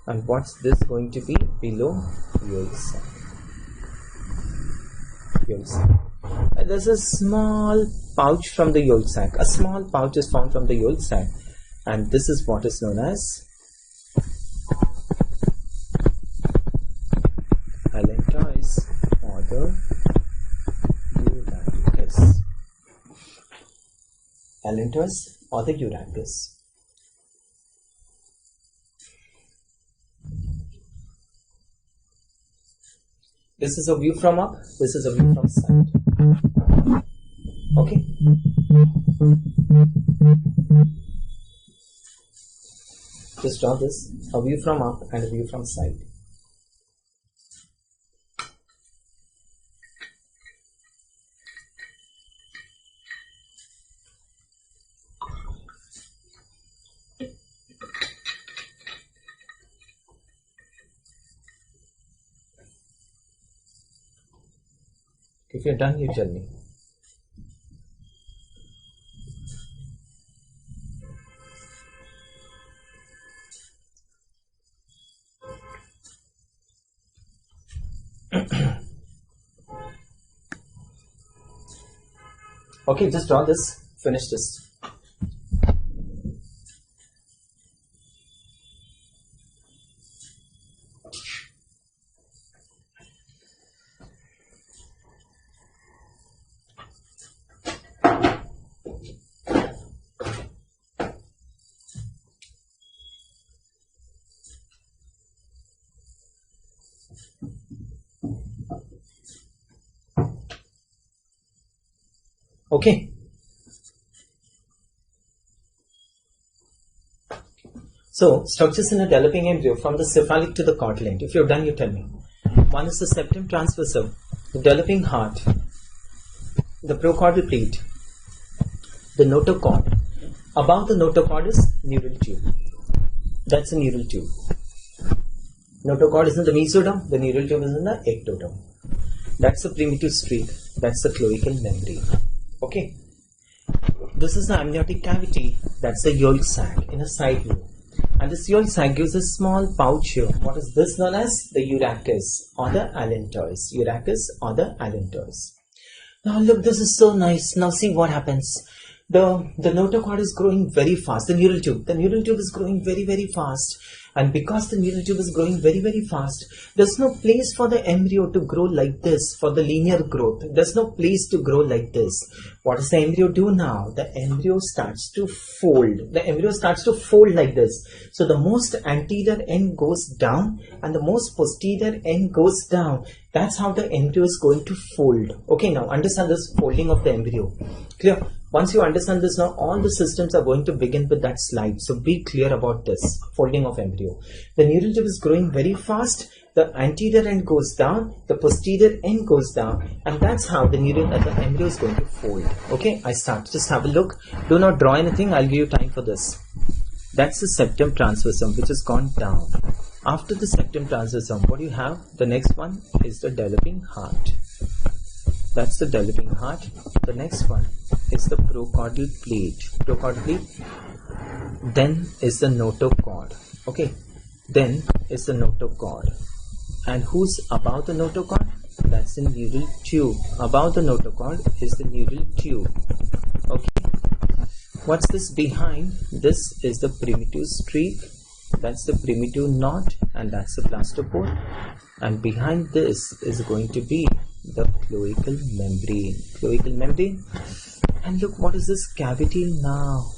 And what's this going to be below? Yolk sac. And there's a small pouch from the yolk sac. A small pouch is found from the yolk sac, and this is what is known as allantois or the urachus. Allantois or the urachus. This is a view from up, this is a view from side. Okay. Just draw this, a view from up and a view from side. If you're done, you tell me. Okay, just draw this, finish this. Okay. So, structures in a developing embryo from the cephalic to the caudal end. If you're done, you tell me. One is the septum transversum, the developing heart, the procaudal plate, the notochord. Above the notochord is neural tube. That's a neural tube. Notochord is in the mesoderm, the neural tube is in the ectoderm. That's the primitive streak, that's the cloacal membrane. Okay, this is the amniotic cavity, that's the yolk sac in a side view, and this yolk sac gives a small pouch here. What is this known as? The urachus or the allantois. Now look, this is so nice. Now see what happens. The notochord is growing very fast. The neural tube is growing very, very fast. And because the neural tube is growing very, very fast, there's no place for the embryo to grow like this, for the linear growth. There's no place to grow like this. What does the embryo do now? The embryo starts to fold. The embryo starts to fold like this. So the most anterior end goes down and the most posterior end goes down. That's how the embryo is going to fold. Okay, now understand this folding of the embryo. Clear? Once you understand this, now all the systems are going to begin with that slide. So be clear about this folding of embryo. The neural tube is growing very fast. The anterior end goes down, the posterior end goes down, and that's how the embryo is going to fold. Okay, I start. Just have a look. Do not draw anything. I'll give you time for this. That's the septum transversum, which has gone down. After the septum transversum, what do you have? The next one is the developing heart. That's the developing heart. The next one is the procaudal plate. Then is the notochord. Okay, then is the notochord. And who's above the notochord? That's that's the neural tube. Above the notochord is the neural tube. Okay, what's this behind? This is the primitive streak, that's the primitive knot, and that's the plastopore. And behind this is going to be the cloacal membrane. Cloacal membrane. And look, what is this cavity now?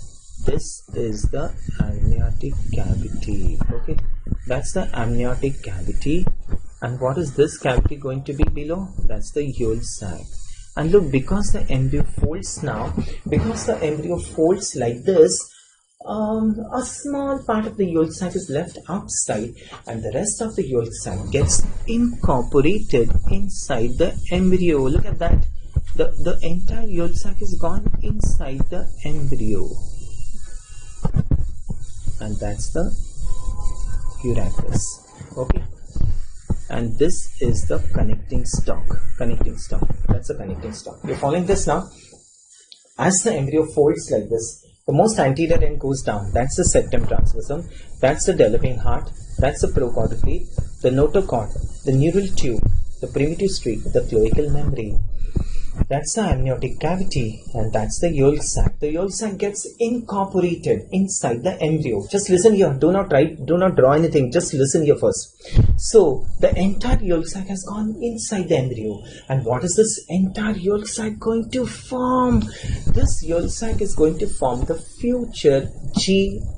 This is the amniotic cavity. Okay, that's the amniotic cavity. And what is this cavity going to be below? That's the Yolk sac. And look, because the embryo folds now, because the embryo folds like this, a small part of the Yolk sac is left outside, and the rest of the Yolk sac gets incorporated inside the embryo. Look at that. The entire Yolk sac is gone inside the embryo. And that's the urethra. Okay, and this is the connecting stalk. That's the connecting stalk. You're following this now? As the embryo folds like this, the most anterior end goes down. That's the septum transversum, that's the developing heart, that's the prochordal plate, the notochord, the neural tube, the primitive streak, the cloacal membrane. That's the amniotic cavity, and that's the Yolk sac. The Yolk sac gets incorporated inside the embryo. Just listen here. Do not write, do not draw anything. Just listen here first. So the entire Yolk sac has gone inside the embryo. And what is this entire Yolk sac going to form? This Yolk sac is going to form the future GIT.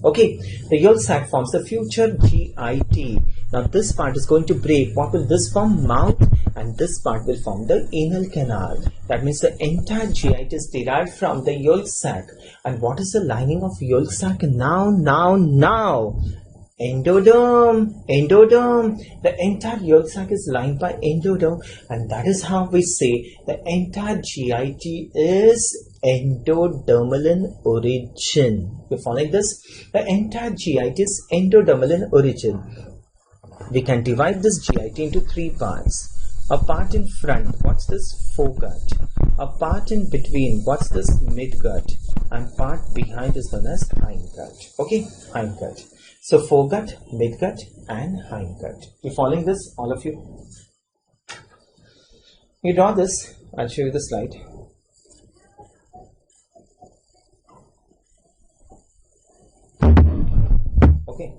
Okay, the Yolk sac forms the future GIT. Now this part is going to break. What will this form? Mouth, and this part will form the anal canal. That means the entire GIT is derived from the Yolk sac. And what is the lining of Yolk sac now? Endoderm. The entire Yolk sac is lined by endoderm, and that is how we say the entire GIT is endodermal in origin. You're following this? The entire GIT is endodermal in origin. We can divide this GIT into three parts. A part in front, what's this? Foregut. A part in between, what's this? Midgut. And part behind is known as hindgut. Okay, hindgut. So foregut, midgut, and hindgut. You following this, all of you? You draw this. I'll show you the slide. Okay.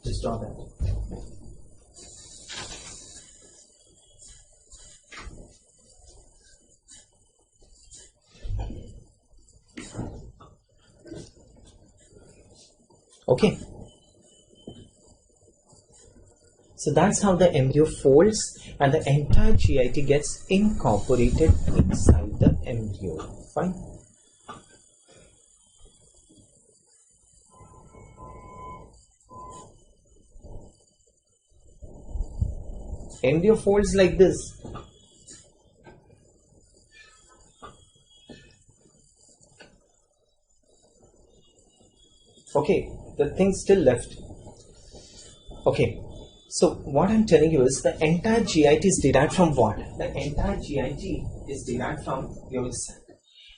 Just draw that. Okay, so that's how the embryo folds and the entire GIT gets incorporated inside the embryo. Fine. Embryo folds like this. Okay, the thing still left. Okay, so what I'm telling you is the entire GIT is derived from what? The entire GIT is derived from Yolk sac.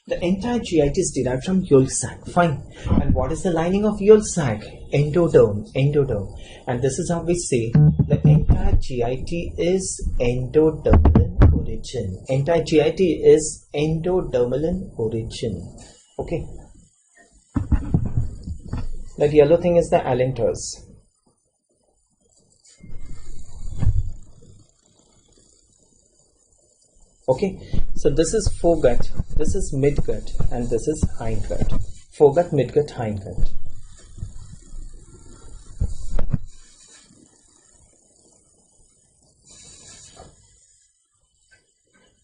The entire GIT is derived from Yolk sac. Fine. And what is the lining of Yolk sac? Endoderm. And this is how we say the entire GIT is endodermal in origin. Entire GIT is endodermal in origin. Okay. That yellow thing is the allantois. Okay, so this is foregut, this is midgut, and this is hindgut. Foregut, midgut, hindgut.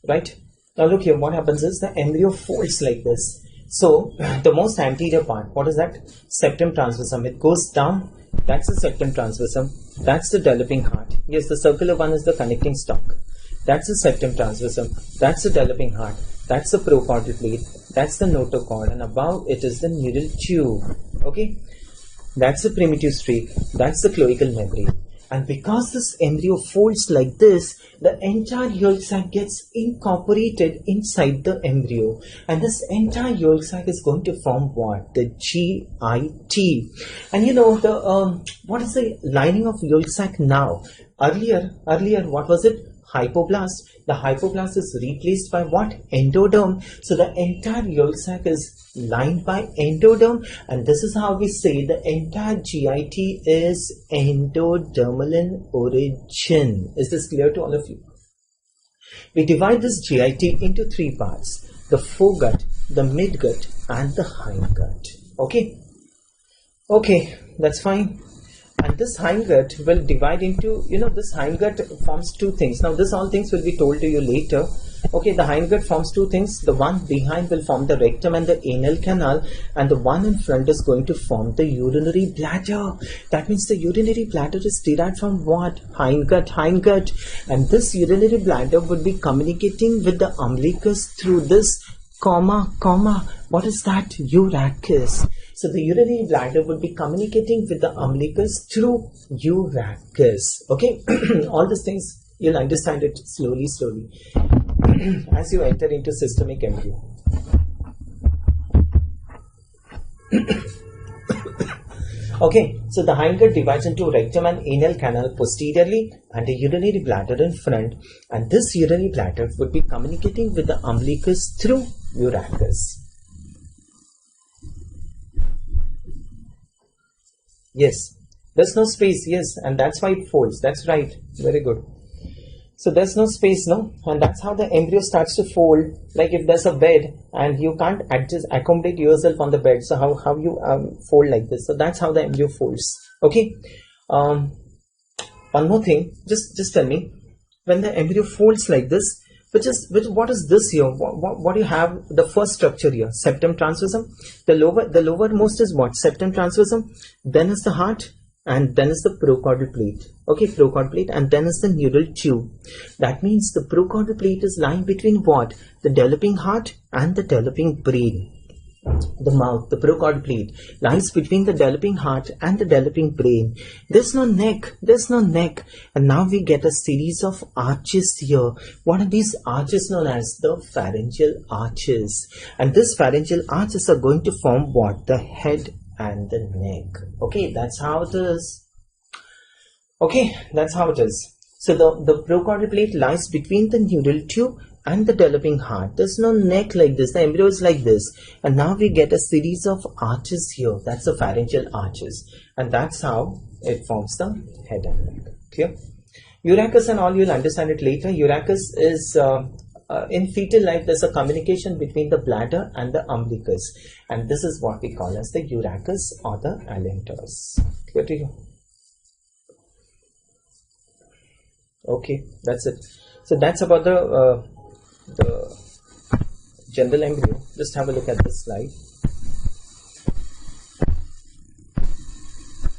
Right? Now look here, what happens is the embryo folds like this. So the most anterior part, what is that? Septum transversum. It goes down. That's the septum transversum. That's the developing heart. Yes, the circular one is the connecting stalk. That's the septum transversum. That's the developing heart. That's the prochordal plate. That's the notochord, and above it is the neural tube. Okay, that's the primitive streak. That's the cloacal membrane. And because this embryo folds like this, the entire yolk sac gets incorporated inside the embryo. And this entire yolk sac is going to form what? The GIT. And you know, what is the lining of yolk sac now? Earlier, what was it? Hypoblast. The hypoblast is replaced by what? Endoderm. So the entire yolk sac is lined by endoderm, and this is how we say the entire GIT is endodermal in origin. Is this clear to all of you? We divide this GIT into three parts: the foregut, the midgut, and the hindgut. Okay, that's fine. And this hindgut will divide into, this hindgut forms two things. Now, this all things will be told to you later. Okay, the hindgut forms two things. The one behind will form the rectum and the anal canal, and the one in front is going to form the urinary bladder. That means the urinary bladder is derived from what? Hindgut. And this urinary bladder would be communicating with the umbilicus through this comma. What is that? Urachus. So the urinary bladder would be communicating with the umbilicus through urachus. Okay, all these things you'll understand it slowly as you enter into systemic embryo. Okay, so the hindgut divides into rectum and anal canal posteriorly and a urinary bladder in front, and this urinary bladder would be communicating with the umbilicus through urachus. Yes, there's no space, yes, and that's why it folds. That's right, very good. So there's no space, no? And that's how the embryo starts to fold. Like if there's a bed and you can't accommodate yourself on the bed, so how you fold like this? So that's how the embryo folds. Okay. One more thing, just tell me, when the embryo folds like this, what is this here? What do you have? The first structure here, septum transversum. The lowermost is what? Septum transversum. Then is the heart, and then is the procaudal plate. Okay, procaudal plate, and then is the neural tube. That means the procaudal plate is lying between what? The developing heart and the developing brain. The mouth, the procaudal plate, lies between the developing heart and the developing brain. There's no neck. And now we get a series of arches here. What are these arches known as? The pharyngeal arches. And these pharyngeal arches are going to form what? The head and the neck. Okay, that's how it is. So the procaudal plate lies between the neural tube and the developing heart. There's no neck like this. The embryo is like this. And now we get a series of arches here. That's the pharyngeal arches. And that's how it forms the head and neck. Clear? Urachus and all, you'll understand it later. Urachus is, in fetal life, there's a communication between the bladder and the umbilicus. And this is what we call as the urachus or the allantois. Clear to you? Okay, that's it. So that's about the general embryo. Just have a look at this slide.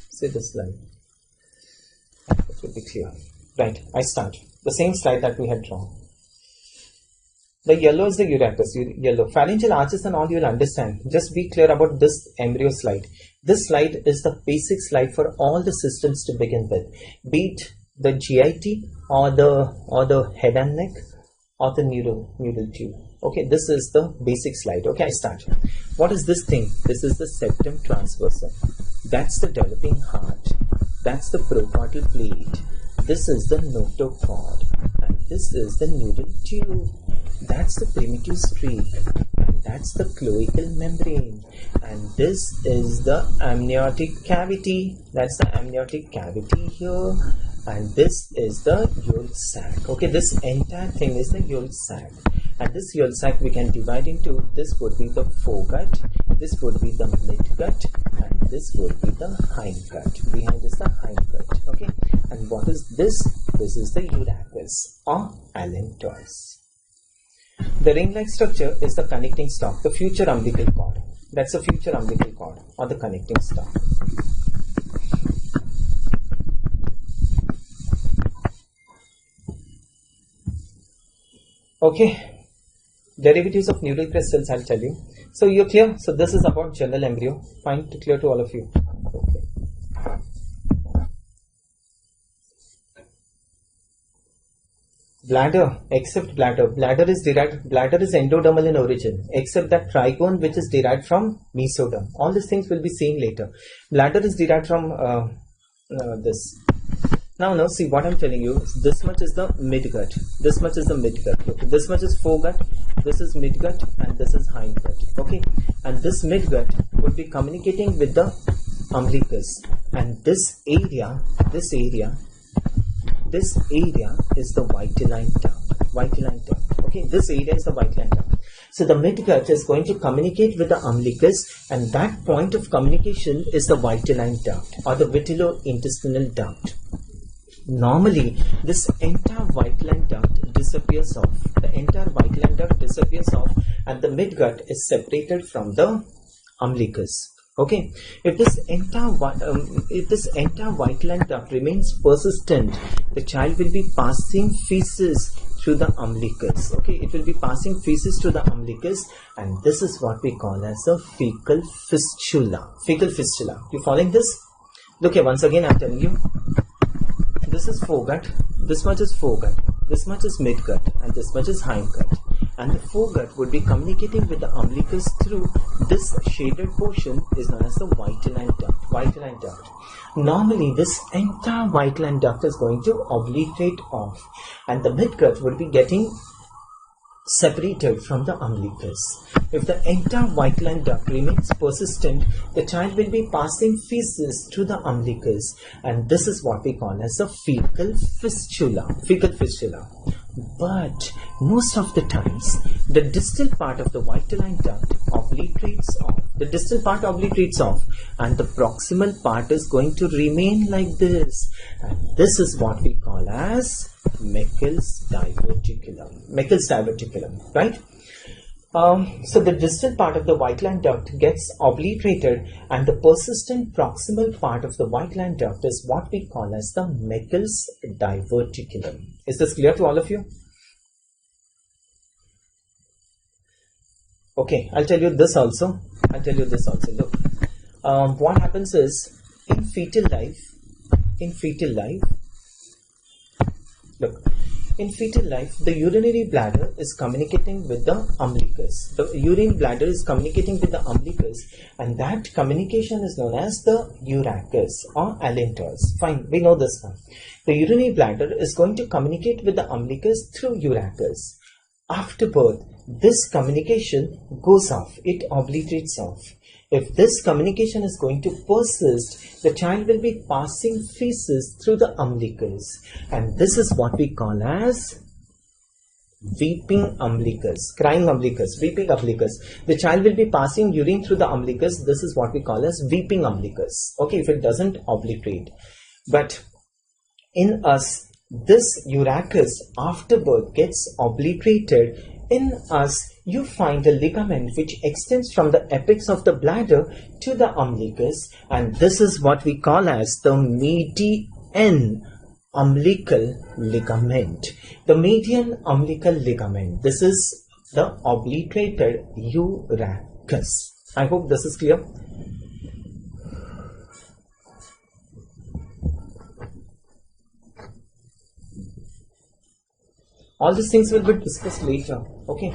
See this slide. It will be clear. Right, I start. The same slide that we had drawn. The yellow is the urachus. Yellow. Pharyngeal arches and all you'll understand. Just be clear about this embryo slide. This slide is the basic slide for all the systems to begin with. Be it the GIT or the head and neck or the neural tube. Okay, this is the basic slide. Okay, I start. What is this thing? This is the septum transversum. That's the developing heart. That's the procaudal plate. This is the notochord. And this is the neural tube. That's the primitive streak. And that's the cloacal membrane. And this is the amniotic cavity. That's the amniotic cavity here. And this is the yolk sac. Okay, this entire thing is the yolk sac. And this yolk sac we can divide into, this would be the foregut, this would be the midgut, and this would be the hindgut. Behind is the hindgut. Okay, and what is this? This is the urachus or allantois. The ring-like structure is the connecting stalk, the future umbilical cord. That's the future umbilical cord or the connecting stalk. Okay, derivatives of neural crystals I'll tell you. So you're clear? So this is about general embryo. Fine, clear to all of you. Okay. Bladder, except bladder. Bladder is endodermal in origin, except that trigone which is derived from mesoderm. All these things we'll be seeing later. Bladder is derived from this. Now see what I'm telling you. This much is the midgut. This much is the midgut. Okay. This much is foregut. This is midgut, and this is hindgut. Okay. And this midgut would be communicating with the umbilicus, and this area is the vitelline duct. Okay, this area is the vitelline duct. So the midgut is going to communicate with the umbilicus, and that point of communication is the vitelline duct or the vitellointestinal duct. Normally, this entire vitelline duct disappears off. The entire vitelline duct disappears off, and the midgut is separated from the umbilicus. Okay, if this entire vitelline duct remains persistent, the child will be passing feces through the umbilicus. Okay, it will be passing feces to the umbilicus, and this is what we call as a fecal fistula. Fecal fistula. You following this? Look here, once again I'm telling you. This is foregut. This much is foregut. This much is midgut, and this much is hindgut. And the foregut would be communicating with the umbilicus through this shaded portion is known as the vitelline duct. Normally, this entire vitelline duct is going to obliterate off, and the midgut would be getting separated from the umbilicus. If the entire vitelline duct remains persistent, the child will be passing feces through the umbilicus, and this is what we call as a fecal fistula. But most of the times, the distal part of the vitelline duct obliterates off. And the proximal part is going to remain like this. And this is what we call as Meckel's diverticulum, right? So the distal part of the vitelline duct gets obliterated, and the persistent proximal part of the vitelline duct is what we call as the Meckel's diverticulum. Is this clear to all of you? Okay, I'll tell you this also. Look, what happens is in fetal life, the urinary bladder is communicating with the umbilicus. The urine bladder is communicating with the umbilicus, and that communication is known as the urachus or allantois. Fine, we know this one. The urinary bladder is going to communicate with the umbilicus through urachus. After birth, this communication goes off. It obliterates off. If this communication is going to persist, the child will be passing feces through the umbilicus, and this is what we call as weeping umbilicus, crying umbilicus, weeping umbilicus. The child will be passing urine through the umbilicus. This is what we call as weeping umbilicus. Okay, if it doesn't obliterate. But in us, this urachus after birth gets obliterated. In us, you find a ligament which extends from the apex of the bladder to the umbilicus, and this is what we call as the median umbilical ligament. The median umbilical ligament. This is the obliterated urachus. I hope this is clear. All these things will be discussed later. Okay.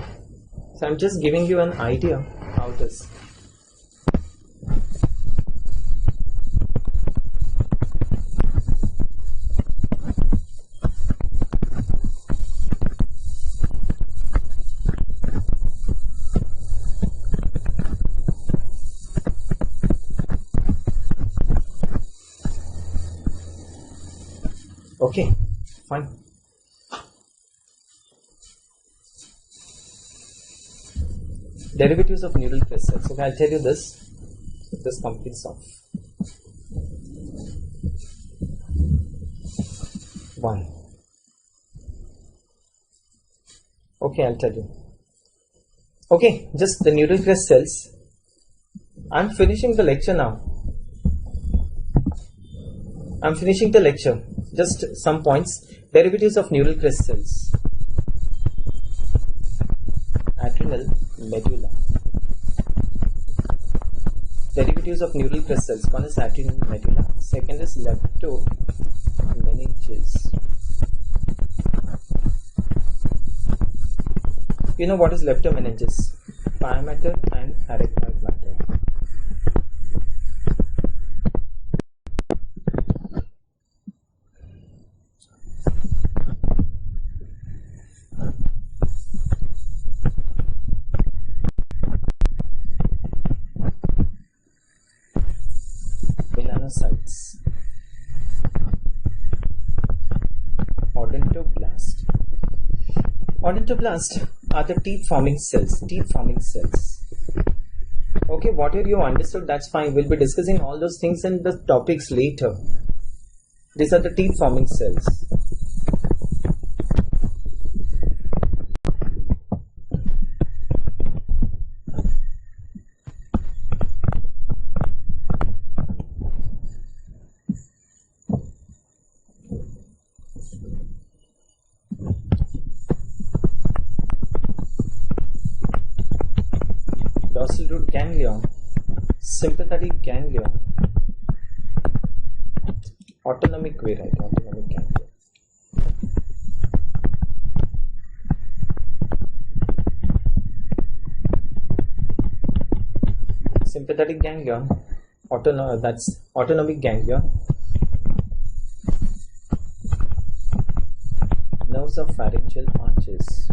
So I'm just giving you an idea how it is. Okay, fine. Derivatives of neural crystals. Okay, I'll tell you this. This completes off. 1. Okay, I'll tell you. Okay, just the neural crystals. I'm finishing the lecture now. I'm finishing the lecture. Just some points. Derivatives of neural crystals. Adrenal medulla. Derivatives of neural crystals. One is adrenal medulla. Second is leptomeninges. You know what is leptomeninges? Pia mater and arachnoid mater. Melanocytes. Odontoblast. Odontoblast are the teeth forming cells. Okay, whatever you understood, that's fine. We'll be discussing all those things in the topics later. These are the teeth forming cells. Dorsal root ganglion, sympathetic ganglion, autonomic way, right? Autonomic ganglion. Sympathetic ganglion, that's autonomic ganglion. Nerves of pharyngeal arches.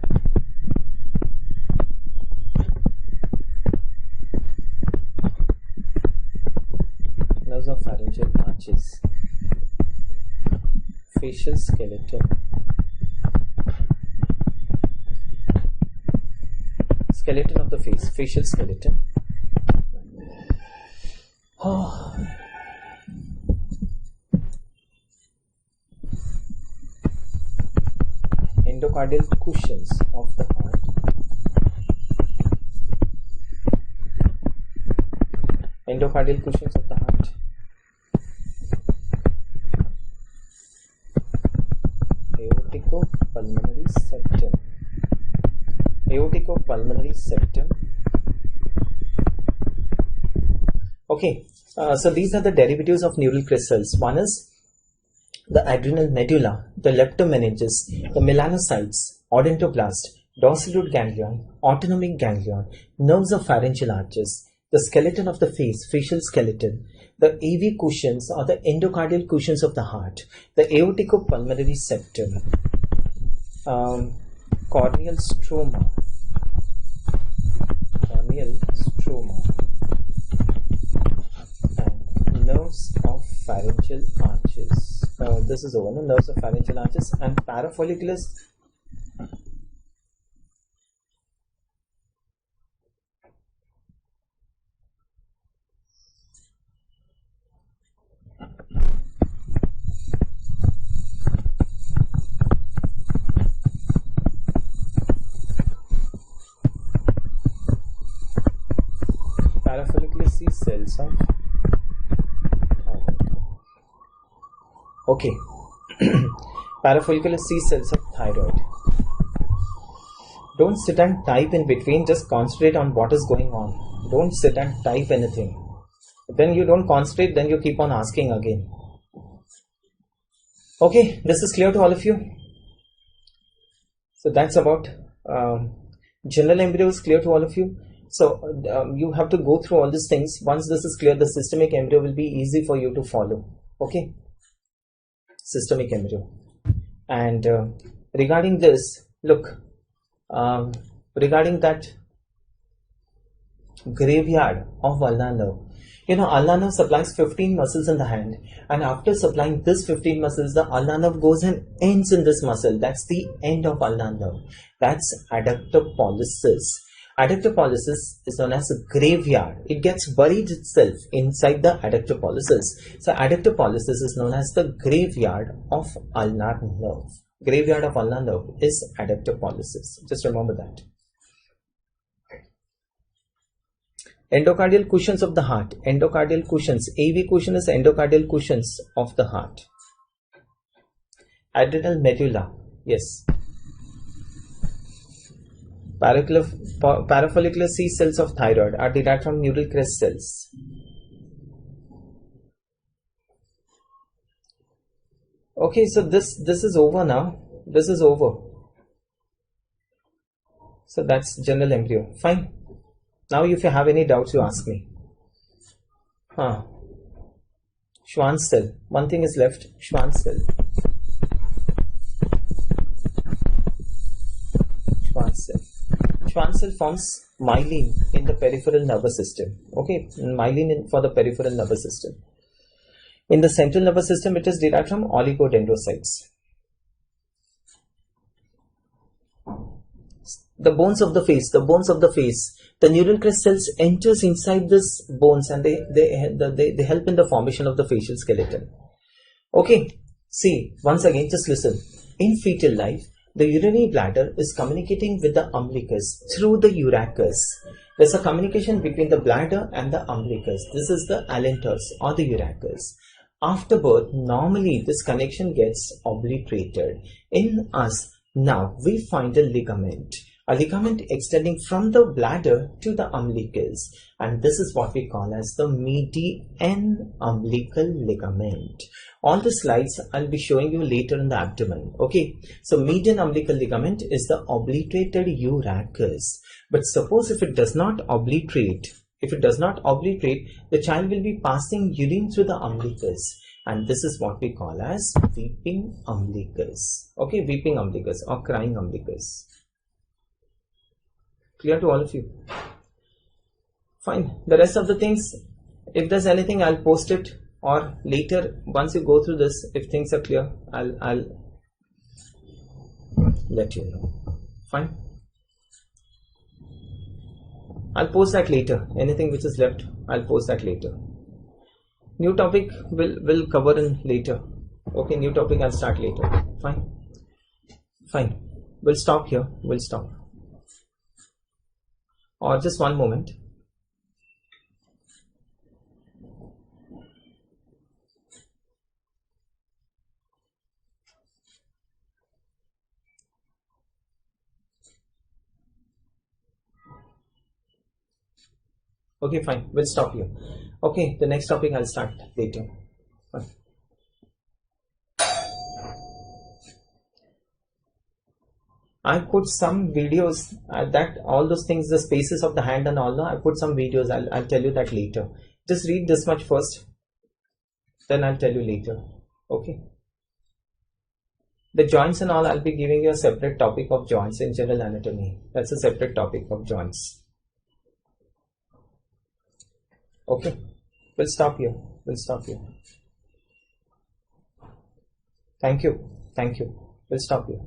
Nerves of pharyngeal arches. Facial skeleton. Skeleton of the face. Facial skeleton. Oh. Endocardial cushions of the heart. Endocardial cushions of the heart. Aorticopulmonary septum. Aorticopulmonary septum. Okay, so these are the derivatives of neural crystals. One is the adrenal medulla, the leptomeninges, the melanocytes, odontoblast, dorsal root ganglion, autonomic ganglion, nerves of pharyngeal arches, the skeleton of the face, facial skeleton, the AV cushions or the endocardial cushions of the heart, the aorticopulmonary septum, corneal stroma, and nerves of pharyngeal arches. This is over, no? Nerves of pharyngeal arches and parafollicular. Parafollicular C cells of thyroid. Okay. Parafollicular C cells of thyroid. Don't sit and type in between, just concentrate on what is going on. Don't sit and type anything. Then you don't concentrate, then you keep on asking again. Okay, this is clear to all of you. So that's about general embryo is clear to all of you. So you have to go through all these things. Once this is clear, the systemic embryo will be easy for you to follow. Okay, systemic embryo. And regarding this, look, regarding that graveyard of ulnar nerve, you know, ulnar nerve supplies 15 muscles in the hand, and after supplying this 15 muscles, the ulnar nerve goes and ends in this muscle. That's the end of ulnar nerve. That's adductor pollicis. Adductor pollicis is known as a graveyard. It gets buried itself inside the adductor pollicis. So adductor pollicis is known as the graveyard of ulnar nerve. Graveyard of ulnar nerve is adductor pollicis. Just remember that. Endocardial cushions of the heart. Endocardial cushions. AV cushion is endocardial cushions of the heart. Adrenal medulla. Yes. Parafollicular C cells of thyroid are derived from neural crest cells. Okay, so this is over now. This is over. So that's general embryo. Fine. Now if you have any doubts, you ask me. Schwann cell. One thing is left. Schwann cell. Schwann cell. Schwann cell forms myelin in the peripheral nervous system. Okay, myelin for the peripheral nervous system. In the central nervous system, it is derived from oligodendrocytes. The bones of the face, the neural crest cells enters inside this bones and they help in the formation of the facial skeleton. Okay, see, once again, just listen. In fetal life, the urinary bladder is communicating with the umbilicus through the urachus. There's a communication between the bladder and the umbilicus. This is the allantois or the urachus. After birth, normally this connection gets obliterated. In us, now we find a ligament extending from the bladder to the umbilicus, and this is what we call as the median umbilical ligament. All the slides I'll be showing you later in the abdomen. Okay, so median umbilical ligament is the obliterated urachus. But suppose if it does not obliterate, the child will be passing urine through the umbilicus, and this is what we call as weeping umbilicus. Okay, weeping umbilicus or crying umbilicus. Clear to all of you? Fine. The rest of the things, if there's anything, I'll post it, or later once you go through this, if things are clear, I'll let you know. Fine. I'll post that later. Anything which is left, I'll post that later. New topic will cover in later. Okay, new topic I'll start later. Fine. We'll stop here. We'll stop. Or just one moment. Okay, fine. We'll stop here. Okay, the next topic I'll start later. Fine. I put some videos that all those things, the spaces of the hand and all. I put some videos. I'll tell you that later. Just read this much first, then I'll tell you later. Okay. The joints and all, I'll be giving you a separate topic of joints in general anatomy. That's a separate topic of joints. Okay. We'll stop here. Thank you. We'll stop here.